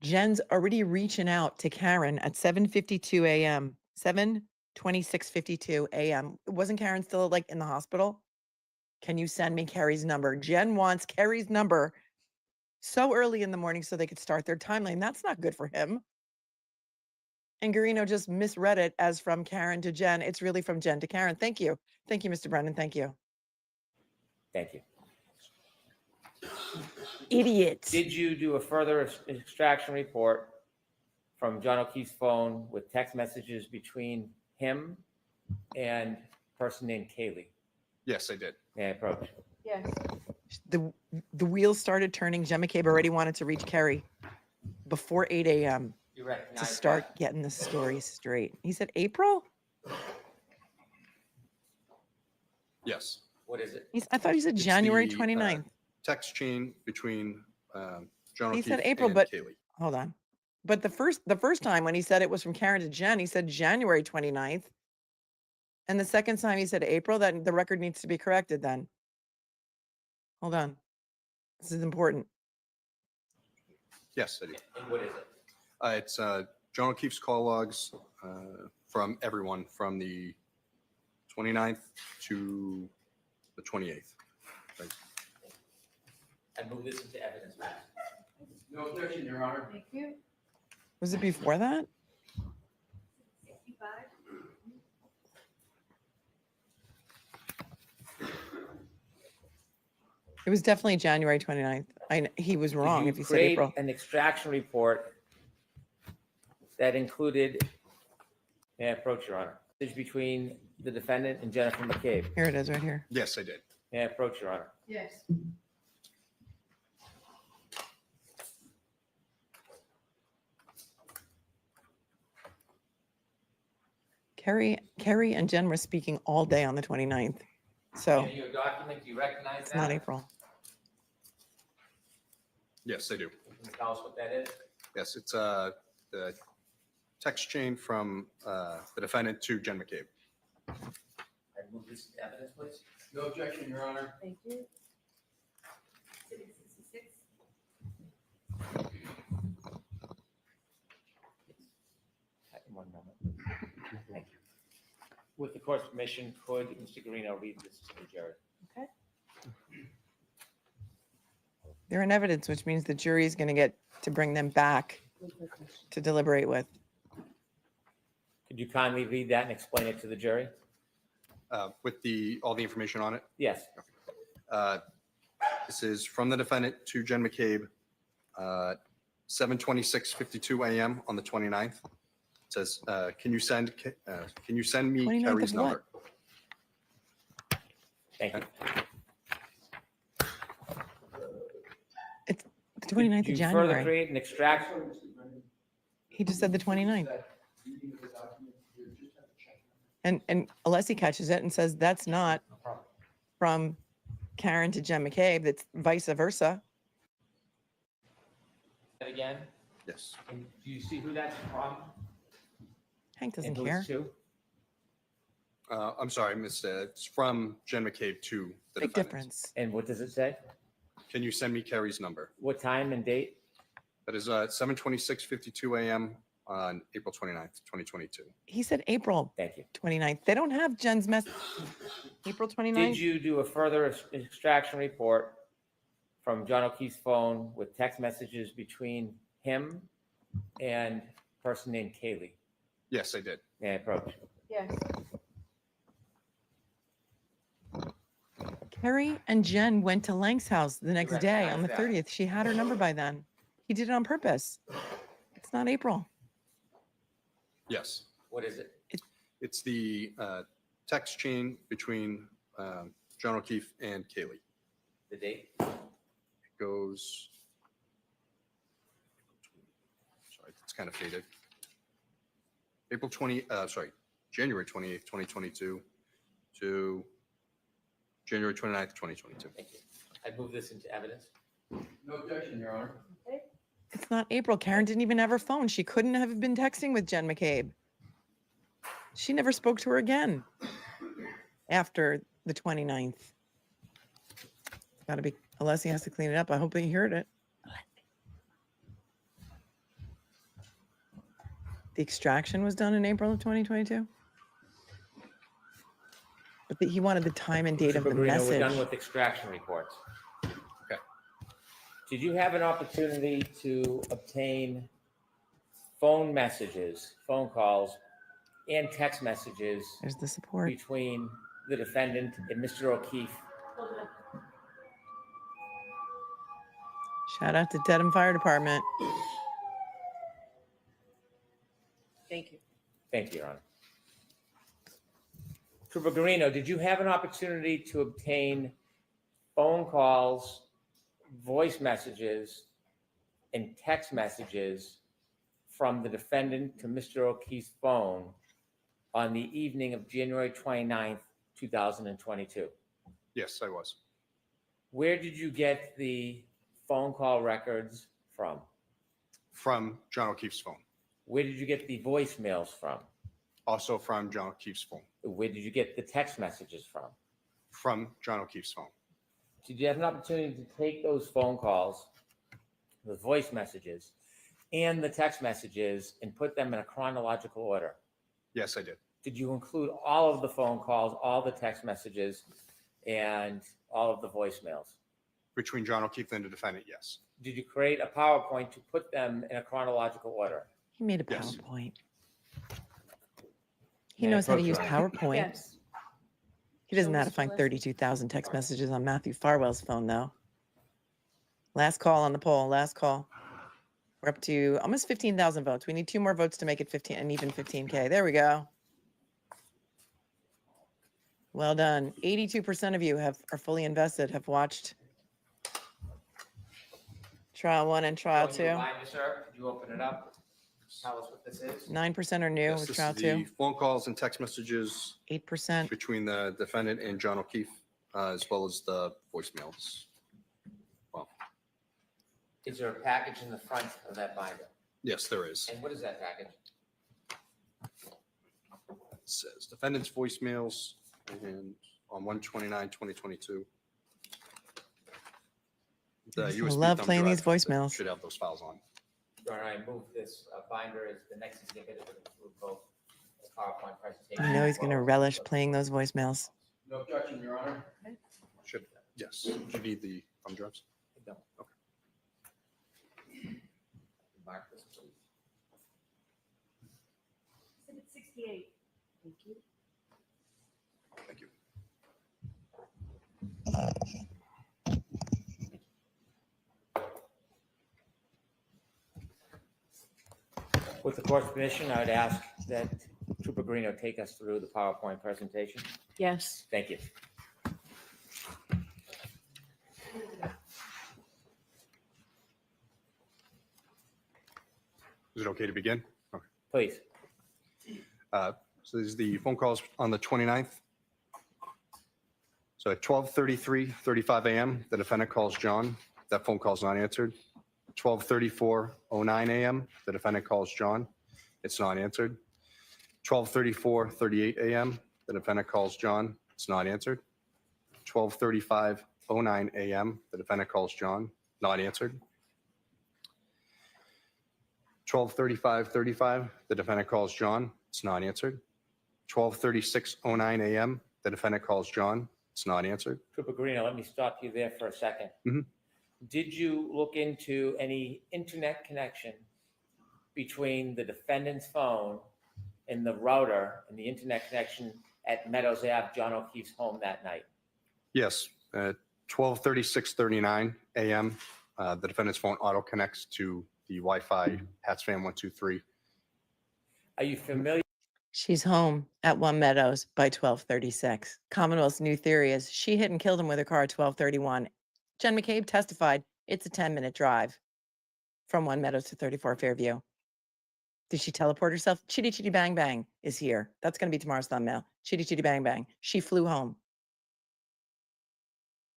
Jen's already reaching out to Karen at 7:52 a.m. 7:26:52 a.m. Wasn't Karen still like in the hospital? Can you send me Kerry's number? Jen wants Kerry's number so early in the morning so they could start their timeline. That's not good for him. And GUARINO just misread it as from Karen to Jen. It's really from Jen to Karen. Thank you. Thank you, Mr. Brennan. Thank you. Thank you. Idiot. Did you do a further extraction report from John O'Keefe's phone with text messages between him and a person named Kaylee? Yes, I did. May I approach? Yes. The wheels started turning. Jen McCabe already wanted to reach Kerry before 8 a.m. You to recognize start that? getting the story straight. He said April? Yes. What is it? I thought he said It's January the, 29th. Text chain between John He O'Keefe said April, and but Kaylee. hold on. But the first time when he said it was from Karen to Jen, he said January 29th. And the second time he said April, that the record needs to be corrected then. Hold on. This is important. Yes, I do. And what is it? It's John O'Keefe's call logs from everyone from the 29th to the 28th. Right. I move this into evidence. No objection, Your Honor. Thank you. Was it before that? 65? It was definitely January 29th. He was wrong if he said Create April. an extraction report that included, may I approach, Your Honor? Is between the defendant and Jennifer McCabe. Here it is right here. Yes, I did. May I approach, Your Honor? Yes. Kerry and Jen were speaking all day on the 29th. So And your document, do you recognize it's that? not April. Yes, I do. Can you tell us what that is? Yes, it's the text chain from the defendant to Jen McCabe. I move this into evidence, please. No objection, Your Honor. Thank you. 66? One moment. Thank you. With the court's permission, could Mr. GUARINO read this to the jury? Okay. They're in evidence, which means the jury is going to get to bring them back to deliberate with. Could you kindly read that and explain it to the jury? With all the information on it. Yes. This is from the defendant to Jen McCabe, 7:26:52 a.m. on the 29th. It says, can you send me 29th Kerry's of what? number? Thank you. The 29th Did of you further January. create an extraction? He just said the 29th. And Alessi catches it and says, that's not from Karen to Jen McCabe. That's vice versa. Again, Yes. and do you see who that's from? Hank doesn't And who care. it's to? I'm sorry, Miss. It's from Jen McCabe to the Big defendant. difference. And what does it say? Can you send me Kerry's number? What time and date? That is 7:26:52 a.m. on April 29th, 2022. He said April Thank you. 29th. They don't have Jen's message. April 29th? Did you do a further extraction report from John O'Keefe's phone with text messages between him and a person named Kaylee? Yes, I did. May I approach? Yes. Kerry and Jen went to Lang's house the next Correct. day on the How's that? 30th. She had her number by then. He did it on purpose. It's not April. Yes. What is it? It's the text chain between John O'Keefe and Kaylee. The date? It goes, sorry, it's kind of faded. January 28th, 2022 to January 29th, 2022. Thank you. I move this into evidence. No objection, Your Honor. It's not April. Karen didn't even have her phone. She couldn't have been texting with Jen McCabe. She never spoke to her again after the 29th. Got to be, Alessi has to clean it up. I hope they heard it. The extraction was done in April of 2022? But he wanted the time and date of the Trooper Greeno, we're done message. with extraction reports. Okay. Did you have an opportunity to obtain phone messages, phone calls, and text messages There's the support. between the defendant and Mr. O'Keefe? Shout out to Dedham Fire Department. Thank you. Thank you, Your Honor. Trooper Guarino, did you have an opportunity to obtain phone calls, voice messages, and text messages from the defendant to Mr. O'Keefe's phone on the evening of January 29th, 2022? Yes, I was. Where did you get the phone call records from? From John O'Keefe's phone. Where did you get the voicemails from? Also from John O'Keefe's phone. Where did you get the text messages from? From John O'Keefe's phone. Did you have an opportunity to take those phone calls, the voice messages, and the text messages and put them in a chronological order? Yes, I did. Did you include all of the phone calls, all the text messages, and all of the voicemails? Between John O'Keefe and the defendant, yes. Did you create a PowerPoint to put them in a chronological order? He made a Yes. PowerPoint. He May I knows how to approach, use Your Honor? PowerPoint. Yes. He doesn't know how Show to us find the list. 32,000 text messages on Matthew Farwell's phone, though. Last call on the poll. Last call. We're up to almost 15,000 votes. We need 2 more votes to make it 15, an even 15K. There we go. Well done. 82% of you are fully invested, have watched trial 1 and trial When 2. you remind us, sir, could you open it up? Tell us what this is. 9% are new Yes, with this trial is the 2. phone calls and text messages 8%. between the defendant and John O'Keefe, as well as the voicemails. Well, Is there a package in the front of that binder? yes, there is. And what is that package? It says defendant's voicemails and on 1/29/2022. The Yes, I USB love thumb playing drive these voicemails. Should have those files on. Your Honor, I move this binder as the next exhibit. It would include both the PowerPoint presentation. I know he's as going to well as relish the- playing those voicemails. No objection, Your Honor. Should, yes. Do you need the thumb drives? I don't. Okay. Mark this, please. Exhibit 68. Thank you. Thank you. With the court's permission, I would ask that Trooper Guarino take us through the PowerPoint presentation. Yes. Thank you. Is it okay to begin? Okay. Please. So this is the phone calls on the 29th. So at 12:35 a.m., the defendant calls John. That phone call is not answered. 12:34:09 a.m., the defendant calls John. It's not answered. 12:34:38 a.m., the defendant calls John. It's not answered. 12:35:09 a.m., the defendant calls John. Not answered. 12:35:35, the defendant calls John. It's not answered. 12:36:09 a.m., the defendant calls John. It's not answered. Trooper Guarino, let me stop you there for a second. Mhm. Did you look into any internet connection between the defendant's phone and the router and the internet connection at Meadows Ave, John O'Keefe's home that night? Yes, at 12:36:39 a.m., the defendant's phone auto connects to the Wi-Fi HATSFAM 123. Are you familiar? She's home at One Meadows by 12:36. Commonwealth's new theory is she hit and killed him with her car at 12:31. Jen McCabe testified it's a 10-minute drive from One Meadows to 34 Fairview. Did she teleport herself? Chitty Chitty Bang Bang is here. That's going to be tomorrow's thumbnail. Chitty Chitty Bang Bang. She flew home.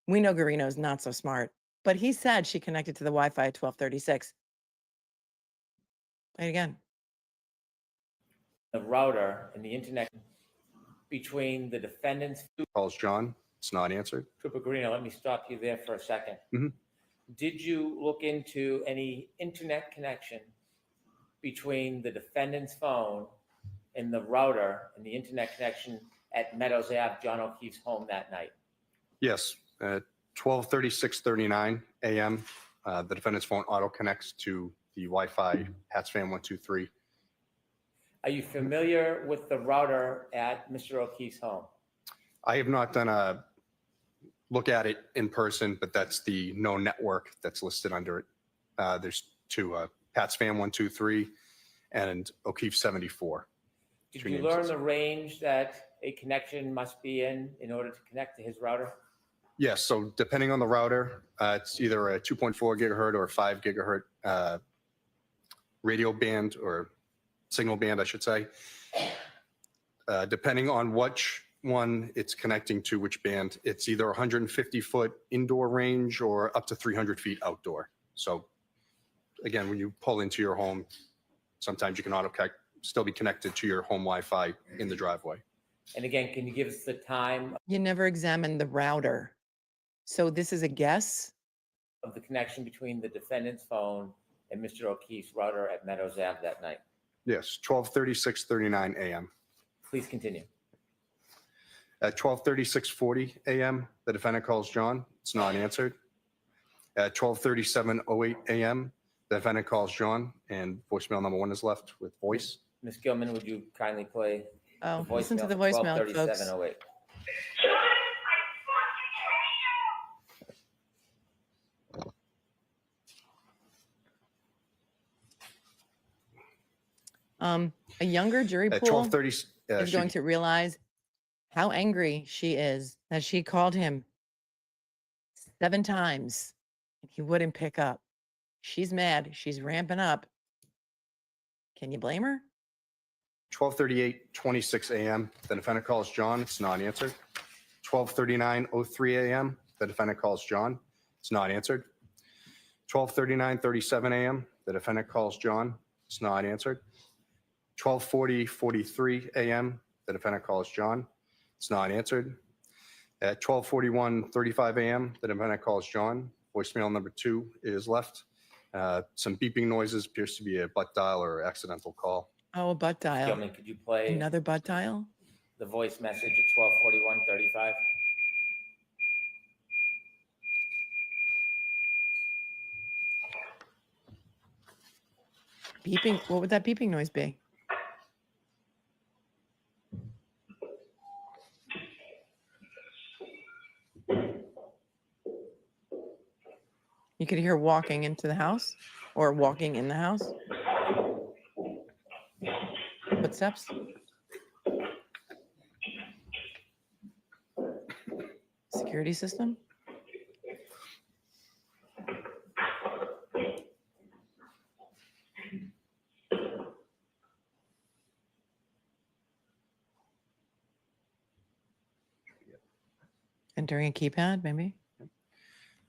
We know Guarino is not so smart, but he said she connected to the Wi-Fi at 12:36. Play it again. The router and the internet between the defendant's Calls John. It's not answered. Trooper Guarino, let me stop you there for a second. Mhm. Did you look into any internet connection between the defendant's phone and the router and the internet connection at Meadows Ave, John O'Keefe's home that night? Yes, at 12:36:39 a.m., the defendant's phone auto connects to the Wi-Fi HATSFAM 123. Are you familiar with the router at Mr. O'Keefe's home? I have not done a look at it in person, but that's the known network that's listed under it. There's two, HATSFAM 123 and O'Keefe 74. Did Two you names learn listed. the range that a connection must be in order to connect to his router? Yes, so depending on the router, it's either a 2.4 gigahertz or 5 gigahertz radio band or signal band, I should say. Depending on which one it's connecting to, which band, it's either 150-foot indoor range or up to 300 feet outdoor. So again, when you pull into your home, sometimes you can still be connected to your home Wi-Fi in the driveway. And again, can you give us the time You never examined the router. So this is a guess? of the connection between the defendant's phone and Mr. O'Keefe's router at Meadows Ave that night? Yes, 12:36:39 a.m. Please continue. At 12:36:40 a.m., the defendant calls John. It's not answered. At 12:37:08 a.m., the defendant calls John, and voicemail number 1 is left with voice. Ms. Gillman, would you kindly play Oh, the listen to voicemail the for voicemail, folks. 12:37:08? A younger jury At pool 12:30, is going to realize how angry she is that she called him 7 times and he wouldn't pick up. She's mad. She's ramping up. Can you blame her? 12:38:26 a.m., the defendant calls John. It's not answered. 12:39:03 a.m., the defendant calls John. It's not answered. 12:39:37 a.m., the defendant calls John. It's not answered. 12:40:43 a.m., the defendant calls John. It's not answered. At 12:41:35 a.m., the defendant calls John. Voicemail number 2 is left. Some beeping noises, appears to be a butt dial or accidental call. Oh, a butt dial. Gilman, could you play Another butt dial? the voice message at 12:41:35? Beeping. What would that beeping noise be? You could hear walking into the house or walking in the house. Footsteps. Security system. Entering a keypad, maybe?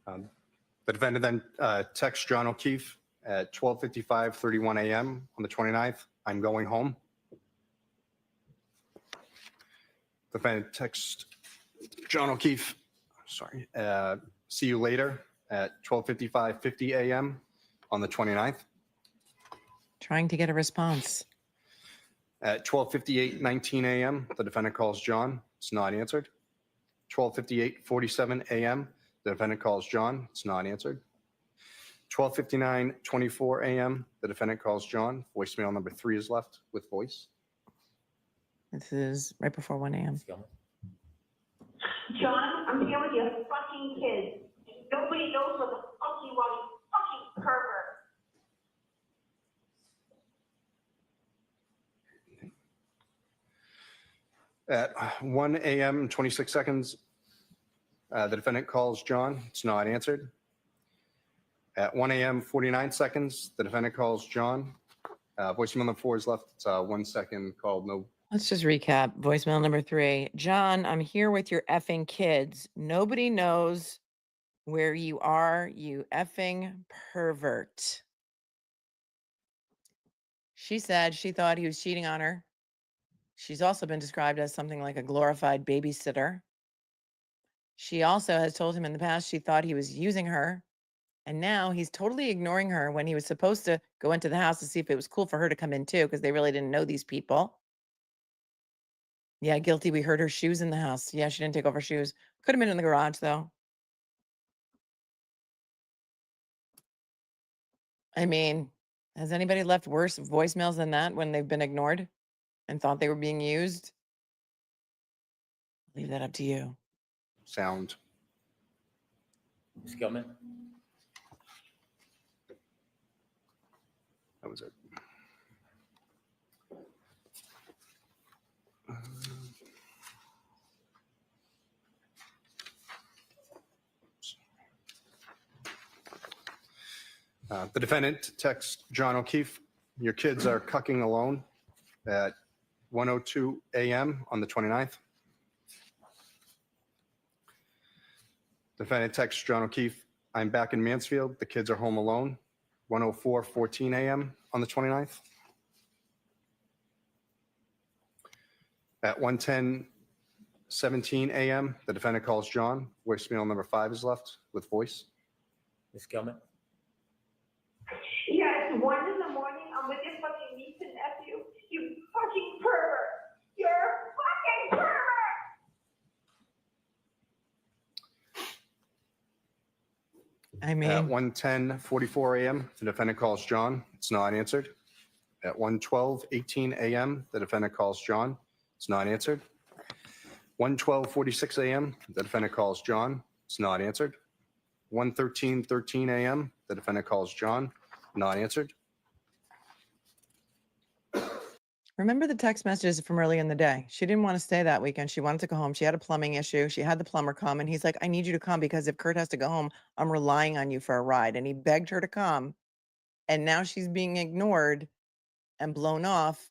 The defendant then texts John O'Keefe at 12:55:31 a.m. on the 29th, "I'm going home." The defendant texts John O'Keefe, sorry, "See you later" at 12:55:50 a.m. on the 29th. Trying to get a response. At 12:58:19 a.m., the defendant calls John. It's not answered. 12:58:47 a.m., the defendant calls John. It's not answered. 12:59:24 a.m., the defendant calls John. Voicemail number 3 is left with voice. This is right before 1 a.m. John, I'm here with your fucking kids. Nobody knows what the fuck you are, you fucking pervert. At 1 a.m. 26 seconds, the defendant calls John. It's not answered. At 1 a.m. 49 seconds, the defendant calls John. Voicemail number 4 is left. It's 1 second called. No. Let's just recap. Voicemail number 3. John, I'm here with your effing kids. Nobody knows where you are, you effing pervert. She said she thought he was cheating on her. She's also been described as something like a glorified babysitter. She also has told him in the past she thought he was using her. And now he's totally ignoring her when he was supposed to go into the house to see if it was cool for her to come in too, because they really didn't know these people. Yeah, guilty. We heard her shoes in the house. Yeah, she didn't take off her shoes. Could have been in the garage though. I mean, has anybody left worse voicemails than that when they've been ignored and thought they were being used? Leave that up to you. Sound. Ms. Gillman? That was it. The defendant texts John O'Keefe, "Your kids are cucking alone," at 1:02 a.m. on the 29th. Defendant texts John O'Keefe, "I'm back in Mansfield. The kids are home alone," 1:04:14 a.m. on the 29th. At 1:10:17 a.m., the defendant calls John. Voicemail number 5 is left with voice. Ms. Gillman? Yeah, it's 1 in the morning. I'm with your fucking niece and nephew. You fucking pervert. You're a fucking pervert. I mean, At 1:10:44 a.m., the defendant calls John. It's not answered. At 1:12:18 a.m., the defendant calls John. It's not answered. 1:12:46 a.m., the defendant calls John. It's not answered. 1:13:13 a.m., the defendant calls John. Not answered. remember the text messages from early in the day. She didn't want to stay that weekend. She wanted to go home. She had a plumbing issue. She had the plumber come and he's like, "I need you to come because if Kurt has to go home, I'm relying on you for a ride." And he begged her to come. And now she's being ignored and blown off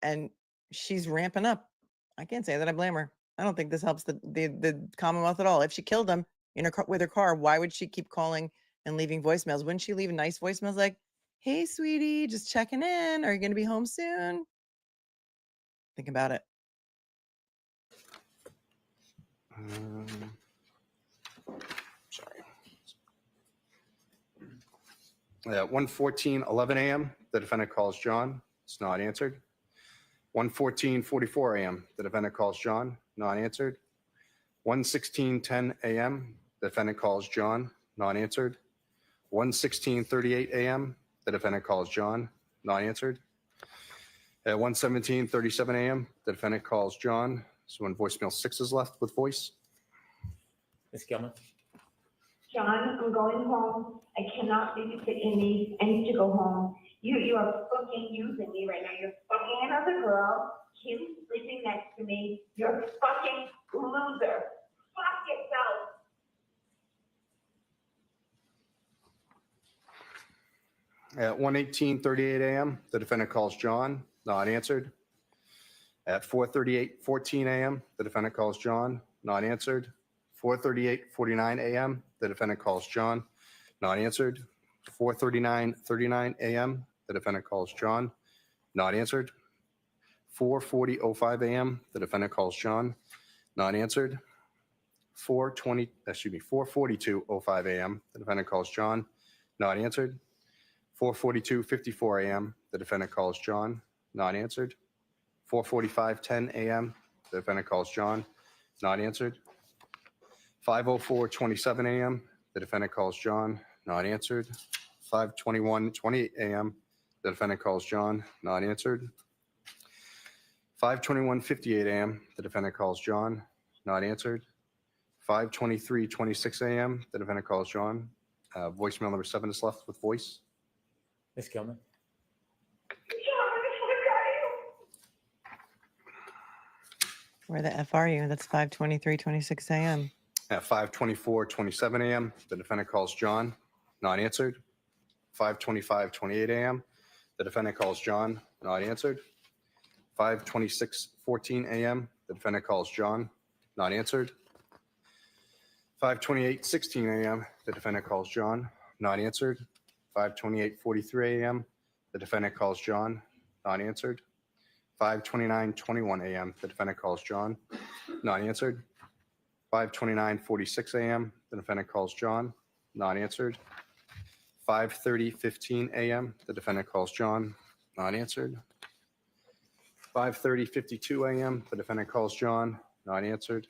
and she's ramping up. I can't say that I blame her. I don't think this helps the Commonwealth at all. If she killed him in her car, with her car, why would she keep calling and leaving voicemails? Wouldn't she leave nice voicemails like, "Hey, sweetie, just checking in. Are you going to be home soon?" Think about it. Sorry. At 1:14:11 a.m., the defendant calls John. It's not answered. 1:14:44 a.m., the defendant calls John. Not answered. 1:16:10 a.m., the defendant calls John. Not answered. 1:16:38 a.m., the defendant calls John. Not answered. At 1:17:37 a.m., the defendant calls John. So when voicemail 6 is left with voice. Ms. Gillman? John, I'm going home. I cannot babysit your niece. I need to go home. You are fucking using me right now. You're fucking another girl. He's sleeping next to me. You're a fucking loser. Fuck yourself. At 1:18:38 a.m., the defendant calls John. Not answered. At 4:38:14 a.m., the defendant calls John. Not answered. 4:38:49 a.m., the defendant calls John, not answered. 4:39:39 a.m., the defendant calls John, not answered. 4:40:05 a.m., the defendant calls John, not answered. 4:42:05 a.m., the defendant calls John, not answered. 4:42:54 a.m., the defendant calls John, not answered. 4:45:10 a.m., the defendant calls John, not answered. 5:04:27 a.m., the defendant calls John, not answered. 5:21:28 a.m., the defendant calls John, not answered. 5:21:58 a.m., the defendant calls John, not answered. 5:23:26 a.m., the defendant calls John. Voicemail number 7 is left with voice. Ms. Gillman? Where the F are you? That's 5:23:26 a.m. At 5:24:27 a.m., the defendant calls John, not answered. 5:25:28 a.m., the defendant calls John, not answered. 5:26:14 a.m., the defendant calls John, not answered. 5:28:16 a.m., the defendant calls John, not answered. 5:28:43 a.m., the defendant calls John, not answered. 5:29:21 a.m., the defendant calls John, not answered. 5:29:46 a.m., the defendant calls John, not answered. 5:30:15 a.m., the defendant calls John, not answered. 5:30:52 a.m., the defendant calls John, not answered.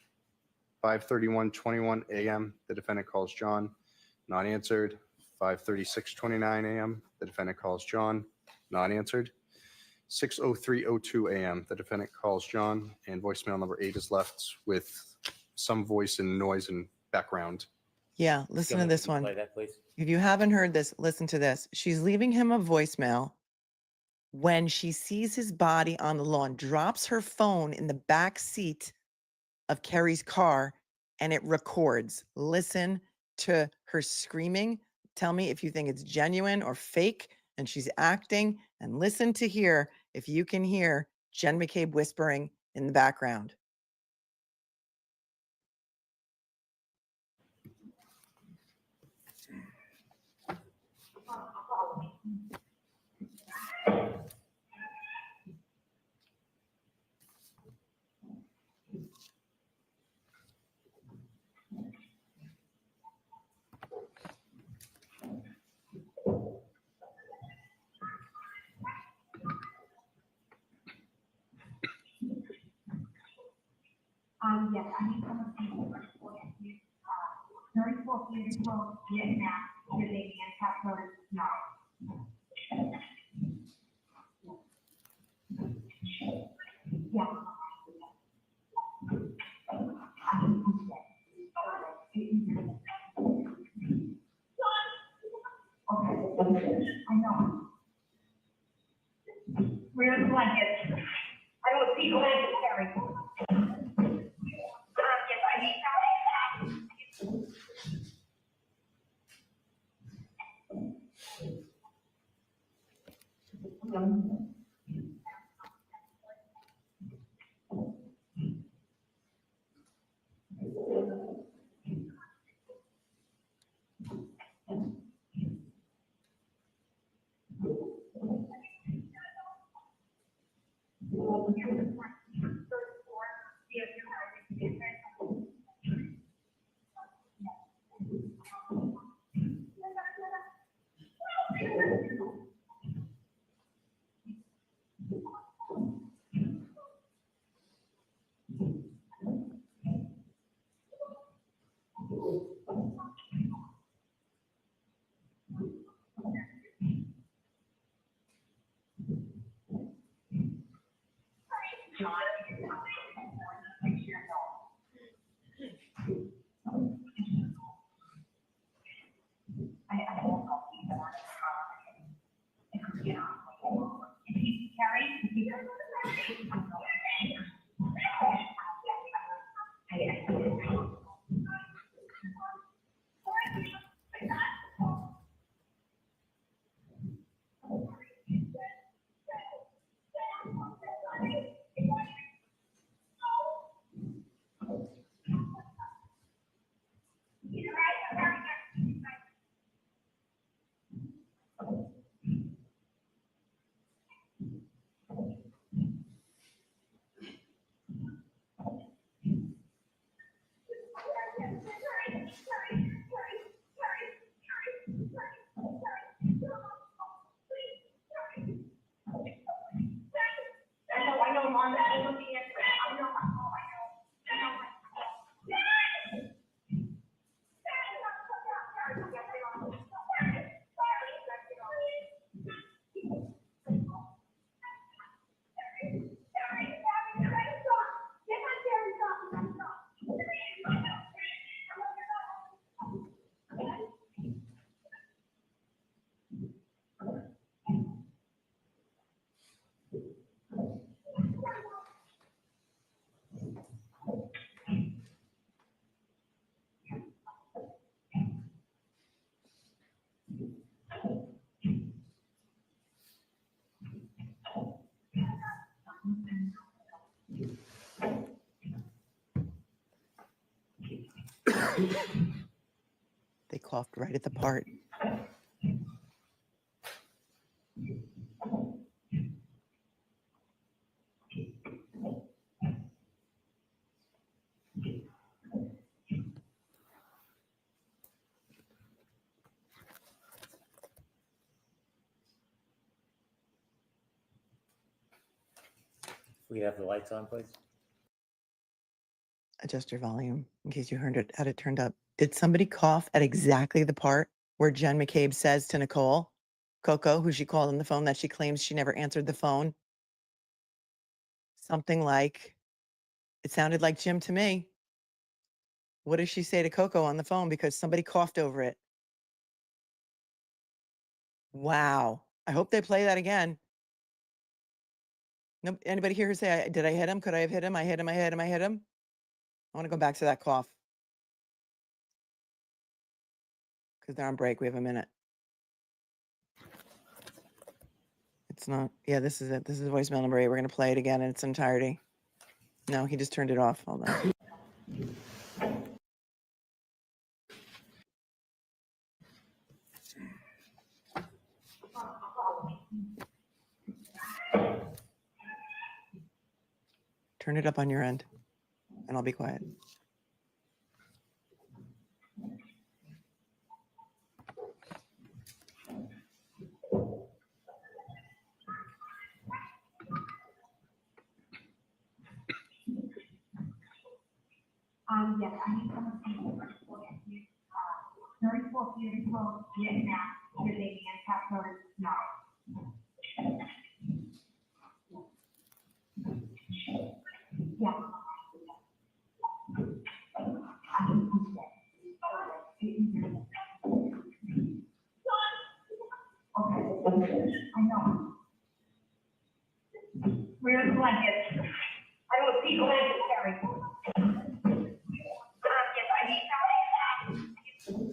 5:31:21 a.m., the defendant calls John, not answered. 5:36:29 a.m., the defendant calls John, not answered. 6:03:02 a.m., the defendant calls John, and voicemail number 8 is left with some voice and noise and background. Yeah, listen to Gillman, this could you one. Play that, please. If you haven't heard this, listen to this. She's leaving him a voicemail when she sees his body on the lawn, drops her phone in the back seat of Kerry's car, and it records. Listen to her screaming. Tell me if you think it's genuine or fake and she's acting, and listen to hear if you can hear Jen McCabe whispering in the background. Yes, I need some of these. 34 feet of clothes, get mask, your baby and top notice now. Yeah. Okay, I know. Where's the blanket? I don't see blanket, Kerry. Yes, I need some. I'm able to answer it. I know, They coughed right at the part. We have the lights on, please. Adjust your volume in case you heard it, had it turned up. Did somebody cough at exactly the part where Jen McCabe says to Nicole, Coco, who she called on the phone, that she claims she never answered the phone? Something like, it sounded like Jim to me. What does she say to Coco on the phone because somebody coughed over it? Wow. I hope they play that again. No, anybody hear her say, did I hit him? Could I have hit him? I hit him, I hit him, I hit him. I want to go back to that cough. Because they're on break. We have a minute. It's not. Yeah, this is it. This is voicemail number 8. We're going to play it again in its entirety. No, he just turned it off. Hold on. Turn it up on your end, and I'll be quiet. Yes, I need someone to take 34 beautiful Vietnam with a handcap no. Yeah. Okay, I know. Where's the blankets? I don't see blankets, Kerry. Yes, I need some.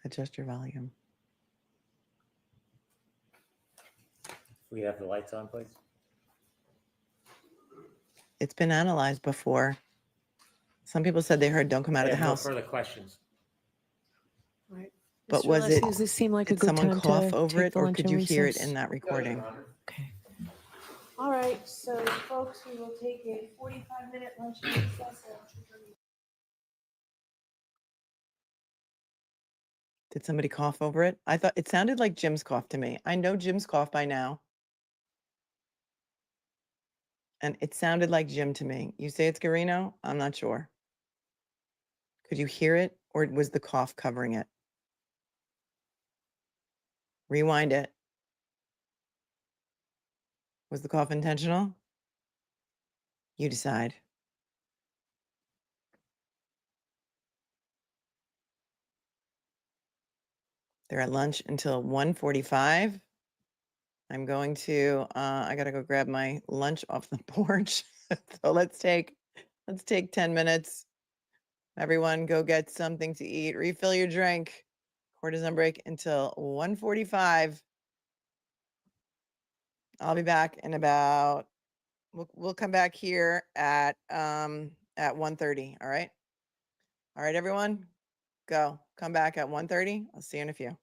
Adjust your volume. We have the lights on, please. It's been analyzed before. Some people said they heard don't come out I of the have no house. further questions. Right. But Mr. was Alessi, it, does this seem like a did good someone time cough to over take it, the or lunch could and you hear it recess? in that recording? Okay. All right, so folks, we will take a 45-minute lunch recess. Did somebody cough over it? I thought it sounded like Jim's cough to me. I know Jim's cough by now. And it sounded like Jim to me. You say it's GUARINO? I'm not sure. Could you hear it, or was the cough covering it? Rewind it. Was the cough intentional? You decide. They're at lunch until 1:45. I'm going to, I gotta go grab my lunch off the porch. So let's take 10 minutes. Everyone go get something to eat, refill your drink. Court is on break until 1:45. I'll be back in about, we'll come back here at 1:30, all right? All right, everyone, go. Come back at 1:30. I'll see you in a few.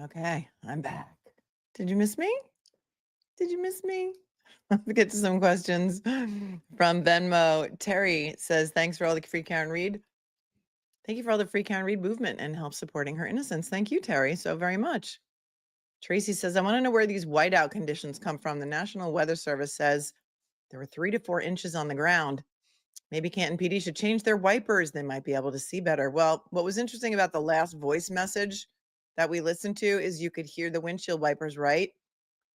Okay, I'm back. Did you miss me? Did you miss me? Let's get to some questions from Venmo. Terry says, thanks for all the free Karen Read. Thank you for all the free Karen Read movement and help supporting her innocence. Thank you, Terry, so very much. Tracy says, I want to know where these whiteout conditions come from. The National Weather Service says there were 3 to 4 inches on the ground. Maybe Canton PD should change their wipers. They might be able to see better. Well, what was interesting about the last voice message that we listened to is you could hear the windshield wipers, right?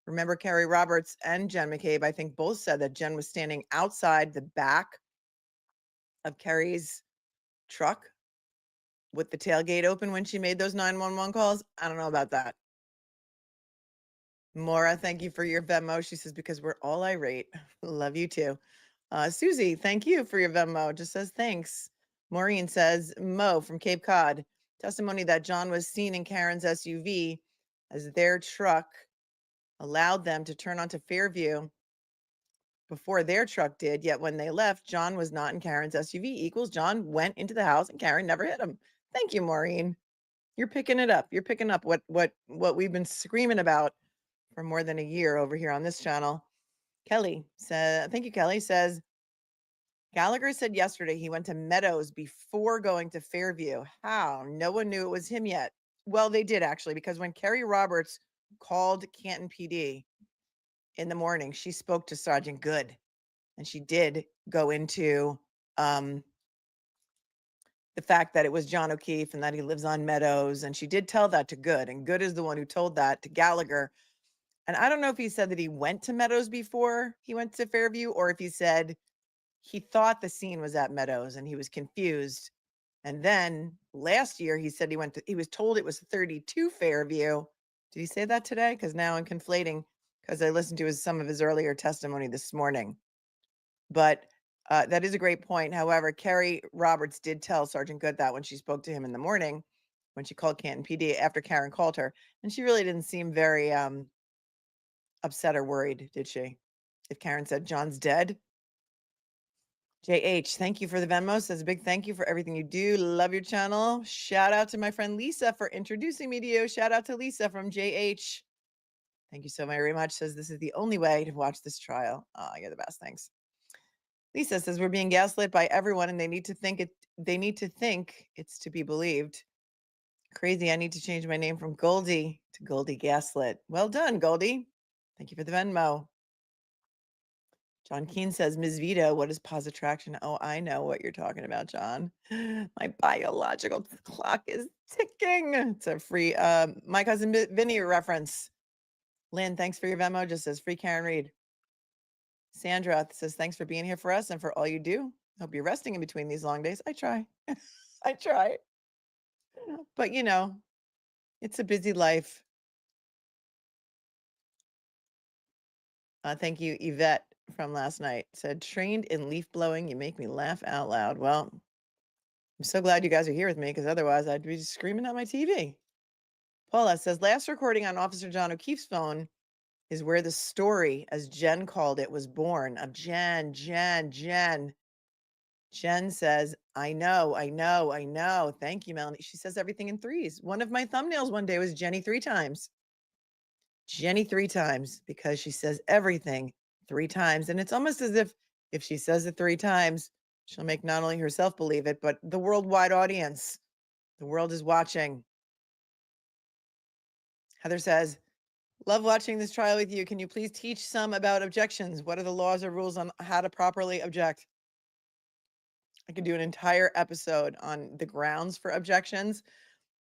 Remember, Kerry Roberts and Jen McCabe, I think both said that Jen was standing outside the back of Kerry's truck with the tailgate open when she made those 911 calls. I don't know about that. Maura, thank you for your Venmo. She says, because we're all irate. Love you too. Susie, thank you for your Venmo. Just says thanks. Maureen says, Mo from Cape Cod, testimony that John was seen in Karen's SUV as their truck allowed them to turn onto Fairview before their truck did. Yet when they left, John was not in Karen's SUV equals John went into the house and Karen never hit him. Thank you, Maureen. You're picking it up. You're picking up what we've been screaming about for more than a year over here on this channel. Kelly said, thank you, Kelly says, Gallagher said yesterday he went to Meadows before going to Fairview. How? No one knew it was him yet. Well, they did actually, because when Kerry Roberts called Canton PD in the morning, she spoke to Sergeant Good, and she did go into the fact that it was John O'Keefe and that he lives on Meadows, and she did tell that to Good, and Good is the one who told that to Gallagher. And I don't know if he said that he went to Meadows before he went to Fairview, or if he said he thought the scene was at Meadows and he was confused. And then last year he said he was told it was 32 Fairview. Did he say that today? Because now I'm conflating because I listened to some of his earlier testimony this morning. But that is a great point. However, Kerry Roberts did tell Sergeant Good that when she spoke to him in the morning, when she called Canton PD after Karen called her, and she really didn't seem very upset or worried, did she? If Karen said John's dead. JH, thank you for the Venmo. Says a big thank you for everything you do. Love your channel. Shout out to my friend Lisa for introducing me to you. Shout out to Lisa from JH. Thank you so very much. Says this is the only way to watch this trial. Oh, you're the best. Thanks. Lisa says we're being gaslit by everyone and they need to think it's to be believed. Crazy. I need to change my name from Goldie to Goldie Gaslit. Well done, Goldie. Thank you for the Venmo. John Keene says, Ms. Vito, what is pause attraction? Oh, I know what you're talking about, John. My biological clock is ticking. It's a free, my cousin Vinny reference. Lynn, thanks for your Venmo. Just says free Karen Read. Sandra says, thanks for being here for us and for all you do. Hope you're resting in between these long days. I try. I try. But you know, it's a busy life. Thank you, Yvette from last night. Said, trained in leaf blowing. You make me laugh out loud. Well, I'm so glad you guys are here with me because otherwise I'd be screaming at my TV. Paula says, last recording on Officer John O'Keefe's phone is where the story, as Jen called it, was born of Jen. Jen says, I know. Thank you, Melanie. She says everything in threes. One of my thumbnails one day was Jenny 3 times. Jenny 3 times because she says everything 3 times. And it's almost as if she says it 3 times, she'll make not only herself believe it, but the worldwide audience. The world is watching. Heather says, love watching this trial with you. Can you please teach some about objections? What are the laws or rules on how to properly object? I could do an entire episode on the grounds for objections.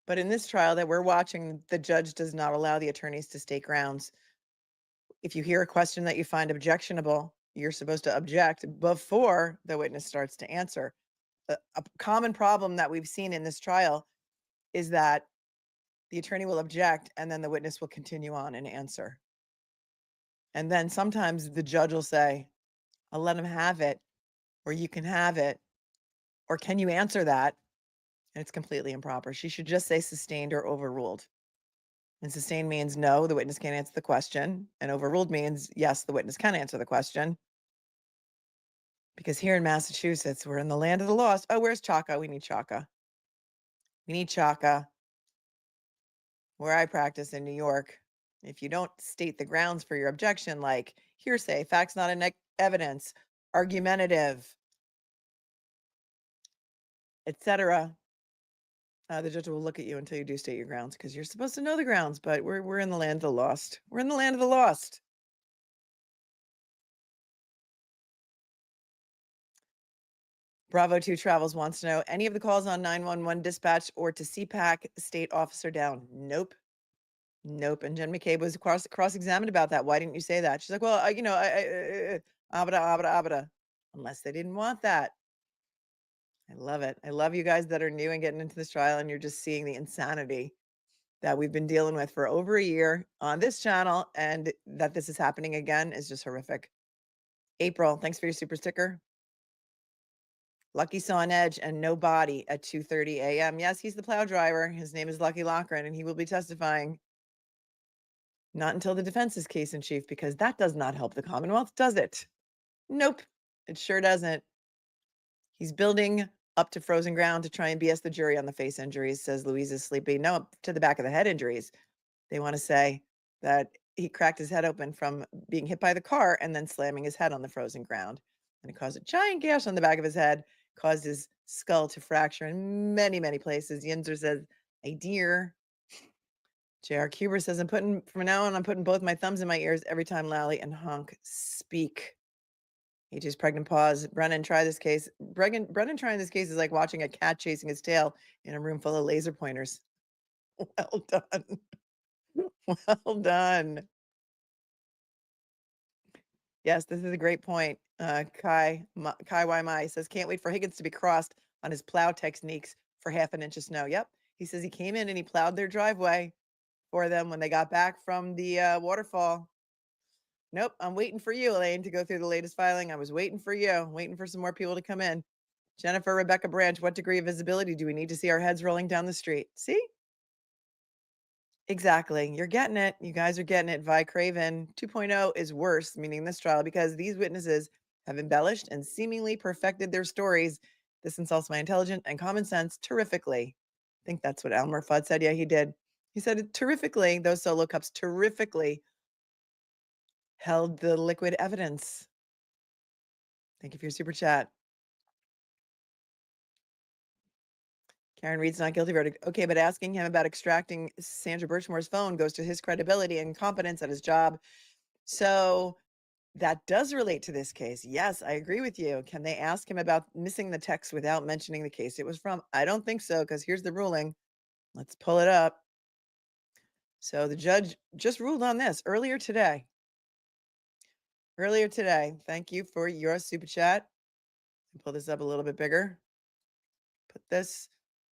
But in this trial that we're watching, the judge does not allow the attorneys to state grounds. If you hear a question that you find objectionable, you're supposed to object before the witness starts to answer. A common problem that we've seen in this trial is that the attorney will object and then the witness will continue on and answer. And then sometimes the judge will say, I'll let him have it, or you can have it, or can you answer that? And it's completely improper. She should just say sustained or overruled. And sustained means no, the witness can't answer the question. And overruled means yes, the witness can answer the question. Because here in Massachusetts, we're in the land of the lost. Oh, where's Chaka? We need Chaka. We need Chaka. where I practice in New York, if you don't state the grounds for your objection, like hearsay, facts not in evidence, argumentative, etc., the judge will look at you until you do state your grounds because you're supposed to know the grounds, but we're in the land of the lost. We're in the land of the lost. Bravo 2 Travels wants to know any of the calls on 911 dispatch or to CPAC state officer down. Nope. Nope. And Jen McCabe was cross-examined about that. Why didn't you say that? She's like, well, abada. Unless they didn't want that. I love it. I love you guys that are new and getting into this trial and you're just seeing the insanity that we've been dealing with for over a year on this channel, and that this is happening again is just horrific. April, thanks for your super sticker. Lucky saw an edge and no body at 2:30 a.m. Yes, he's the plow driver. His name is Lucky Lochran, and he will be testifying. Not until the defense's case in chief, because that does not help the Commonwealth, does it? Nope, it sure doesn't. He's building up to frozen ground to try and BS the jury on the face injuries, says Louise is sleepy. No, up to the back of the head injuries. They want to say that he cracked his head open from being hit by the car and then slamming his head on the frozen ground. And it caused a giant gash on the back of his head, caused his skull to fracture in many, many places. Yinzer says, "Hey, dear." J.R. Kuber says, from now on, I'm putting both my thumbs in my ears every time Lally and Honk speak. AJ's pregnant pause. Brennan, try this case. Brennan trying this case is like watching a cat chasing his tail in a room full of laser pointers. Well done. Well done. Yes, this is a great point. Kai Y Mai says, can't wait for Higgins to be crossed on his plow techniques for half an inch of snow. Yep. He says he came in and he plowed their driveway for them when they got back from the waterfall. Nope, I'm waiting for you, Elaine, to go through the latest filing. I was waiting for you, waiting for some more people to come in. Jennifer Rebecca Branch, what degree of visibility do we need to see our heads rolling down the street? See? Exactly. You're getting it. You guys are getting it. Vi Craven 2.0 is worse, meaning this trial, because these witnesses have embellished and seemingly perfected their stories. This insults my intelligence and common sense terrifically. I think that's what Elmer Fudd said. Yeah, he did. He said it terrifically. Those solo cups terrifically held the liquid evidence. Thank you for your super chat. Karen Reed's not guilty verdict. Okay, but asking him about extracting Sandra Birchmore's phone goes to his credibility and competence at his job. So that does relate to this case. Yes, I agree with you. Can they ask him about missing the text without mentioning the case it was from? I don't think so, because here's the ruling. Let's pull it up. So the judge just ruled on this earlier today. Thank you for your super chat. Pull this up a little bit bigger. Put this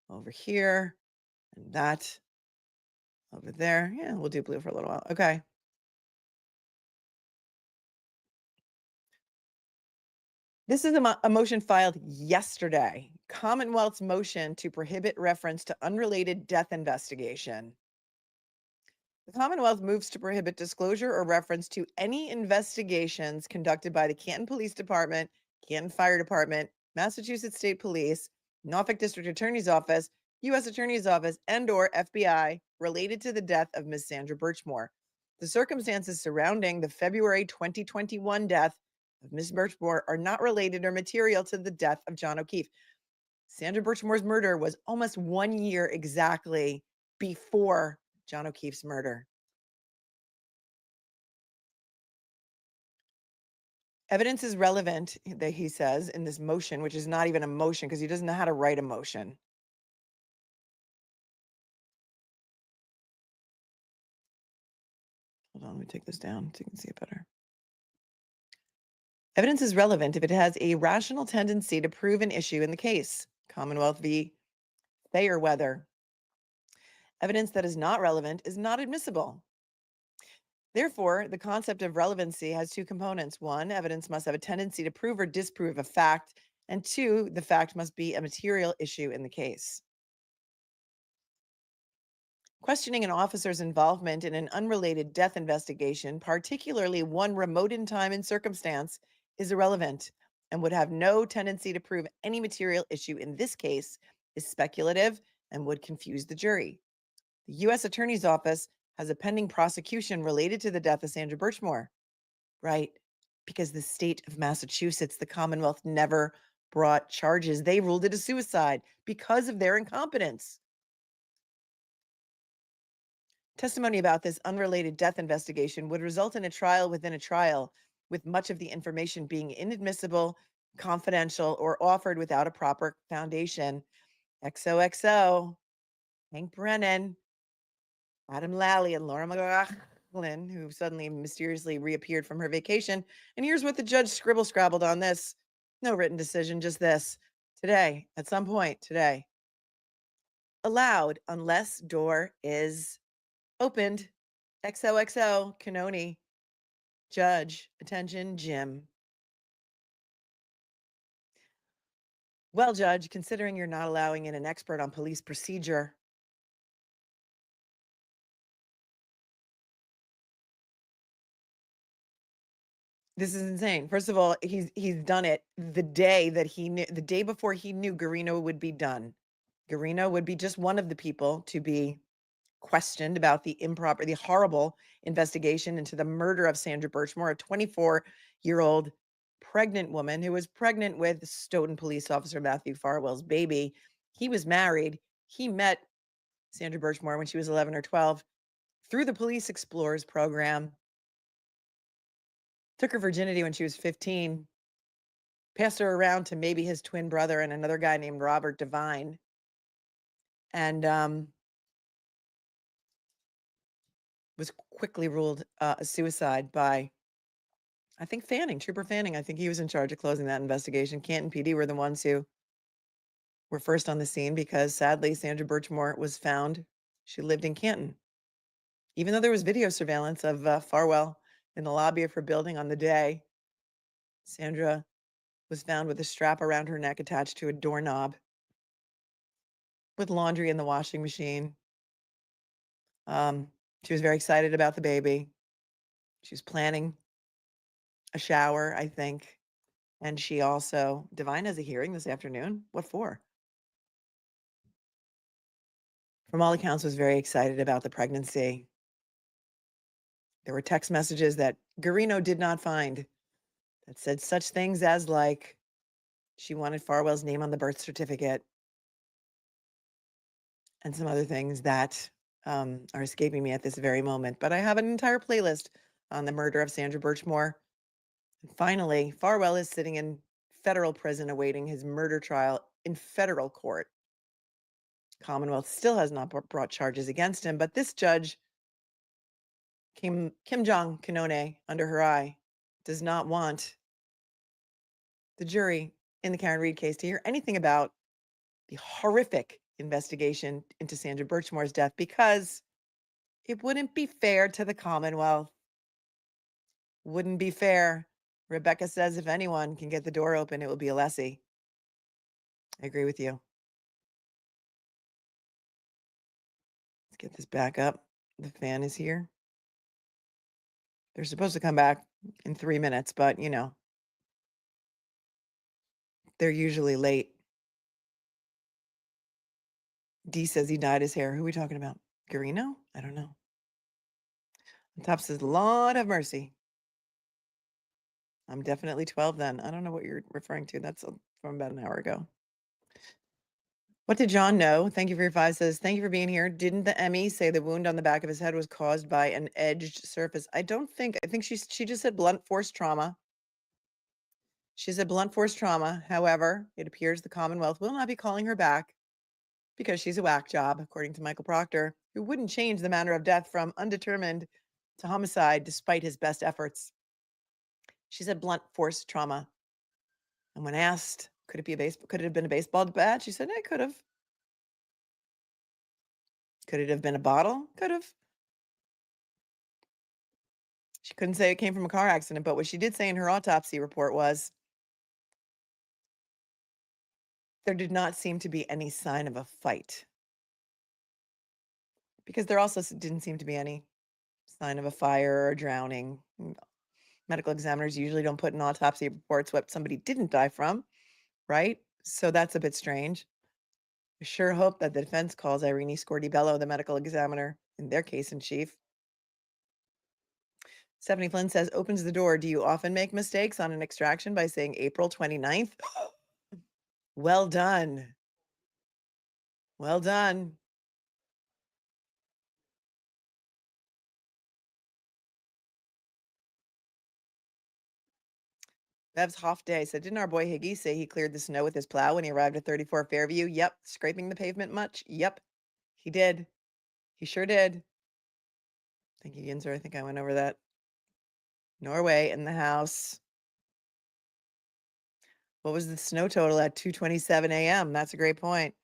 over here and that over there. Yeah, we'll do blue for a little while. Okay. This is a motion filed yesterday. Commonwealth's motion to prohibit reference to unrelated death investigation. The Commonwealth moves to prohibit disclosure or reference to any investigations conducted by the Canton Police Department, Canton Fire Department, Massachusetts State Police, Norfolk District Attorney's Office, U.S. Attorney's Office, and/or FBI related to the death of Ms. Sandra Birchmore. The circumstances surrounding the February 2021 death of Ms. Birchmore are not related or material to the death of John O'Keefe. Sandra Birchmore's murder was almost 1 year exactly before John O'Keefe's murder. Evidence is relevant, that he says, in this motion, which is not even a motion because he doesn't know how to write a motion. Hold on, let me take this down so you can see it better. Evidence is relevant if it has a rational tendency to prove an issue in the case. Commonwealth v. Fayerweather. Evidence that is not relevant is not admissible. Therefore, the concept of relevancy has two components. One, evidence must have a tendency to prove or disprove a fact. And two, the fact must be a material issue in the case. Questioning an officer's involvement in an unrelated death investigation, particularly one remote in time and circumstance, is irrelevant and would have no tendency to prove any material issue in this case, is speculative and would confuse the jury. The U.S. Attorney's Office has a pending prosecution related to the death of Sandra Birchmore. Right? Because the state of Massachusetts, the Commonwealth, never brought charges. They ruled it a suicide because of their incompetence. Testimony about this unrelated death investigation would result in a trial within a trial, with much of the information being inadmissible, confidential, or offered without a proper foundation. XOXO, Hank Brennan, Adam Lally, and Laura McLaughlin, who suddenly mysteriously reappeared from her vacation. And here's what the judge scrabbled on this. No written decision, just this. Today, at some point today. Allowed unless door is opened. XOXO, Canoni. Judge, attention, Jim. Well, Judge, considering you're not allowing in an expert on police procedure, this is insane. First of all, he's done it the day that he knew, the day before he knew GUARINO would be done. GUARINO would be just one of the people to be questioned about the horrible investigation into the murder of Sandra Birchmore, a 24-year-old pregnant woman who was pregnant with Stoughton police officer Matthew Farwell's baby. He was married. He met Sandra Birchmore when she was 11 or 12 through the Police Explorers program. Took her virginity when she was 15. Passed her around to maybe his twin brother and another guy named Robert Devine. And was quickly ruled a suicide by, I think, Trooper Fanning. I think he was in charge of closing that investigation. Canton PD were the ones who were first on the scene because sadly, Sandra Birchmore was found. She lived in Canton. Even though there was video surveillance of Farwell in the lobby of her building on the day, Sandra was found with a strap around her neck attached to a doorknob with laundry in the washing machine. She was very excited about the baby. She was planning a shower, I think. And she also, Devine has a hearing this afternoon. What for? From all accounts, was very excited about the pregnancy. There were text messages that GUARINO did not find that said such things as like, she wanted Farwell's name on the birth certificate and some other things that are escaping me at this very moment. But I have an entire playlist on the murder of Sandra Birchmore. And finally, Farwell is sitting in federal prison awaiting his murder trial in federal court. Commonwealth still has not brought charges against him, but this judge, Kim Jong Kanone, under her eye, does not want the jury in the Karen Read case to hear anything about the horrific investigation into Sandra Birchmore's death because it wouldn't be fair to the Commonwealth. Wouldn't be fair. Rebecca says if anyone can get the door open, it will be Alessi. I agree with you. Let's get this back up. The fan is here. They're supposed to come back in 3 minutes, but you know, they're usually late. D says he dyed his hair. Who are we talking about? GUARINO? I don't know. On top says, Lord have mercy. I'm definitely 12 then. I don't know what you're referring to. That's from about an hour ago. What did John know? Thank you for your 5 says, thank you for being here. Didn't the ME say the wound on the back of his head was caused by an edged surface? I think she just said blunt force trauma. She said blunt force trauma. However, it appears the Commonwealth will not be calling her back because she's a whack job, according to Michael Proctor, who wouldn't change the manner of death from undetermined to homicide despite his best efforts. She said blunt force trauma. And when asked, could it have been a baseball bat? She said, it could have. Could it have been a bottle? Could have. She couldn't say it came from a car accident, but what she did say in her autopsy report was there did not seem to be any sign of a fight. Because there also didn't seem to be any sign of a fire or drowning. Medical examiners usually don't put in autopsy reports what somebody didn't die from, right? So that's a bit strange. I sure hope that the defense calls Irene Scordibello, the medical examiner, in their case in chief. Stephanie Flynn says, opens the door. Do you often make mistakes on an extraction by saying April 29th? Well done. Well done. Bev's Hoff Day said, didn't our boy Higgy say he cleared the snow with his plow when he arrived at 34 Fairview? Yep. Scraping the pavement much? Yep. He did. He sure did. Thank you, Yinzer. I think I went over that. Norway in the house. What was the snow total at 2:27 a.m.? That's a great point.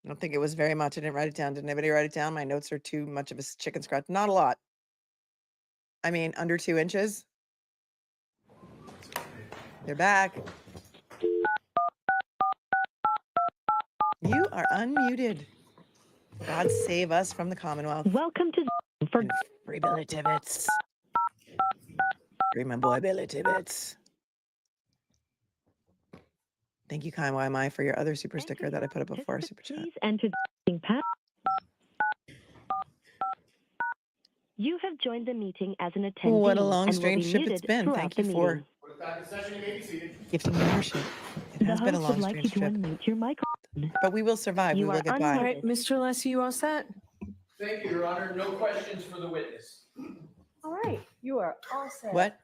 I don't think it was very much. I didn't write it down. Did anybody write it down? My notes are too much of a chicken scratch. Not a lot. I mean, under 2 inches. They're back. You are unmuted. God save us from the Commonwealth. Welcome to for And free Billy Tibbets. Free my boy Billy Tibbets. Thank you, Kai YMI, for your other super sticker that I put up before super chat. please enter the pass. You have joined the meeting as an attendee. What a long, and will be strange ship it's muted been. throughout Thank the you for meeting. gifting membership. It has The been a host long, would like you strange to trip. unmute your microphone. But we will survive. You We will are get All by. right, Mr. Alessi, you all set? Thank you, Your Honor. No questions for the witness. All right, you are all set. What?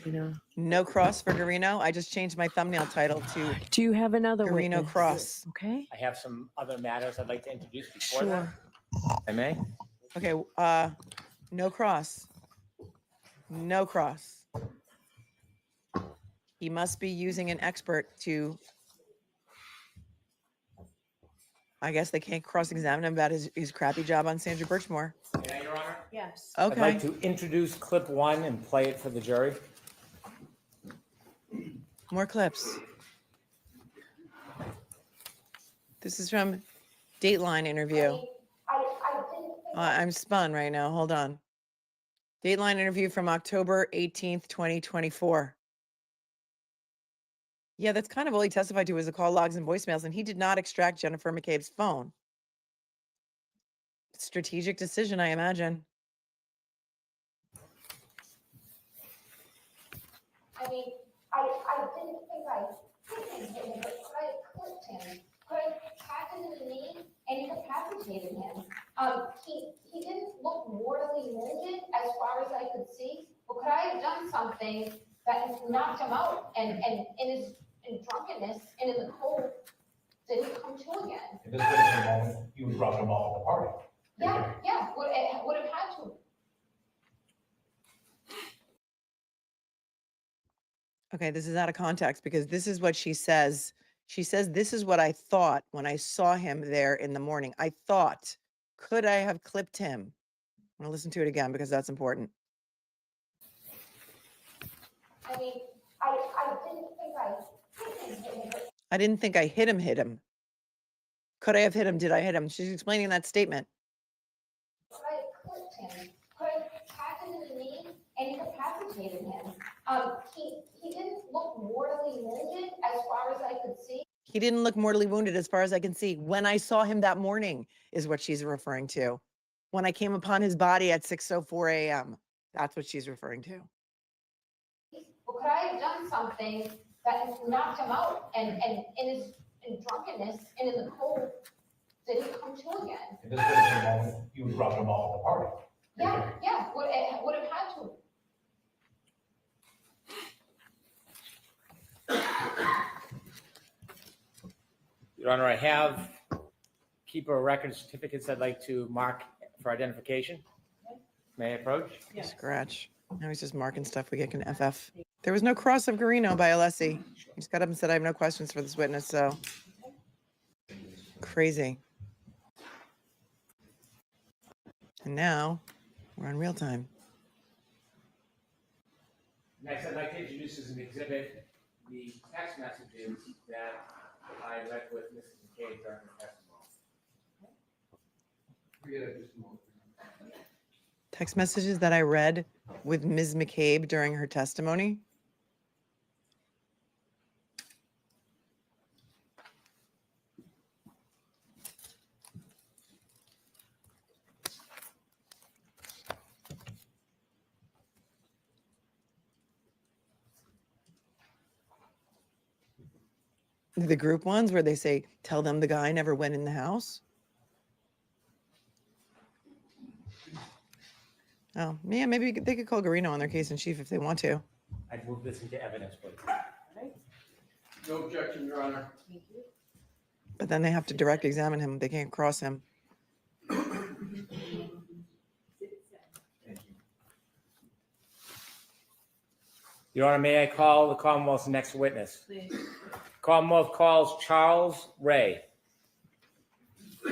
You know. No cross for GUARINO? I just changed my thumbnail title to Do you have another GUARINO witness? Cross. Okay. I have some other matters I'd like to introduce before that. Sure. I may? Okay, no cross. No cross. He must be using an expert to, I guess they can't cross-examine him about his crappy job on Sandra Birchmore. Yeah, Your Honor. Yes. I'd Okay. like to introduce clip 1 and play it for the jury. More clips. This is from Dateline interview. I'm spun right now. Hold on. Dateline interview from October 18th, 2024. Yeah, that's kind of all he testified to was the call logs and voicemails, and he did not extract Jennifer McCabe's phone. Strategic decision, I imagine. I mean, I didn't think I hit him, but I clipped him. Could I tapped him in the knee and incapacitated him? He didn't look mortally wounded as far as I could see, but could I have done something that knocked him out and in drunkenness and in the cold, did he come to again? In this particular moment, you would drop them all at the party. Yeah, would have had to. Okay, this is out of context because this is what she says. She says, this is what I thought when I saw him there in the morning. I thought, could I have clipped him? I'm going to listen to it again because that's important. I mean, I didn't think I hit him, but I didn't think I hit him. Could I have hit him? Did I hit him? She's explaining that statement. could I have clipped him? Could I tapped him in the knee and incapacitated him? He didn't look mortally wounded as far as I could see. He didn't look mortally wounded as far as I can see. When I saw him that morning is what she's referring to. When I came upon his body at 6:04 a.m. That's what she's referring to. Well, could I have done something that knocked him out and in drunkenness and in the cold, did he come to again? In this particular moment, you would drop them all at the party. Yeah, would have had to. Your Honor, I have keeper of record certificates I'd like to mark for identification. May I approach? Scratch. Now he's just marking stuff we can FF. There was no cross of GUARINO by Alessi. He just got up and said, I have no questions for this witness, so. Crazy. And now we're on real time. Next, I'd like to introduce as an exhibit the text messages that I read with Mrs. McCabe during her testimony. Text messages that I read with Ms. McCabe during her testimony. The group ones where they say, tell them the guy never went in the house. Oh, yeah, maybe they could call GUARINO on their case in chief if they want to. I'd move this into evidence, please. No objection, Your Honor. But then they have to direct examine him. They can't cross him. Your Honor, may I call the Commonwealth's next witness? Please. Commonwealth calls Charles Ray. I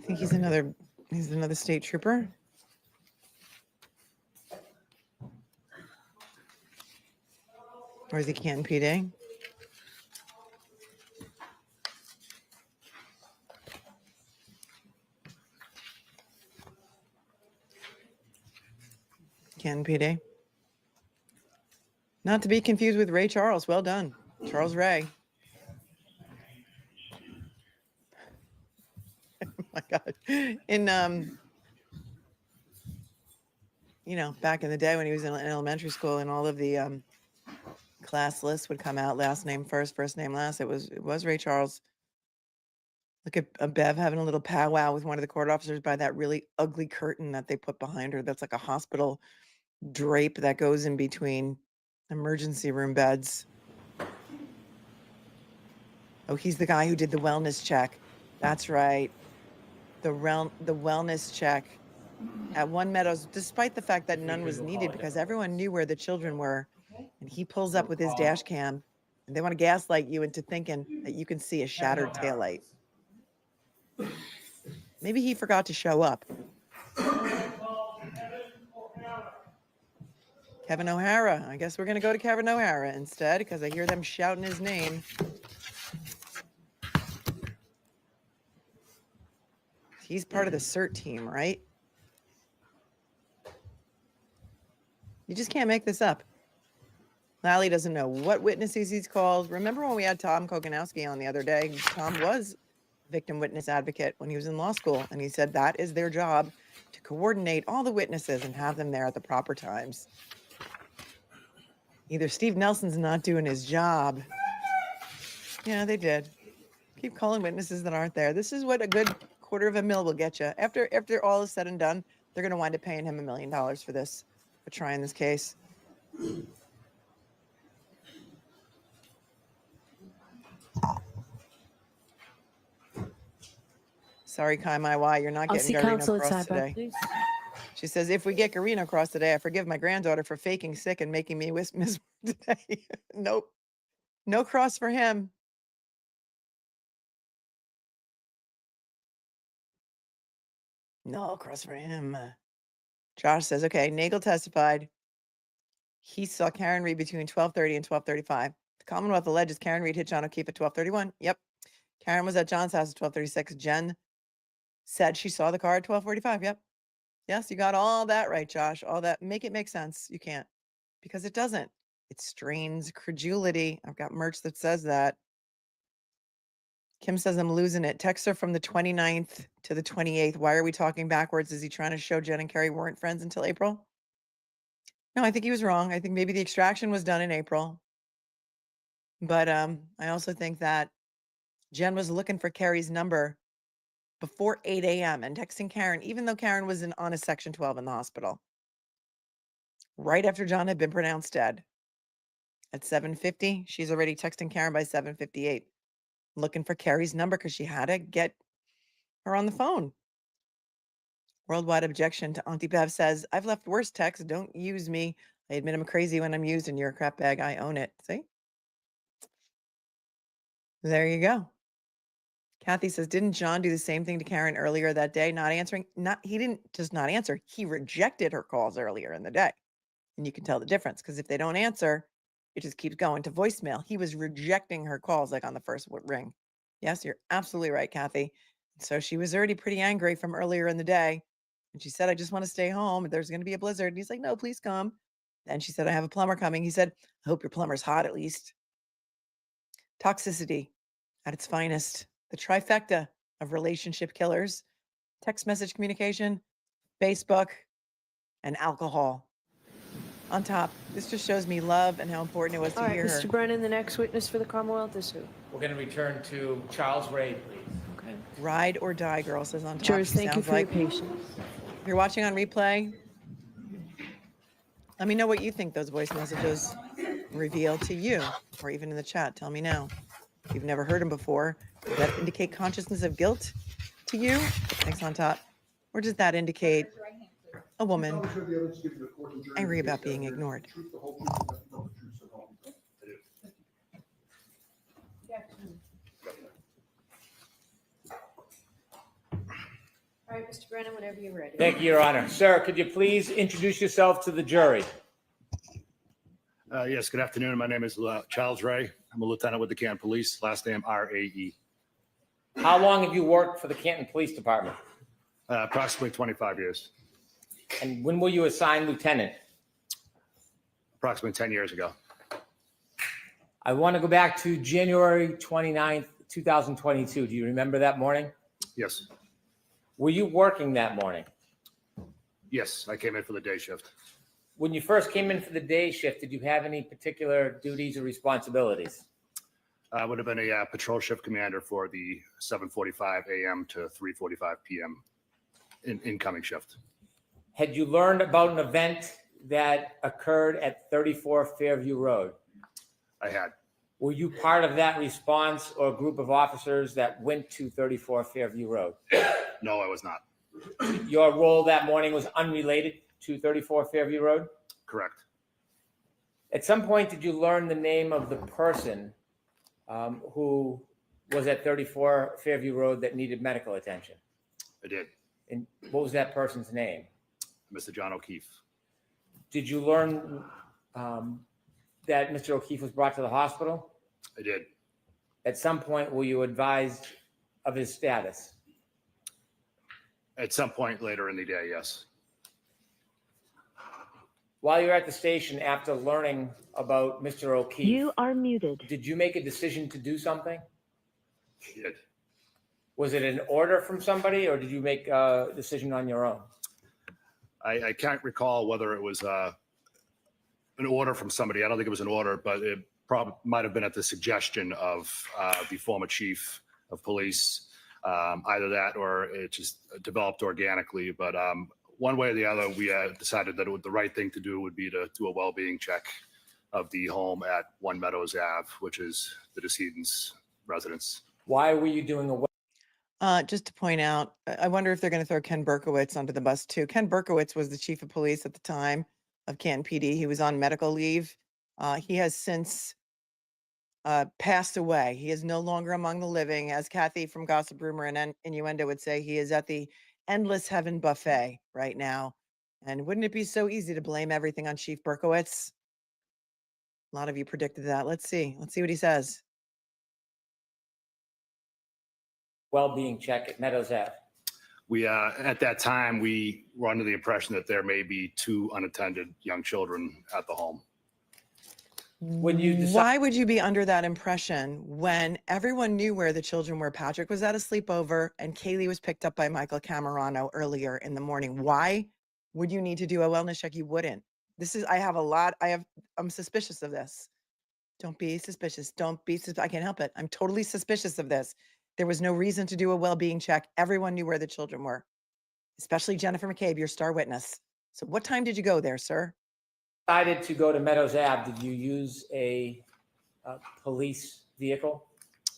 think he's another state trooper. Or is he Canton PD? Canton PD. Not to be confused with Ray Charles. Well done. Charles Ray. Oh my God. In, you know, back in the day when he was in elementary school and all of the class lists would come out, last name first, first name last. It was Ray Charles. Look at Bev having a little powwow with one of the court officers by that really ugly curtain that they put behind her. That's like a hospital drape that goes in between emergency room beds. Oh, he's the guy who did the wellness check. That's right. The wellness check at One Meadows, despite the fact that none was needed because everyone knew where the children were. And he pulls up with his dash cam and they want to gaslight you into thinking that you can see a shattered taillight. Maybe he forgot to show up. Kevin O'Hara. I guess we're going to go to Kevin O'Hara instead because I hear them shouting his name. He's part of the SERT team, right? You just can't make this up. Lally doesn't know what witnesses he's called. Remember when we had Tom Koganowski on the other day? Tom was victim witness advocate when he was in law school. And he said that is their job, to coordinate all the witnesses and have them there at the proper times. Either Steve Nelson's not doing his job. Yeah, they did. Keep calling witnesses that aren't there. This is what a good $250,000 will get you. After all is said and done, they're going to wind up paying him $1 million for this, for trying this case. Sorry, Kai Mai Wai, you're not getting GUARINO cross today. please. She says, if we get GUARINO cross today, I forgive my granddaughter for faking sick and making me miss today. Nope. No cross for him. No cross for him. Josh says, okay, Nagel testified. He saw Karen Reed between 12:30 and 12:35. The Commonwealth alleges Karen Reed hit John O'Keefe at 12:31. Yep. Karen was at John's house at 12:36. Jen said she saw the car at 12:45. Yep. Yes, you got all that right, Josh. All that. Make it make sense. You can't, because it doesn't. It strains credulity. I've got merch that says that. Kim says, I'm losing it. Text her from the 29th to the 28th. Why are we talking backwards? Is he trying to show Jen and Kerry weren't friends until April? No, I think he was wrong. I think maybe the extraction was done in April. But I also think that Jen was looking for Kerry's number before 8 a.m. and texting Karen, even though Karen was on a Section 12 in the hospital. Right after John had been pronounced dead. At 7:50, she's already texting Karen by 7:58. Looking for Kerry's number because she had to get her on the phone. Worldwide objection to Auntie Bev says, I've left worse texts. Don't use me. I admit I'm crazy when I'm used and you're a crap bag. I own it. See? There you go. Kathy says, didn't John do the same thing to Karen earlier that day? Not answering. He didn't just not answer. He rejected her calls earlier in the day. And you can tell the difference because if they don't answer, it just keeps going to voicemail. He was rejecting her calls like on the first ring. Yes, you're absolutely right, Kathy. So she was already pretty angry from earlier in the day. And she said, I just want to stay home. There's going to be a blizzard. And he's like, no, please come. Then she said, I have a plumber coming. He said, I hope your plumber's hot at least. Toxicity at its finest. The trifecta of relationship killers. Text message communication, Facebook, and alcohol. on top. This just shows me love and how important it was to All right, hear her. Mr. Brennan, the next witness for the Commonwealth is who? We're going to return to Charles Ray, please. Okay. Ride or die, girl, says on top. Jurors, thank you Sounds for like. your patience. If you're watching on replay, let me know what you think those voice messages reveal to you, or even in the chat. Tell me now. If you've never heard them before, does that indicate consciousness of guilt to you? Thanks on top. Or does that indicate a woman angry about being ignored? All right, Mr. Brennan, whenever you're ready. Thank you, Your Honor. Sir, could you please introduce yourself to the jury? Yes, good afternoon. My name is Charles Ray. I'm a lieutenant with the Canton Police, last name R-A-E. How long have you worked for the Canton Police Department? Approximately 25 years. And when were you assigned lieutenant? Approximately 10 years ago. I want to go back to January 29th, 2022. Do you remember that morning? Yes. Were you working that morning? Yes, I came in for the day shift. When you first came in for the day shift, did you have any particular duties or responsibilities? I would have been a patrol shift commander for the 7:45 a.m. to 3:45 p.m. Incoming shift. Had you learned about an event that occurred at 34 Fairview Road? I had. Were you part of that response or group of officers that went to 34 Fairview Road? No, I was not. Your role that morning was unrelated to 34 Fairview Road? Correct. At some point, did you learn the name of the person who was at 34 Fairview Road that needed medical attention? I did. And what was that person's name? Mr. John O'Keefe. Did you learn that Mr. O'Keefe was brought to the hospital? I did. At some point, were you advised of his status? At some point later in the day, yes. While you were at the station after learning about Mr. O'Keefe, You are muted. did you make a decision to do something? I did. Was it an order from somebody or did you make a decision on your own? I can't recall whether it was an order from somebody. I don't think it was an order, but it probably might have been at the suggestion of the former chief of police. Either that or it just developed organically. But one way or the other, we decided that the right thing to do would be to do a well-being check of the home at 1 Meadows Ave, which is the decedent's residence. Why were you doing a Just to point out, I wonder if they're going to throw Ken Berkowitz under the bus too. Ken Berkowitz was the chief of police at the time of Canton PD. He was on medical leave. He has since passed away. He is no longer among the living. As Kathy from Gossip Rumor and Innuendo would say, he is at the endless heaven buffet right now. And wouldn't it be so easy to blame everything on Chief Berkowitz? A lot of you predicted that. Let's see what he says. well-being check at Meadows Ave? We, at that time, we were under the impression that there may be 2 unattended young children at the home. When you Why would you be under that impression when everyone knew where the children were? Patrick was at a sleepover and Kaylee was picked up by Michael Camerano earlier in the morning. Why would you need to do a wellness check? You wouldn't. I'm suspicious of this. Don't be suspicious. I can't help it. I'm totally suspicious of this. There was no reason to do a well-being check. Everyone knew where the children were, especially Jennifer McCabe, your star witness. So what time did you go there, sir? Decided to go to Meadows Ave, did you use a police vehicle?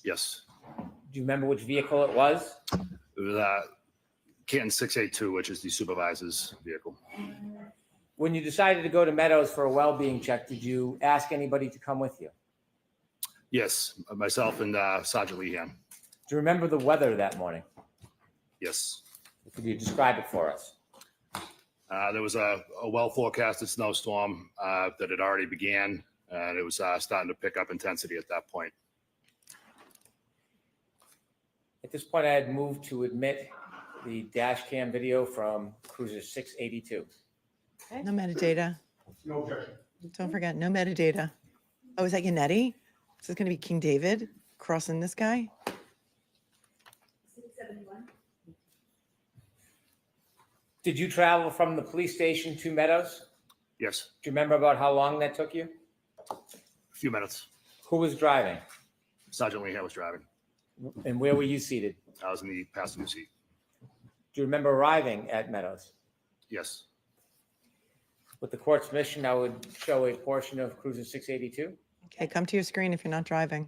Yes. Do you remember which vehicle it was? It was Canton 682, which is the supervisor's vehicle. When you decided to go to Meadows for a well-being check, did you ask anybody to come with you? Yes, myself and Sergeant Lehan. Do you remember the weather that morning? Yes. Could you describe it for us? There was a well-forecasted snowstorm that had already began, and it was starting to pick up intensity at that point. At this point, I had moved to admit the dash cam video from Cruiser 682. Okay. No metadata. No objection. Don't forget, no metadata. Oh, is that Yannetti? Is this going to be King David crossing this guy? 671. Did you travel from the police station to Meadows? Yes, Do you remember about how long that took you? a few minutes. Who was driving? Sergeant Leahy was driving. And where were you seated? I was in the passenger seat. Do you remember arriving at Meadows? Yes. With the court's permission, I would show a portion of Cruiser 682. Okay, come to your screen if you're not driving.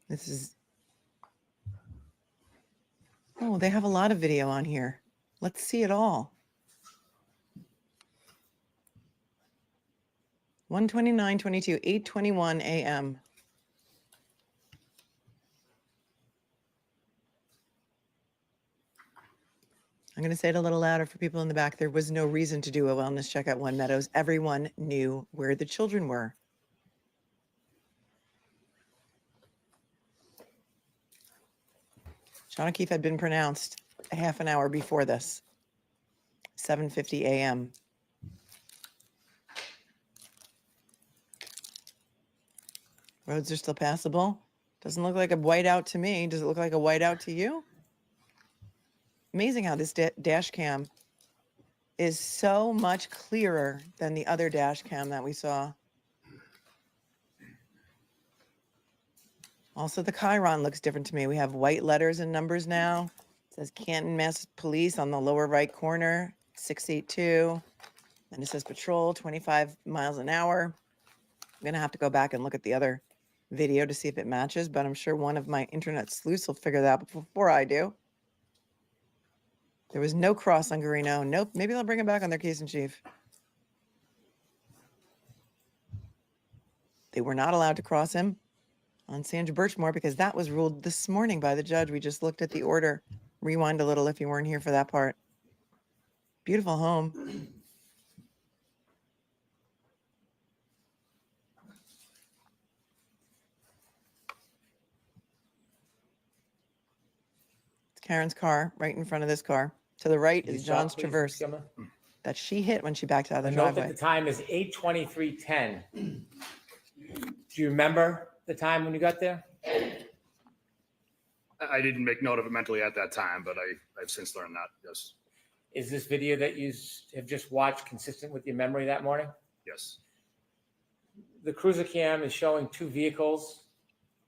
This is, oh, they have a lot of video on here. Let's see it all. 1:29:22, 8:21 a.m. I'm going to say it a little louder for people in the back. There was no reason to do a wellness check at One Meadows. Everyone knew where the children were. Sean O'Keefe had been pronounced a half an hour before this, 7:50 a.m. Roads are still passable. Doesn't look like a whiteout to me. Does it look like a whiteout to you? Amazing how this dash cam is so much clearer than the other dash cam that we saw. Also, the Chiron looks different to me. We have white letters and numbers now. It says Canton, Mass Police on the lower right corner, 682. And it says patrol, 25 miles an hour. I'm going to have to go back and look at the other video to see if it matches, but I'm sure one of my internet sleuths will figure that out before I do. There was no cross on GUARINO. Nope. Maybe they'll bring it back on their case in chief. They were not allowed to cross him on Sandra Birchmore because that was ruled this morning by the judge. We just looked at the order. Rewind a little if you weren't here for that part. Beautiful home. It's Karen's car right in front of this car. To the right Can you is stop, John's please, Traverse Ms. Gilman? that she hit when she backed out of the Note that driveway. the time is 8:23:10. Do you remember the time when you got there? I didn't make note of it mentally at that time, but I've since learned that. Yes. Is this video that you have just watched consistent with your memory that morning? Yes. The cruiser cam is showing two vehicles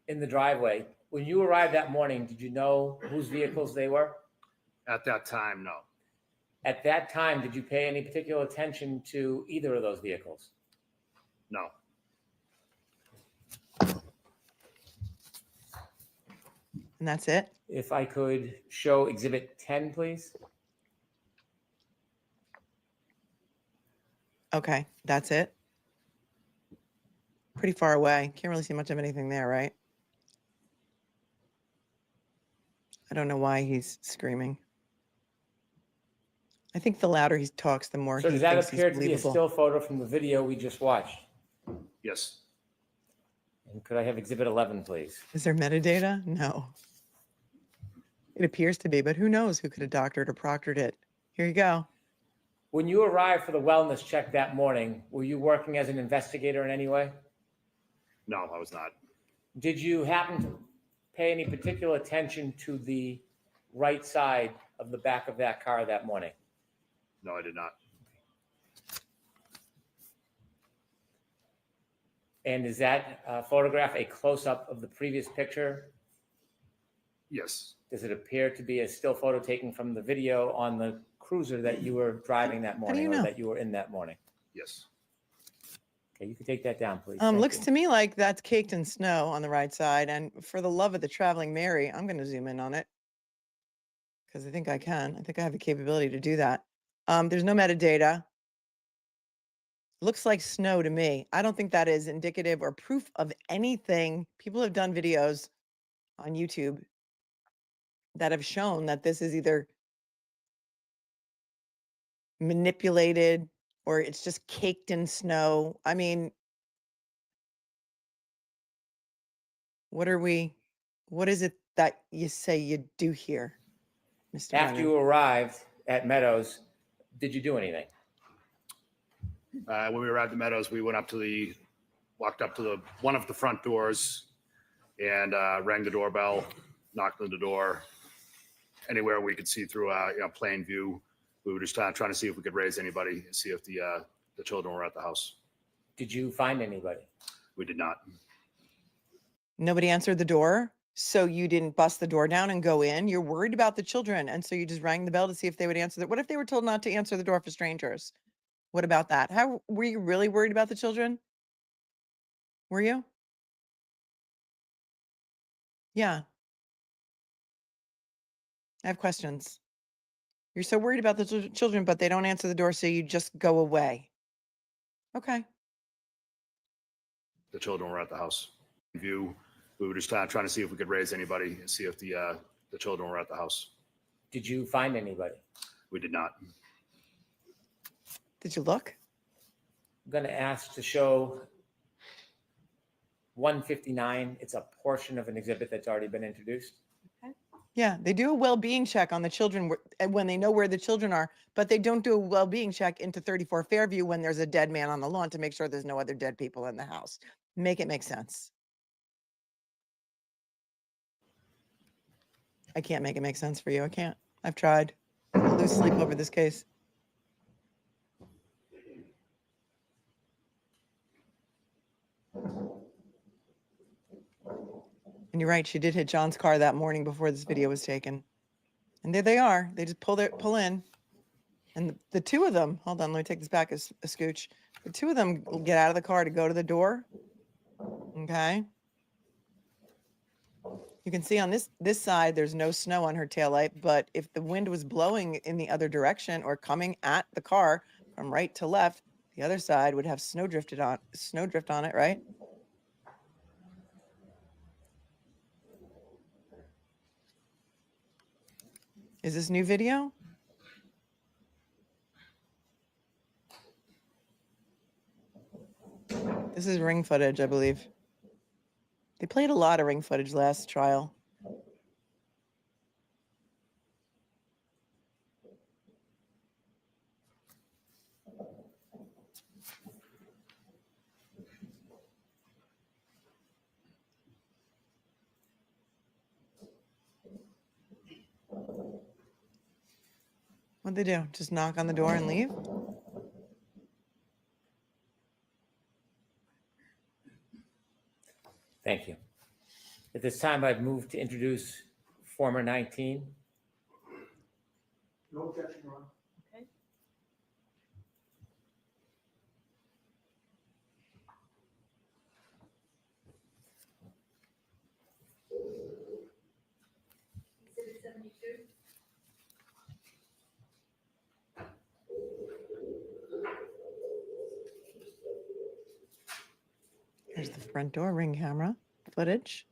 in the driveway. When you arrived that morning, did you know whose vehicles they were? At that time, no. At that time, did you pay any particular attention to either of those vehicles? No. And that's it? If I could show Exhibit 10, please. Okay, that's it. Pretty far away. Can't really see much of anything there, right? I don't know why he's screaming. I think the louder he talks, the more So he does that thinks he's appear to be a believable. still photo from the video we just watched? Yes. And could I have Exhibit 11, please? Is there metadata? No. It appears to be, but who knows who could have doctored or proctored it. Here you go. When you arrived for the wellness check that morning, were you working as an investigator in any way? No, I was not. Did you happen to pay any particular attention to the right side of the back of that car that morning? No, I did not. And is that photograph a close-up of the previous picture? Yes. Does it appear to be a still photo taken from the video on the cruiser that you were driving that morning you or know? that you were in that morning? Yes. Okay, you can take that down, please. Thank Looks you. to me like that's caked in snow on the right side. And for the love of the traveling Mary, I'm going to zoom in on it because I think I can. I think I have the capability to do that. There's no metadata. Looks like snow to me. I don't think that is indicative or proof of anything. People have done videos on YouTube that have shown that this is either manipulated or it's just caked in snow. I mean, what is it that you say you do here, Mr. After Brennan? you arrived at Meadows, did you do anything? When we arrived at Meadows, we walked up to one of the front doors, and rang the doorbell, knocked on the door, anywhere we could see through plain view. We were just trying to see if we could raise anybody, see if the children were at the house. Did you find anybody? We did not. Nobody answered the door. So you didn't bust the door down and go in. You're worried about the children. And so you just rang the bell to see if they would answer that. What if they were told not to answer the door for strangers? What about that? How were you really worried about the children? Were you? Yeah. I have questions. You're so worried about the children, but they don't answer the door. So you just go away. Okay. The children were at the house. View. We were just trying to see if we could raise anybody, see if the children were at the house. Did you find anybody? We did not. Did you look? I'm going to ask to show 159. It's a portion of an exhibit that's already been introduced. Yeah, they do a well-being check on the children when they know where the children are, but they don't do a well-being check into 34 Fairview when there's a dead man on the lawn to make sure there's no other dead people in the house. Make it make sense. I can't make it make sense for you. I can't. I've tried. I'll lose sleep over this case. And you're right. She did hit John's car that morning before this video was taken. And there they are. They just pull in. And the two of them, hold on, let me take this back a scooch. The two of them get out of the car to go to the door. Okay. You can see on this side, there's no snow on her taillight, but if the wind was blowing in the other direction or coming at the car from right to left, the other side would have snowdrift on it, right? Is this new video? This is ring footage, I believe. They played a lot of ring footage last trial. What'd they do? Just knock on the door and leave? Thank you. At this time, I've moved to introduce former 19. No objection, Ron. Okay. Exhibit 72. Here's the front door ring camera footage.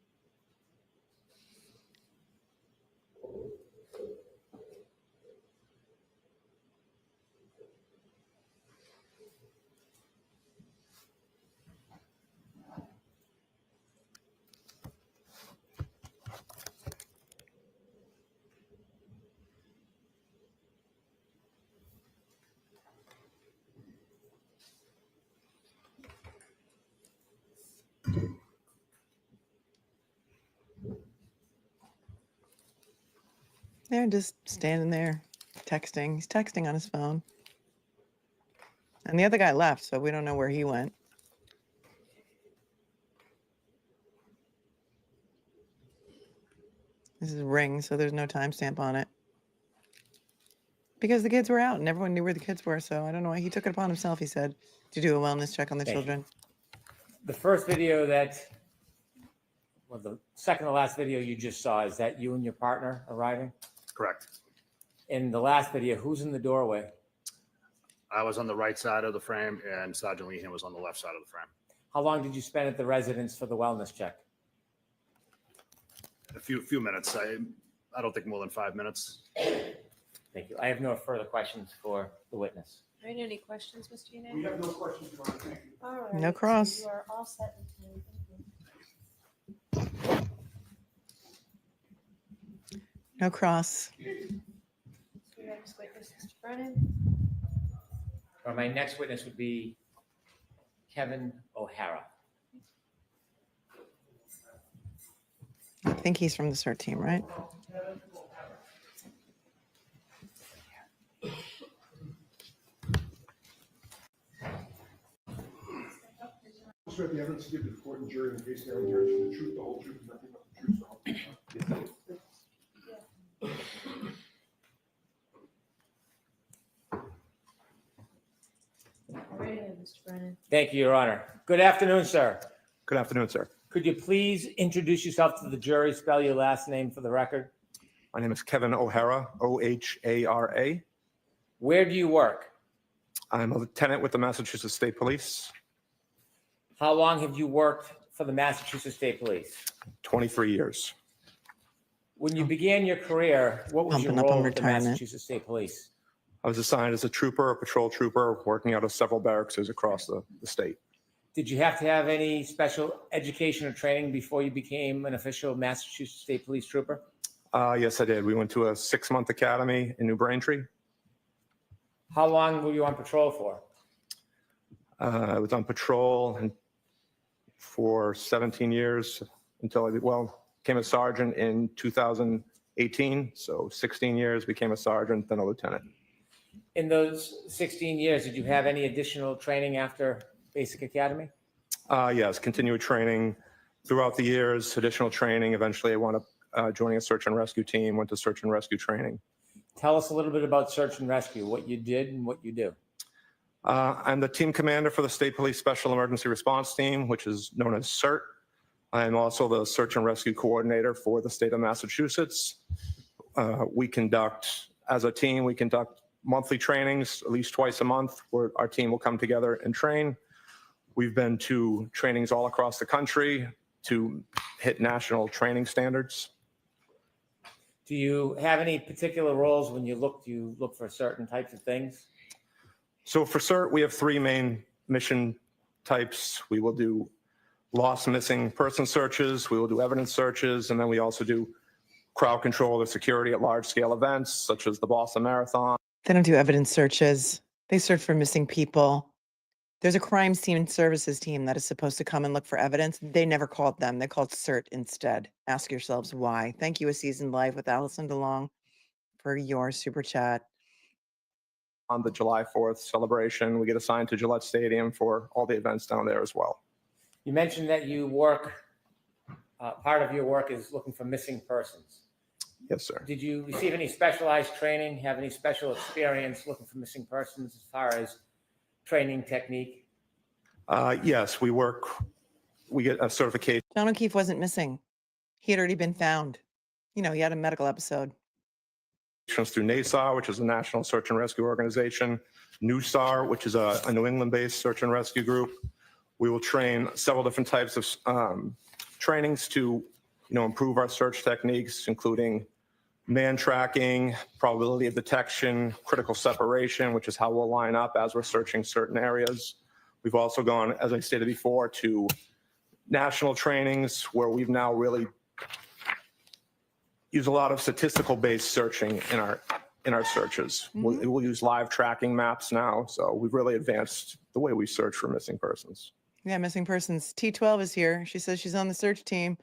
They're just standing there texting. He's texting on his phone. And the other guy left, so we don't know where he went. This is ring, so there's no timestamp on it. Because the kids were out and everyone knew where the kids were, so I don't know why he took it upon himself, he said, to do a wellness check on the children. The first video the second to last video you just saw, is that you and your partner arriving? Correct. In the last video, who's in the doorway? I was on the right side of the frame and Sergeant Lehan was on the left side of the frame. How long did you spend at the residence for the wellness check? A few minutes. I don't think more than 5 minutes. Thank you. I have no further questions for the witness. All right, any questions, Mr. Yanez? We have no questions, Ron. Thank you. All right. No cross. You are all set. Thank you. No cross. So your next witness, Mr. Brennan. Or my next witness would be Kevin O'Hara. I think he's from the SERT team, right? Swear the evidence to give to the court and jury in the case they are judged the truth, the whole truth, and nothing but the truth, so help you God. All right, Mr. Brennan. Thank you, Your Honor. Good afternoon, sir. Good afternoon, sir. Could you please introduce yourself to the jury, spell your last name for the record? My name is Kevin O'Hara, O'Hara. Where do you work? I'm a lieutenant with the Massachusetts State Police, How long have you worked for the Massachusetts State Police? 23 years. When you began your career, what was your Pumping up on role with the retirement. Massachusetts State Police? I was assigned as a trooper, a patrol trooper, working out of several barracks across the state. Did you have to have any special education or training before you became an official Massachusetts State Police trooper? Yes, I did. We went to a 6-month academy in New Braintree. How long were you on patrol for? I was on patrol for 17 years until I became a sergeant in 2018. So 16 years, became a sergeant, then a lieutenant. In those 16 years, did you have any additional training after basic academy? Yes, continued training throughout the years, additional training. Eventually, I wound up joining a search and rescue team, went to search and rescue training. Tell us a little bit about search and rescue, what you did and what you do. I'm the team commander for the State Police Special Emergency Response Team, which is known as SERT. I'm also the search and rescue coordinator for the state of Massachusetts. As a team, we conduct monthly trainings, at least twice a month, where our team will come together and train. We've been to trainings all across the country to hit national training standards. Do you have any particular roles when you look for certain types of things? So for CERT, we have 3 main mission types. We will do lost missing person searches, we will do evidence searches, and then we also do crowd control or security at large scale events such as the Boston Marathon. They don't do evidence searches. They search for missing people. There's a crime scene services team that is supposed to come and look for evidence. They never called them. They called SERT instead. Ask yourselves why. Thank you, A Seasoned Life with Allison DeLong, for your super chat. On the July 4th celebration, we get assigned to Gillette Stadium for all the events down there as well. You mentioned that you work, part of your work is looking for missing persons. Yes, sir. Did you receive any specialized training, have any special experience looking for missing persons as far as training technique? Yes, we get a certification. John O'Keefe wasn't missing. He had already been found. You know, he had a medical episode. Through NASAR, which is a national search and rescue organization, NUSAR, which is a New England-based search and rescue group. We will train several different types of trainings to, improve our search techniques, including man tracking, probability of detection, critical separation, which is how we'll line up as we're searching certain areas. We've also gone, as I stated before, to national trainings where we've now really use a lot of statistical-based searching in our searches. We'll use live tracking maps now, so we've really advanced the way we search for missing persons. Yeah, missing persons. T12 is here. She says she's on the search team.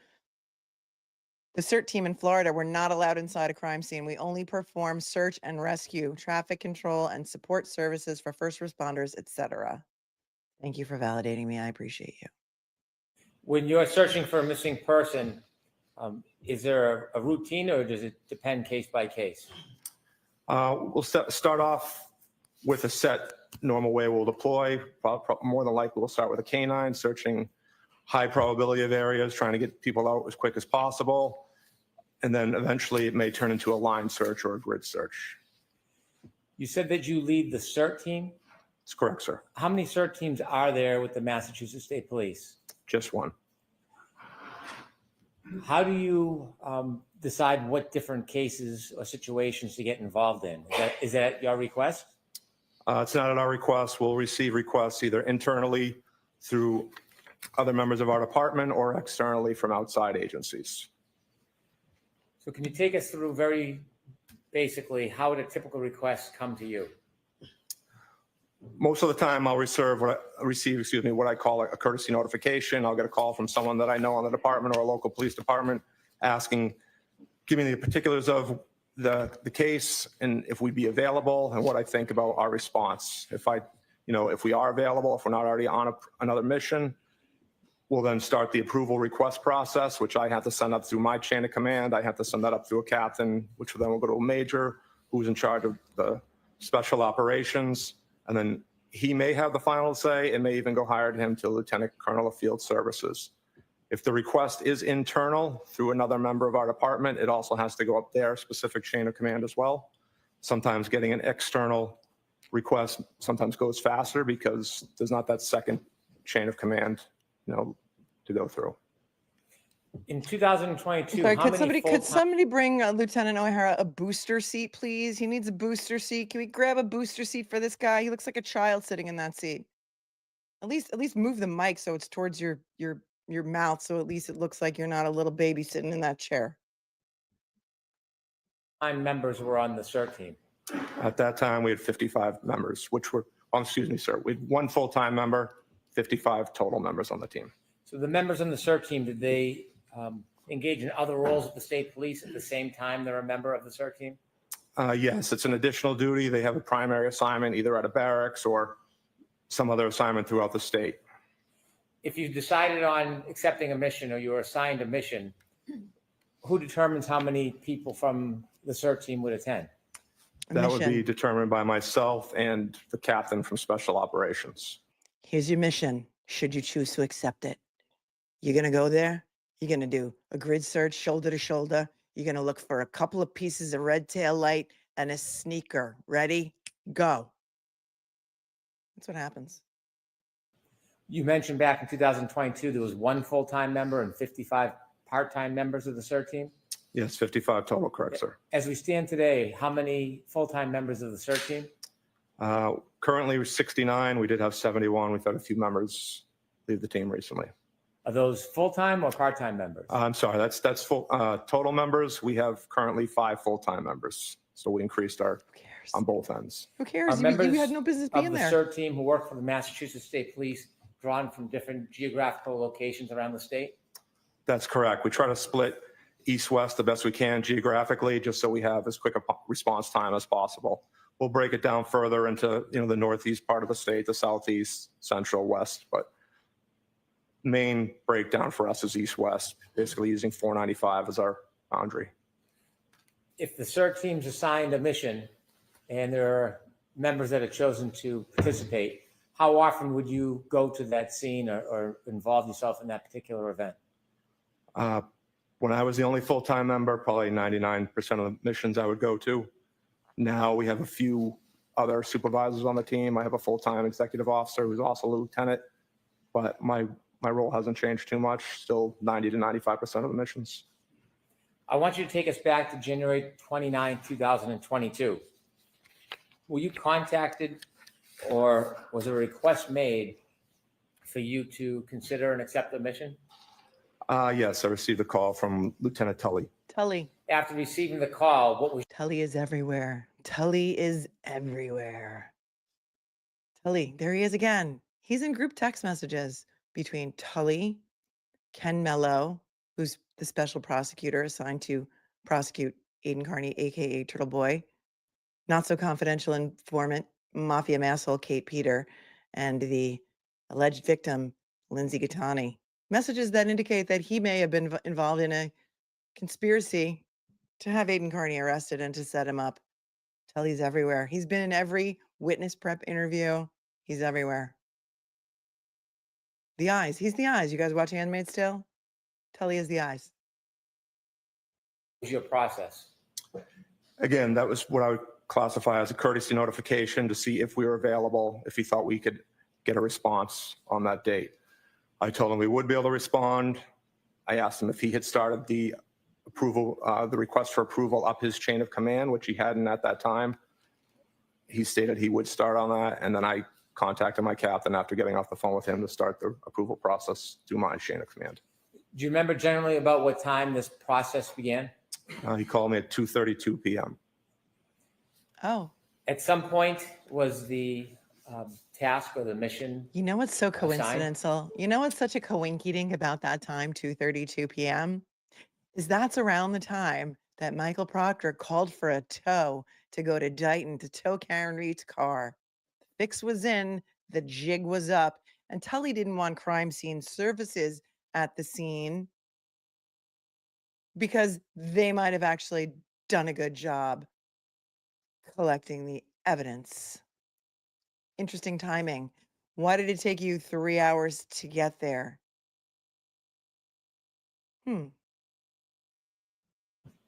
The SERT team in Florida, we're not allowed inside a crime scene. We only perform search and rescue, traffic control, and support services for first responders, etc. Thank you for validating me. I appreciate you. When you're searching for a missing person, is there a routine or does it depend case by case? We'll start off with a set normal way we'll deploy. More than likely, we'll start with a canine, searching high probability of areas, trying to get people out as quick as possible. And then eventually it may turn into a line search or a grid search. You said that you lead the SERT team? That's correct, sir. How many SERT teams are there with the Massachusetts State Police? Just one. How do you decide what different cases or situations to get involved in? Is that at your request? It's not at our request. We'll receive requests either internally through other members of our department or externally from outside agencies. So can you take us through very basically how would a typical request come to you? Most of the time I'll receive what I call a courtesy notification. I'll get a call from someone that I know in the department or a local police department asking, giving the particulars of the case and if we'd be available and what I think about our response. If we are available, if we're not already on another mission, we'll then start the approval request process, which I have to send up through my chain of command. I have to send that up through a captain, which then will go to a major who's in charge of the special operations. And then he may have the final say. It may even go higher to him to Lieutenant Colonel of Field Services. If the request is internal through another member of our department, it also has to go up their specific chain of command as well. Sometimes getting an external request sometimes goes faster because there's not that second chain of command, to go through. In 2022, Sorry, how could many somebody full-time- bring Lieutenant O'Hara a booster seat, please? He needs a booster seat. Can we grab a booster seat for this guy? He looks like a child sitting in that seat. At least move the mic so it's towards your mouth, so at least it looks like you're not a little baby sitting in that chair. members were on the SERT team? At that time, we had 55 members, which were, excuse me, sir, we had one full-time member, 55 total members on the team. So the members on the SERT team, did they engage in other roles at the state police at the same time they're a member of the SERT team? Yes, it's an additional duty. They have a primary assignment either at a barracks or some other assignment throughout the state. If you decided on accepting a mission or you were assigned a mission, who determines how many people from the SERT team would attend? That would be determined by myself and the captain from Special Operations. Here's your mission, should you choose to accept it. You're going to go there. You're going to do a grid search shoulder to shoulder. You're going to look for a couple of pieces of red tail light and a sneaker. Ready? Go. That's what happens. You mentioned back in 2022, there was one full-time member and 55 part-time members of the SERT team. Yes, 55 total, correct, sir. As we stand today, how many full-time members of the SERT team? Currently, we're 69. We did have 71. We've had a few members leave the team recently. Are those full-time or part-time members? I'm sorry, that's full total members. We have currently 5 full-time members. So we increased our on both ends. Who Are cares? You members had no business of being the there. SERT team who work for the Massachusetts State Police drawn from different geographical locations around the state? That's correct. We try to split east-west the best we can geographically, just so we have as quick a response time as possible. We'll break it down further into the northeast part of the state, the southeast, central, west, but main breakdown for us is east-west, basically using 495 as our boundary. If the SERT team's assigned a mission and there are members that have chosen to participate, how often would you go to that scene or involve yourself in that particular event? When I was the only full-time member, probably 99% of the missions I would go to. Now we have a few other supervisors on the team. I have a full-time executive officer who's also a lieutenant, but my role hasn't changed too much, still 90 to 95% of the missions. I want you to take us back to January 29, 2022. Were you contacted or was a request made for you to consider and accept the mission? Yes, I received a call from Lieutenant Tully. Tully. After receiving the call, what was... Tully is everywhere. Tully is everywhere. Tully, there he is again. He's in group text messages between Tully, Ken Mello, who's the special prosecutor assigned to prosecute Aiden Carney, aka Turtle Boy, not so confidential informant, mafia masshole Kate Peter, and the alleged victim, Lindsay Gattani. Messages that indicate that he may have been involved in a conspiracy to have Aiden Carney arrested and to set him up. Tully's everywhere. He's been in every witness prep interview. He's everywhere. The eyes. He's the eyes. You guys watching Handmaid's Tale? Tully is the eyes. Was your process? Again, that was what I would classify as a courtesy notification to see if we were available, if he thought we could get a response on that date. I told him we would be able to respond. I asked him if he had started the approval, the request for approval up his chain of command, which he hadn't at that time. He stated he would start on that, and then I contacted my captain after getting off the phone with him to start the approval process through my chain of command. Do you remember generally about what time this process began? He called me at 2:32 p.m. Oh. At some point, was the task or the mission? You know what's so assigned? coincidental? You know what's such a coinciding about that time, 2:32 p.m.? is that's around the time that Michael Proctor called for a tow to go to Dighton to tow Karen Reed's car. The fix was in, the jig was up, and Tully didn't want crime scene services at the scene because they might have actually done a good job collecting the evidence. Interesting timing. Why did it take you 3 hours to get there?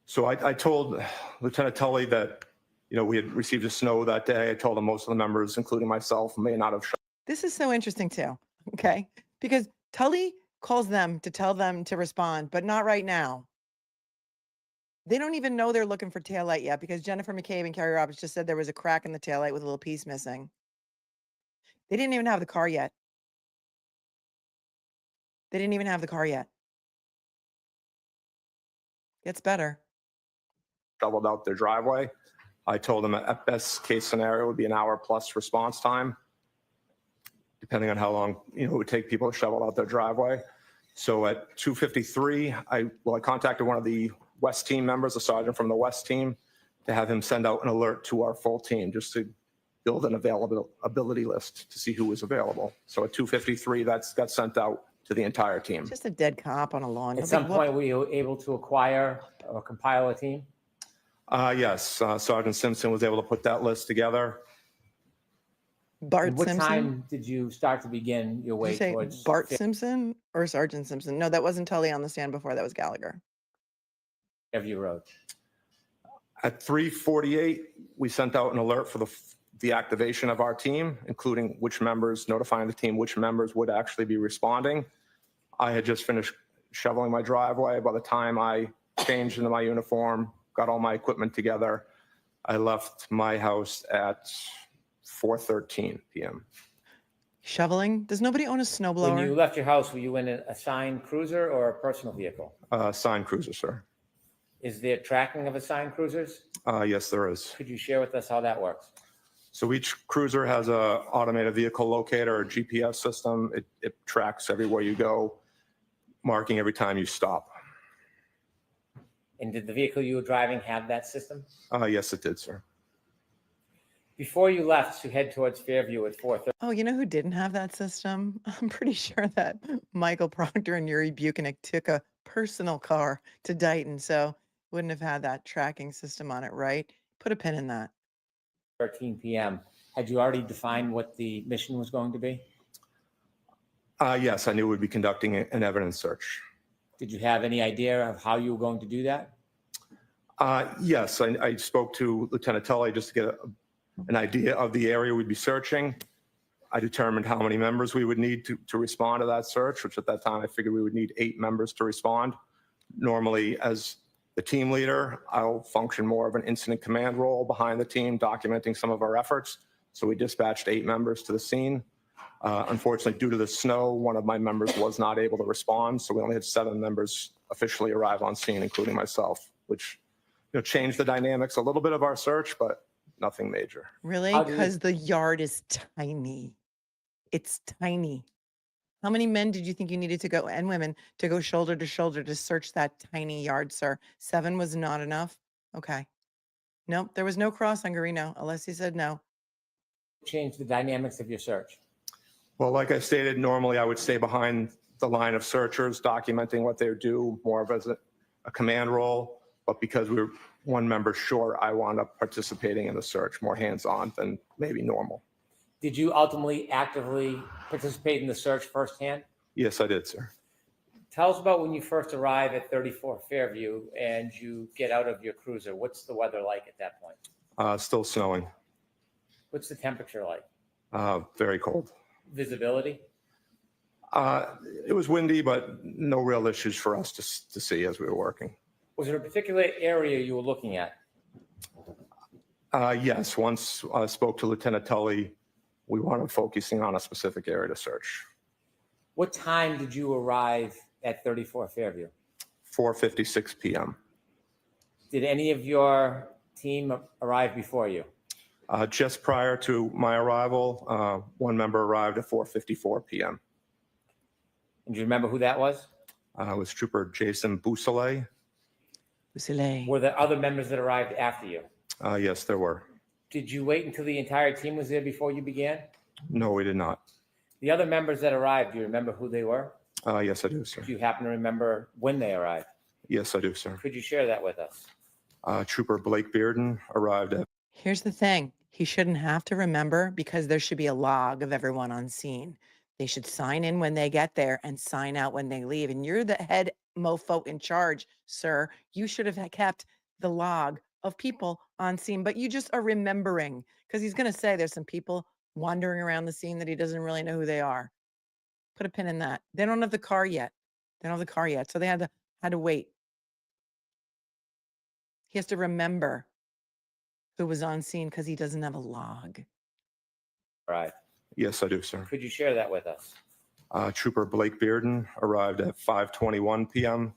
So I told Lieutenant Tully that, we had received a snow that day. I told him most of the members, including myself, may not have. This is so interesting too, okay? Because Tully calls them to tell them to respond, but not right now. They don't even know they're looking for taillight yet because Jennifer McCabe and Kerry Roberts just said there was a crack in the taillight with a little piece missing. They didn't even have the car yet. They didn't even have the car yet. Gets better. Shoveled out their driveway. I told them at best case scenario would be an hour plus response time, depending on how long it would take people to shovel out their driveway. So at 2:53, I contacted one of the West team members, a sergeant from the West team, to have him send out an alert to our full team just to build an availability list to see who was available. So at 2:53, that got sent out to the entire team. Just a dead cop on a lawn. At some point, were you able to acquire or compile a team? Yes, Sergeant Simpson was able to put that list together. Bart What Simpson? time did you start to begin your Did way you say towards? Bart Simpson or Sergeant Simpson? No, that wasn't Tully on the stand before. That was Gallagher. Fairview Road. At 3:48, we sent out an alert for the activation of our team, including notifying the team which members would actually be responding. I had just finished shoveling my driveway. By the time I changed into my uniform, got all my equipment together, I left my house at 4:13 p.m. Shoveling? Does nobody own a snowblower? When you left your house, were you in an assigned cruiser or a personal vehicle? Signed cruiser, sir. Is there tracking of assigned cruisers? Yes, there is. Could you share with us how that works? So each cruiser has a automated vehicle locator or GPS system. It tracks everywhere you go, marking every time you stop. And did the vehicle you were driving have that system? Yes, it did, sir. Before you left to head towards Fairview at 4:30. Oh, you know who didn't have that system? I'm pretty sure that Michael Proctor and Yuri Buchanan took a personal car to Dighton, so wouldn't have had that tracking system on it, right? Put a pin in that. 13 p.m. Had you already defined what the mission was going to be? Yes, I knew we'd be conducting an evidence search. Did you have any idea of how you were going to do that? Yes, I spoke to Lieutenant Tully just to get an idea of the area we'd be searching. I determined how many members we would need to respond to that search, which at that time I figured we would need 8 members to respond. Normally, as the team leader, I'll function more of an incident command role behind the team, documenting some of our efforts. So we dispatched 8 members to the scene. Unfortunately, due to the snow, one of my members was not able to respond. So we only had 7 members officially arrive on scene, including myself, which changed the dynamics a little bit of our search, but nothing major. Really? Because the yard is tiny. It's tiny. How many men did you think you needed to go, and women, to go shoulder to shoulder to search that tiny yard, sir? 7 was not enough? Okay. Nope, there was no cross on GUARINO. Alessi said no. Change the dynamics of your search. Well, like I stated, normally I would stay behind the line of searchers, documenting what they do, more of as a command role. But because we were 1 member short, I wound up participating in the search, more hands-on than maybe normal. Did you ultimately actively participate in the search firsthand? Yes, I did, sir. Tell us about when you first arrive at 34 Fairview and you get out of your cruiser. What's the weather like at that point? Still snowing. What's the temperature like? Very cold. Visibility? It was windy, but no real issues for us to see as we were working. Was there a particular area you were looking at? Yes, once I spoke to Lieutenant Tully, we wanted focusing on a specific area to search. What time did you arrive at 34 Fairview? 4:56 p.m. Did any of your team arrive before you? Just prior to my arrival, 1 member arrived at 4:54 p.m. And do you remember who that was? It was Trooper Jason Bousselet. Soleil. Were there other members that arrived after you? Yes, there were. Did you wait until the entire team was there before you began? No, we did not. The other members that arrived, do you remember who they were? Yes, I do, sir. Do you happen to remember when they arrived? Yes, I do, sir. Could you share that with us? Trooper Blake Bearden arrived at. Here's the thing. He shouldn't have to remember because there should be a log of everyone on scene. They should sign in when they get there and sign out when they leave. And you're the head mofo in charge, sir. You should have kept the log of people on scene, but you just are remembering because he's going to say there's some people wandering around the scene that he doesn't really know who they are. Put a pin in that. They don't have the car yet. They don't have the car yet. So they had to wait. He has to remember who was on scene because he doesn't have a log. Right. Yes, I do, sir. Could you share that with us? Trooper Blake Bearden arrived at 5:21 p.m.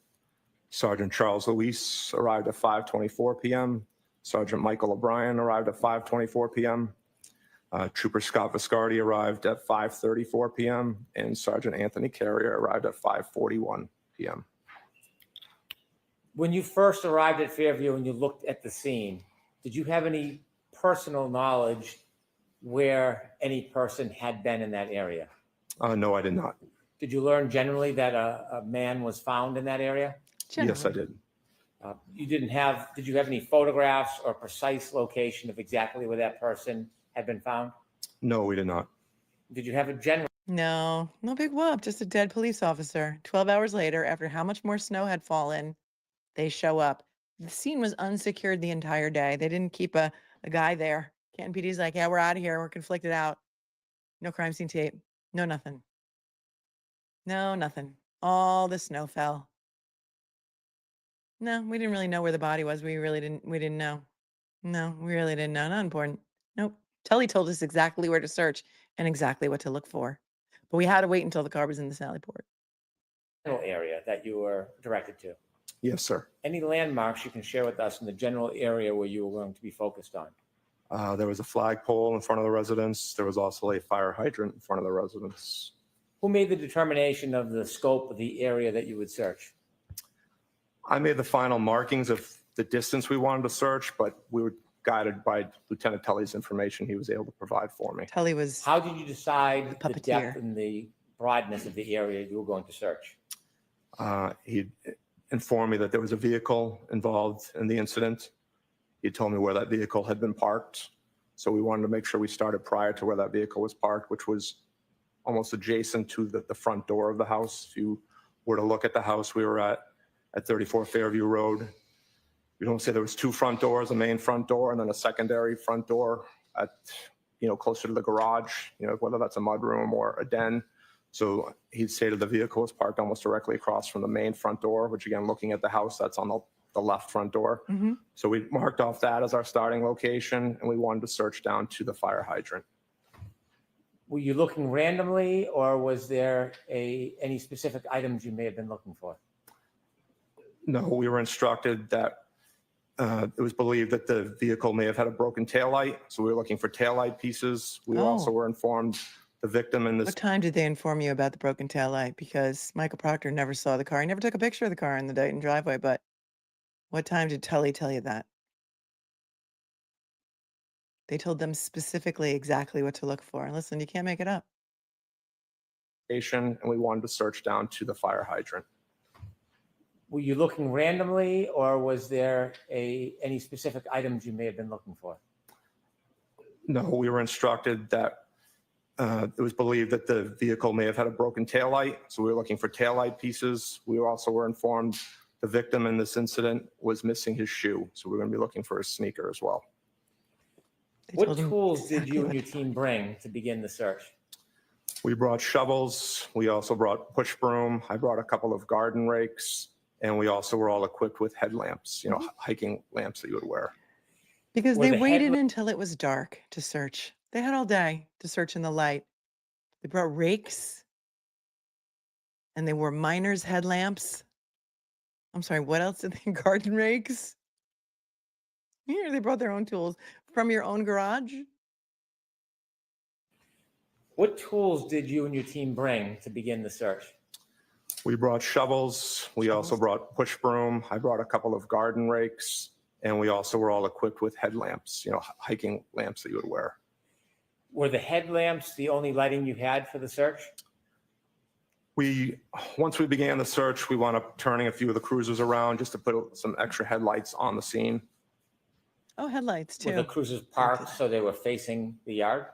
Sergeant Charles Luis arrived at 5:24 p.m. Sergeant Michael O'Brien arrived at 5:24 p.m. Trooper Scott Viscardi arrived at 5:34 p.m. and Sergeant Anthony Kerry arrived at 5:41 p.m. When you first arrived at Fairview and you looked at the scene, did you have any personal knowledge where any person had been in that area? No, I did not. Did you learn generally that a man was found in that area? Yes, I did. Did you have any photographs or precise location of exactly where that person had been found? No, we did not. Did you have a general? No big whoop, just a dead police officer. 12 hours later, after how much more snow had fallen, they show up. The scene was unsecured the entire day. They didn't keep a guy there. Canton PD's like, yeah, we're out of here. We're conflicted out. No crime scene tape. No nothing. No, nothing. All the snow fell. No, we didn't really know where the body was. We didn't know. No, we really didn't know. Not important. Nope. Tully told us exactly where to search and exactly what to look for. But we had to wait until the car was in the Sally Port. Area that you were directed to? Yes, sir. Any landmarks you can share with us in the general area where you were going to be focused on? There was a flagpole in front of the residence. There was also a fire hydrant in front of the residence. Who made the determination of the scope of the area that you would search? I made the final markings of the distance we wanted to search, but we were guided by Lieutenant Tully's information he was able to provide for me. Tully was. How did you decide the puppeteer. depth and the broadness of the area you were going to search? He informed me that there was a vehicle involved in the incident. He told me where that vehicle had been parked. So we wanted to make sure we started prior to where that vehicle was parked, which was almost adjacent to the front door of the house. If you were to look at the house we were at 34 Fairview Road, you don't say there was two front doors, a main front door and then a secondary front door at, closer to the garage, whether that's a mudroom or a den. So he stated the vehicle was parked almost directly across from the main front door, which again, looking at the house, that's on the left front door. Mm-hmm. So we marked off that as our starting location and we wanted to search down to the fire hydrant. Were you looking randomly or was there any specific items you may have been looking for? No, we were instructed that it was believed that the vehicle may have had a broken taillight. So we were looking for taillight pieces. We also were informed the victim in this. What time did they inform you about the broken taillight? Because Michael Proctor never saw the car. He never took a picture of the car in the Dayton driveway, but what time did Tully tell you that? They told them specifically exactly what to look for. Listen, you can't make it up. And we wanted to search down to the fire hydrant. Were you looking randomly or was there any specific items you may have been looking for? No, we were instructed that it was believed that the vehicle may have had a broken taillight. So we were looking for taillight pieces. We also were informed the victim in this incident was missing his shoe. So we're going to be looking for his sneaker as well. What tools did you and your team bring to begin the search? We brought shovels. We also brought push broom. I brought a couple of garden rakes. And we also were all equipped with headlamps, hiking lamps that you would wear. Because they waited until it was dark to search. They had all day to search in the light. They brought rakes and they wore miners' headlamps. I'm sorry, what else did they? Garden rakes? Here, they brought their own tools from your own garage. What tools did you and your team bring to begin the search? We brought shovels. We also brought push broom. I brought a couple of garden rakes, and we also were all equipped with headlamps, hiking lamps that you would wear. Were the headlamps the only lighting you had for the search? Once we began the search, we wound up turning a few of the cruisers around just to put some extra headlights on the scene. Oh, headlights Were the too. cruisers parked so they were facing the yard?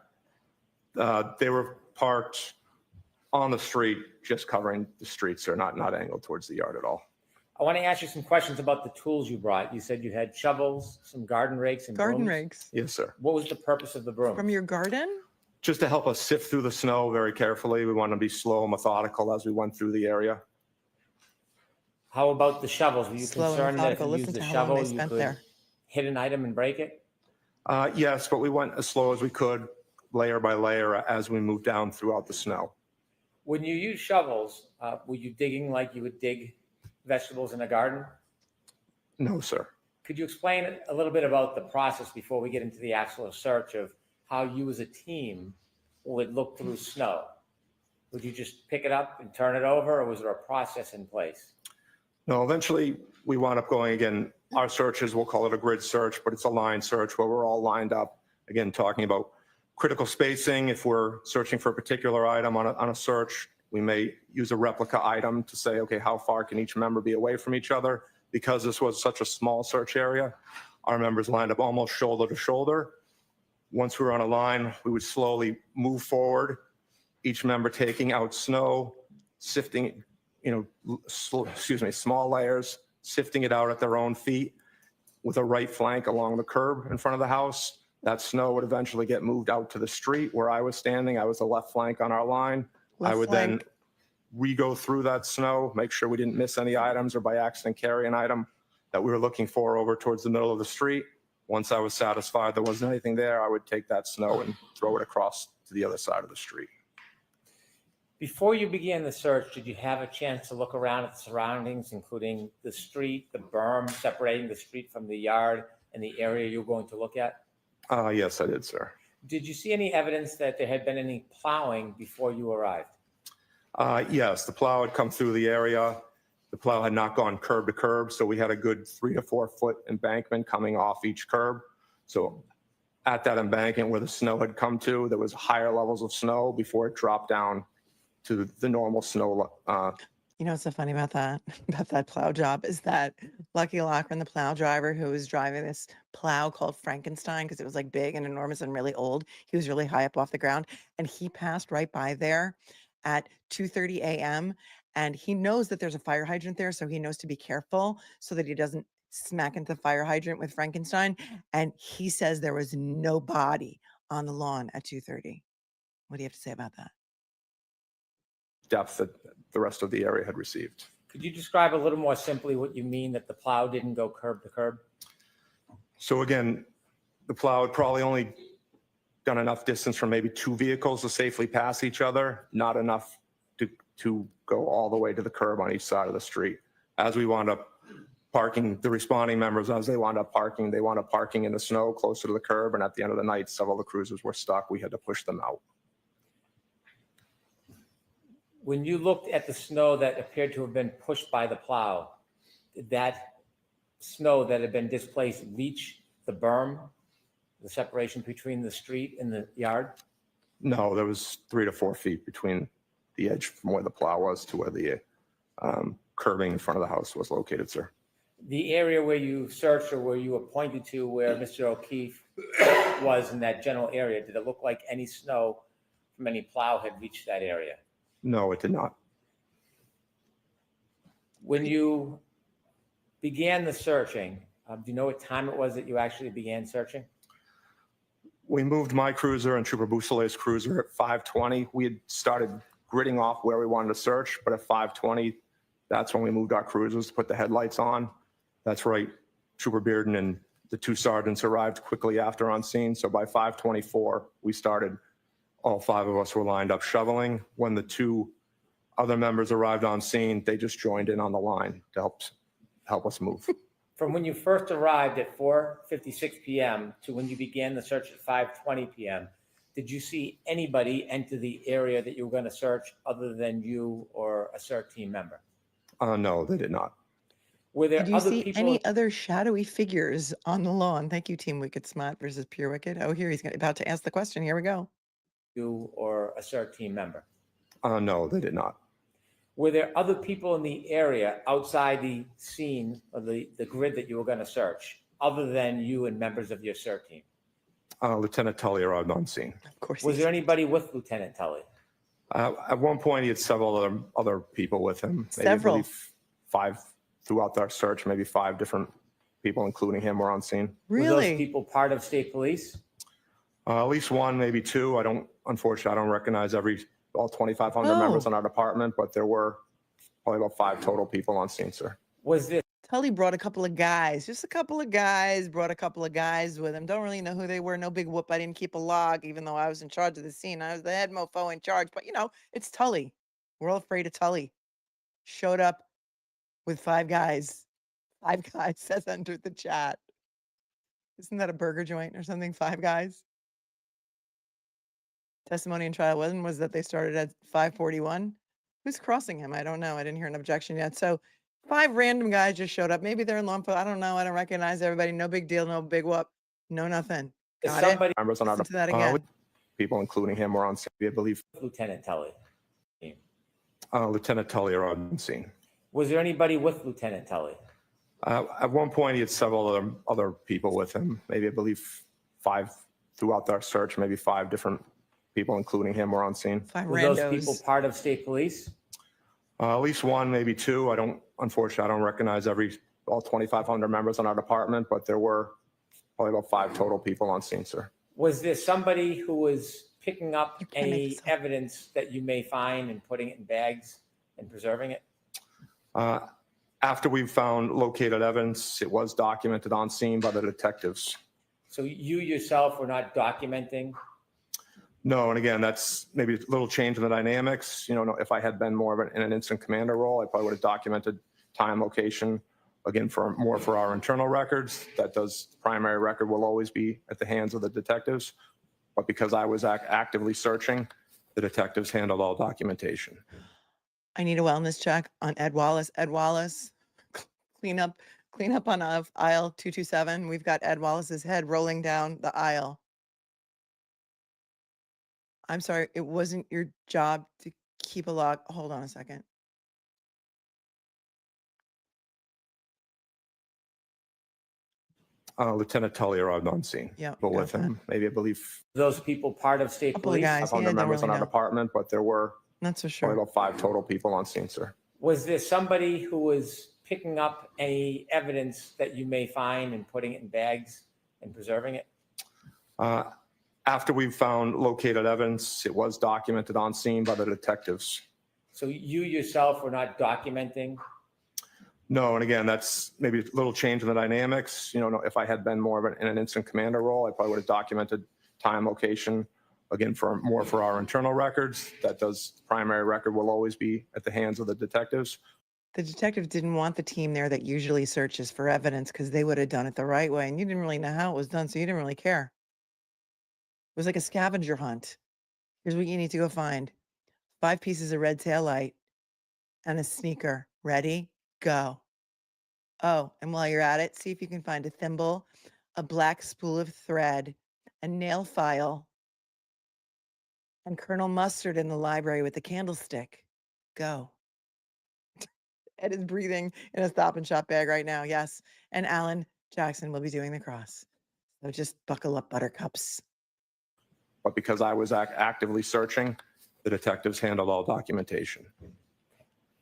They were parked on the street, just covering the streets, or not angled towards the yard at all. I want to ask you some questions about the tools you brought. You said you had shovels, some garden rakes, and Garden brooms. rakes. Yes, sir. What was the purpose of the broom? From your garden? Just to help us sift through the snow very carefully. We wanted to be slow and methodical as we went through the area. How about the shovels? Were you Slow and concerned that if methodical. you Listen used the to how long shovel, they you spent could there. hit an item and break it? Yes, but we went as slow as we could, layer by layer, as we moved down throughout the snow. When you use shovels, were you digging like you would dig vegetables in a garden? No, sir. Could you explain a little bit about the process before we get into the actual search of how you as a team would look through snow? Would you just pick it up and turn it over, or was there a process in place? No, eventually we wound up going again. Our searches, we'll call it a grid search, but it's a line search where we're all lined up. Again, talking about critical spacing. If we're searching for a particular item on a search, we may use a replica item to say, okay, how far can each member be away from each other? Because this was such a small search area, our members lined up almost shoulder to shoulder. Once we were on a line, we would slowly move forward, each member taking out snow, sifting, small layers, sifting it out at their own feet with a right flank along the curb in front of the house. That snow would eventually get moved out to the street where I was standing. I was the left flank on our line. I would then re-go through that snow, make sure we didn't miss any items or by accident carry an item that we were looking for over towards the middle of the street. Once I was satisfied there wasn't anything there, I would take that snow and throw it across to the other side of the street. Before you began the search, did you have a chance to look around at the surroundings, including the street, the berm separating the street from the yard, and the area you're going to look at? Yes, I did, sir. Did you see any evidence that there had been any plowing before you arrived? Yes, the plow had come through the area. The plow had not gone curb to curb, so we had a good 3 to 4 foot embankment coming off each curb. So at that embankment where the snow had come to, there was higher levels of snow before it dropped down to the normal snow. You know what's so funny about that plow job is that Lucky Lochran, the plow driver who was driving this plow called Frankenstein, because it was like big and enormous and really old, he was really high up off the ground, and he passed right by there at 2:30 a.m. and he knows that there's a fire hydrant there, so he knows to be careful so that he doesn't smack into the fire hydrant with Frankenstein. And he says there was no body on the lawn at 2:30. What do you have to say about that? Depth that the rest of the area had received. Could you describe a little more simply what you mean that the plow didn't go curb to curb? So again, the plow had probably only done enough distance for maybe 2 vehicles to safely pass each other, not enough to go all the way to the curb on each side of the street. As we wound up parking, the responding members, as they wound up parking in the snow closer to the curb, and at the end of the night, several of the cruisers were stuck. We had to push them out. When you looked at the snow that appeared to have been pushed by the plow, did that snow that had been displaced reach the berm, the separation between the street and the yard? No, there was 3 to 4 feet between the edge from where the plow was to where the curbing in front of the house was located, sir. The area where you searched or where you were pointed to where Mr. O'Keefe was in that general area, did it look like any snow from any plow had reached that area? No, it did not. When you began the searching, do you know what time it was that you actually began searching? We moved my cruiser and Trooper Boussolet's cruiser at 5:20. We had started gridding off where we wanted to search, but at 5:20, that's when we moved our cruisers to put the headlights on. That's right. Trooper Bearden and the 2 sergeants arrived quickly after on scene. So by 5:24, we started. All 5 of us were lined up shoveling. When the 2 other members arrived on scene, they just joined in on the line to help us move. From when you first arrived at 4:56 p.m. to when you began the search at 5:20 p.m., did you see anybody enter the area that you were going to search other than you or a SERT team member? No, they did not. Were there Did you other see people? any other shadowy figures on the lawn? Thank you, Team Wicked Smart versus Pure Wicked. Oh, here he's about to ask the question. Here we go. You or a SERT team member? No, they did not. Were there other people in the area outside the scene or the grid that you were going to search other than you and members of your SERT team? Lieutenant Tully arrived on scene. Of course. Was there anybody with Lieutenant Tully? At one point, he had several other people with him. Maybe, I Several. believe 5 throughout our search. Maybe 5 different people, including him, were on scene. Were those Really? people part of state police? At least 1, maybe 2. Unfortunately, I don't recognize all 2,500 members in our department, but there were probably about 5 total people on scene, sir. Was this? Tully brought a couple of guys, just a couple of guys, brought a couple of guys with him. Don't really know who they were. No big whoop. I didn't keep a log, even though I was in charge of the scene. I was the head mofo in charge. But, it's Tully. We're all afraid of Tully. Showed up with 5 guys. 5 guys says under the chat. Isn't that a burger joint or something? 5 guys. Testimony and trial was that they started at 5:41. Who's crossing him? I don't know. I didn't hear an objection yet. So 5 random guys just showed up. Maybe they're in law enforcement. I don't know. I don't recognize everybody. No big deal. No big whoop. No nothing. Is Got somebody? Members on our Listen to that again. people, including him, were on scene. I believe Lieutenant Tully. Lieutenant Tully arrived on scene. Was there anybody with Lieutenant Tully? At one point, he had several other people with him. Maybe, I believe 5 throughout our search. Maybe 5 different people, including him, were on scene. 5 Were randos. those people part of state police? At least 1, maybe 2. Unfortunately, I don't recognize all 2,500 members in our department, but there were probably about 5 total people on scene, sir. Was there somebody who was picking up You can't make any this up. evidence that you may find and putting it in bags and preserving it? After we found located evidence, it was documented on scene by the detectives. So you yourself were not documenting? No, and again, that's maybe a little change in the dynamics. If I had been more of in an instant commander role, I probably would have documented time, location, again, for our internal records. Primary record will always be at the hands of the detectives. But because I was actively searching, the detectives handled all documentation. I need a wellness check on Ed Wallace. Ed Wallace, clean up on aisle 227. We've got Ed Wallace's head rolling down the aisle. I'm sorry, it wasn't your job to keep a log. Hold on a second. Lieutenant Tully arrived on scene. Yeah, But go with ahead. him, maybe I believe Those people part of state Couple of police? guys. 500 don't members in really our know. department, but there were Not so probably sure. about 5 total people on scene, sir. Was there somebody who was picking up any evidence that you may find and putting it in bags and preserving it? After we found located evidence, it was documented on scene by the detectives. So you yourself were not documenting? No, and again, that's maybe a little change in the dynamics. If I had been more of in an instant commander role, I probably would have documented time, location, again, for our internal records. Primary record will always be at the hands of the detectives. The detective didn't want the team there that usually searches for evidence because they would have done it the right way. And you didn't really know how it was done, so you didn't really care. It was like a scavenger hunt. Here's what you need to go find. 5 pieces of red tail light and a sneaker. Ready? Go. Oh, and while you're at it, see if you can find a thimble, a black spool of thread, a nail file, and Colonel Mustard in the library with the candlestick. Go. Ed is breathing in a Stop and Shop bag right now. Yes. And Alan Jackson will be doing the cross. So just buckle up, buttercups. But because I was actively searching, the detectives handled all documentation.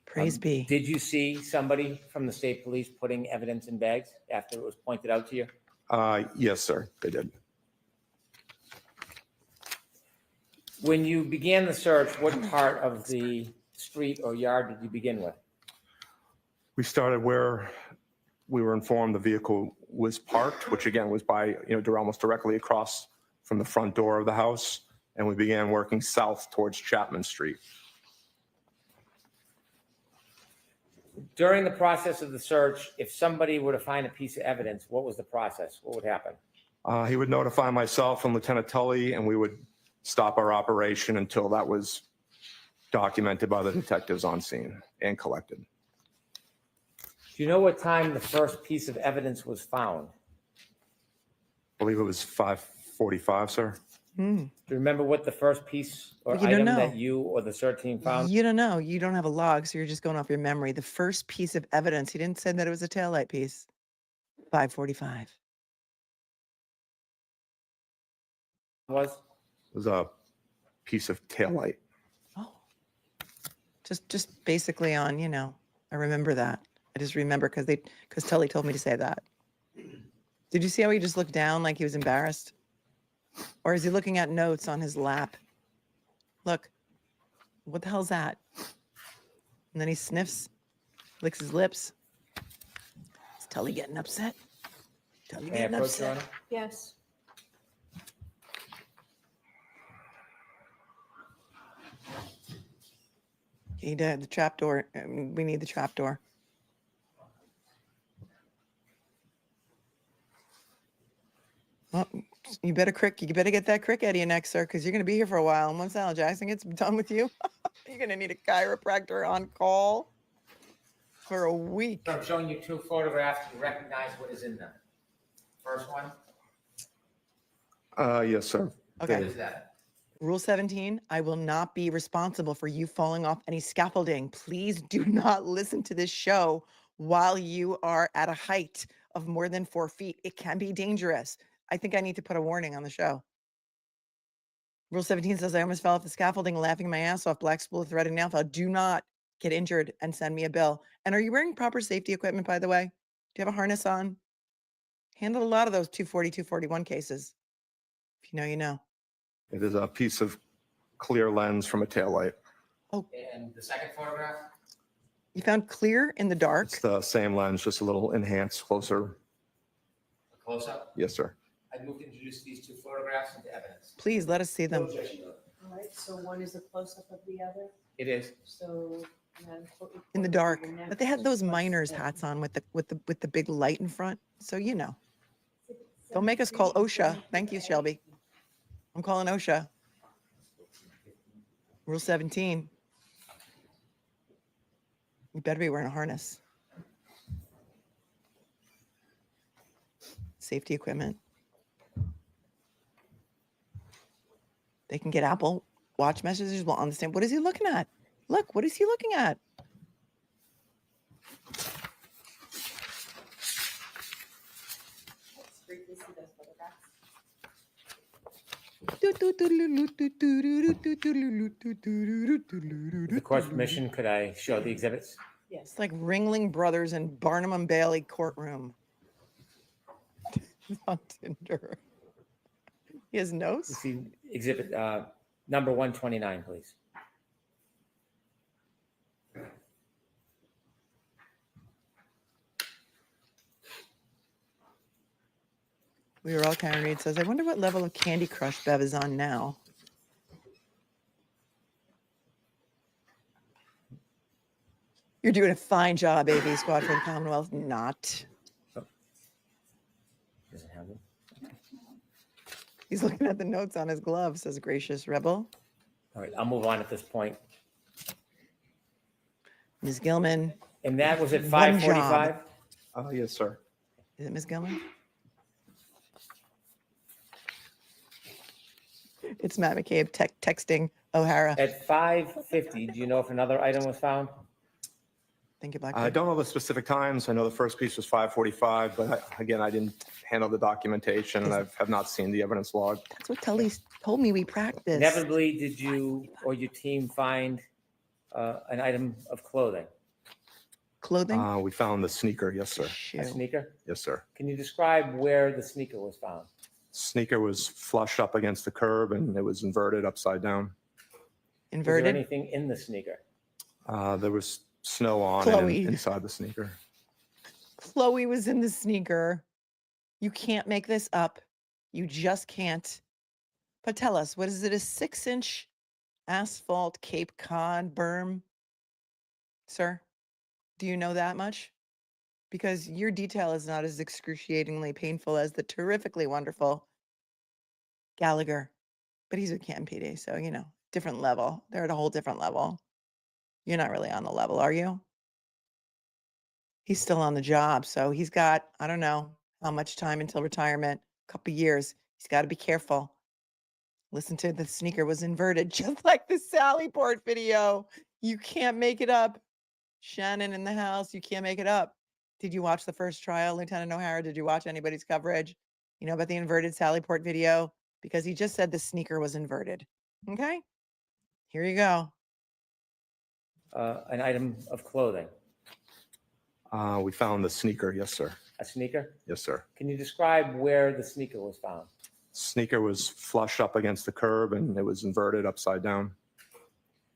Praise be. Did you see somebody from the state police putting evidence in bags after it was pointed out to you? Yes, sir, they did. When you began the search, what part of the street or yard did you begin with? We started where we were informed the vehicle was parked, which again was by, almost directly across from the front door of the house. And we began working south towards Chapman Street. During the process of the search, if somebody were to find a piece of evidence, what was the process? What would happen? He would notify myself and Lieutenant Tully, and we would stop our operation until that was documented by the detectives on scene and collected. Do you know what time the first piece of evidence was found? I believe it was 5:45, sir. Hmm. Do you remember what the first piece or You don't item know. that you or the SERT team found? You don't know. You don't have a log, so you're just going off your memory. The first piece of evidence, he didn't say that it was a taillight piece. 5:45. Was? It was a piece of taillight. Oh. Just basically on, I remember that. I just remember because Tully told me to say that. Did you see how he just looked down like he was embarrassed? Or is he looking at notes on his lap? Look, what the hell's that? And then he sniffs, licks his lips. Is Tully getting upset? Tully May I getting approach, Your upset. Honor? Yes. You need the trap door. We need the trap door. Well, you better get that crick out of your neck, sir, because you're going to be here for a while. And once Al Jackson gets done with you, you're going to need a chiropractor on call for a week. So I'm showing you two photographs to recognize what is in them. First one, Yes, sir. Okay. what is that? Rule 17, I will not be responsible for you falling off any scaffolding. Please do not listen to this show while you are at a height of more than 4 feet. It can be dangerous. I think I need to put a warning on the show. Rule 17 says I almost fell off the scaffolding, laughing my ass off, black spool of thread and nail file. Do not get injured and send me a bill. And are you wearing proper safety equipment, by the way? Do you have a harness on? Handled a lot of those 240, 241 cases. If you know, you know. It is a piece of clear lens from a taillight. And the second photograph? You found clear in the dark. It's the same lens, just a little enhanced, closer. A close-up? Yes, sir. I move to introduce these two photographs into evidence. Please let us see them. All right, so one is a close-up of the other. It is. So. In the dark, but they had those miners hats on with the big light in front. So don't make us call OSHA. Thank you, Shelby. I'm calling OSHA. Rule 17. You better be wearing a harness. Safety equipment. They can get Apple Watch messages while on the stand. What is he looking at? Look, what is he looking at? Let's briefly see those photographs. With the court's permission, could I show the exhibits? Yes. It's like Ringling Brothers and Barnum and Bailey courtroom. On Tinder. He has notes? See exhibit number 129, please. We were all carrying it. Says, I wonder what level of Candy Crush Bev is on now. You're doing a fine job, AV Squad for the Commonwealth. Not. Doesn't have them. He's looking at the notes on his glove, says Gracious Rebel. All right, I'll move on at this point. Ms. Gillman. And that was at One 5:45? Yes, sir. Is it Ms. Gillman? It's Matt McCabe texting O'Hara. At 5:50, do you know if another item was found? Thank you, Black. I don't know the specific times. I know the first piece was 5:45, but again, I didn't handle the documentation and I have not seen the evidence log. That's what Tully told me we practiced. Inevitably, did you or your team find an item of clothing? Clothing? We found the sneaker. Yes, sir. A sneaker? Yes, sir. Can you describe where the sneaker was found? Sneaker was flush up against the curb and it was inverted upside down. Was there anything in the sneaker? There was snow on Chloe. and inside the sneaker. Chloe was in the sneaker. You can't make this up. You just can't. But tell us, what is it? A 6-inch asphalt Cape Cod berm? Sir, do you know that much? Because your detail is not as excruciatingly painful as the terrifically wonderful Gallagher. but he's with Canton PD, so different level. They're at a whole different level. You're not really on the level, are you? He's still on the job, so he's got, I don't know how much time until retirement, a couple years. He's got to be careful. Listen to the sneaker was inverted, just like the Sallyport video. You can't make it up. Shannon in the house, you can't make it up. Did you watch the first trial, Lieutenant O'Hara? Did you watch anybody's coverage? You know about the inverted Sallyport video? Because he just said the sneaker was inverted. Okay, here you go. An item of clothing. We found the sneaker, yes, sir. A sneaker? Yes, sir. Can you describe where the sneaker was found? Sneaker was flush up against the curb and it was inverted upside down.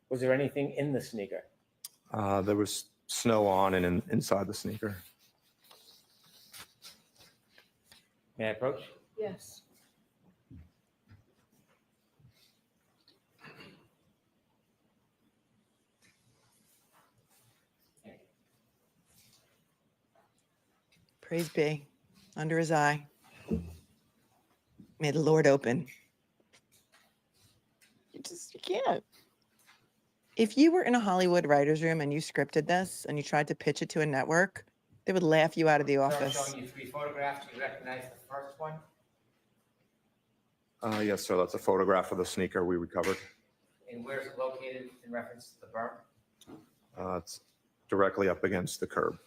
Was there anything in the sneaker? There was snow on and inside the sneaker. May I approach? Yes. Praise be. Under his eye. May the Lord open. You can't. If you were in a Hollywood writer's room and you scripted this and you tried to pitch it to a network, they would laugh you out of the Sir, office. I'm showing you 3 photographs. Do you recognize the first one? Yes, sir. That's a photograph of the sneaker we recovered. And where is it located in reference to the berm? It's directly up against the curb.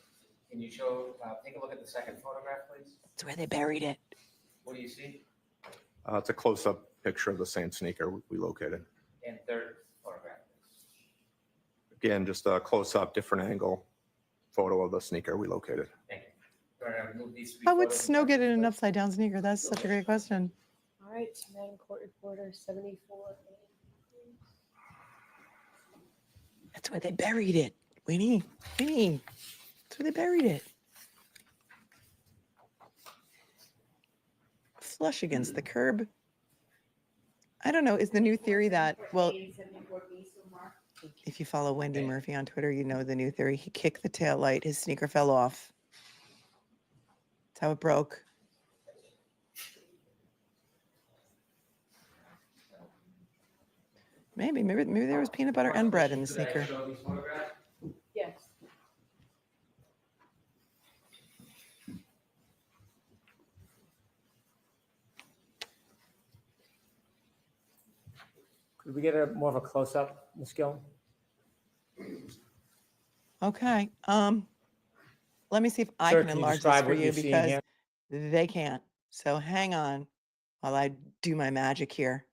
Can you show, take a look at the second photograph, please? That's where they buried it. What do you see? It's a close-up picture of the same sneaker we located. And third photograph. Again, just a close-up, different angle photo of the sneaker we located. Thank you. All right, I'll remove these 3 How would photos. snow get in an upside down sneaker? That's such a great question. All right, Madam Court Reporter, 74. That's where they buried it. Winnie. That's where they buried it. Flush against the curb. I don't know. Is the new theory that, well, if you follow Wendy Murphy on Twitter, you know the new theory. He kicked the tail light. His sneaker fell off. That's how it broke. Maybe there was peanut butter and bread in the sneaker. Yes. Could we get more of a close-up, Ms. Gill? Okay. Let me see if I Sir, can can you enlarge this describe for what you you're seeing because here? they can't. So hang on while I do my magic here.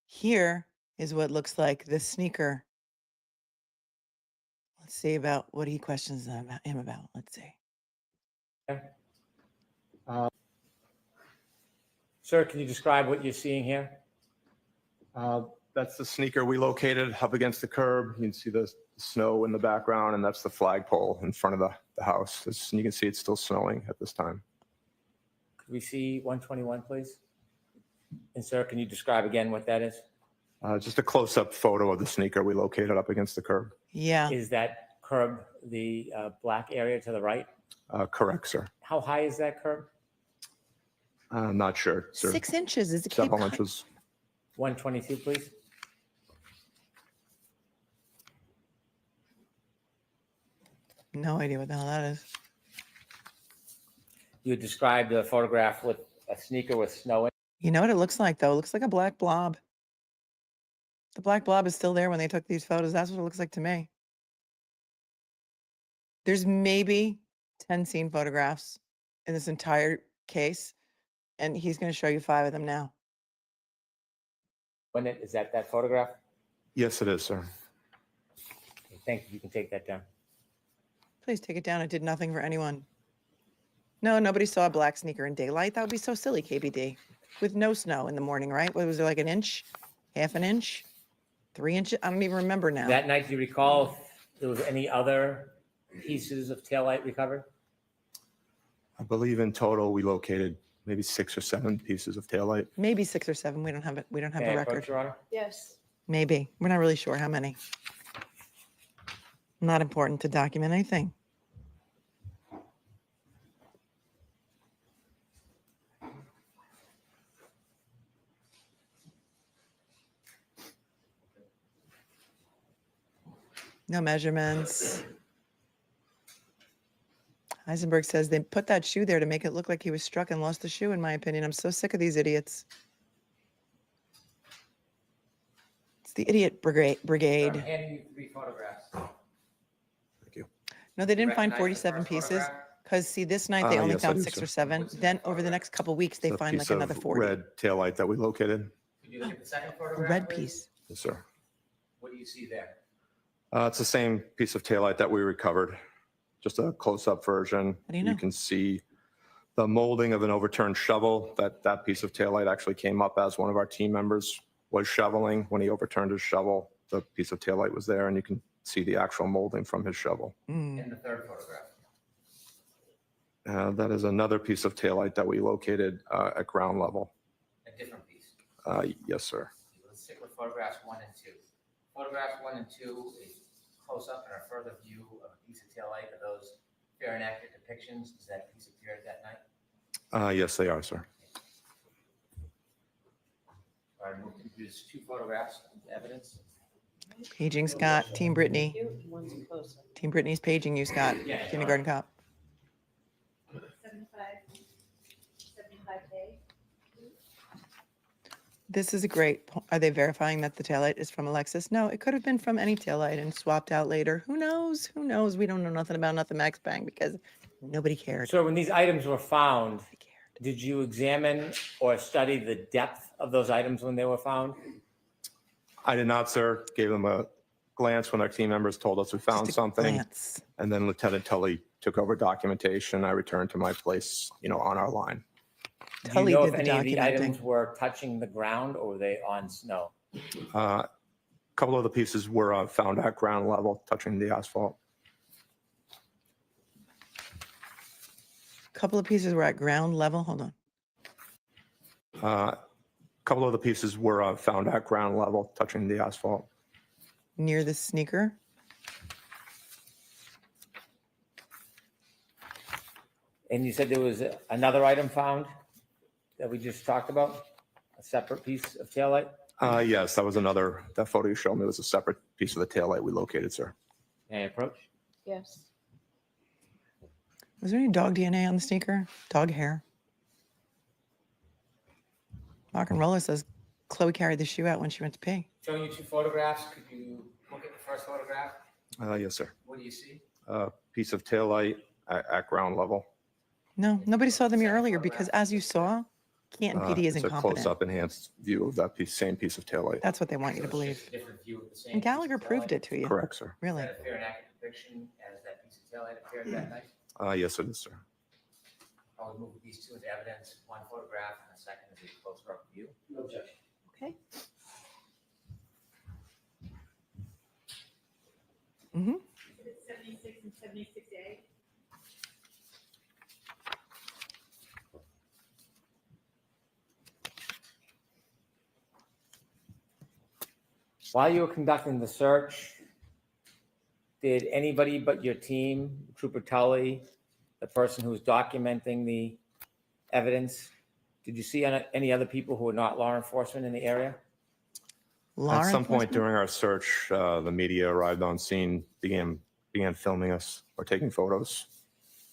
Here is what looks like the sneaker. Let's see about what he questions him about. Let's see. Sir, can you describe what you're seeing here? That's the sneaker we located up against the curb. You can see the snow in the background, and that's the flagpole in front of the house. You can see it's still snowing at this time. Could we see 121, please? And sir, can you describe again what that is? Just a close-up photo of the sneaker we located up against the curb. Yeah. Is that curb the black area to the right? Correct, sir. How high is that curb? I'm not sure, sir. 6 inches is the Cape Several Cod. inches. 122, please. No idea what the hell that is. You described the photograph with a sneaker with snow in. You know what it looks like, though? It looks like a black blob. The black blob is still there when they took these photos. That's what it looks like to me. There's maybe 10 scene photographs in this entire case, and he's going to show you 5 of them now. Is that photograph? Yes, it is, sir. Okay, thank you. You can take that down. Please take it down. It did nothing for anyone. No, nobody saw a black sneaker in daylight. That would be so silly, KBD. With no snow in the morning, right? What was there, like an inch? Half an inch? 3 inches? I don't even remember now. That night, do you recall if there was any other pieces of taillight recovered? I believe in total we located maybe 6 or 7 pieces of taillight. Maybe 6 or 7. We don't have it. We don't have May the I record. approach, Your Honor? Yes. Maybe. We're not really sure how many. Not important to document anything. No measurements. Heisenberg says they put that shoe there to make it look like he was struck and lost the shoe, in my opinion. I'm so sick of these idiots. It's the idiot brigade. I'm handing you 3 photographs. No, they didn't You find recognize the 47 first pieces photograph? because see, this night they only Yes, I found do, 6 sir. or 7. Then over the next couple weeks, they It's a find like piece of another 40. red taillight that we located. Could you look at the second A photograph, red please? piece. Yes, sir. What do you see there? It's the same piece of taillight that we recovered, just a close-up version. How do you know? You can see the molding of an overturned shovel. That piece of taillight actually came up as one of our team members was shoveling. When he overturned his shovel, the piece of taillight was there, and you can see the actual molding from his shovel. Mm. And the third photograph. That is another piece of taillight that we located at ground level. A different piece. Yes, sir. Let's stick with photographs 1 and 2. Photographs 1 and 2 is close up and a further view of a piece of taillight. Are those fair and accurate depictions? Does that piece appear that night? Yes, they are, sir. All right, we'll introduce 2 photographs of evidence. Paging Scott, Team Brittany. One's closer. Team Brittany's paging you, Scott. Yeah. Kindergarten cop. 75K. This is a great. Are they verifying that the taillight is from a Lexus? No, it could have been from any taillight and swapped out later. Who knows? Who knows? We don't know nothing about nothing Max Bang because nobody cared. So when these items were found, did you examine or study the depth of those items when they were found? I did not, sir. Gave them a glance when our team members told us we found Just a something. glance. And then Lieutenant Tully took over documentation. I returned to my place, on our line. Tully Do you know did if the any of the items documenting. were touching the ground or were they on snow? A couple of the pieces were found at ground level, touching the asphalt. Couple of pieces were at ground level. Hold on. A couple of the pieces were found at ground level, touching the asphalt. Near the sneaker. And you said there was another item found that we just talked about? A separate piece of taillight? Yes, that photo you showed me was a separate piece of the taillight we located, sir. Can I approach? Yes. Was there any dog DNA on the sneaker? Dog hair. Rock and Roller says Chloe carried the shoe out when she went to pee. Showing you 2 photographs. Could you look at the first photograph? Yes, sir. What do you see? Piece of taillight at ground level. No, nobody saw them here earlier because as you saw, Canton PD is It's a incompetent. close-up enhanced view of that same piece of taillight. That's what they want you to So it's believe. just a different view of the same And piece of Gallagher proved taillight? it to you. Correct, sir. Really. Is that a fair and accurate depiction as that piece of taillight appeared that night? Yes, it is, sir. I'll move these 2 into evidence, 1 photograph and a second is a closer up view. No objection. Okay. Mm-hmm. 76 and 76A. While you were conducting the search, did anybody but your team, Trooper Tully, the person who was documenting the evidence, did you see any other people who were not law enforcement in the area? Law At some point enforcement? during our search, the media arrived on scene, began filming us or taking photos.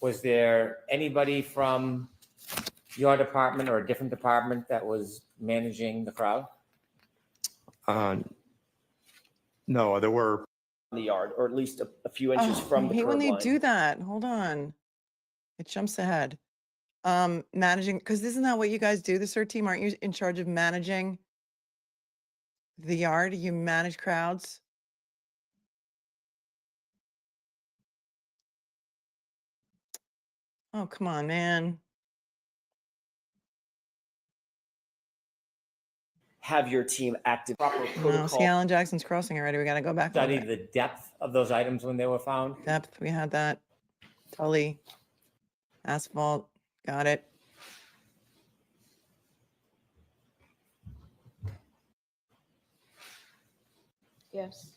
Was there anybody from your department or a different department that was managing the crowd? No, there were. In the yard, or at least a few inches Oh, from I the hate curb when they line. do that. Hold on. It jumps ahead. Managing, because isn't that what you guys do, the SERT team? Aren't you in charge of managing the yard? You manage crowds? Oh, come on, man. Have your team active proper No, protocol. see, Alan Jackson's crossing already. We got to go back a little Study bit. the depth of those items when they were found? Depth, we had that. Tully. Asphalt, got it. Yes.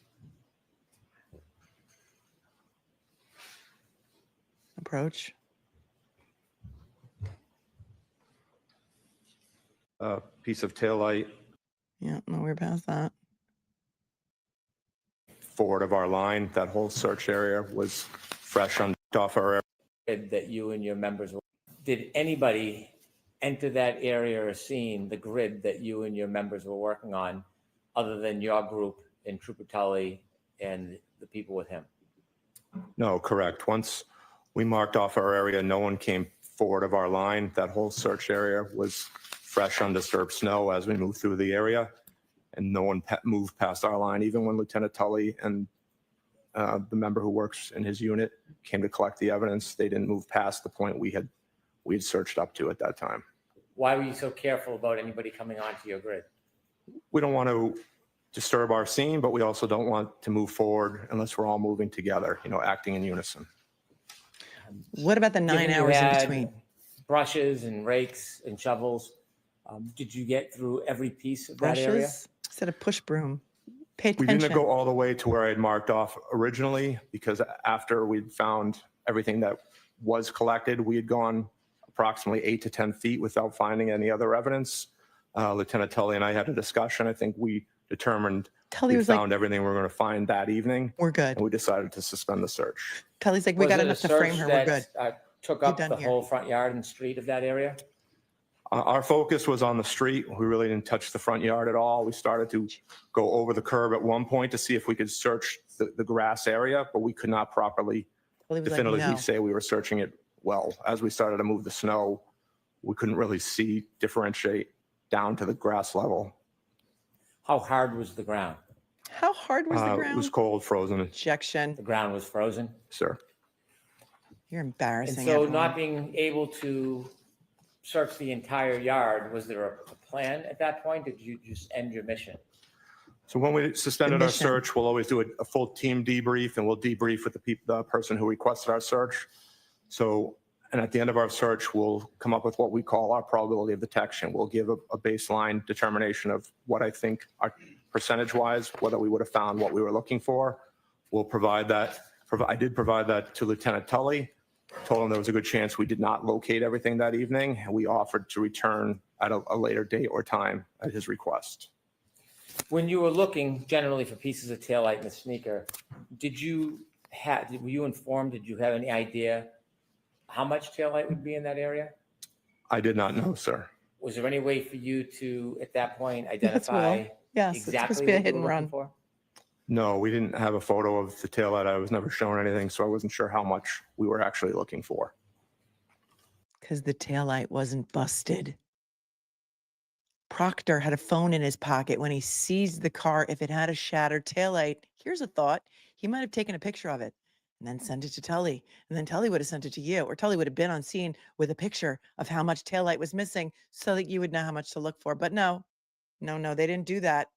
Approach. Piece of taillight. Yeah, no, we're past that. forward of our line. That whole search area was fresh on off our area. That you and your members were, did anybody enter that area or scene the grid that you and your members were working on, other than your group and Trooper Tully and the people with him? No, correct. Once we marked off our area, no one came forward of our line. That whole search area was fresh, undisturbed snow as we moved through the area, and no one moved past our line. Even when Lieutenant Tully and the member who works in his unit came to collect the evidence, they didn't move past the point we had searched up to at that time. Why were you so careful about anybody coming onto your grid? We don't want to disturb our scene, but we also don't want to move forward unless we're all moving together, acting in unison. What about the 9 Given you hours in had between? Brushes and rakes and shovels. Did you get through every piece of that area? Brushes instead of push broom. Pay We attention. didn't go all the way to where I had marked off originally, because after we'd found everything that was collected, we had gone approximately 8 to 10 feet without finding any other evidence. Lieutenant Tully and I had a discussion. I think we determined Tully we was like, found everything we were going to find that evening. we're good. And we decided to suspend the search. Tully's like, we Was got it a enough to frame search her. We're good. that, took You're up done the here. whole front yard and street of that area? Our focus was on the street. We really didn't touch the front yard at all. We started to go over the curb at one point to see if we could search the grass area, but we could not properly Tully was like, definitively no. say we were searching it well. As we started to move the snow, we couldn't really differentiate down to the grass level. How hard was the ground? How hard was the It ground? was cold, frozen, Objection. The ground was frozen? sir. You're And embarrassing so everyone. not being able to search the entire yard, was there a plan at that point? Did you just end your mission? So when we suspended The our mission. search, we'll always do a full team debrief, and we'll debrief with the person who requested our search. So, and at the end of our search, we'll come up with what we call our probability of detection. We'll give a baseline determination of what I think our percentage-wise, whether we would have found what we were looking for. We'll provide that. I did provide that to Lieutenant Tully. Told him there was a good chance we did not locate everything that evening, and we offered to return at a later date or time at his request. When you were looking generally for pieces of taillight in the sneaker, were you informed, did you have any idea how much taillight would be in that area? I did not know, sir. Was there any way for you to, at that point, Yes, Will. identify Yes, it's supposed exactly to be a what hit you and were run. looking for? No, we didn't have a photo of the taillight. I was never shown anything, so I wasn't sure how much we were actually looking for. Because the taillight wasn't busted. Proctor had a phone in his pocket when he seized the car. If it had a shattered taillight, here's a thought. He might have taken a picture of it and then sent it to Tully. And then Tully would have sent it to you, or Tully would have been on scene with a picture of how much taillight was missing so that you would know how much to look for. But no, they didn't do that.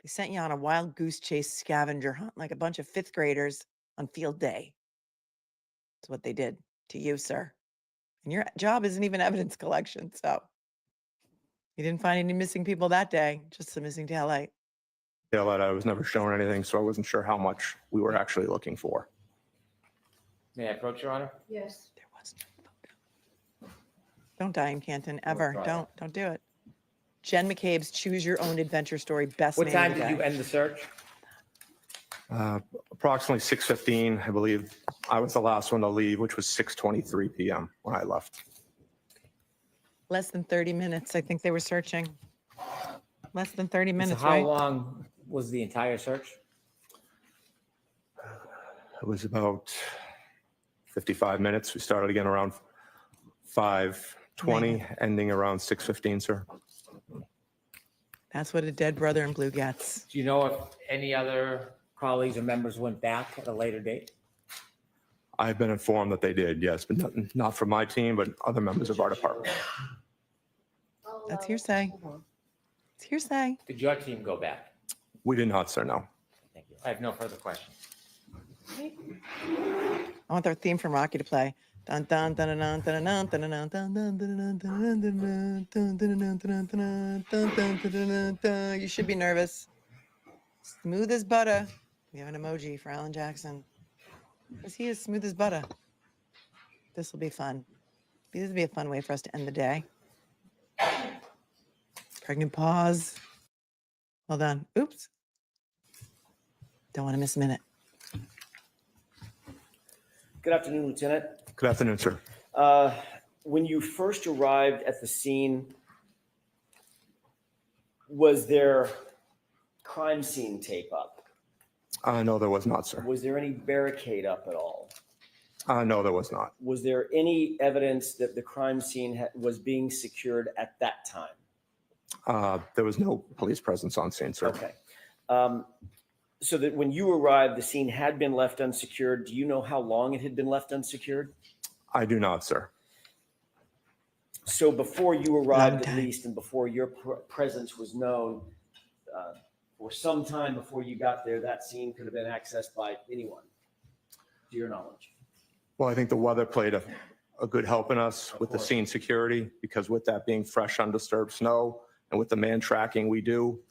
They sent you on a wild goose chase scavenger hunt like a bunch of fifth graders on field day. That's what they did to you, sir. And your job isn't even evidence collection. So you didn't find any missing people that day, just a missing taillight. Taillight, I was never shown anything, so I wasn't sure how much we were actually looking for. May I approach, Your Honor? Yes. There was no photo. Don't die in Canton, ever. Withdraw. Don't do it. Jen McCabe's Choose Your Own Adventure Story, best What name time of the did you day. end the search? Approximately 6:15, I believe. I was the last one to leave, which was 6:23 p.m. when I left. Less than 30 minutes, I think they were searching. Less than 30 So minutes, how right? long was the entire search? It was about 55 minutes. We started again around 5:20, ending around 6:15, sir. That's what a dead brother in blue gets. Do you know if any other colleagues or members went back at a later date? I've been informed that they did, yes, but not from my team, but other members of our department. That's hearsay. It's hearsay. Did your team go back? We did not, sir, no. Thank you. I have no further questions. I want their theme from Rocky to play. Dun dun dun dun dun dun dun dun dun dun dun dun dun dun dun dun dun. You should be nervous. Smooth as butter. We have an emoji for Alan Jackson. Because he is smooth as butter. This will be fun. This will be a fun way for us to end the day. Pregnant pause. Hold on. Oops. Don't want to miss a minute. Good afternoon, Lieutenant. Good afternoon, sir. When you first arrived at the scene, was there crime scene tape up? No, there was not, sir. Was there any barricade up at all? No, there was not. Was there any evidence that the crime scene was being secured at that time? There was no police presence on scene, sir. Okay. So that when you arrived, the scene had been left unsecured. Do you know how long it had been left unsecured? I do not, sir. So before you arrived, at least, and before your presence was known, for some time before you got there, that scene could have been accessed by anyone, to your knowledge. Well, I think the weather played a good help in us with the scene security, because with that being fresh, undisturbed snow, and with the man tracking we do,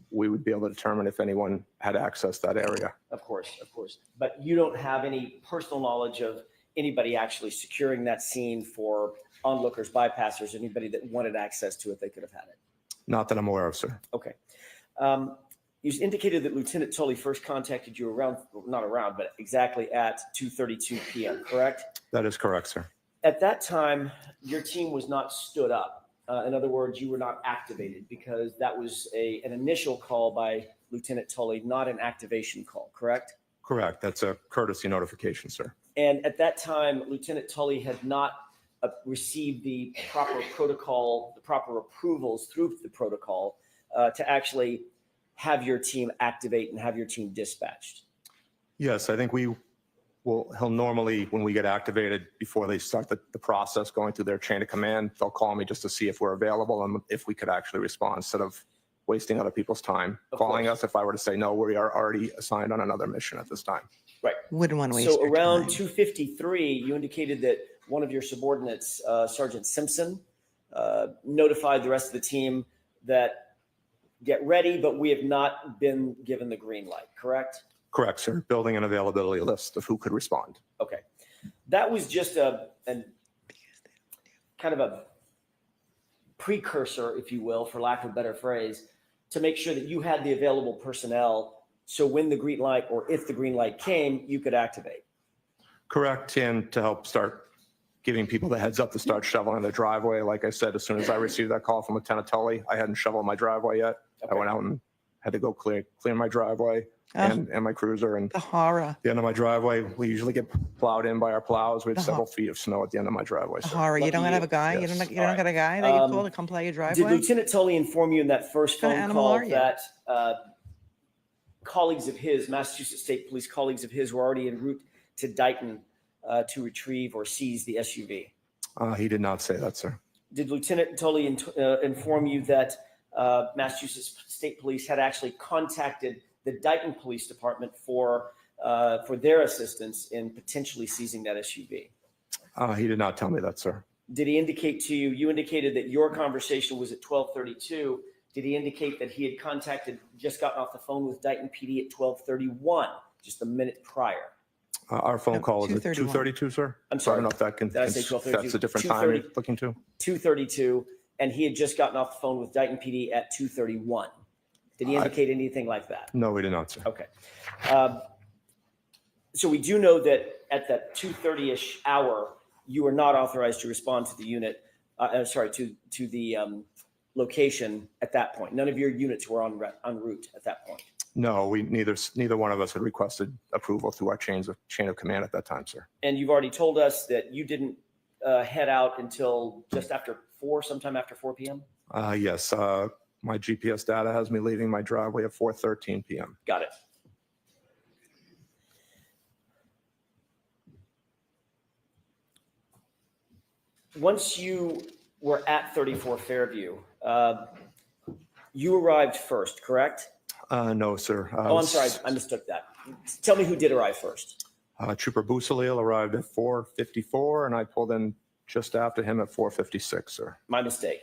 we would be able to determine if anyone had access to that area. Of course, of course. But you don't have any personal knowledge of anybody actually securing that scene for onlookers, bypassers, anybody that wanted access to it, they could have had it? Not that I'm aware of, sir. Okay. You indicated that Lieutenant Tully first contacted you but exactly at 2:32 p.m., correct? That is correct, sir. At that time, your team was not stood up. In other words, you were not activated, because that was an initial call by Lieutenant Tully, not an activation call, correct? Correct. That's a courtesy notification, sir. And at that time, Lieutenant Tully had not received the proper protocol, the proper approvals through the protocol to actually have your team activate and have your team dispatched. Yes, I think he'll normally, when we get activated, before they start the process going through their chain of command, they'll call me just to see if we're available and if we could actually respond, instead of wasting other people's time calling us if I were to say, no, we are already assigned on another mission at this time. Right. Wouldn't want to waste So your around time. 2:53, you indicated that one of your subordinates, Sergeant Simpson, notified the rest of the team that get ready, but we have not been given the green light, correct? Correct, sir. Building an availability list of who could respond. Okay. That was just a kind of a precursor, if you will, for lack of a better phrase, to make sure that you had the available personnel, so when the green light, or if the green light came, you could activate. Correct, and to help start giving people the heads up to start shoveling their driveway. Like I said, as soon as I received that call from Lieutenant Tully, I hadn't shoveled my driveway yet. Okay. I went out and had to go clear my driveway and my cruiser. And the horror. The end of my driveway, we usually get plowed in by our plows. We had several feet of snow at the end of my driveway. The So. horror. You don't have a guy? Yes. You don't got a guy that you call to come plow your driveway? Did Lieutenant Tully inform you in that first What kind of phone animal call are you? that colleagues of his, Massachusetts State Police colleagues of his, were already en route to Dighton to retrieve or seize the SUV? He did not say that, sir. Did Lieutenant Tully inform you that Massachusetts State Police had actually contacted the Dighton Police Department for their assistance in potentially seizing that SUV? He did not tell me that, sir. Did he indicate to you, you indicated that your conversation was at 12:32. Did he indicate that he had just gotten off the phone with Dighton PD at 12:31, just a minute prior? Our phone call is at 2:32, sir. I'm So I sorry. don't know if that can, Did I say if 12:32? that's a different time you're 2:30. looking to. 2:32, and he had just gotten off the phone with Dighton PD at 2:31. Did he indicate anything like that? No, we did not, sir. Okay. So we do know that at that 2:30-ish hour, you were not authorized to respond to the unit, to the location at that point. None of your units were en route at that point. No, neither one of us had requested approval through our chain of command at that time, sir. And you've already told us that you didn't head out until just after 4, sometime after 4 p.m.? Yes, my GPS data has me leaving my driveway at 4:13 p.m. Got it. Once you were at 34 Fairview, you arrived first, correct? No, sir. I'm sorry, I mistook that. Tell me who did arrive first. Trooper Busalil arrived at 4:54, and I pulled in just after him at 4:56, sir. My mistake.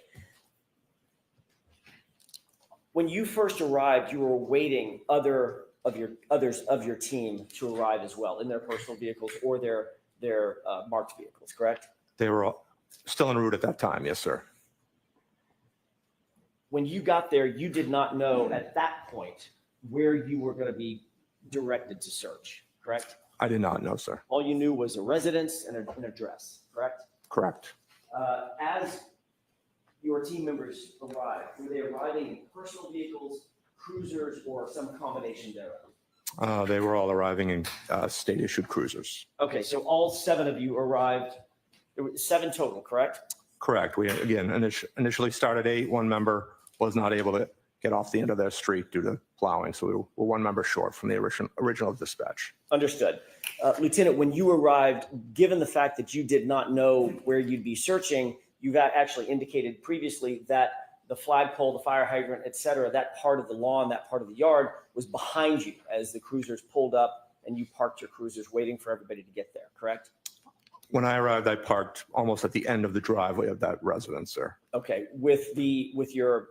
When you first arrived, you were waiting others of your team to arrive as well in their personal vehicles or their marked vehicles, correct? They were still en route at that time, yes, sir. When you got there, you did not know at that point where you were going to be directed to search, correct? I did not know, sir. All you knew was a residence and an address, correct? Correct. As your team members arrived, were they arriving in personal vehicles, cruisers, or some combination thereof? They were all arriving in state-issued cruisers. Okay, so all 7 of you arrived, there were 7 total, correct? Correct. We, again, initially started 8. One member was not able to get off the end of their street due to plowing, so we were 1 member short from the original dispatch. Understood. Lieutenant, when you arrived, given the fact that you did not know where you'd be searching, you've actually indicated previously that the flagpole, the fire hydrant, et cetera, that part of the lawn, that part of the yard was behind you as the cruisers pulled up and you parked your cruisers waiting for everybody to get there, correct? When I arrived, I parked almost at the end of the driveway of that residence, sir. Okay, was your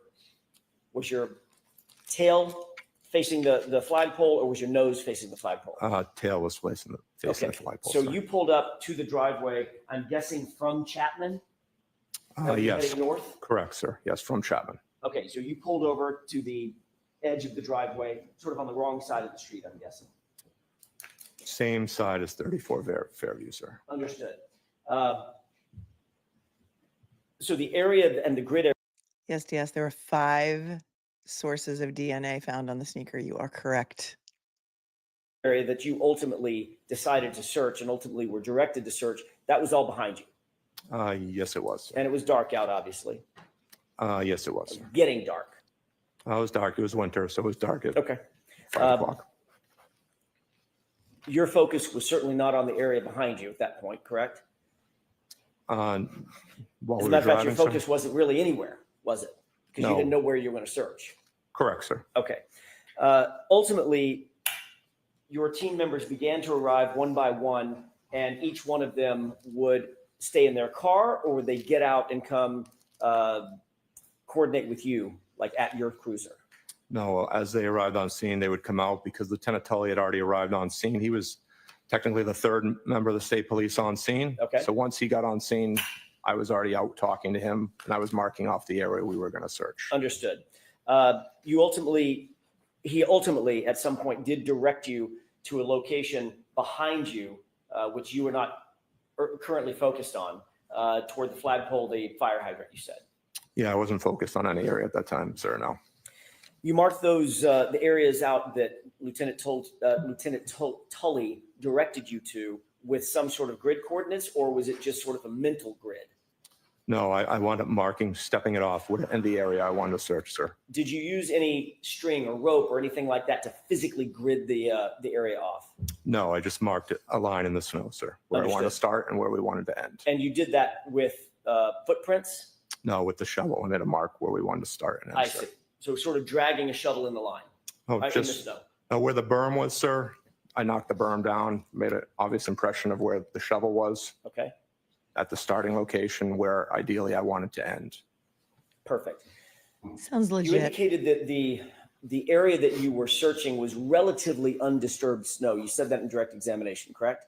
tail facing the flagpole or was your nose facing the flagpole? Tail was facing the flagpole. So sir. you pulled up to the driveway, I'm guessing from Chapman? Yes. Heading north? Correct, sir. Yes, from Chapman. Okay, so you pulled over to the edge of the driveway, sort of on the wrong side of the street, I'm guessing. Same side as 34 Fairview, sir. Understood. So the area and the grid area. Yes, there were 5 sources of DNA found on the sneaker. You are correct. Area that you ultimately decided to search and ultimately were directed to search, that was all behind you. Yes, it was. Sir. And it was dark out, obviously. Yes, it was. Sir. Getting dark. It was dark. It was winter, so it was dark at Okay. 5 o'clock. Your focus was certainly not on the area behind you at that point, correct? While As we a were matter of fact, your driving, sir? focus wasn't really anywhere, was it? Because you No. didn't know where you were going to search. Correct, sir. Okay. Ultimately, your team members began to arrive one by one, and each one of them would stay in their car, or would they get out and come coordinate with you, like at your cruiser? No, as they arrived on scene, they would come out because Lieutenant Tully had already arrived on scene. He was technically the 3rd member of the state police on scene. Okay. So once he got on scene, I was already out talking to him, and I was marking off the area we were going to search. Understood. He ultimately, at some point, did direct you to a location behind you, which you were not currently focused on, toward the flagpole, the fire hydrant, you said. Yeah, I wasn't focused on any area at that time, sir, no. You marked those, the areas out that Lieutenant Tully directed you to with some sort of grid coordinates, or was it just sort of a mental grid? No, I wound up marking, stepping it off in the area I wanted to search, sir. Did you use any string or rope or anything like that to physically grid the area off? No, I just marked a line in the snow, sir, where I wanted to Understood. start and where we wanted to end. And you did that with footprints? No, with the shovel, I made a mark where we wanted to start and end, I sir. see. So sort of dragging a shovel in the line, Oh, in the just snow. where the berm was, sir. I knocked the berm down, made an obvious impression of where the shovel was Okay, at the starting location where ideally I wanted to end. perfect. Sounds You legit. indicated that the area that you were searching was relatively undisturbed snow. You said that in direct examination, correct?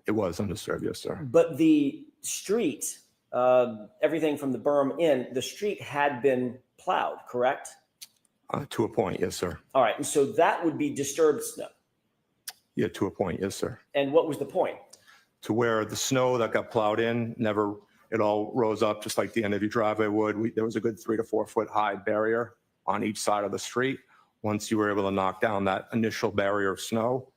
It was undisturbed, yes, sir. But the street, everything from the berm in, the street had been plowed, correct? To a point, yes, sir. All right, and so that would be disturbed snow. Yeah, to a point, yes, sir. And what was the point? To where the snow that got plowed in, it all rose up just like the end of your driveway would. There was a good 3 to 4 foot high barrier on each side of the street. Once you were able to knock down that initial barrier of snow,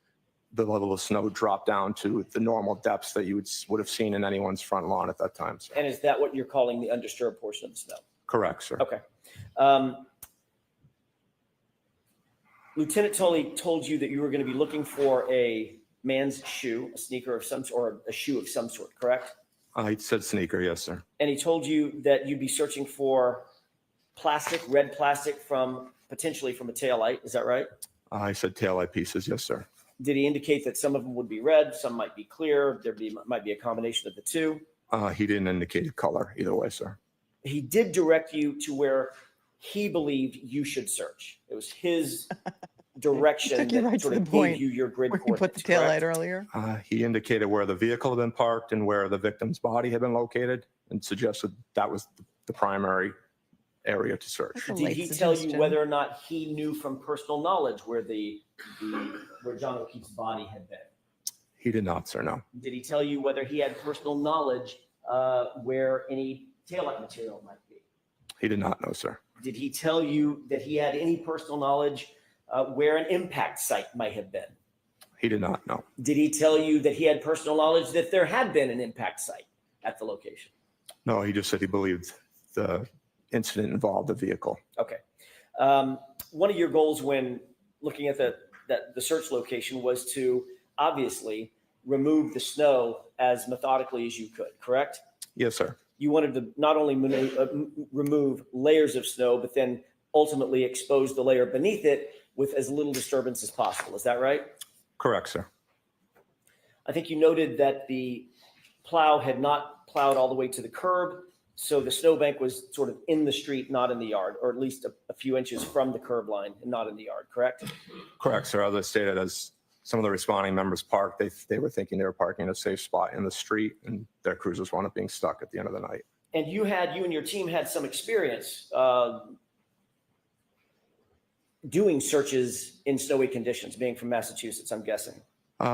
the level of snow dropped down to the normal depths that you would have seen in anyone's front lawn at that time. Sir. And is that what you're calling the undisturbed portion of the snow? Correct, sir. Okay. Lieutenant Tully told you that you were going to be looking for a man's shoe, a sneaker of some sort, or a shoe of some sort, correct? I said sneaker, yes, sir. And he told you that you'd be searching for plastic, red plastic potentially from a taillight. Is that right? I said taillight pieces, yes, sir. Did he indicate that some of them would be red, some might be clear, might be a combination of the two? He didn't indicate color either way, sir. He did direct you to where he believed you should search. It was his direction Took you that right sort to of the gave point you your grid where you put coordinates, the taillight correct? earlier. He indicated where the vehicle had been parked and where the victim's body had been located and suggested that was the primary area to search. That's a Did late he tell you suggestion. whether or not he knew from personal knowledge where where John O'Keefe's body had been? He did not, sir, no. Did he tell you whether he had personal knowledge where any taillight material might be? He did not know, sir. Did he tell you that he had any personal knowledge where an impact site might have been? He did not know. Did he tell you that he had personal knowledge that there had been an impact site at the location? No, he just said he believed the incident involved a vehicle. Okay. One of your goals when looking at the search location was to obviously remove the snow as methodically as you could, correct? Yes, sir. You wanted to not only remove layers of snow, but then ultimately expose the layer beneath it with as little disturbance as possible. Is that right? Correct, sir. I think you noted that the plow had not plowed all the way to the curb, so the snowbank was sort of in the street, not in the yard, or at least a few inches from the curb line and not in the yard, correct? Correct, sir. As I stated, as some of the responding members parked, they were thinking they were parking in a safe spot in the street, and their cruisers wound up being stuck at the end of the night. And you and your team had some experience doing searches in snowy conditions, being from Massachusetts, I'm guessing.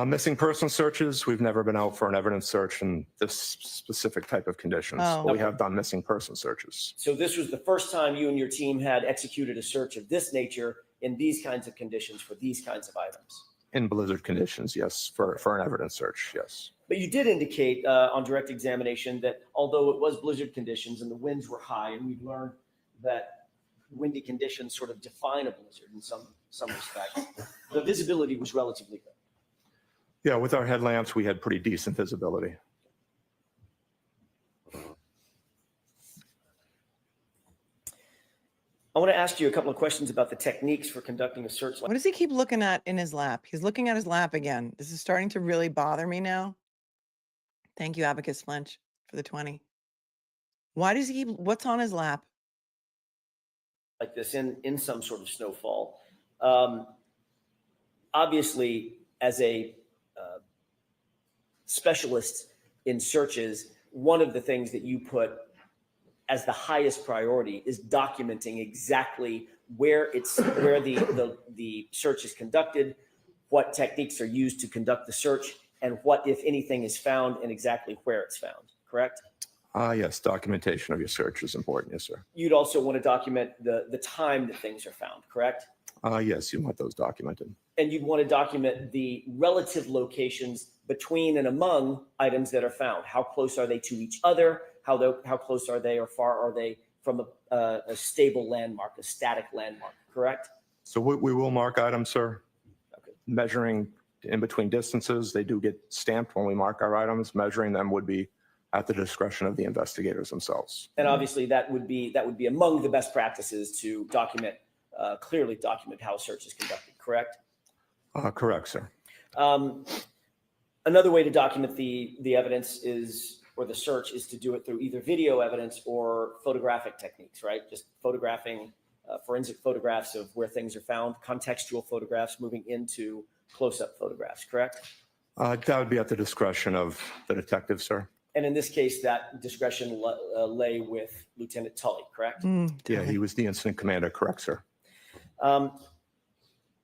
Missing person searches, we've never been out for an evidence search in this specific type of conditions, Oh. but we have done missing person searches. So this was the first time you and your team had executed a search of this nature in these kinds of conditions for these kinds of items. In blizzard conditions, yes, for an evidence search, yes. But you did indicate on direct examination that although it was blizzard conditions and the winds were high, and we've learned that windy conditions sort of define a blizzard in some respects, the visibility was relatively good. Yeah, with our headlamps, we had pretty decent visibility. I want to ask you a couple of questions about the techniques for conducting a search. What does he keep looking at in his lap? He's looking at his lap again. This is starting to really bother me now. Thank you, Abacus Flinch, for the 20. Why does he keep, what's on his lap? Like this in some sort of snowfall. Obviously, as a specialist in searches, one of the things that you put as the highest priority is documenting exactly where the search is conducted, what techniques are used to conduct the search, and what, if anything, is found and exactly where it's found, correct? Yes, documentation of your search is important, yes, sir. You'd also want to document the time that things are found, correct? Yes, you want those documented. And you'd want to document the relative locations between and among items that are found. How close are they to each other? How close are they or far are they from a stable landmark, a static landmark, correct? So we will mark items, sir. Okay. Measuring in between distances, they do get stamped when we mark our items. Measuring them would be at the discretion of the investigators themselves. And obviously that would be among the best practices to clearly document how a search is conducted, correct? Correct, sir. Another way to document the evidence or the search is to do it through either video evidence or photographic techniques, right? Just photographing, forensic photographs of where things are found, contextual photographs moving into close-up photographs, correct? That would be at the discretion of the detective, sir. And in this case, that discretion lay with Lieutenant Tully, correct? Yeah, he was the incident commander, correct, sir.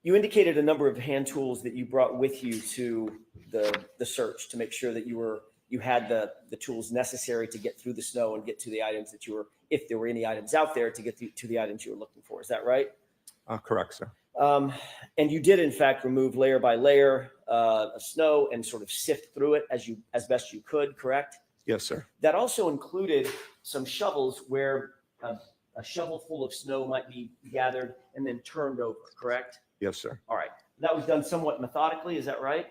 You indicated a number of hand tools that you brought with you to the search to make sure that you had the tools necessary to get through the snow and get to the items that if there were any items out there, to get to the items you were looking for. Is that right? Correct, sir. And you did in fact remove layer by layer of snow and sort of sift through it as best you could, correct? Yes, sir. That also included some shovels where a shovel full of snow might be gathered and then turned over, correct? Yes, sir. All right. That was done somewhat methodically, is that right?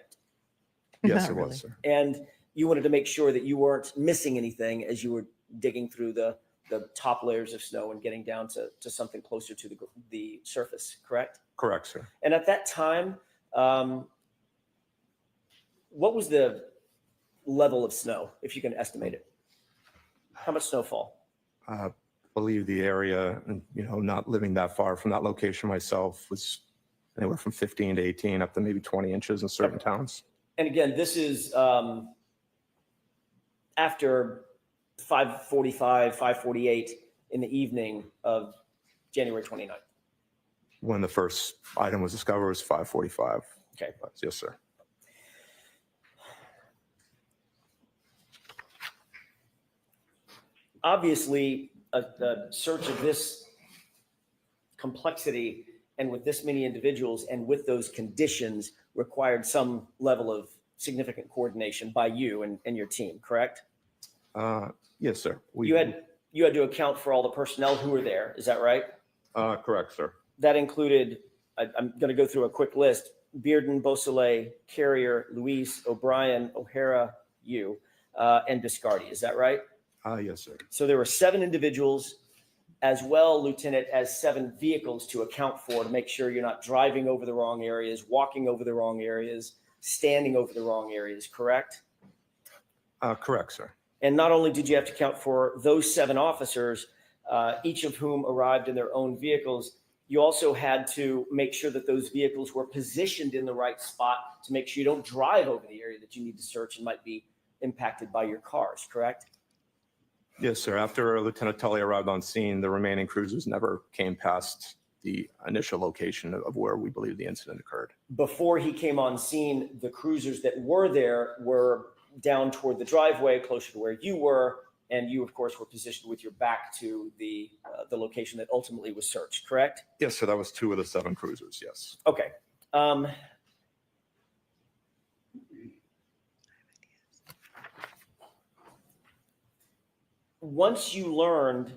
Yes, Not it really. was, sir. And you wanted to make sure that you weren't missing anything as you were digging through the top layers of snow and getting down to something closer to the surface, correct? Correct, sir. And at that time, what was the level of snow, if you can estimate it? How much snowfall? I believe the area, not living that far from that location myself, was anywhere from 15 to 18 up to maybe 20 inches in certain towns. And again, this is after 5:45, 5:48, in the evening of January 29th? When the first item was discovered was 5:45. Okay. Yes, sir. Obviously, a search of this complexity and with this many individuals and with those conditions required some level of significant coordination by you and your team, correct? Yes, sir. You had to account for all the personnel who were there, is that right? Correct, sir. That included, I'm going to go through a quick list: Bearden, Beausoleil, Carrier, Luis, O'Brien, O'Hara, you, and Biscardi, is that right? Yes, sir. So there were 7 individuals, as well, Lieutenant, as 7 vehicles to account for, to make sure you're not driving over the wrong areas, walking over the wrong areas, standing over the wrong areas, correct? Correct, sir. And not only did you have to account for those 7 officers, each of whom arrived in their own vehicles, you also had to make sure that those vehicles were positioned in the right spot to make sure you don't drive over the area that you need to search and might be impacted by your cars, correct? Yes, sir. After Lieutenant Tully arrived on scene, the remaining cruisers never came past the initial location of where we believe the incident occurred. Before he came on scene, the cruisers that were there were down toward the driveway, closer to where you were, and you, of course, were positioned with your back to the location that ultimately was searched, correct? Yes, sir. That was 2 of the 7 cruisers, yes. Okay. Once you learned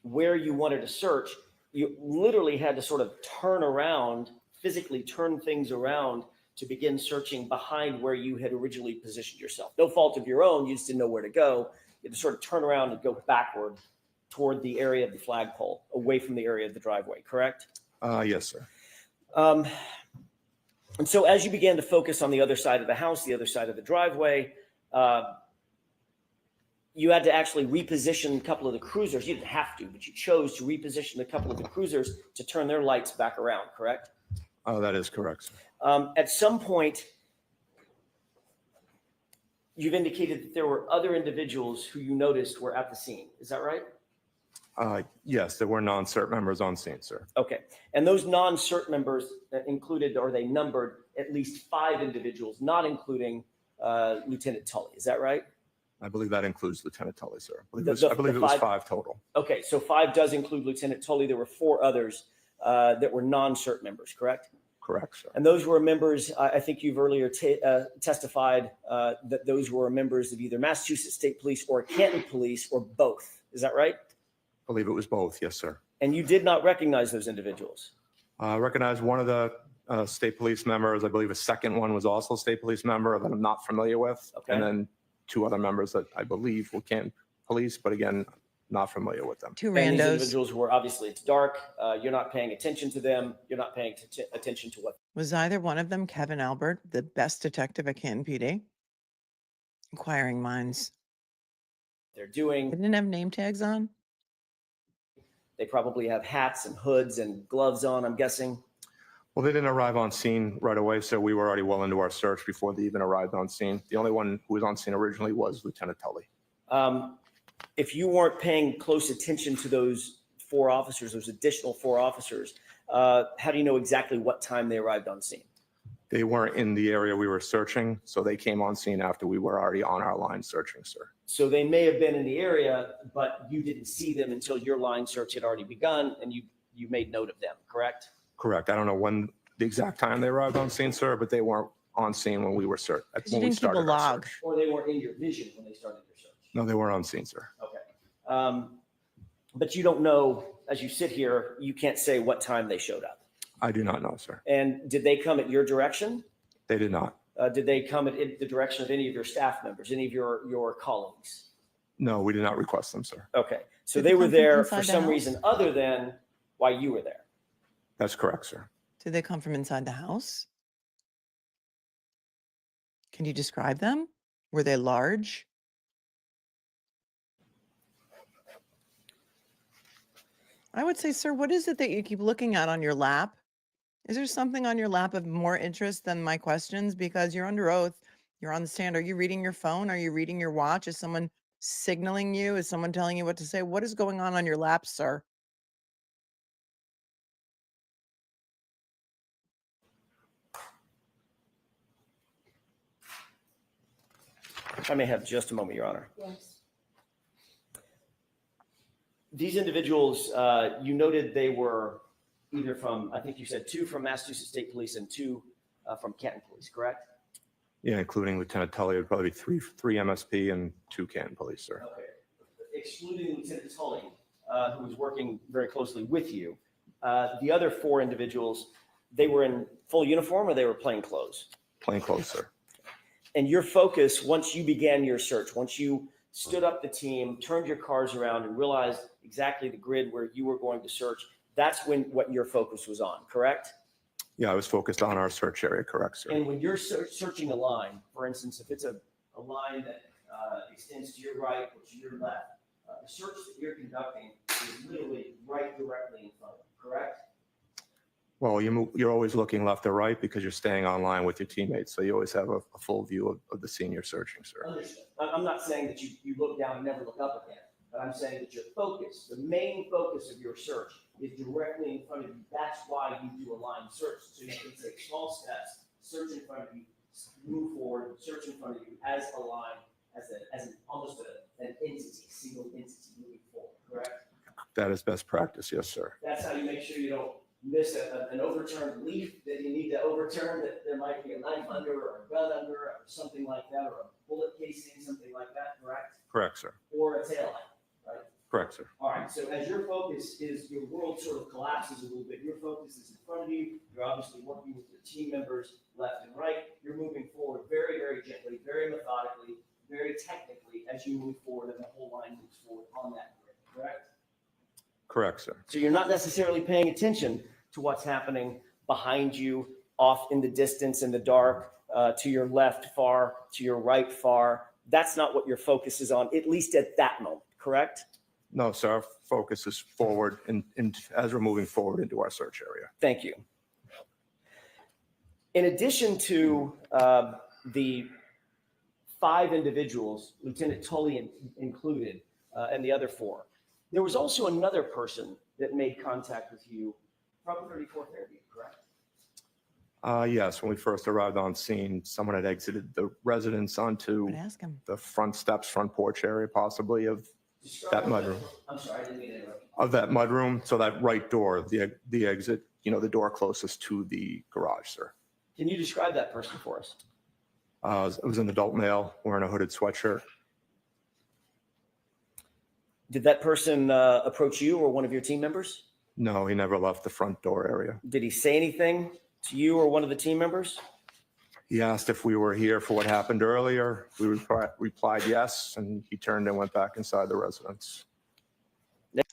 where you wanted to search, you literally had to sort of turn around, physically turn things around to begin searching behind where you had originally positioned yourself. No fault of your own, you just didn't know where to go. You had to sort of turn around and go backward toward the area of the flagpole, away from the area of the driveway, correct? Yes, sir. And so as you began to focus on the other side of the house, the other side of the driveway, you had to actually reposition a couple of the cruisers. You didn't have to, but you chose to reposition a couple of the cruisers to turn their lights back around, correct? Oh, that is correct, sir. At some point, you've indicated that there were other individuals who you noticed were at the scene. Is that right? Yes, there were non-CERT members on scene, sir. Okay. And those non-CERT members included, or they numbered, at least 5 individuals, not including Lieutenant Tully. Is that right? I believe that includes Lieutenant Tully, sir. I believe The it was 5 5 total. Okay, so 5 does include Lieutenant Tully. There were 4 others that were non-CERT members, correct? Correct, sir. And those were members, I think you've earlier testified that those were members of either Massachusetts State Police or Canton Police or both. Is that right? I believe it was both, yes, sir. And you did not recognize those individuals? I recognized one of the state police members. I believe a second one was also a state police member that I'm not familiar with. Okay. And then 2 other members that I believe were Canton Police, but again, not familiar with them. 2 And these randos. individuals were obviously, it's dark. You're not paying attention to them. You're not paying attention to what Was either one of them Kevin Albert, the best detective at Canton PD? Inquiring minds. they're They doing. didn't have name tags on? They probably have hats and hoods and gloves on, I'm guessing. Well, they didn't arrive on scene right away, so we were already well into our search before they even arrived on scene. The only one who was on scene originally was Lieutenant Tully. If you weren't paying close attention to those 4 officers, those additional 4 officers, how do you know exactly what time they arrived on scene? They weren't in the area we were searching, so they came on scene after we were already on our line searching, sir. So they may have been in the area, but you didn't see them until your line search had already begun and you made note of them, correct? Correct. I don't know when the exact time they arrived on scene, sir, but they weren't on scene when we were search. You didn't keep a log. Or they weren't in your vision when they started your search? No, they weren't on scene, sir. Okay. But you don't know, as you sit here, you can't say what time they showed up. I do not know, sir. And did they come at your direction? They did not. Did they come at the direction of any of your staff members, any of your colleagues? No, we did not request them, sir. Okay. So Did they they were come from there inside for the some house? reason other than why you were there. That's correct, sir. Did they come from inside the house? Can you describe them? Were they large? I would say, sir, what is it that you keep looking at on your lap? Is there something on your lap of more interest than my questions? Because you're under oath, you're on the stand. Are you reading your phone? Are you reading your watch? Is someone signaling you? Is someone telling you what to say? What is going on your lap, sir? If I may have just a moment, Your Honor. Yes. These individuals, you noted they were either from, I think you said 2 from Massachusetts State Police and 2 from Canton Police, correct? Yeah, including Lieutenant Tully, it would probably be three MSP and 2 Canton Police, sir. Okay. Excluding Lieutenant Tully, who was working very closely with you, the other 4 individuals, they were in full uniform or they were plain clothes? Plain clothes, sir. And your focus, once you began your search, once you stood up the team, turned your cars around and realized exactly the grid where you were going to search, that's when what your focus was on, correct? Yeah, I was focused on our search area, correct, sir. And when you're searching a line, for instance, if it's a line that extends to your right or to your left, the search that you're conducting is literally right directly in front of you, correct? Well, you're always looking left or right because you're staying online with your teammates. So you always have a full view of the scene you're searching, sir. Understood. I'm not saying that you look down and never look up again, but I'm saying that your focus, the main focus of your search is directly in front of you. That's why you do a line search. So you can take small steps, search in front of you, move forward, search in front of you as a line, as almost an entity, single entity moving forward, correct? That is best practice, yes, sir. That's how you make sure you don't miss an overturned leaf that you need to overturn, that there might be a knife under or a gun under or something like that, or a bullet casing, something like that, correct? Correct, sir. Or a taillight, right? Correct, sir. All right, so as your focus is, your world sort of collapses a little bit. Your focus is in front of you. You're obviously working with your team members left and right. You're moving forward very, very gently, very methodically, very technically as you move forward and the whole line moves forward on that grid, correct? Correct, sir. So you're not necessarily paying attention to what's happening behind you, off in the distance, in the dark, to your left far, to your right far. That's not what your focus is on, at least at that moment, correct? No, sir. Our focus is forward and as we're moving forward into our search area. Thank you. In addition to the 5 individuals, Lieutenant Tully included, and the other 4, there was also another person that made contact with you from 34th Fairview, correct? Yes, when we first arrived on scene, someone had exited the residence onto the front steps, front porch area, possibly of that mudroom. I'm sorry, I didn't mean to interrupt. Of that mudroom, so that right door, the exit, the door closest to the garage, sir. Can you describe that person for us? It was an adult male wearing a hooded sweatshirt. Did that person approach you or one of your team members? No, he never left the front door area. Did he say anything to you or one of the team members? He asked if we were here for what happened earlier. We replied yes, and he turned and went back inside the residence.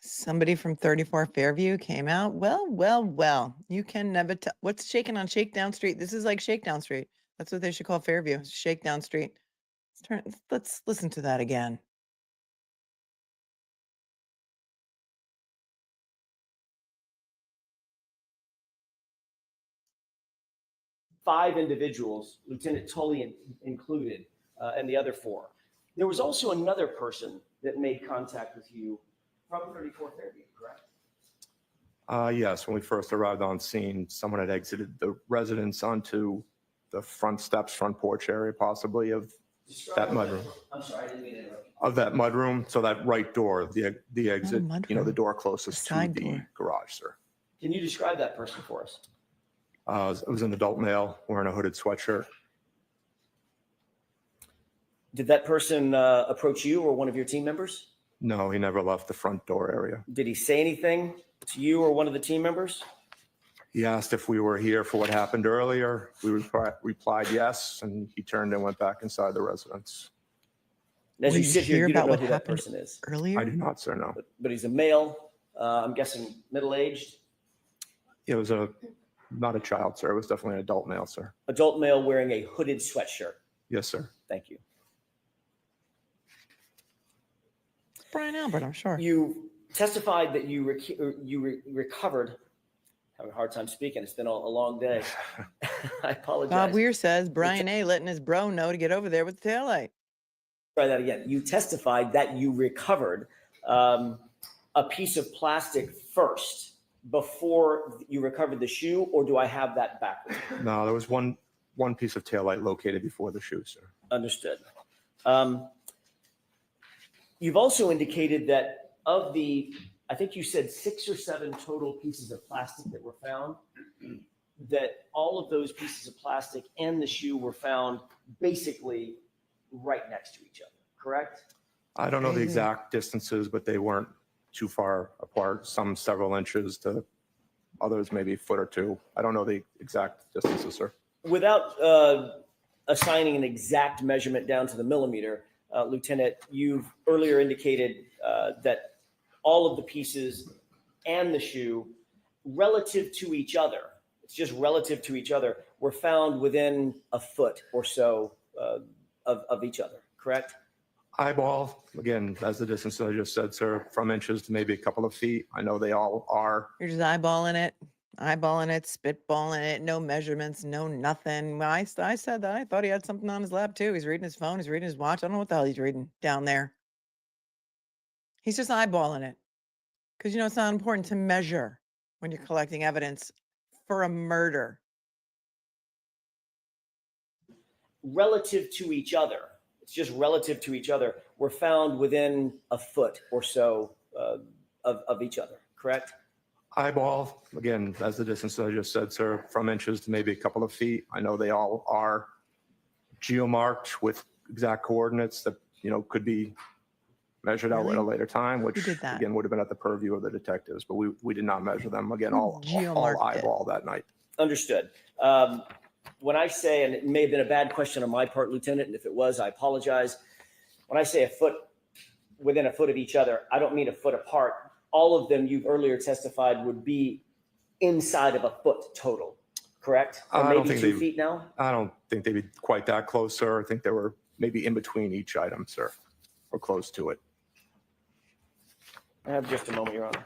Somebody from 34 Fairview came out. Well. You can never tell. What's shaking on Shakedown Street? This is like Shakedown Street. That's what they should call Fairview. Shakedown Street. Let's listen to that again. Five individuals, Lieutenant Tully included, and the other 4. There was also another person that made contact with you from 34th Fairview, correct? Yes, when we first arrived on scene, someone had exited the residence onto the front steps, front porch area, possibly of that mudroom. I'm sorry, I didn't mean to interrupt. Of that mudroom, so that right door, the exit, the door closest to the garage, sir. Can you describe that person for us? It was an adult male wearing a hooded sweatshirt. Did that person approach you or one of your team members? No, he never left the front door area. Did he say anything to you or one of the team members? He asked if we were here for what happened earlier. We replied yes, and he turned and went back inside the residence. As you sit here, you don't know who that person is. Earlier? I do not, sir, no. But he's a male, I'm guessing middle-aged? It was not a child, sir. It was definitely an adult male, sir. Adult male wearing a hooded sweatshirt. Yes, sir. Thank you. Brian Albert, I'm sure. You testified that you recovered. Having a hard time speaking. It's been a long day. I apologize. Bob Weir says Brian A. letting his bro know to get over there with the taillight. try that again. You testified that you recovered a piece of plastic first before you recovered the shoe, or do I have that backwards? No, there was one piece of taillight located before the shoe, sir. Understood. You've also indicated that of the, I think you said 6 or 7 total pieces of plastic that were found, that all of those pieces of plastic and the shoe were found basically right next to each other, correct? I don't know the exact distances, but they weren't too far apart, some several inches to others maybe a foot or two. I don't know the exact distances, sir. Without assigning an exact measurement down to the millimeter, Lieutenant, you've earlier indicated that all of the pieces and the shoe relative to each other, it's just relative to each other, were found within a foot or so of each other, correct? Eyeball, again, that's the distance that I just said, sir, from inches to maybe a couple of feet. I know they all are. You're just eyeballing it, spitballing it, no measurements, no nothing. I said that. I thought he had something on his lap too. He's reading his phone, he's reading his watch. I don't know what the hell he's reading down there. He's just eyeballing it. Because, you know, it's not important to measure when you're collecting evidence for a murder. Relative to each other, it's just relative to each other, were found within a foot or so of each other, correct? Eyeball, again, that's the distance that I just said, sir, from inches to maybe a couple of feet. I know they all are geomarked with exact coordinates that, you know, could be measured out at a later time, which again would have been at the purview of the detectives, but we did not measure them. Again, all eyeball that night. Understood. When I say, and it may have been a bad question on my part, Lieutenant, and if it was, I apologize. When I say a foot, within a foot of each other, I don't mean a foot apart. All of them you've earlier testified would be inside of a foot total, correct? Or maybe 2 feet now? I don't think they'd be quite that close, sir. I think they were maybe in between each item, sir, or close to it. I have just a moment, Your Honor.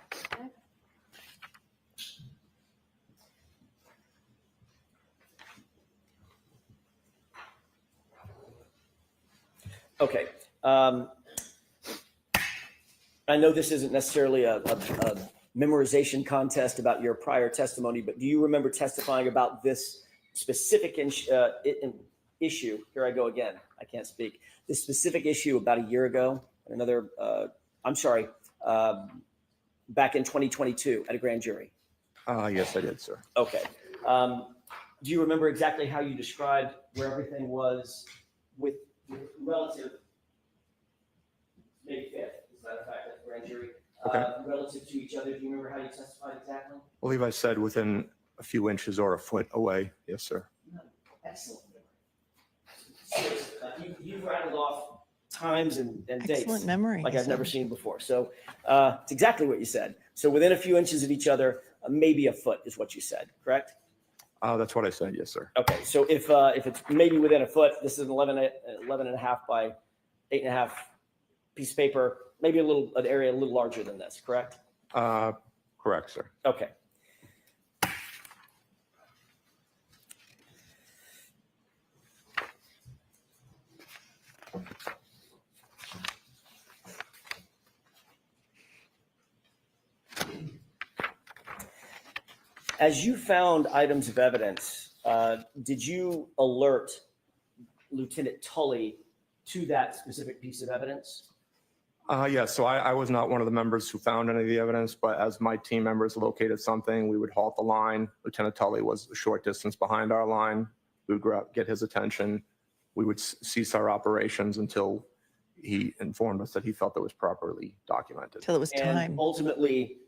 Okay. I know this isn't necessarily a memorization contest about your prior testimony, but do you remember testifying about this specific issue? Here I go again. I can't speak. This specific issue about a year ago, back in 2022 at a grand jury? Yes, I did, sir. Okay. Do you remember exactly how you described where everything was with relative, May 5th, is that a fact at the grand jury? Okay. Relative to each other, do you remember how you testified exactly? I believe I said within a few inches or a foot away. Yes, sir. Excellent. You've rattled off times and dates. Excellent memory. Like I've never seen before. So it's exactly what you said. So within a few inches of each other, maybe a foot is what you said, correct? That's what I said. Yes, sir. Okay. So if it's maybe within a foot, this is an 11 and a half by 8.5 piece of paper, maybe an area a little larger than this, correct? Correct, sir. Okay. As you found items of evidence, did you alert Lieutenant Tully to that specific piece of evidence? Yes, so I was not one of the members who found any of the evidence, but as my team members located something, we would halt the line. Lieutenant Tully was a short distance behind our line. We would get his attention. We would cease our operations until he informed us that he felt it was properly documented. Till it was time. And ultimately,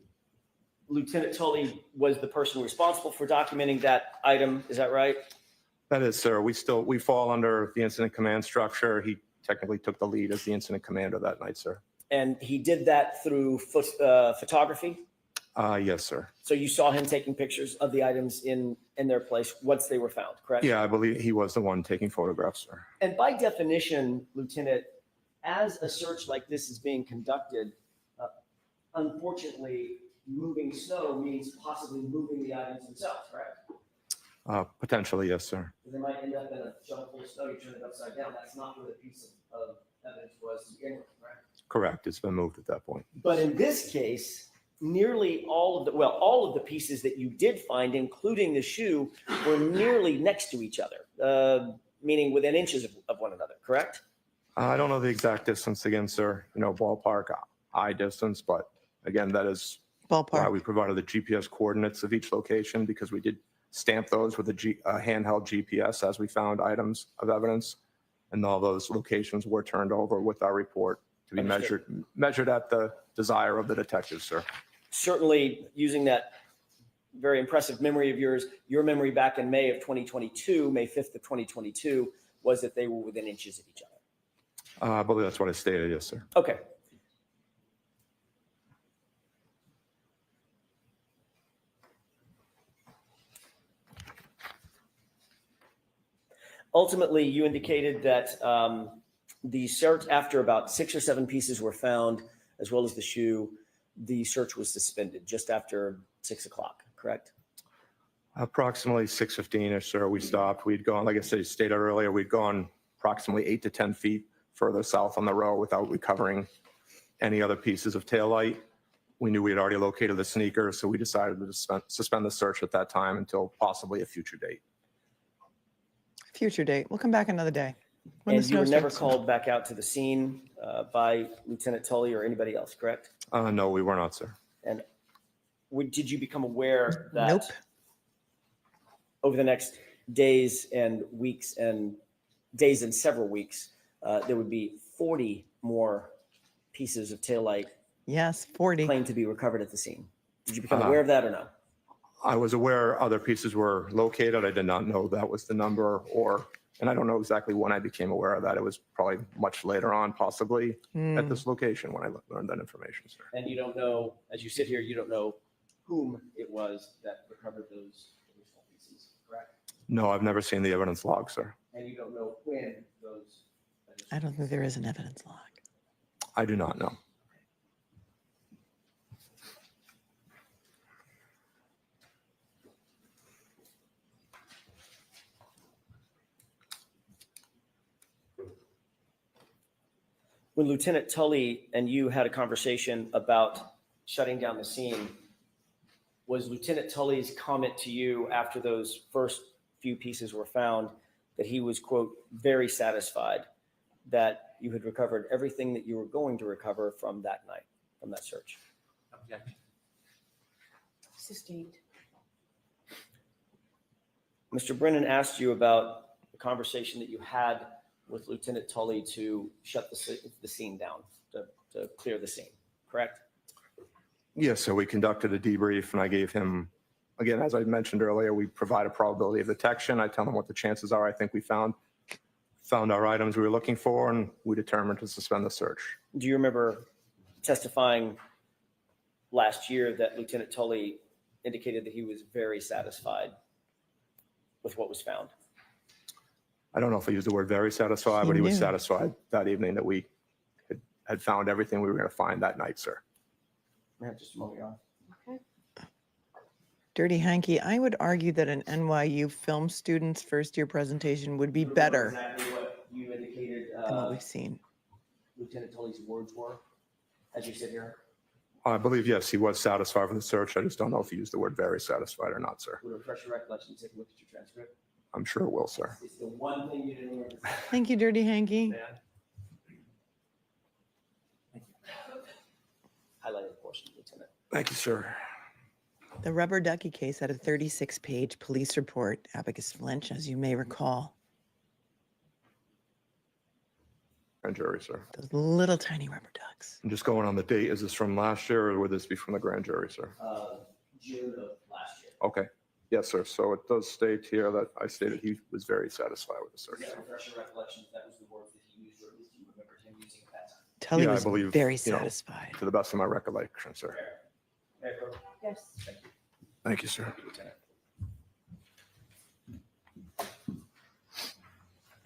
Lieutenant Tully was the person responsible for documenting that item. Is that right? That is, sir. We fall under the incident command structure. He technically took the lead as the incident commander that night, sir. And he did that through photography? Yes, sir. So you saw him taking pictures of the items in their place once they were found, correct? Yeah, I believe he was the one taking photographs, sir. And by definition, Lieutenant, as a search like this is being conducted, unfortunately, moving snow means possibly moving the items themselves, correct? Potentially, yes, sir. They might end up in a shovel full of snow, you turn it upside down. That's not where the piece of evidence was to begin with, right? Correct. It's been moved at that point. But in this case, nearly all of the pieces that you did find, including the shoe, were nearly next to each other, meaning within inches of one another, correct? I don't know the exact distance again, sir, ballpark eye distance, but again, that is why Ballpark. we provided the GPS coordinates of each location, because we did stamp those with a handheld GPS as we found items of evidence. And all those locations were turned over with our report to be measured at the desire of the detective, sir. Certainly, using that very impressive memory of yours, your memory back in May of 2022, May 5th of 2022, was that they were within inches of each other. I believe that's what I stated, yes, sir. Okay. Ultimately, you indicated that the search, after about 6 or 7 pieces were found, as well as the shoe, the search was suspended just after 6 o'clock, correct? Approximately 6:15-ish, sir, we stopped. We'd gone, like I stated earlier, we'd gone approximately 8 to 10 feet further south on the road without recovering any other pieces of taillight. We knew we had already located the sneaker, so we decided to suspend the search at that time until possibly a future date. Future date. We'll come back another day. When And the you were snow never starts. called back out to the scene by Lieutenant Tully or anybody else, correct? No, we were not, sir. And did you become aware that Nope. over the next days and weeks and several weeks, there would be 40 more pieces of taillight Yes, 40. claimed to be recovered at the scene? Did you become aware of that or no? I was aware other pieces were located. I did not know that was the number, and I don't know exactly when I became aware of that. It was probably much later on, possibly at this location when I learned that information, sir. And you don't know, as you sit here, you don't know whom it was that recovered those additional pieces, correct? No, I've never seen the evidence log, sir. And you don't know when those. I don't think there is an evidence log. I do not know. When Lieutenant Tully and you had a conversation about shutting down the scene, was Lieutenant Tully's comment to you after those first few pieces were found that he was, quote, very satisfied that you had recovered everything that you were going to recover from that night, from that search? Objection. Sustained. Mr. Brennan asked you about the conversation that you had with Lieutenant Tully to shut the scene down, to clear the scene, correct? Yes, so we conducted a debrief and I gave him, again, as I mentioned earlier, we provide a probability of detection. I tell him what the chances are. I think we found our items we were looking for, and we determined to suspend the search. Do you remember testifying last year that Lieutenant Tully indicated that he was very satisfied with what was found? I don't know if I used the word very satisfied, but he was satisfied that evening that we had found everything we were going to find that night, sir. May I have just a moment, Your Honor? Dirty Hanky, I would argue that an NYU film student's first year presentation would be better Exactly what you indicated than what we've seen. Lieutenant Tully's words were as you sit here? I believe, yes, he was satisfied with the search. I just don't know if he used the word very satisfied or not, sir. Would refresh your recollection, take a look at your transcript? I'm sure it will, sir. It's the one thing you didn't remember. Thank you, Dirty Hanky. Highlighted portion, Lieutenant. Thank you, sir. The rubber ducky case had a 36-page police report, Abacus Lynch, as you may recall. Grand jury, sir. Those little tiny rubber ducks. I'm just going on the date. Is this from last year or would this be from the grand jury, sir? June of last year. Okay. Yes, sir. So it does state here that I stated he was very satisfied with the search. Does that refresh your recollection? That was the words that he used, or at least you remembered him using at that time? Tully Yeah, I was believe, very you know, satisfied. to the best of my recollection, sir. Yes. Thank you. Thank you, sir. Lieutenant.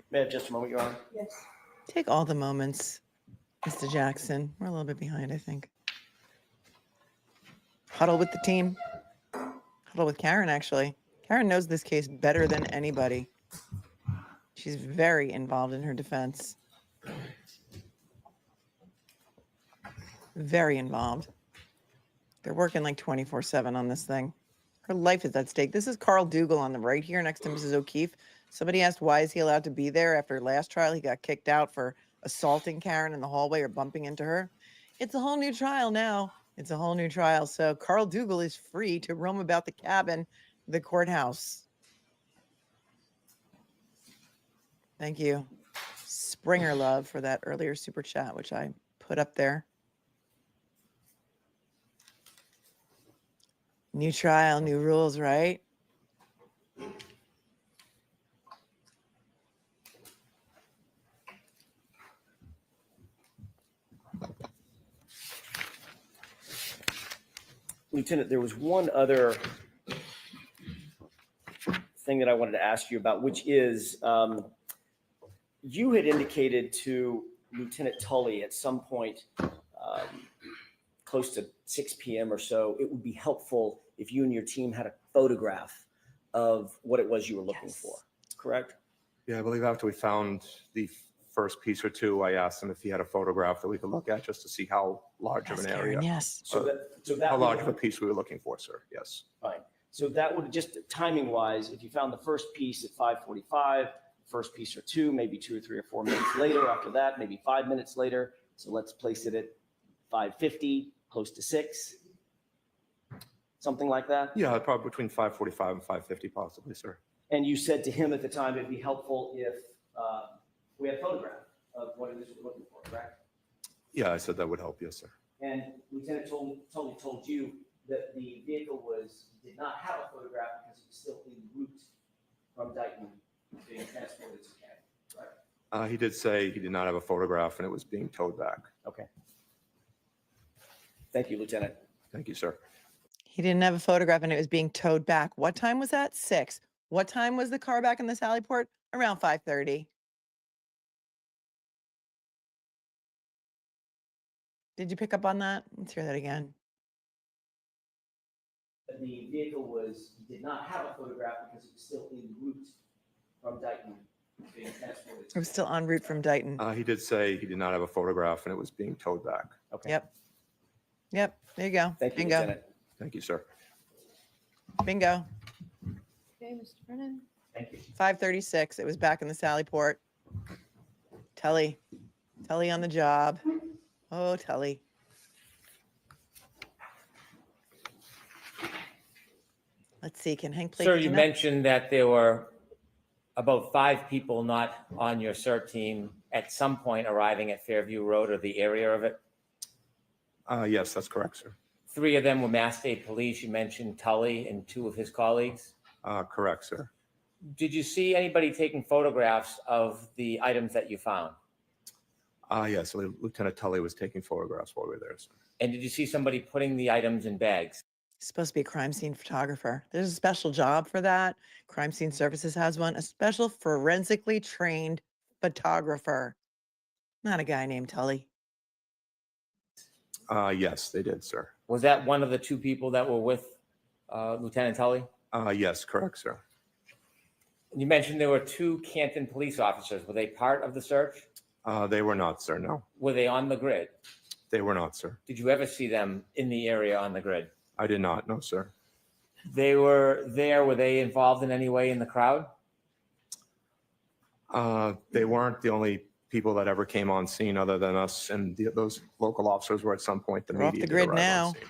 May I have just a moment, Your Honor? Yes. Take all the moments, Mr. Jackson. We're a little bit behind, I think. Huddle with the team. Huddle with Karen, actually. Karen knows this case better than anybody. She's very involved in her defense. Very involved. They're working like 24/7 on this thing. Her life is at stake. This is Carl Dougal on the right here next to Mrs. O'Keefe. Somebody asked why is he allowed to be there after last trial he got kicked out for assaulting Karen in the hallway or bumping into her. It's a whole new trial now. It's a whole new trial. So Carl Dougal is free to roam about the cabin, the courthouse. Thank you, Springer Love, for that earlier super chat, which I put up there. New trial, new rules, right? Lieutenant, there was one other thing that I wanted to ask you about, which is you had indicated to Lieutenant Tully at some point close to 6 p.m. or so, it would be helpful if you and your team had a photograph of what it was you were looking for, correct? Yeah, I believe after we found the first piece or two, I asked him if he had a photograph that we could look at just to see how large of an area. Yes. So that How would- large of a piece we were looking for, sir, yes. Fine. So that would just timing wise, if you found the first piece at 5:45, first piece or two, maybe 2 or 3 or 4 minutes later after that, maybe 5 minutes later. So let's place it at 5:50, close to 6. Something like that? Yeah, probably between 5:45 and 5:50 possibly, sir. And you said to him at the time, it'd be helpful if we had a photograph of what it is we're looking for, correct? Yeah, I said that would help, yes, sir. And Lieutenant Tully told you that the vehicle did not have a photograph because it was still en route from Dayton being transported to Canton, right? He did say he did not have a photograph and it was being towed back. Okay. Thank you, Lieutenant. Thank you, sir. He didn't have a photograph and it was being towed back. What time was that? 6. What time was the car back in the Sally Port? Around 5:30. Did you pick up on that? Let's hear that again. The vehicle did not have a photograph because it was still en route from Dayton being transported. It was still en route from Dayton. He did say he did not have a photograph and it was being towed back. Okay. Yep. Yep. There you go. Thank you, Bingo. Lieutenant. Thank you, sir. Bingo. Okay, Mr. Brennan. Thank you. 5:36. It was back in the Sally Port. Tully on the job. Oh, Tully. Let's see. Can Hank play? Sir, you cleanup? mentioned that there were about 5 people not on your SERT team at some point arriving at Fairview Road or the area of it. Yes, that's correct, sir. 3 of them were Mass State Police. You mentioned Tully and 2 of his colleagues. Correct, sir. Did you see anybody taking photographs of the items that you found? Yes, Lieutenant Tully was taking photographs while we were there, sir. And did you see somebody putting the items in bags? He's supposed to be a crime scene photographer. There's a special job for that. Crime Scene Services has one, a special forensically trained photographer. Not a guy named Tully. Yes, they did, sir. Was that one of the 2 people that were with Lieutenant Tully? Yes, correct, sir. You mentioned there were 2 Canton police officers. Were they part of the search? They were not, sir, no. Were they on the grid? They were not, sir. Did you ever see them in the area on the grid? I did not, no, sir. They were there. Were they involved in any way in the crowd? They weren't the only people that ever came on scene other than us, and those local officers were at some point the They're off media. the grid did arrive now. on scene.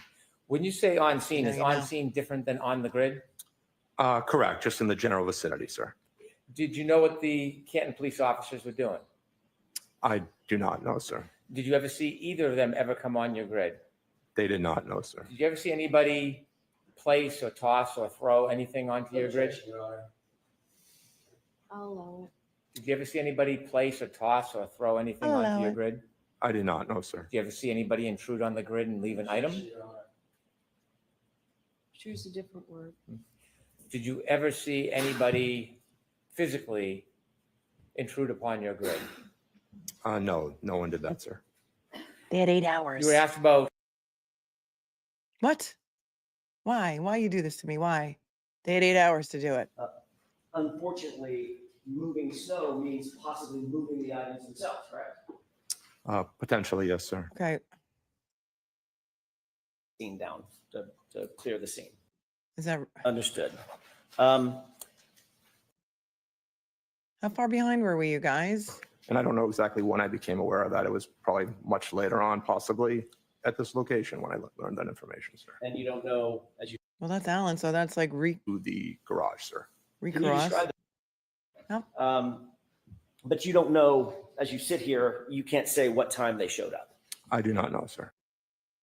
When you say on scene, No, is you on know. scene different than on the grid? Correct, just in the general vicinity, sir. Did you know what the Canton police officers were doing? I do not know, sir. Did you ever see either of them ever come on your grid? They did not know, sir. Did you ever see anybody place or toss or throw anything onto your grid? I'll allow it. Did you ever see anybody place or toss or throw anything I'll onto allow your it. grid? I did not know, sir. Did you ever see anybody intrude on the grid and leave an item? Choose a different word. Did you ever see anybody physically intrude upon your grid? No, no one did that, sir. They had 8 hours. You were asked about, What? Why? Why you do this to me? Why? They had 8 hours to do it. Unfortunately, moving snow means possibly moving the items themselves, correct? Potentially, yes, sir. Okay. scene down to clear the scene. Is that Understood. how far behind were we, you guys? And I don't know exactly when I became aware of that. It was probably much later on, possibly at this location when I learned that information, sir. And you don't know, as you Well, that's Alan, so that's like To the garage, sir. Can you ReCross. describe No. But you don't know, as you sit here, you can't say what time they showed up. I do not know, sir.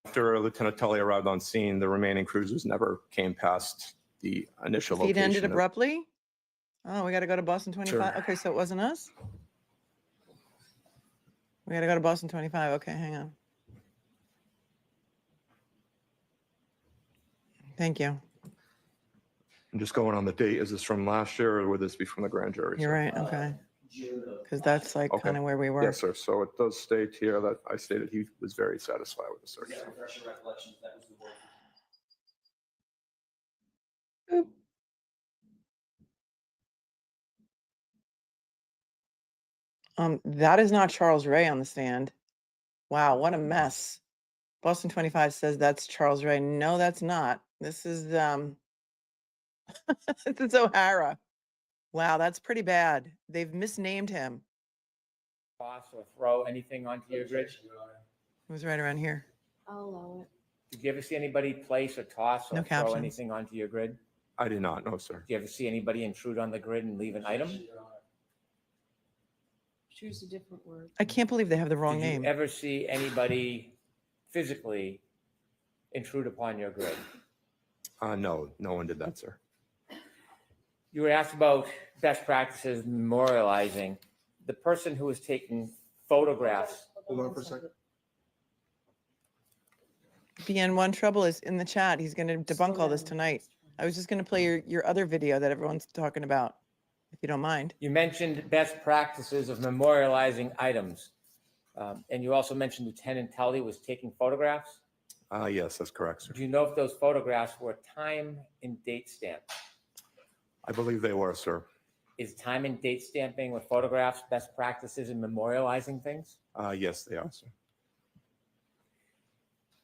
After Lieutenant Tully arrived on scene, the remaining cruisers never came past the initial Feed location. ended of- abruptly? Oh, we got to go to Boston 25. Sure. Okay, so it wasn't us? We got to go to Boston 25. Okay, hang on. Thank you. I'm just going on the date. Is this from last year or would this be from the grand jury? You're sir? right. Okay. Because that's like Okay. kind of where we were. Yes, sir. So it does state here that I stated he was very satisfied with the search. Yeah, refresh your recollections, that was the word. That is not Charles Ray on the stand. Wow, what a mess. Boston 25 says that's Charles Ray. No, that's not. This is this is O'Hara. Wow, that's pretty bad. They've misnamed him. Toss or throw anything onto your grid? It was right around here. I'll allow it. Did you ever see anybody place or toss or No throw captions. anything onto your grid? I did not know, sir. Did you ever see anybody intrude on the grid and leave an item? Choose a different word. I can't believe they have the wrong Did name. you ever see anybody physically intrude upon your grid? No, no one did that, sir. You were asked about best practices memorializing. The person who was taking photographs. Hold on for a second. BN1 Trouble is in the chat. He's going to debunk all this tonight. I was just going to play your other video that everyone's talking about, if you don't mind. You mentioned best practices of memorializing items. And you also mentioned Lieutenant Tully was taking photographs. Yes, that's correct, sir. Do you know if those photographs were time and date stamped? I believe they were, sir. Is time and date stamping with photographs best practices in memorializing things? Yes, they are, sir.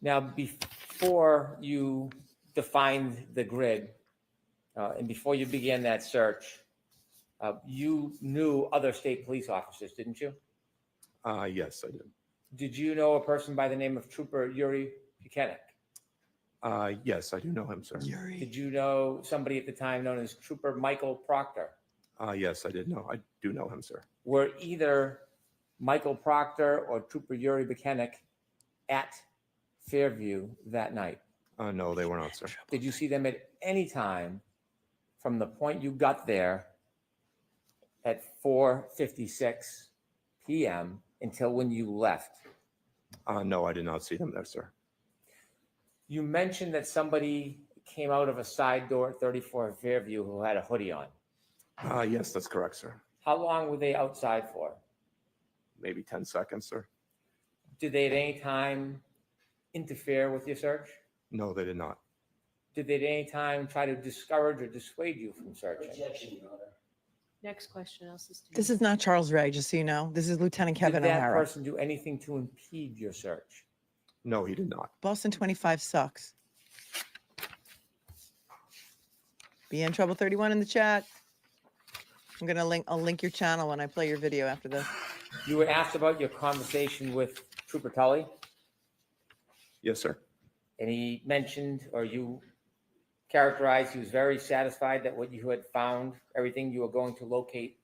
Now, before you defined the grid and before you began that search, you knew other state police officers, didn't you? Yes, I did. Did you know a person by the name of Trooper Yuri Buchanan? Yes, I do know him, sir. Did you know somebody at the time known as Trooper Michael Proctor? Yes, I did know. I do know him, sir. Were either Michael Proctor or Trooper Yuri Buchanan at Fairview that night? No, they were not, sir. Did you see them at any time from the point you got there at 4:56 p.m. until when you left? No, I did not see them there, sir. You mentioned that somebody came out of a side door at 34 Fairview who had a hoodie on. Yes, that's correct, sir. How long were they outside for? Maybe 10 seconds, sir. Did they at any time interfere with your search? No, they did not. Did they at any time try to discourage or dissuade you from searching? Next question, Elsa's turn. This is not Charles Ray, just so you know. This is Lieutenant Kevin Did that O'Hara. person do anything to impede your search? No, he did not. Boston 25 sucks. BN Trouble 31 in the chat. I'll link your channel when I play your video after this. You were asked about your conversation with Trooper Tully, Yes, sir. and he mentioned, or you characterized, he was very satisfied that what you had found, everything you were going to locate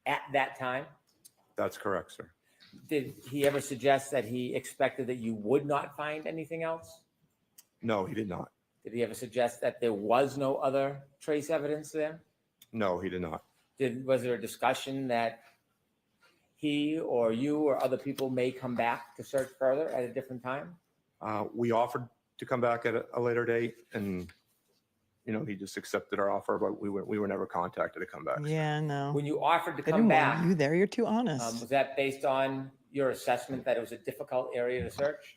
at that time. That's correct, sir. Did he ever suggest that he expected that you would not find anything else? No, he did not. Did he ever suggest that there was no other trace evidence there? No, he did not. Was there a discussion that he or you or other people may come back to search further at a different time? We offered to come back at a later date, and he just accepted our offer, but we were never contacted to come back. Yeah, no. When you offered to They come didn't back, want you there. You're too honest. was that based on your assessment that it was a difficult area to search?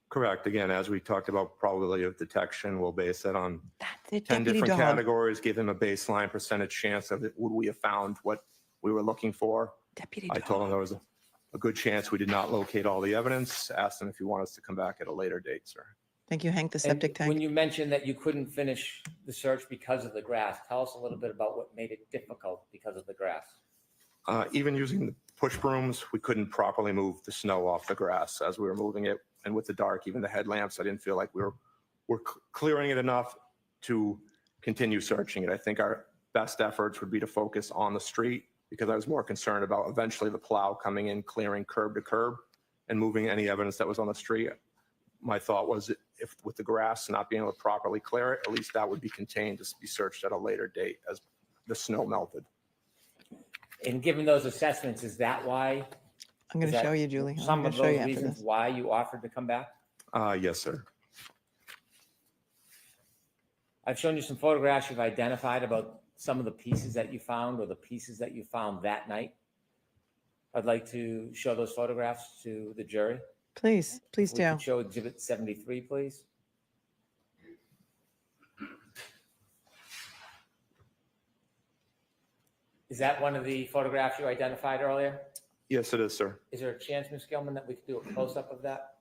Correct. Again, as we talked about probability of detection, we'll base it on That's it, 10 deputy different dog. categories, give him a baseline percentage chance of it. Would we have found what we were looking for? Deputy I told him there was a good chance we did not locate all the evidence. Asked him if he wanted us to come back at a later date, sir. Thank you, Hank, the And septic when tank. you mentioned that you couldn't finish the search because of the grass, tell us a little bit about what made it difficult because of the grass. Even using the push brooms, we couldn't properly move the snow off the grass as we were moving it. And with the dark, even the headlamps, I didn't feel like we were clearing it enough to continue searching it. I think our best efforts would be to focus on the street because I was more concerned about eventually the plow coming in, clearing curb to curb and moving any evidence that was on the street. My thought was if with the grass not being able to properly clear it, at least that would be contained to be searched at a later date as the snow melted. And given those assessments, is that why? I'm going is to that show you, Julie. I'm Some going of to show you those after reasons this. why you offered to come back? Yes, sir. I've shown you some photographs you've identified about some of the pieces that you found or the pieces that you found that night. I'd like to show those photographs to the jury. Please, please We do. could show Exhibit 73, please. Is that one of the photographs you identified earlier? Yes, it is, sir. Is there a chance, Ms. Gillman, that we could do a close-up of that?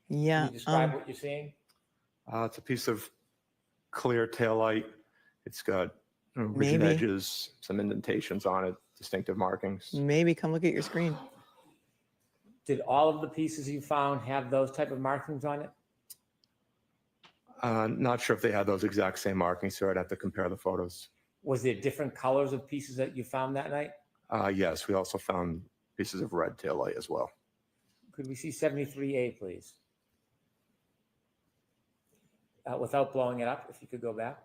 Yeah. Can you describe what you're seeing? It's a piece of clear taillight. It's got rigid Maybe. edges, some indentations on it, distinctive markings. Maybe come look at your screen. Did all of the pieces you found have those type of markings on it? Not sure if they had those exact same markings, sir. I'd have to compare the photos. Was there different colors of pieces that you found that night? Yes, we also found pieces of red taillight as well. Could we see 73A, please? Without blowing it up, if you could go back.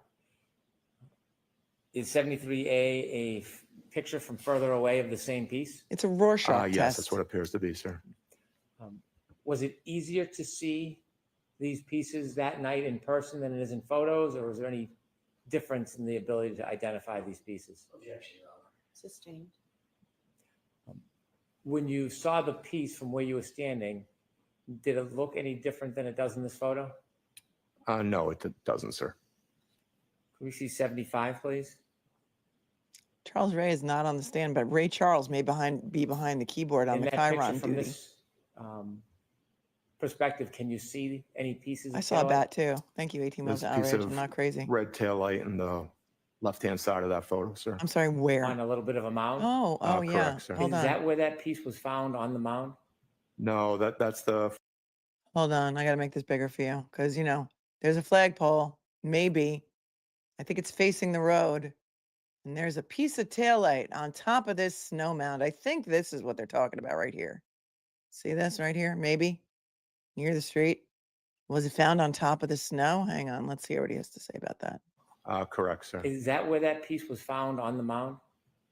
Is 73A a picture from further away of the same piece? It's a Rorschach Yes, test. that's what it appears to be, sir. Was it easier to see these pieces that night in person than it is in photos, or was there any difference in the ability to identify these pieces? Sustained. When you saw the piece from where you were standing, did it look any different than it does in this photo? No, it doesn't, sir. Can we see 75, please? Charles Ray is not on the stand, but Ray Charles may be behind the keyboard on In the that picture Chiron from duty. this perspective, can you see any pieces? I of saw taillight? that too. Thank you, 18 miles There's an a hour piece range. of I'm not crazy. red taillight in the left-hand side of that photo, sir. I'm sorry, where? On a little bit of a mound? Oh, yeah. Correct, sir. Hold Is on. that where that piece was found, on the mound? No, that's the Hold on. I got to make this bigger for you because, you know, there's a flagpole. Maybe. I think it's facing the road. And there's a piece of taillight on top of this snow mound. I think this is what they're talking about right here. See this right here? Maybe near the street. Was it found on top of the snow? Hang on. Let's hear what he has to say about that. correct, sir. Is that where that piece was found, on the mound?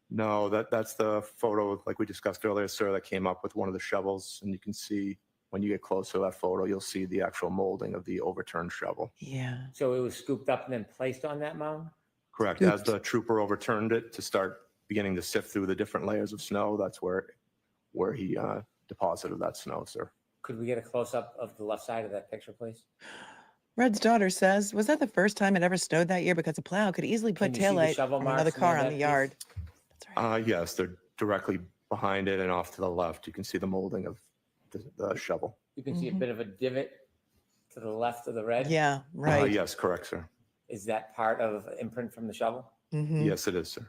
No, that's the photo, like we discussed earlier, sir, that came up with one of the shovels. And you can see when you get close to that photo, you'll see the actual molding of the overturned shovel. Yeah. So it was scooped up and then placed on that mound? Correct. As the trooper overturned it to start beginning to sift through the different layers of snow, that's where he deposited that snow, sir. Could we get a close-up of the left side of that picture, please? Red's daughter says, was that the first time it ever snowed that year? Because a plow could easily put Can you see the taillight shovel on marks another car near on that the yard. piece? Yes, they're directly behind it and off to the left. You can see the molding of the shovel. You can see a bit of a divot to the left of the red? Yeah, right. Yes, correct, sir. Is that part of imprint from the shovel? Mhm. Yes, it is, sir.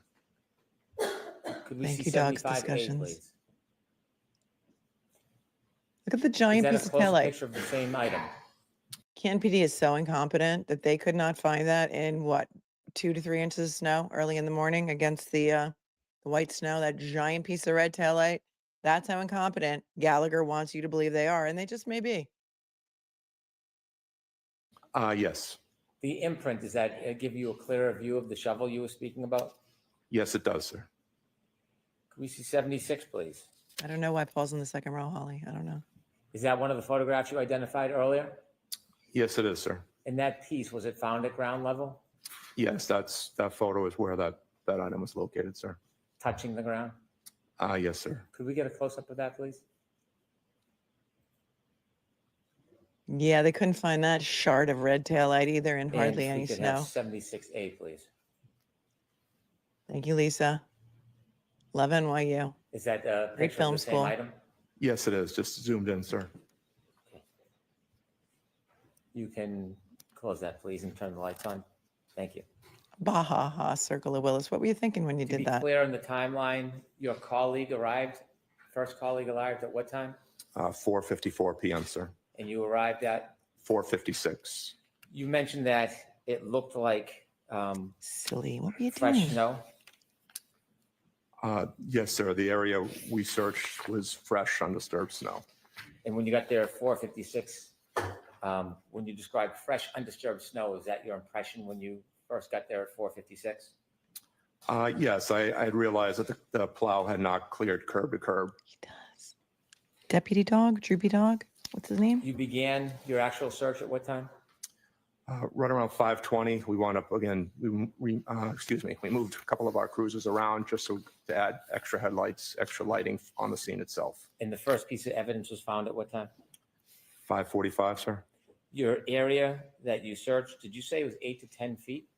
Could we Thank see you, dogs 75A, discussions. please? Look at the Is giant that piece a of close taillight. picture of the same item? Canton PD is so incompetent that they could not find that in what, 2 to 3 inches of snow early in the morning against the white snow, that giant piece of red taillight. That's how incompetent Gallagher wants you to believe they are, and they just may be. Yes. The imprint, does that give you a clearer view of the shovel you were speaking about? Yes, it does, sir. Could we see 76, please? I don't know why Paul's in the second row, Holly. I don't know. Is that one of the photographs you identified earlier? Yes, it is, sir. And that piece, was it found at ground level, Yes, that photo is where that item was located, sir. touching the ground? Yes, sir. Could we get a close-up of that, please? Yeah, they couldn't find that shard of red taillight either in hardly And any if we could have snow. 76A, please. Thank you, Lisa. Love NYU. Is that a Great picture of film the same school. item? Yes, it is. Just zoomed in, sir. You can close that, please, and turn the lights on. Thank you. Baha ha, Circle of Willis. What were you thinking when you To did be that? clear on the timeline, your colleague arrived, first colleague arrived at what time? 4:54 p.m., sir. And you arrived at? 4:56. You mentioned that it looked like silly. What were you fresh doing? snow. Yes, sir. The area we searched was fresh, undisturbed snow. And when you got there at 4:56, when you described fresh, undisturbed snow, is that your impression when you first got there at 4:56? Yes, I had realized that the plow had not cleared curb to curb. He does. Deputy Dog? Droopy Dog? What's his name? You began your actual search at what time? Right around 5:20, we wound up again. We moved a couple of our cruisers around just to add extra headlights, extra lighting on the scene itself. And the first piece of evidence was found at what time? 5:45, sir. Your area that you searched, did you say it was 8 to 10 feet?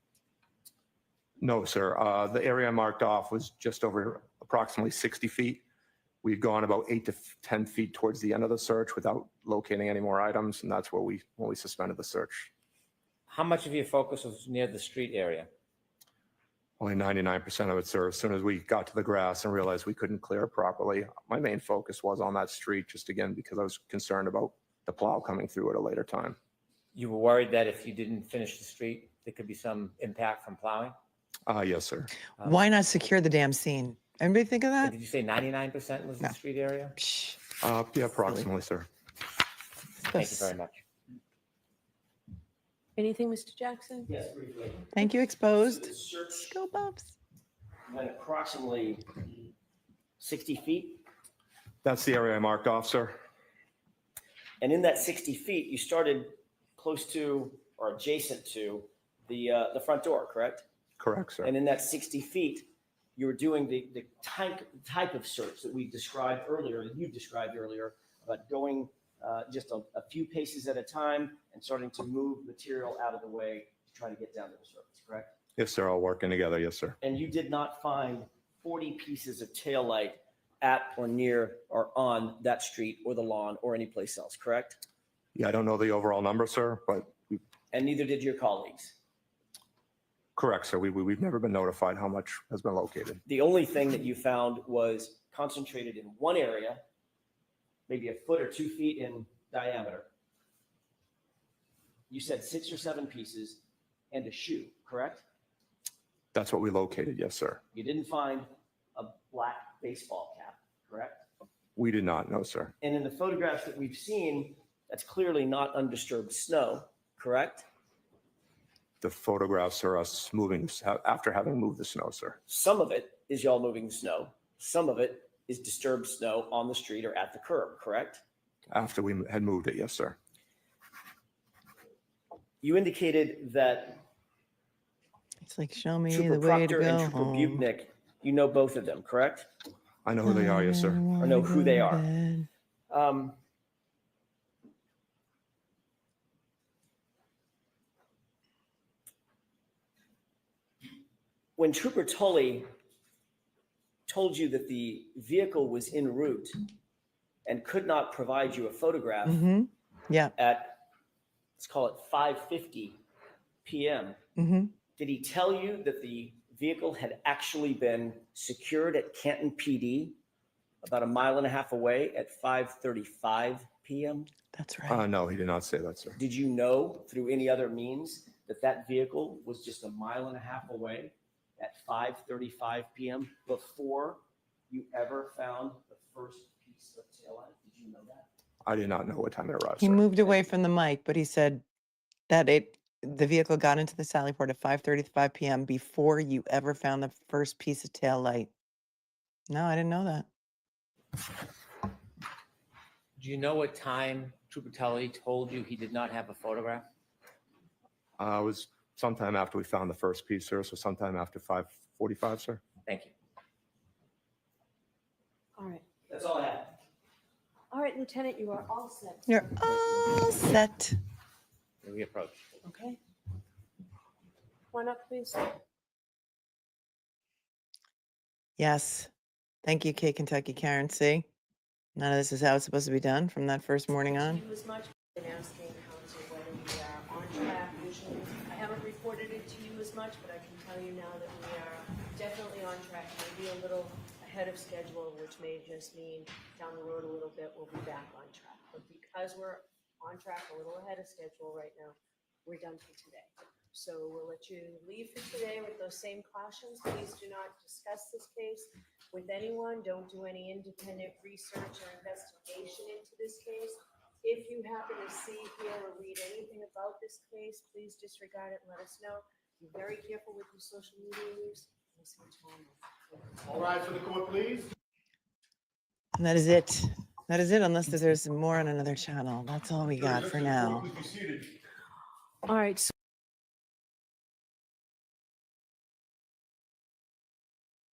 No, sir. The area I marked off was just over approximately 60 feet. We'd gone about 8 to 10 feet towards the end of the search without locating any more items, and that's where we suspended the search. How much of your focus was near the street area? Only 99% of it, sir. As soon as we got to the grass and realized we couldn't clear it properly, my main focus was on that street, just again because I was concerned about the plow coming through at a later time. You were worried that if you didn't finish the street, there could be some impact from plowing? Yes, sir. Why not secure the damn scene? Anybody think of that? Did you say 99% was the street area? Yeah, approximately, sir. Thank you very much. Anything, Mr. Jackson? Yes, briefly. Thank you, Exposed. The search Go Bubs. went approximately 60 feet. That's the area I marked off, sir. And in that 60 feet, you started close to or adjacent to the front door, correct? Correct, sir. And in that 60 feet, you were doing the type of search that we described earlier, that you described earlier, about going just a few paces at a time and starting to move material out of the way to try to get down to the surface, correct? Yes, sir. All working together. Yes, sir. And you did not find 40 pieces of taillight at or near or on that street or the lawn or any place else, correct? Yeah, I don't know the overall number, sir, but And neither did your colleagues. correct, sir. We've never been notified how much has been located. The only thing that you found was concentrated in one area, maybe a foot or 2 feet in diameter. You said 6 or 7 pieces and a shoe, correct? That's what we located. Yes, sir. You didn't find a black baseball cap, correct? We did not know, sir. And in the photographs that we've seen, that's clearly not undisturbed snow, correct? The photographs are us moving after having moved the snow, sir. Some of it is y'all moving the snow. Some of it is disturbed snow on the street or at the curb, correct? After we had moved it, yes, sir. You indicated that It's like, show me Trooper the way to Proctor and go Trooper home. Bubnik, you know both of them, correct? I know who they are, yes, sir. Or know who they are. When Trooper Tully told you that the vehicle was en route and could not provide you a photograph Mm-hmm. Yeah. at, let's call it 5:50 p.m., Mm-hmm. did he tell you that the vehicle had actually been secured at Canton PD about 1.5 miles away at 5:35 p.m.? That's right. No, he did not say that, sir. Did you know through any other means that that vehicle was just 1.5 miles away at 5:35 p.m. before you ever found the first piece of taillight? Did you know that? I did not know what time it arrived, He sir. moved away from the mic, but he said that the vehicle got into the Sally Port at 5:35 p.m. before you ever found the first piece of tail light. No, I didn't know that. Do you know what time Trooper Tully told you he did not have a photograph? It was sometime after we found the first piece, sir, so sometime after 5:45, sir. Thank you. All right. That's all I have. All right, Lieutenant, you are all set. You're all set. Here we approach. Okay. Come on up, please. Yes. Thank you, K Kentucky Karen C. None of this is how it's supposed to be done from that first morning on. He was much in asking how to whether we much, but I can tell you now that we are definitely on track, maybe a little ahead of schedule, which may just mean down the road a little bit, we'll be back on track. But because we're on track a little ahead of schedule right now, we're done for today. So we'll let you leave for today with those same cautions. Please do not discuss this case with anyone. Don't do any independent research or investigation into this case. If you happen to see, hear, or read anything about this case, please disregard it and let us know. Be very careful with your social media use. All rise for the court, please. And that is it. That is it, unless there's some more on another channel. That's all we got for now. Please be seated. All right. So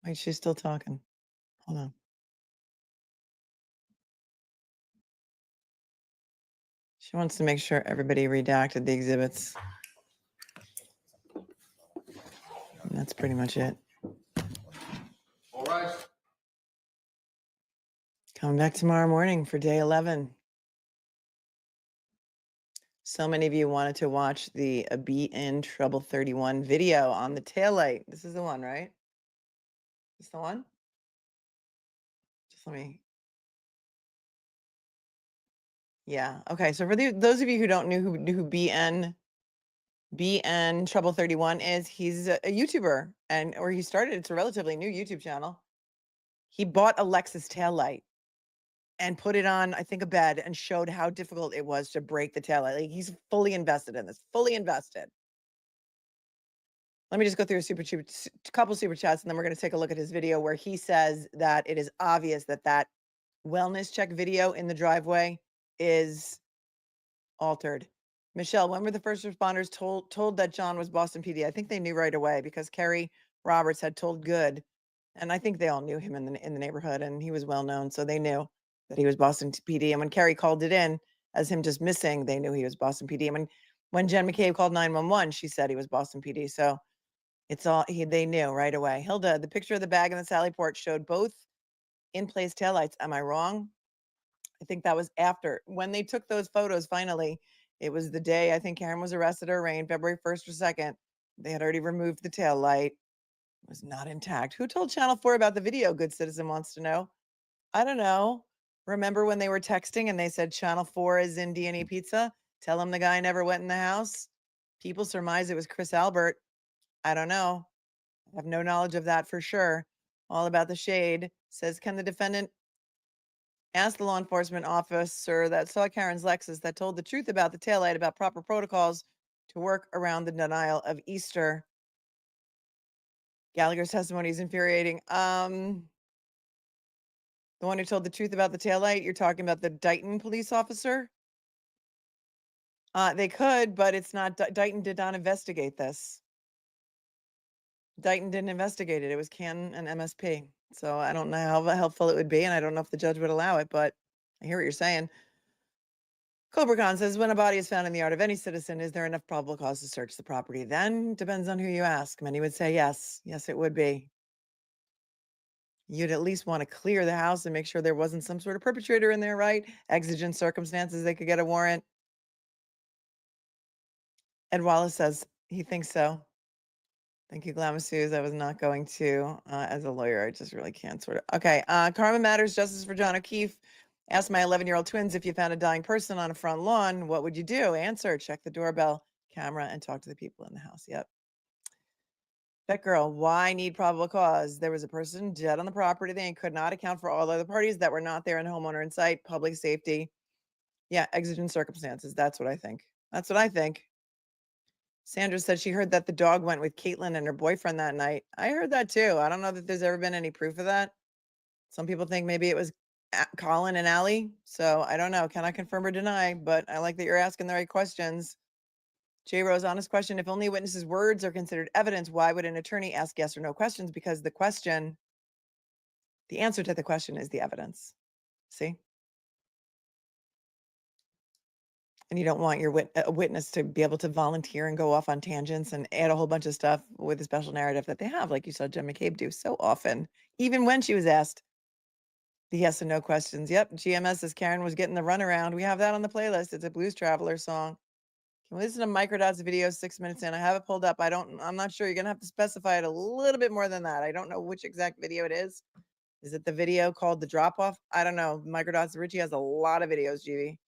Wait, she's still talking. Hold on. She wants to make sure everybody redacted the exhibits. And that's pretty much it. All rise. Coming back tomorrow morning for day 11. So many of you wanted to watch the Be in Trouble 31 video on the taillight. This is the one, right? Is this the one? Just let me. Yeah. Okay. So for those of you who don't know who BN Trouble 31 is, he's a YouTuber, or he started, it's a relatively new YouTube channel. He bought a Lexus taillight and put it on, I think, a bed and showed how difficult it was to break the taillight. Like, he's fully invested in this, fully invested. Let me just go through a couple super chats, and then we're going to take a look at his video where he says that it is obvious that that wellness check video in the driveway is altered. Michelle, when were the first responders told that John was Boston PD? I think they knew right away because Kerry Roberts had told Good, and I think they all knew him in the neighborhood, and he was well known, so they knew that he was Boston PD. And when Kerry called it in as him just missing, they knew he was Boston PD. And when Jen McCabe called 911, she said he was Boston PD. So it's all they knew right away. Hilda, the picture of the bag in the Sally Port showed both in place taillights. Am I wrong? I think that was after when they took those photos. Finally, it was the day I think Karen was arrested or arraigned, February 1st or 2nd. They had already removed the tail light. It was not intact. Who told Channel 4 about the video? Good Citizen wants to know. I don't know. Remember when they were texting and they said Channel 4 is in D&E Pizza? Tell them the guy never went in the house. People surmise it was Chris Albert. I don't know. I have no knowledge of that for sure. All about the shade. Says, can the defendant ask the law enforcement officer that saw Karen's Lexus that told the truth about the taillight about proper protocols to work around the denial of Easter? Gallagher's testimony is infuriating. The one who told the truth about the taillight, you're talking about the Dighton police officer? They could, but it's not, Dighton did not investigate this. Dighton didn't investigate it. It was Canton and MSP. So I don't know how helpful it would be, and I don't know if the judge would allow it, but I hear what you're saying. Cobra Khan says, when a body is found in the yard of any citizen, is there enough probable cause to search the property? Then depends on who you ask. Many would say yes. Yes, it would be. You'd at least want to clear the house and make sure there wasn't some sort of perpetrator in there, right? Exigent circumstances, they could get a warrant. Ed Wallace says he thinks so. Thank you, Glamasuz. I was not going to, as a lawyer, I just really can't sort of. Okay, Karma Matters, Justice for John O'Keefe. Asked my 11-year-old twins, if you found a dying person on a front lawn, what would you do? Answer, check the doorbell camera and talk to the people in the house. Yep. That girl, why need probable cause? There was a person dead on the property. They could not account for all other parties that were not there and homeowner in sight, public safety. Yeah, exigent circumstances. That's what I think. That's what I think. Sandra said she heard that the dog went with Caitlin and her boyfriend that night. I heard that too. I don't know that there's ever been any proof of that. Some people think maybe it was Colin and Allie. So I don't know. Cannot confirm or deny, but I like that you're asking the right questions. J. Rose, honest question. If only a witness's words are considered evidence, why would an attorney ask yes or no questions? Because the answer to the question is the evidence. See? And you don't want your a witness to be able to volunteer and go off on tangents and add a whole bunch of stuff with a special narrative that they have, like you saw Jen McCabe do so often, even when she was asked the yes and no questions. Yep, GMS says Karen was getting the runaround. We have that on the playlist. It's a Blues Traveler song. Can we listen to Microdot's video 6 minutes in? I have it pulled up. I'm not sure. You're going to have to specify it a little bit more than that. I don't know which exact video it is. Is it the video called The Drop Off? I don't know. Microdot's Richie has a lot of videos, GB.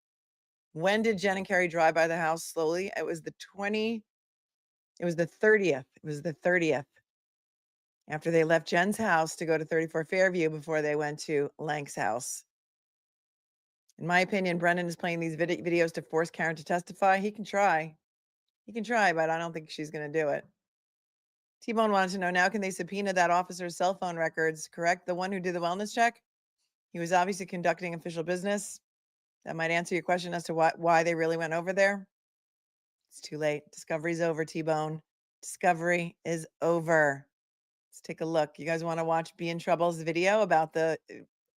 When did Jen and Kerry drive by the house slowly? It was the 30th. It was the 30th. After they left Jen's house to go to 34 Fairview before they went to Lank's house. In my opinion, Brennan is playing these videos to force Karen to testify. He can try. He can try, but I don't think she's going to do it. T-Bone wanted to know, now can they subpoena that officer's cell phone records, correct? The one who did the wellness check? He was obviously conducting official business. That might answer your question as to why they really went over there. It's too late. Discovery's over, T-Bone. Discovery is over. Let's take a look. You guys want to watch Be in Trouble's video about the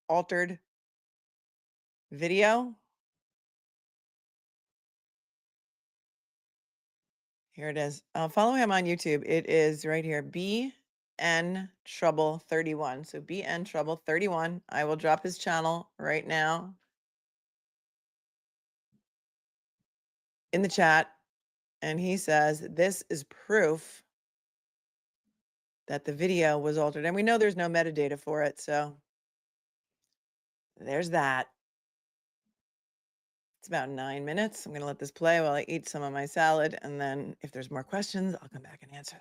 altered video? Here it is. Follow him on YouTube. It is right here. BN Trouble 31. So BN Trouble 31. I will drop his channel right now in the chat. And he says this is proof that the video was altered. And we know there's no metadata for it. So there's that. It's about 9 minutes. I'm going to let this play while I eat some of my salad. And then if there's more questions, I'll come back and answer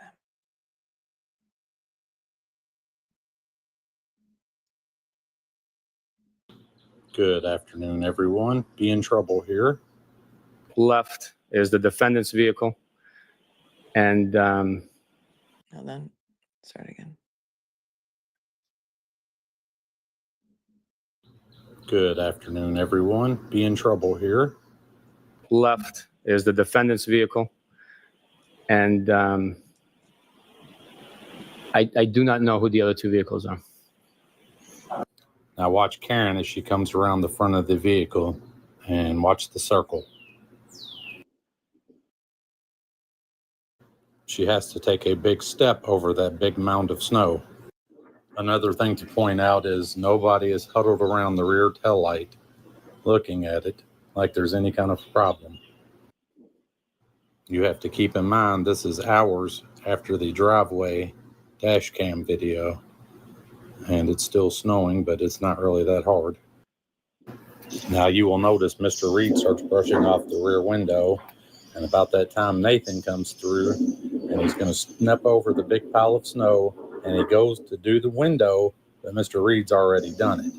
them. Good afternoon, everyone. Be in Trouble here. Left is the defendant's vehicle. And hold on. Start again. Good afternoon, everyone. Be in Trouble here. Left is the defendant's vehicle. And I do not know who the other two vehicles are. Now watch Karen as she comes around the front of the vehicle and watch the circle. She has to take a big step over that big mound of snow. Another thing to point out is nobody is huddled around the rear tail light looking at it like there's any kind of problem. You have to keep in mind this is hours after the driveway dash cam video, and it's still snowing, but it's not really that hard. Now you will notice Mr. Reed starts brushing off the rear window, and about that time Nathan comes through and he's going to snap over the big pile of snow, and he goes to do the window, but Mr. Reed's already done it.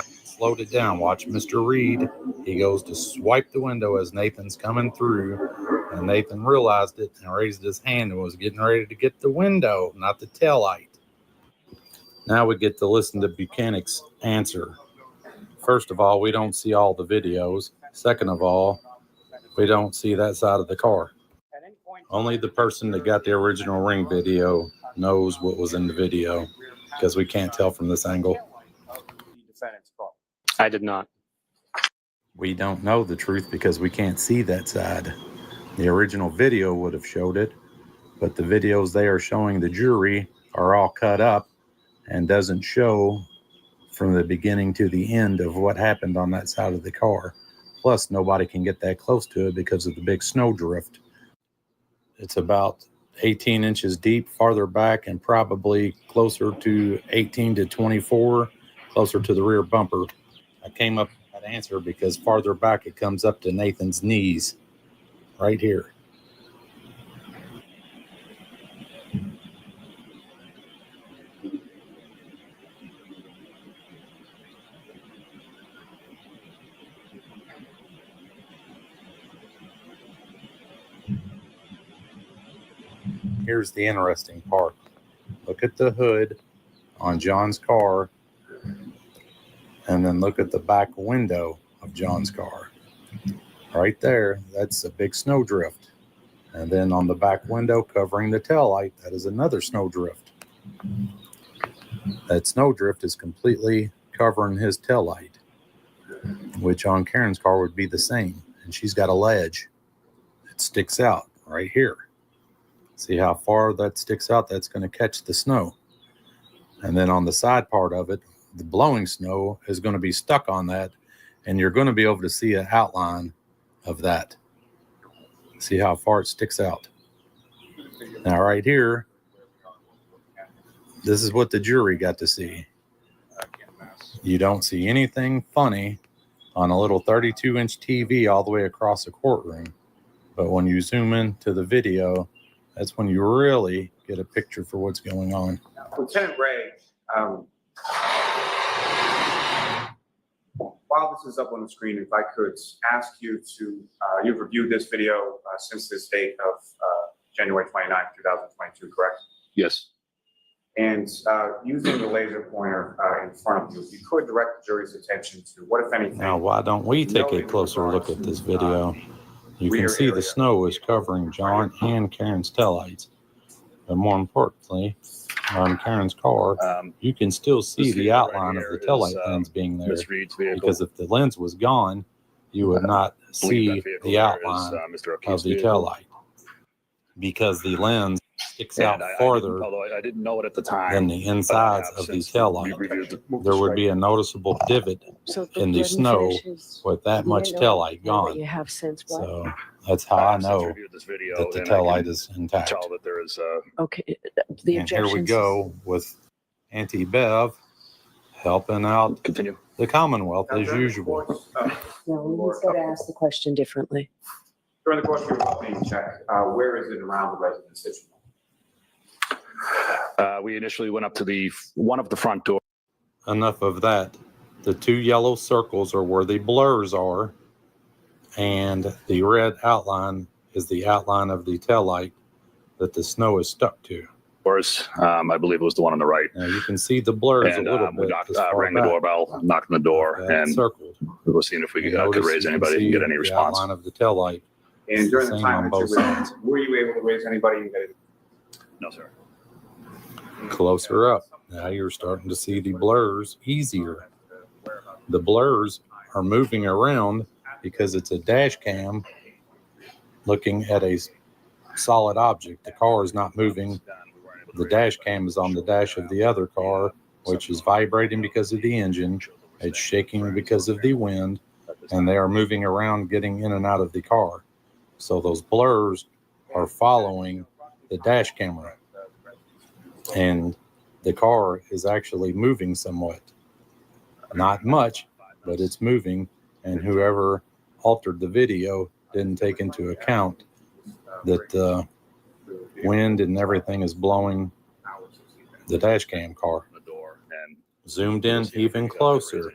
Slowed it down. Watch Mr. Reed. He goes to swipe the window as Nathan's coming through, and Nathan realized it and raised his hand and was getting ready to get the window, not the taillight. Now we get to listen to Buchanan's answer. First of all, we don't see all the videos. Second of all, we don't see that side of the car. Only the person that got the original Ring video knows what was in the video, because we can't tell from this angle. I did not. We don't know the truth because we can't see that side. The original video would have showed it, but the videos they are showing the jury are all cut up and doesn't show from the beginning to the end of what happened on that side of the car. Plus, nobody can get that close to it because of the big snow drift. It's about 18 inches deep farther back and probably closer to 18 to 24, closer to the rear bumper. I came up with that answer because farther back it comes up to Nathan's knees, right here. Here's the interesting part. Look at the hood on John's car, and then look at the back window of John's car. Right there, that's a big snow drift. And then on the back window covering the taillight, that is another snow drift. That snow drift is completely covering his taillight, which on Karen's car would be the same. And she's got a ledge. It sticks out right here. See how far that sticks out? That's going to catch the snow. And then on the side part of it, the blowing snow is going to be stuck on that, and you're going to be able to see an outline of that. See how far it sticks out. Now right here, this is what the jury got to see. You don't see anything funny on a little 32-inch TV all the way across the courtroom. But when you zoom into the video, that's when you really get a picture for what's going on. Lieutenant Ray, while this is up on the screen, if I could ask you to, you've reviewed this video since this date of January 29th, 2022, correct? Yes. And using the laser pointer in front of you, if you could direct the jury's attention to what, if anything. Now, why don't we take a closer look at this video? You can see the snow is covering John and Karen's taillights. But more importantly, on Karen's car, you can still see the outline of the taillight lens being there. Because if the lens was gone, you would not see the outline of the taillight. Because the lens sticks out farther I didn't know it at the time than the insides of the taillight. There would be a noticeable divot in the snow with that much taillight gone. So that's how I know that the taillight is intact. Okay, And here we go with Auntie Bev helping out the Commonwealth as usual. No, he's got to ask the question differently. During the course of your opening check, where is it around the residence situation? We initially went up to one of the front doors. Enough of that. The two yellow circles are where the blurs are, and the red outline is the outline of the taillight that the snow is stuck to. I believe it was the one on the right. Now you can see the blurs And a little we bit. rang the doorbell, knocked on the door, and circled. we were seeing if we could raise anybody and get any response. The outline of the taillight. And during the Same time on that both you sides. were you able to raise anybody? No, sir. Closer up. Now you're starting to see the blurs easier. The blurs are moving around because it's a dash cam looking at a solid object. The car is not moving. The dash cam is on the dash of the other car, which is vibrating because of the engine. It's shaking because of the wind, and they are moving around, getting in and out of the car. So those blurs are following the dash camera. And the car is actually moving somewhat. Not much, but it's moving. And whoever altered the video didn't take into account that the wind and everything is blowing the dash cam car. Zoomed in even closer.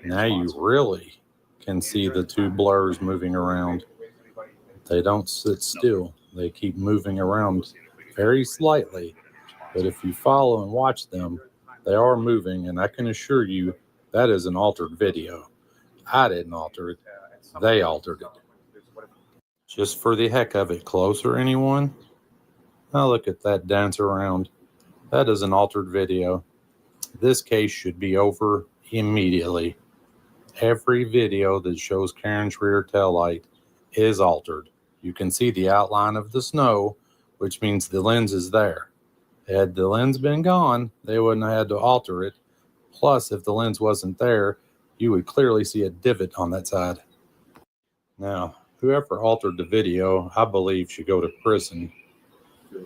Now you really can see the two blurs moving around. They don't sit still. They keep moving around very slightly. But if you follow and watch them, they are moving. And I can assure you that is an altered video. I didn't alter it. They altered it. Just for the heck of it, closer, anyone? Now look at that dance around. That is an altered video. This case should be over immediately. Every video that shows Karen's rear taillight is altered. You can see the outline of the snow, which means the lens is there. Had the lens been gone, they wouldn't have had to alter it. Plus, if the lens wasn't there, you would clearly see a divot on that side. Now, whoever altered the video, I believe, should go to prison,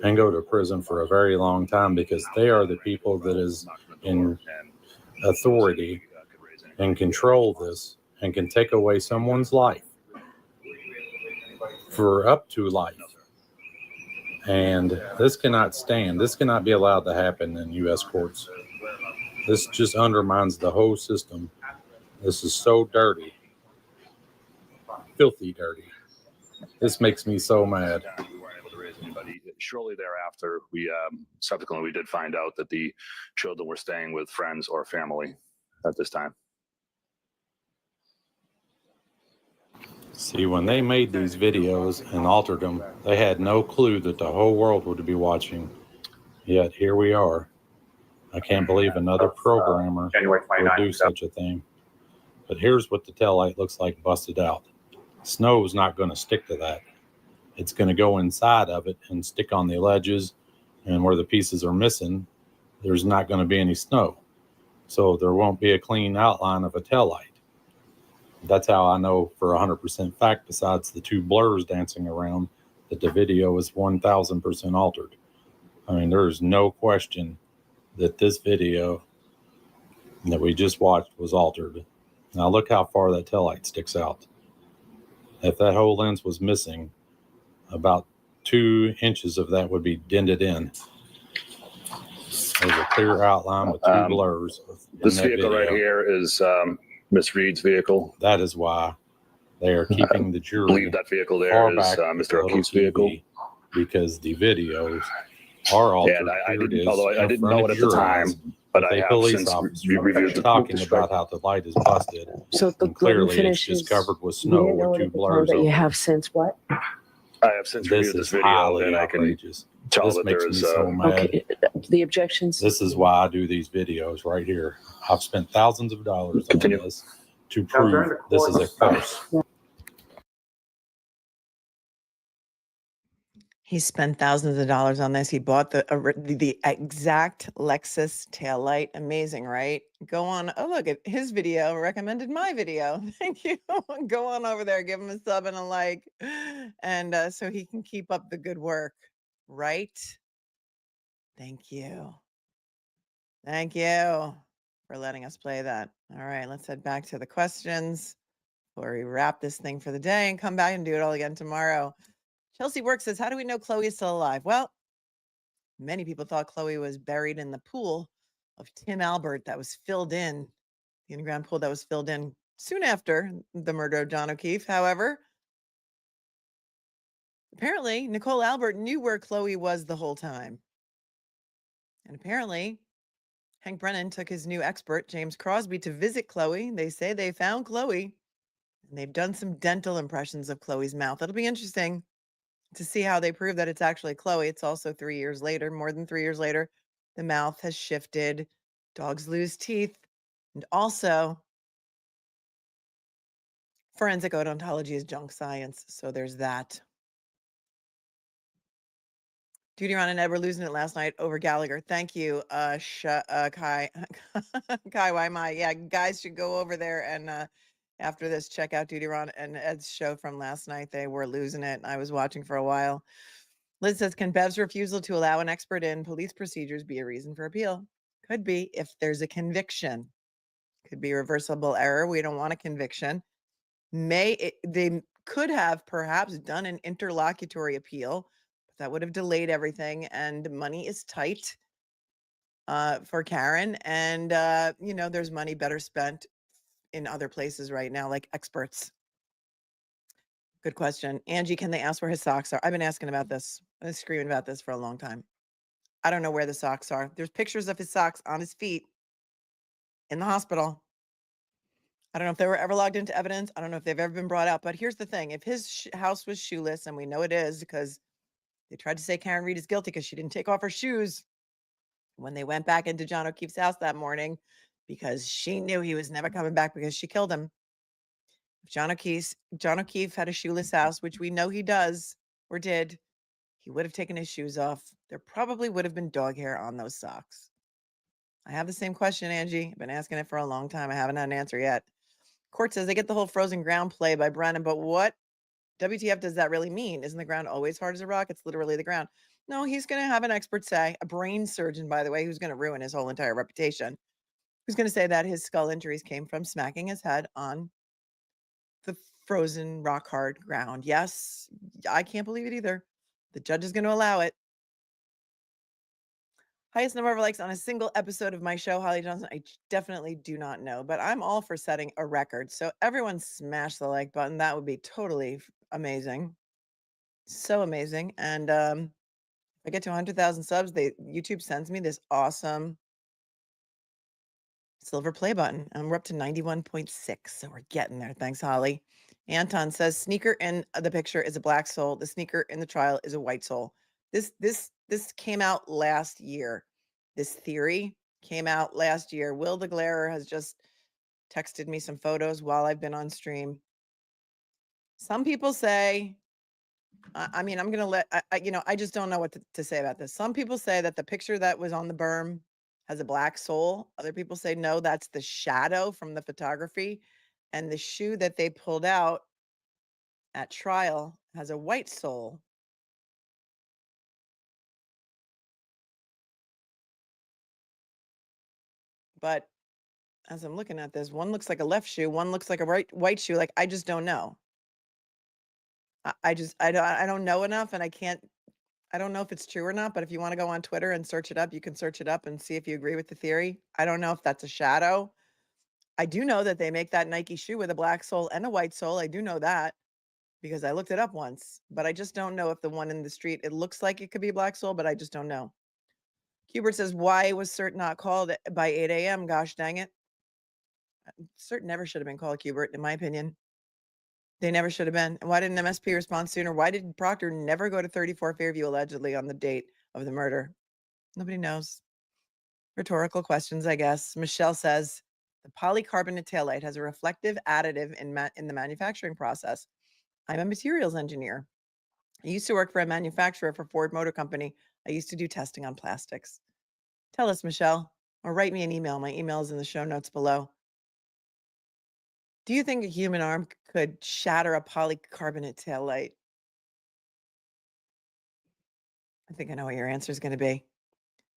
and go to prison for a very long time, because they are the people that is in authority and control this and can take away someone's life for up to life. And this cannot stand. This cannot be allowed to happen in U.S. courts. This just undermines the whole system. This is so dirty. Filthy dirty. This makes me so mad. Shortly thereafter, we subsequently did find out that the children were staying with friends or family at this time. See, when they made these videos and altered them, they had no clue that the whole world would be watching. Yet here we are. I can't believe another programmer would do such a thing. But here's what the taillight looks like busted out. Snow is not going to stick to that. It's going to go inside of it and stick on the ledges, and where the pieces are missing, there's not going to be any snow. So there won't be a clean outline of a taillight. That's how I know for 100% fact, besides the two blurs dancing around, that the video is 1000% altered. I mean, there is no question that this video that we just watched was altered. Now look how far that taillight sticks out. If that whole lens was missing, about 2 inches of that would be dented in. There's a clear outline with 2 blurs. This vehicle right here is Miss Reed's vehicle. That is why they are keeping the I jury believe that vehicle there far is back Mr. little O'Keefe's TV, vehicle. because the videos are altered. And I Here it didn't, is although I in didn't front know of it at the your time, eyes, but with I a have police since officer reviewed the talking about how the light is busted. So the And clearly it's finishes, just covered with you snow didn't know with it 2 at the time, blurs but you over have it. since what? I have since This reviewed this is video, highly and I can outrageous. tell This that makes there me is so mad. Okay, the objections. This is why I do these videos right here. I've spent thousands of dollars on Continue. this to prove this is a farce. He spent thousands of dollars on this. He bought the exact Lexus taillight. Amazing, right? Go on. Oh, look at his video. Recommended my video. Thank you. Go on over there. Give him a sub and a like. And so he can keep up the good work. Right? Thank you. Thank you for letting us play that. All right, let's head back to the questions before we wrap this thing for the day and come back and do it all again tomorrow. Chelsea Work says, how do we know Chloe is still alive? Well, many people thought Chloe was buried in the pool of Tim Albert that was filled in, the underground pool that was filled in soon after the murder of John O'Keefe. However, apparently Nicole Albert knew where Chloe was the whole time. And apparently Hank Brennan took his new expert, James Crosby, to visit Chloe. They say they found Chloe, and they've done some dental impressions of Chloe's mouth. It'll be interesting to see how they prove that it's actually Chloe. It's also 3 years later, more than 3 years later. The mouth has shifted. Dogs lose teeth. And also, forensic odontology is junk science. So there's that. Duty Ron and Ed were losing it last night over Gallagher. Thank you, Kai. Kai, why am I? Yeah, guys should go over there and after this, check out Duty Ron and Ed's show from last night. They were losing it. I was watching for a while. Liz says, can Bev's refusal to allow an expert in police procedures be a reason for appeal? Could be if there's a conviction. Could be reversible error. We don't want a conviction. They could have perhaps done an interlocutory appeal, but that would have delayed everything, and money is tight for Karen. And, there's money better spent in other places right now, like experts. Good question. Angie, can they ask where his socks are? I've been asking about this. I've been screaming about this for a long time. I don't know where the socks are. There's pictures of his socks on his feet in the hospital. I don't know if they were ever logged into evidence. I don't know if they've ever been brought out. But here's the thing. If his house was shoeless, and we know it is because they tried to say Karen Reed is guilty because she didn't take off her shoes when they went back into John O'Keefe's house that morning because she knew he was never coming back because she killed him. If John O'Keefe had a shoeless house, which we know he does or did, he would have taken his shoes off. There probably would have been dog hair on those socks. I have the same question, Angie. I've been asking it for a long time. I haven't had an answer yet. Court says they get the whole frozen ground play by Brennan, but what WTF does that really mean? Isn't the ground always hard as a rock? It's literally the ground. No, he's going to have an expert say, a brain surgeon, by the way, who's going to ruin his whole entire reputation, who's going to say that his skull injuries came from smacking his head on the frozen rock hard ground. Yes, I can't believe it either. The judge is going to allow it. Highest number of likes on a single episode of my show, Holly Johnson. I definitely do not know, but I'm all for setting a record. So everyone smash the like button. That would be totally amazing. So amazing. And if I get to 100,000 subs, YouTube sends me this awesome silver play button. And we're up to 91.6. So we're getting there. Thanks, Holly. Anton says, sneaker in the picture is a black sole. The sneaker in the trial is a white sole. This came out last year. This theory came out last year. Will the Glarer has just texted me some photos while I've been on stream. Some people say, I'm going to let, I just don't know what to say about this. Some people say that the picture that was on the berm has a black sole. Other people say, no, that's the shadow from the photography. And the shoe that they pulled out at trial has a white sole. But as I'm looking at this, one looks like a left shoe, one looks like a white shoe. Like, I just don't know. I don't know enough, and I don't know if it's true or not, but if you want to go on Twitter and search it up, you can search it up and see if you agree with the theory. I don't know if that's a shadow. I do know that they make that Nike shoe with a black sole and a white sole. I do know that because I looked it up once, but I just don't know if the one in the street, it looks like it could be black sole, but I just don't know. Hubert says, why was CERT not called by 8 a.m.? Gosh dang it. CERT never should have been called, Hubert, in my opinion. They never should have been. And why didn't MSP respond sooner? Why did Proctor never go to 34 Fairview allegedly on the date of the murder? Nobody knows. Rhetorical questions, I guess. Michelle says, the polycarbonate taillight has a reflective additive in the manufacturing process. I'm a materials engineer. I used to work for a manufacturer for Ford Motor Company. I used to do testing on plastics. Tell us, Michelle, or write me an email. My email is in the show notes below. Do you think a human arm could shatter a polycarbonate taillight? I think I know what your answer is going to be.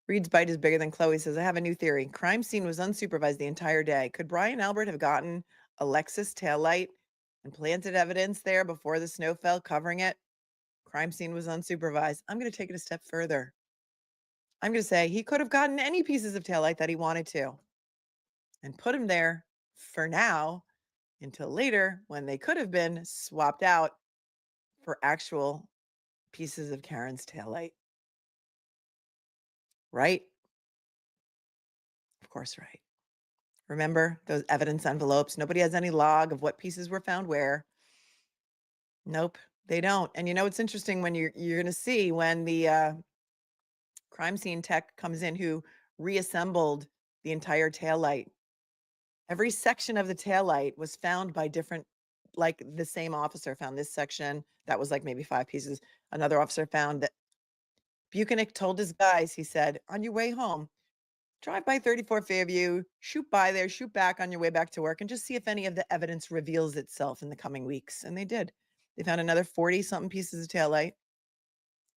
Reed's bite is bigger than Chloe says, I have a new theory. Crime scene was unsupervised the entire day. Could Brian Albert have gotten a Lexus taillight and planted evidence there before the snow fell, covering it? Crime scene was unsupervised. I'm going to take it a step further. I'm going to say he could have gotten any pieces of taillight that he wanted to and put them there for now until later when they could have been swapped out for actual pieces of Karen's taillight. Right? Of course, right. Remember those evidence envelopes? Nobody has any log of what pieces were found where. Nope, they don't. And you know, it's interesting when you're going to see when the crime scene tech comes in who reassembled the entire taillight. Every section of the taillight was found by different, like the same officer found this section. That was like maybe 5 pieces. Another officer found that Buchanan told his guys, he said, on your way home, drive by 34 Fairview, shoot by there, shoot back on your way back to work, and just see if any of the evidence reveals itself in the coming weeks. And they did. They found another 40-something pieces of taillight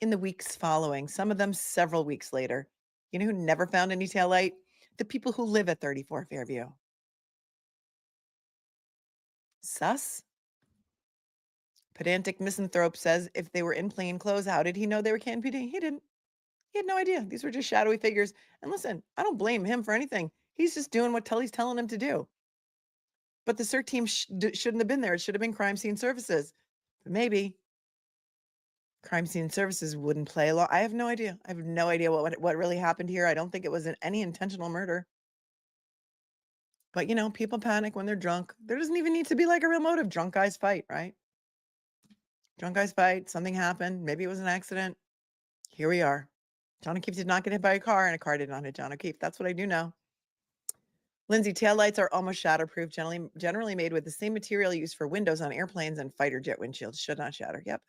in the weeks following, some of them several weeks later. You know who never found any taillight? The people who live at 34 Fairview. Sus? Pedantic misanthrope says if they were in plain clothes, how did he know they were Canton PD? He didn't. He had no idea. These were just shadowy figures. And listen, I don't blame him for anything. He's just doing what Tully's telling him to do. But the CERT team shouldn't have been there. It should have been crime scene services. But maybe crime scene services wouldn't play along. I have no idea. I have no idea what really happened here. I don't think it was any intentional murder. But, you know, people panic when they're drunk. There doesn't even need to be like a real motive. Drunk guys fight, right? Drunk guys fight. Something happened. Maybe it was an accident. Here we are. John O'Keefe did not get hit by a car, and a car did not hit John O'Keefe. That's what I do know. Lindsay, taillights are almost shatterproof, generally made with the same material used for windows on airplanes and fighter jet windshields. Should not shatter. Yep.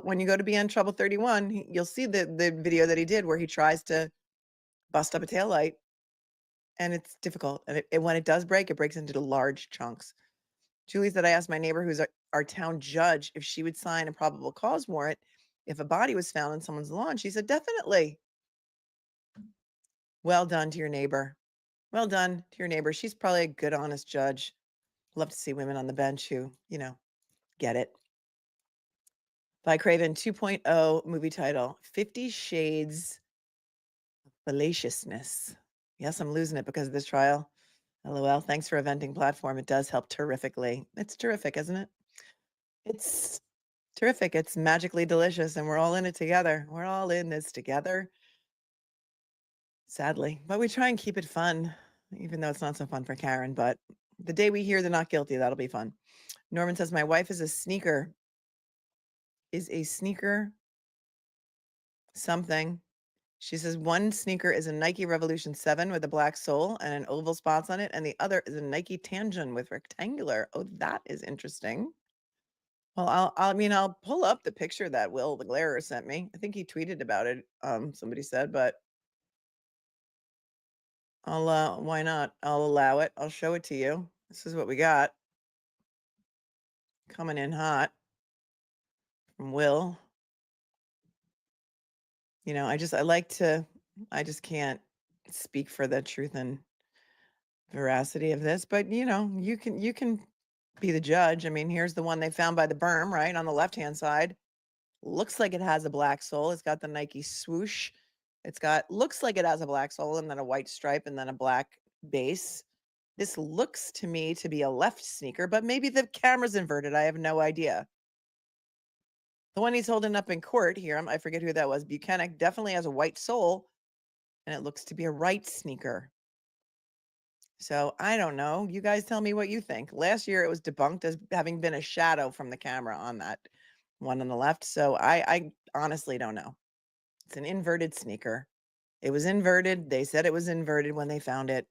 When you go to BN Trouble 31, you'll see the video that he did where he tries to bust up a taillight, and it's difficult. And when it does break, it breaks into large chunks. Julie said, I asked my neighbor, who's our town judge, if she would sign a probable cause warrant if a body was found on someone's lawn. She said, definitely. Well done to your neighbor. Well done to your neighbor. She's probably a good, honest judge. Love to see women on the bench who, you know, get it. By Craven 2.0 movie title, 50 Shades of Fallaciousness. Yes, I'm losing it because of this trial. LOL. Thanks for a venting platform. It does help terrifically. It's terrific, isn't it? It's terrific. It's magically delicious, and we're all in it together. We're all in this together. Sadly, but we try and keep it fun, even though it's not so fun for Karen. But the day we hear they're not guilty, that'll be fun. Norman says, my wife is a sneaker. Is a sneaker something? She says one sneaker is a Nike Revolution 7 with a black sole and an oval spots on it, and the other is a Nike Tangent with rectangular. Oh, that is interesting. Well, I'll pull up the picture that Will the Glarer sent me. I think he tweeted about it. Somebody said, but why not? I'll allow it. I'll show it to you. This is what we got. Coming in hot from Will. You know, I just can't speak for the truth and veracity of this, but you know, you can be the judge. I mean, here's the one they found by the berm, right on the left-hand side. Looks like it has a black sole. It's got the Nike swoosh. Looks like it has a black sole and then a white stripe and then a black base. This looks to me to be a left sneaker, but maybe the camera's inverted. I have no idea. The one he's holding up in court here, I forget who that was. Buchanan definitely has a white sole, and it looks to be a right sneaker. So I don't know. You guys tell me what you think. Last year it was debunked as having been a shadow from the camera on that one on the left. So I honestly don't know. It's an inverted sneaker. It was inverted. They said it was inverted when they found it.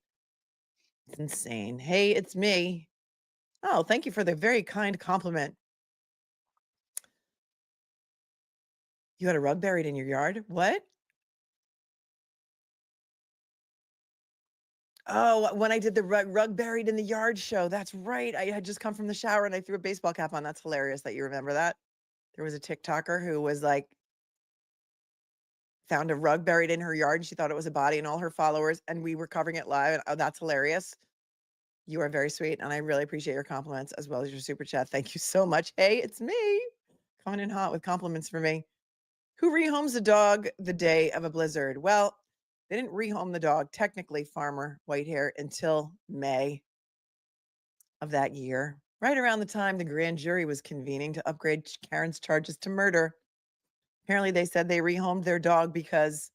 It's insane. Hey, it's me. Oh, thank you for the very kind compliment. You had a rug buried in your yard? What? Oh, when I did the rug buried in the yard show. That's right. I had just come from the shower and I threw a baseball cap on. That's hilarious that you remember that. There was a TikToker who was like, found a rug buried in her yard and she thought it was a body and all her followers, and we were covering it live. And, oh, that's hilarious. You are very sweet, and I really appreciate your compliments as well as your super chat. Thank you so much. Hey, it's me coming in hot with compliments for me. Who rehomes a dog the day of a blizzard? Well, they didn't rehome the dog, technically, Farmer Whitehair, until May of that year, right around the time the grand jury was convening to upgrade Karen's charges to murder. Apparently, they said they rehomed their dog because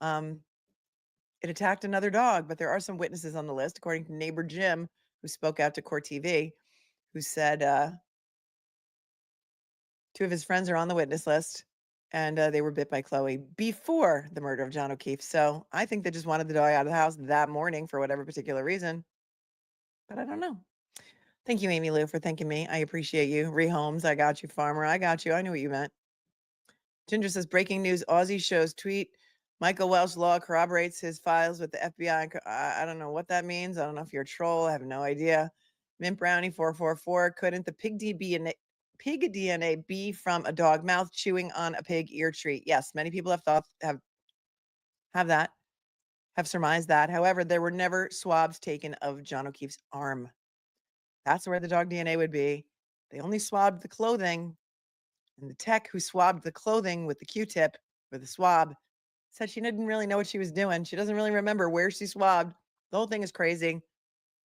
it attacked another dog, but there are some witnesses on the list, according to neighbor Jim, who spoke out to Court TV, who said 2 of his friends are on the witness list, and they were bit by Chloe before the murder of John O'Keefe. So I think they just wanted the dog out of the house that morning for whatever particular reason, but I don't know. Thank you, Amy Lou, for thanking me. I appreciate you. Rehomes, I got you. Farmer, I got you. I knew what you meant. Ginger says, breaking news, Aussie shows tweet. Michael Welch law corroborates his files with the FBI. I don't know what that means. I don't know if you're a troll. I have no idea. Mint Brownie 444. Couldn't the pig DNA be from a dog mouth chewing on a pig ear treat? Yes, many people have thought have surmised that. However, there were never swabs taken of John O'Keefe's arm. That's where the dog DNA would be. They only swabbed the clothing, and the tech who swabbed the clothing with the Q-tip or the swab said she didn't really know what she was doing. She doesn't really remember where she swabbed. The whole thing is crazy.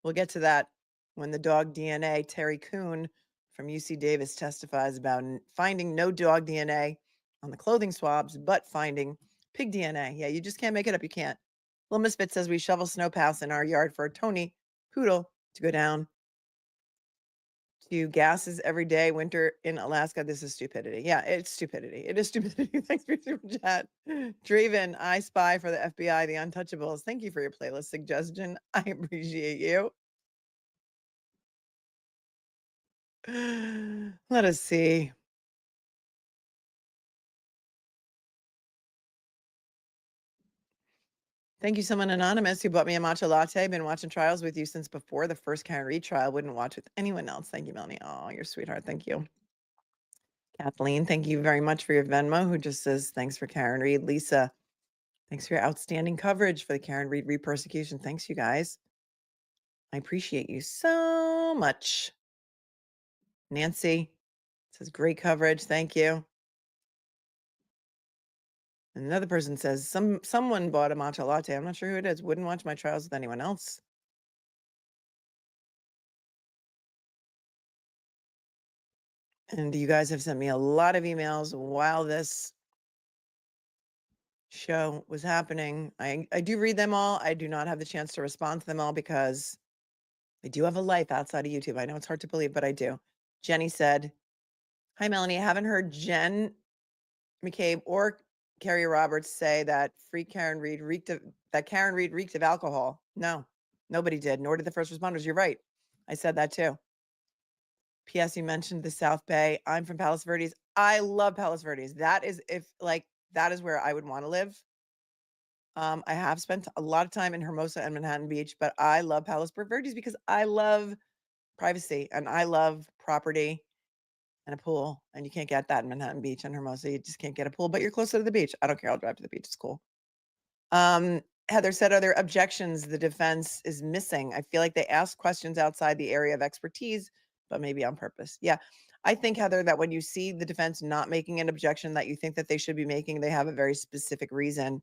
We'll get to that when the dog DNA, Terry Kuhn from UC Davis, testifies about finding no dog DNA on the clothing swabs, but finding pig DNA. Yeah, you just can't make it up. You can't. Little Misfit says we shovel snowpaths in our yard for a Tony poodle to go down to gases every day, winter in Alaska. This is stupidity. Yeah, it's stupidity. It is stupidity. Thanks for your super chat. Draven, I spy for the FBI, the Untouchables. Thank you for your playlist suggestion. I appreciate you. Let us see. Thank you, someone anonymous who bought me a matcha latte. Been watching trials with you since before the first Karen Reed trial. Wouldn't watch with anyone else. Thank you, Melanie. Oh, you're a sweetheart. Thank you. Kathleen, thank you very much for your Venmo, who just says, thanks for Karen Reed. Lisa, thanks for your outstanding coverage for the Karen Reed re-persecution. Thanks, you guys. I appreciate you so much. Nancy says, great coverage. Thank you. Another person says, someone bought a matcha latte. I'm not sure who it is. Wouldn't watch my trials with anyone else. And you guys have sent me a lot of emails while this show was happening. I do read them all. I do not have the chance to respond to them all because I do have a life outside of YouTube. I know it's hard to believe, but I do. Jenny said, hi, Melanie. I haven't heard Jen McCabe or Kerry Roberts say that Karen Reed reeked of alcohol. No, nobody did, nor did the first responders. You're right. I said that too. P.S. You mentioned the South Bay. I'm from Palos Verdes. I love Palos Verdes. That is that is where I would want to live. I have spent a lot of time in Hermosa and Manhattan Beach, but I love Palos Verdes because I love privacy and I love property and a pool. And you can't get that in Manhattan Beach and Hermosa. You just can't get a pool, but you're closer to the beach. I don't care. I'll drive to the beach. It's cool. Heather said, are there objections the defense is missing? I feel like they ask questions outside the area of expertise, but maybe on purpose. Yeah. I think, Heather, that when you see the defense not making an objection that you think that they should be making, they have a very specific reason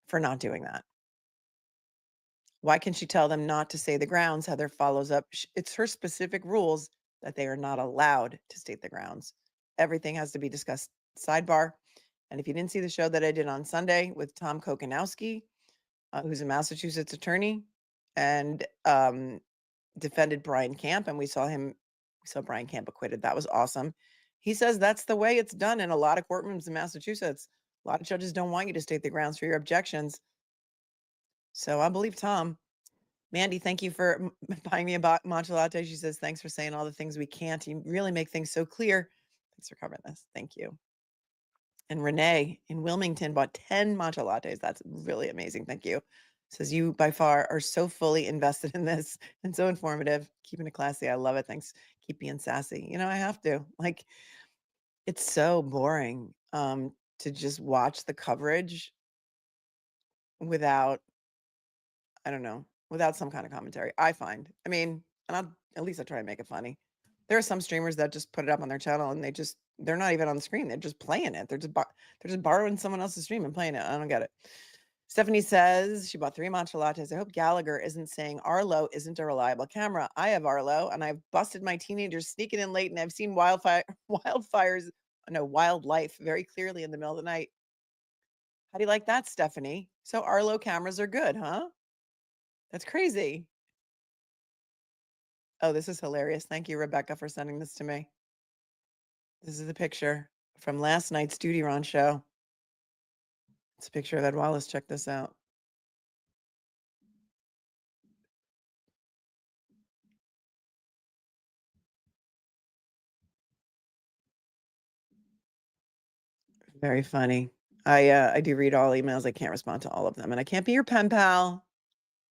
for not doing that. Why can she tell them not to say the grounds? Heather follows up. It's her specific rules that they are not allowed to state the grounds. Everything has to be discussed sidebar. And if you didn't see the show that I did on Sunday with Tom Kokanowski, who's a Massachusetts attorney and defended Brian Camp, and we saw Brian Camp acquitted. That was awesome. He says that's the way it's done in a lot of courtrooms in Massachusetts. A lot of judges don't want you to state the grounds for your objections. So I believe Tom. Mandy, thank you for buying me a matcha latte. She says, thanks for saying all the things we can't. You really make things so clear. Thanks for covering this. Thank you. And Renee in Wilmington bought 10 matcha lattes. That's really amazing. Thank you. Says, you by far are so fully invested in this and so informative. Keeping it classy. I love it. Thanks. Keep being sassy. You know, I have to. Like, it's so boring to just watch the coverage without, I don't know, without some kind of commentary, I find. I mean, and at least I try to make it funny. There are some streamers that just put it up on their channel and they're not even on the screen. They're just playing it. They're just borrowing someone else's stream and playing it. I don't get it. Stephanie says she bought 3 matcha lattes. I hope Gallagher isn't saying Arlo isn't a reliable camera. I have Arlo and I've busted my teenagers sneaking in late and I've seen wildlife very clearly in the middle of the night. How do you like that, Stephanie? So Arlo cameras are good, huh? That's crazy. Oh, this is hilarious. Thank you, Rebecca, for sending this to me. This is a picture from last night's Duty Ron show. It's a picture of Ed Wallace. Check this out. Very funny. I do read all emails. I can't respond to all of them. And I can't be your pen pal.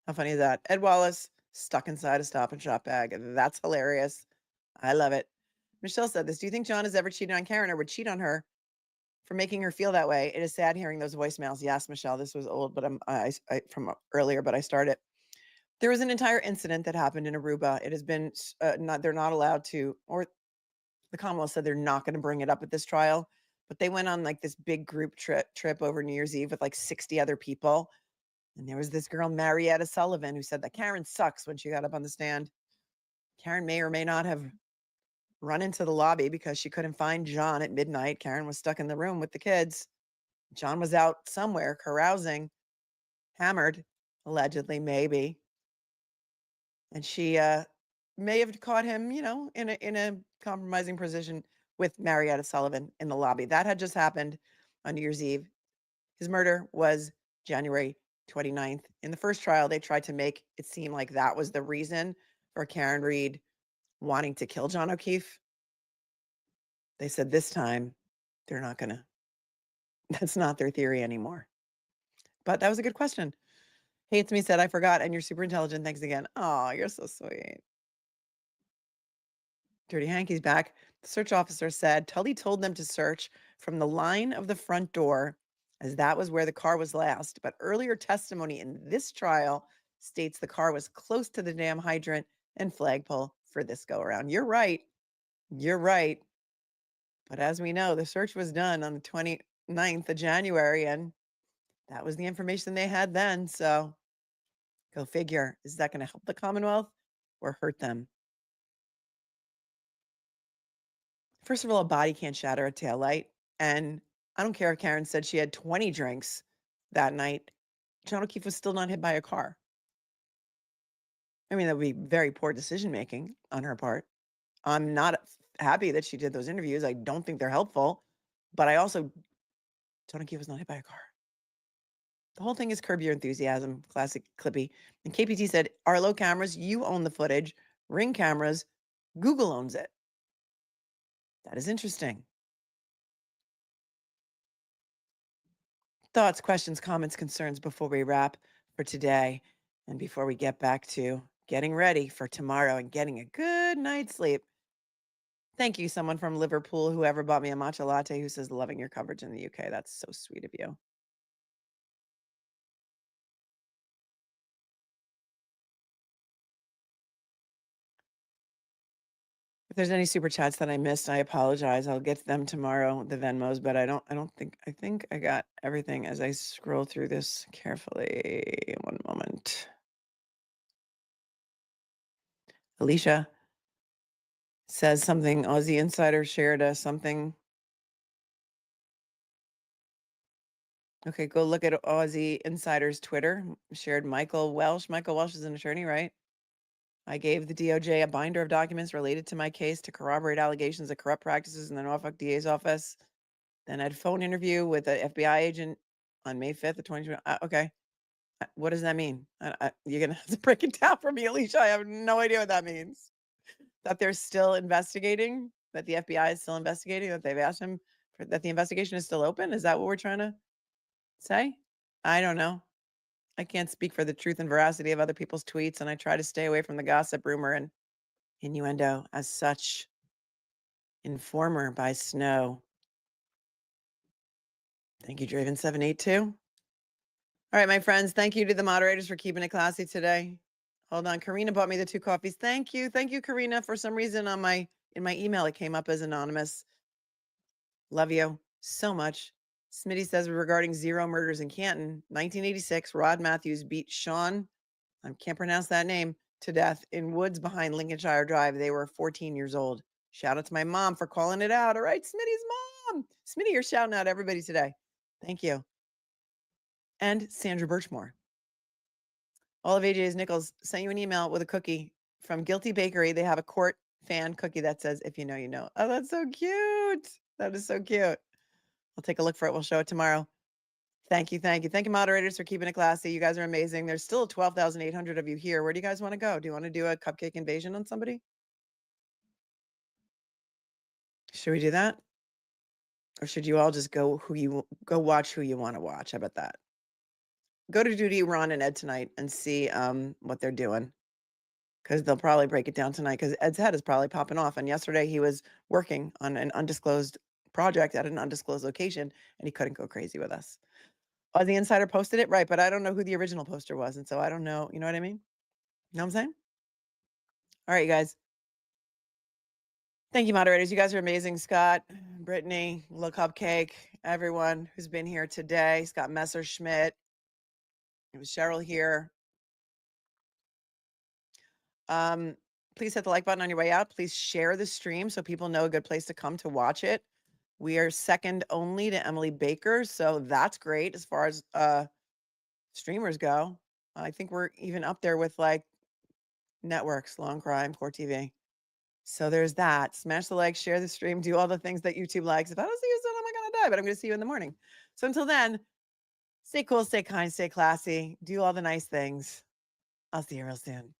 How funny is that? Ed Wallace stuck inside a Stop and Shop bag. That's hilarious. I love it. Michelle said this. Do you think John has ever cheated on Karen or would cheat on her for making her feel that way? It is sad hearing those voicemails. Yes, Michelle, this was old, but I from earlier, but I started. There was an entire incident that happened in Aruba. It has been they're not allowed to, or the Commonwealth said they're not going to bring it up at this trial, but they went on like this big group trip over New Year's Eve with like 60 other people. And there was this girl, Marietta Sullivan, who said that Karen sucks when she got up on the stand. Karen may or may not have run into the lobby because she couldn't find John at midnight. Karen was stuck in the room with the kids. John was out somewhere carousing, hammered, allegedly, maybe. And she may have caught him, you know, in a compromising position with Marietta Sullivan in the lobby. That had just happened on New Year's Eve. His murder was January 29th. In the first trial, they tried to make it seem like that was the reason for Karen Reed wanting to kill John O'Keefe. They said this time they're not gonna, that's not their theory anymore. But that was a good question. Hey, it's me, said, I forgot, and you're super intelligent. Thanks again. Oh, you're so sweet. Dirty Hanky's back. The search officer said Tully told them to search from the line of the front door, as that was where the car was last. But earlier testimony in this trial states the car was close to the damn hydrant and flagpole for this go around. You're right. You're right. But as we know, the search was done on the 29th of January, and that was the information they had then. So go figure. Is that going to help the Commonwealth or hurt them? First of all, a body can't shatter a taillight. And I don't care if Karen said she had 20 drinks that night. John O'Keefe was still not hit by a car. I mean, that would be very poor decision-making on her part. I'm not happy that she did those interviews. I don't think they're helpful. But I also, John O'Keefe was not hit by a car. The whole thing is curb your enthusiasm. Classic Clippy. And KPT said, Arlo cameras, you own the footage. Ring cameras, Google owns it. That is interesting. Thoughts, questions, comments, concerns before we wrap for today and before we get back to getting ready for tomorrow and getting a good night's sleep. Thank you, someone from Liverpool, whoever bought me a matcha latte, who says loving your coverage in the UK. That's so sweet of you. If there's any super chats that I missed, I apologize. I'll get to them tomorrow, the Venmos, but I think I got everything as I scroll through this carefully. One moment. Alicia says something, Aussie Insider shared something. Okay, go look at Aussie Insider's Twitter, shared Michael Welsh. Michael Welsh is an attorney, right? I gave the DOJ a binder of documents related to my case to corroborate allegations of corrupt practices in the Norfolk DA's office. Then I had a phone interview with an FBI agent on May 5th of 2020. Okay. What does that mean? You're going to have to break it down for me, Alicia. I have no idea what that means. That they're still investigating, that the FBI is still investigating, that they've asked him that the investigation is still open. Is that what we're trying to say? I don't know. I can't speak for the truth and veracity of other people's tweets, and I try to stay away from the gossip, rumor, and innuendo as such. Informer by Snow. Thank you, Draven782. All right, my friends, thank you to the moderators for keeping it classy today. Hold on, Karina bought me the 2 coffees. Thank you, Karina. For some reason in my email, it came up as anonymous. Love you so much. Smitty says regarding 0 murders in Canton, 1986, Rod Matthews beat Sean, I can't pronounce that name, to death in woods behind Lincolnshire Drive. They were 14 years old. Shout out to my mom for calling it out. All right, Smitty's mom. Smitty, you're shouting out everybody today. Thank you. And Sandra Birchmore. All of AJ's Nichols sent you an email with a cookie from Guilty Bakery. They have a court fan cookie that says, if you know, you know. Oh, that's so cute. That is so cute. We'll take a look for it. We'll show it tomorrow. Thank you. Thank you. Thank you, moderators, for keeping it classy. You guys are amazing. There's still 12,800 of you here. Where do you guys want to go? Do you want to do a cupcake invasion on somebody? Should we do that? Or should you all just go watch who you want to watch? How about that? Go to Duty, Ron and Ed tonight and see what they're doing. Because they'll probably break it down tonight because Ed's head is probably popping off. And yesterday he was working on an undisclosed project at an undisclosed location and he couldn't go crazy with us. The Insider posted it, right? But I don't know who the original poster was. And so I don't know. You know what I mean? You know what I'm saying? All right, you guys. Thank you, moderators. You guys are amazing. Scott, Brittany, Little Cupcake, everyone who's been here today. Scott Messerschmidt. It was Cheryl here. Please hit the like button on your way out. Please share the stream so people know a good place to come to watch it. We are second only to Emily Baker, so that's great as far as streamers go. I think we're even up there with like networks, Long Crime, Core TV. So there's that. Smash the like, share the stream, do all the things that YouTube likes. If I don't see you soon, I'm not gonna die, but I'm gonna see you in the morning. So until then, stay cool, stay kind, stay classy, do all the nice things. I'll see you real soon.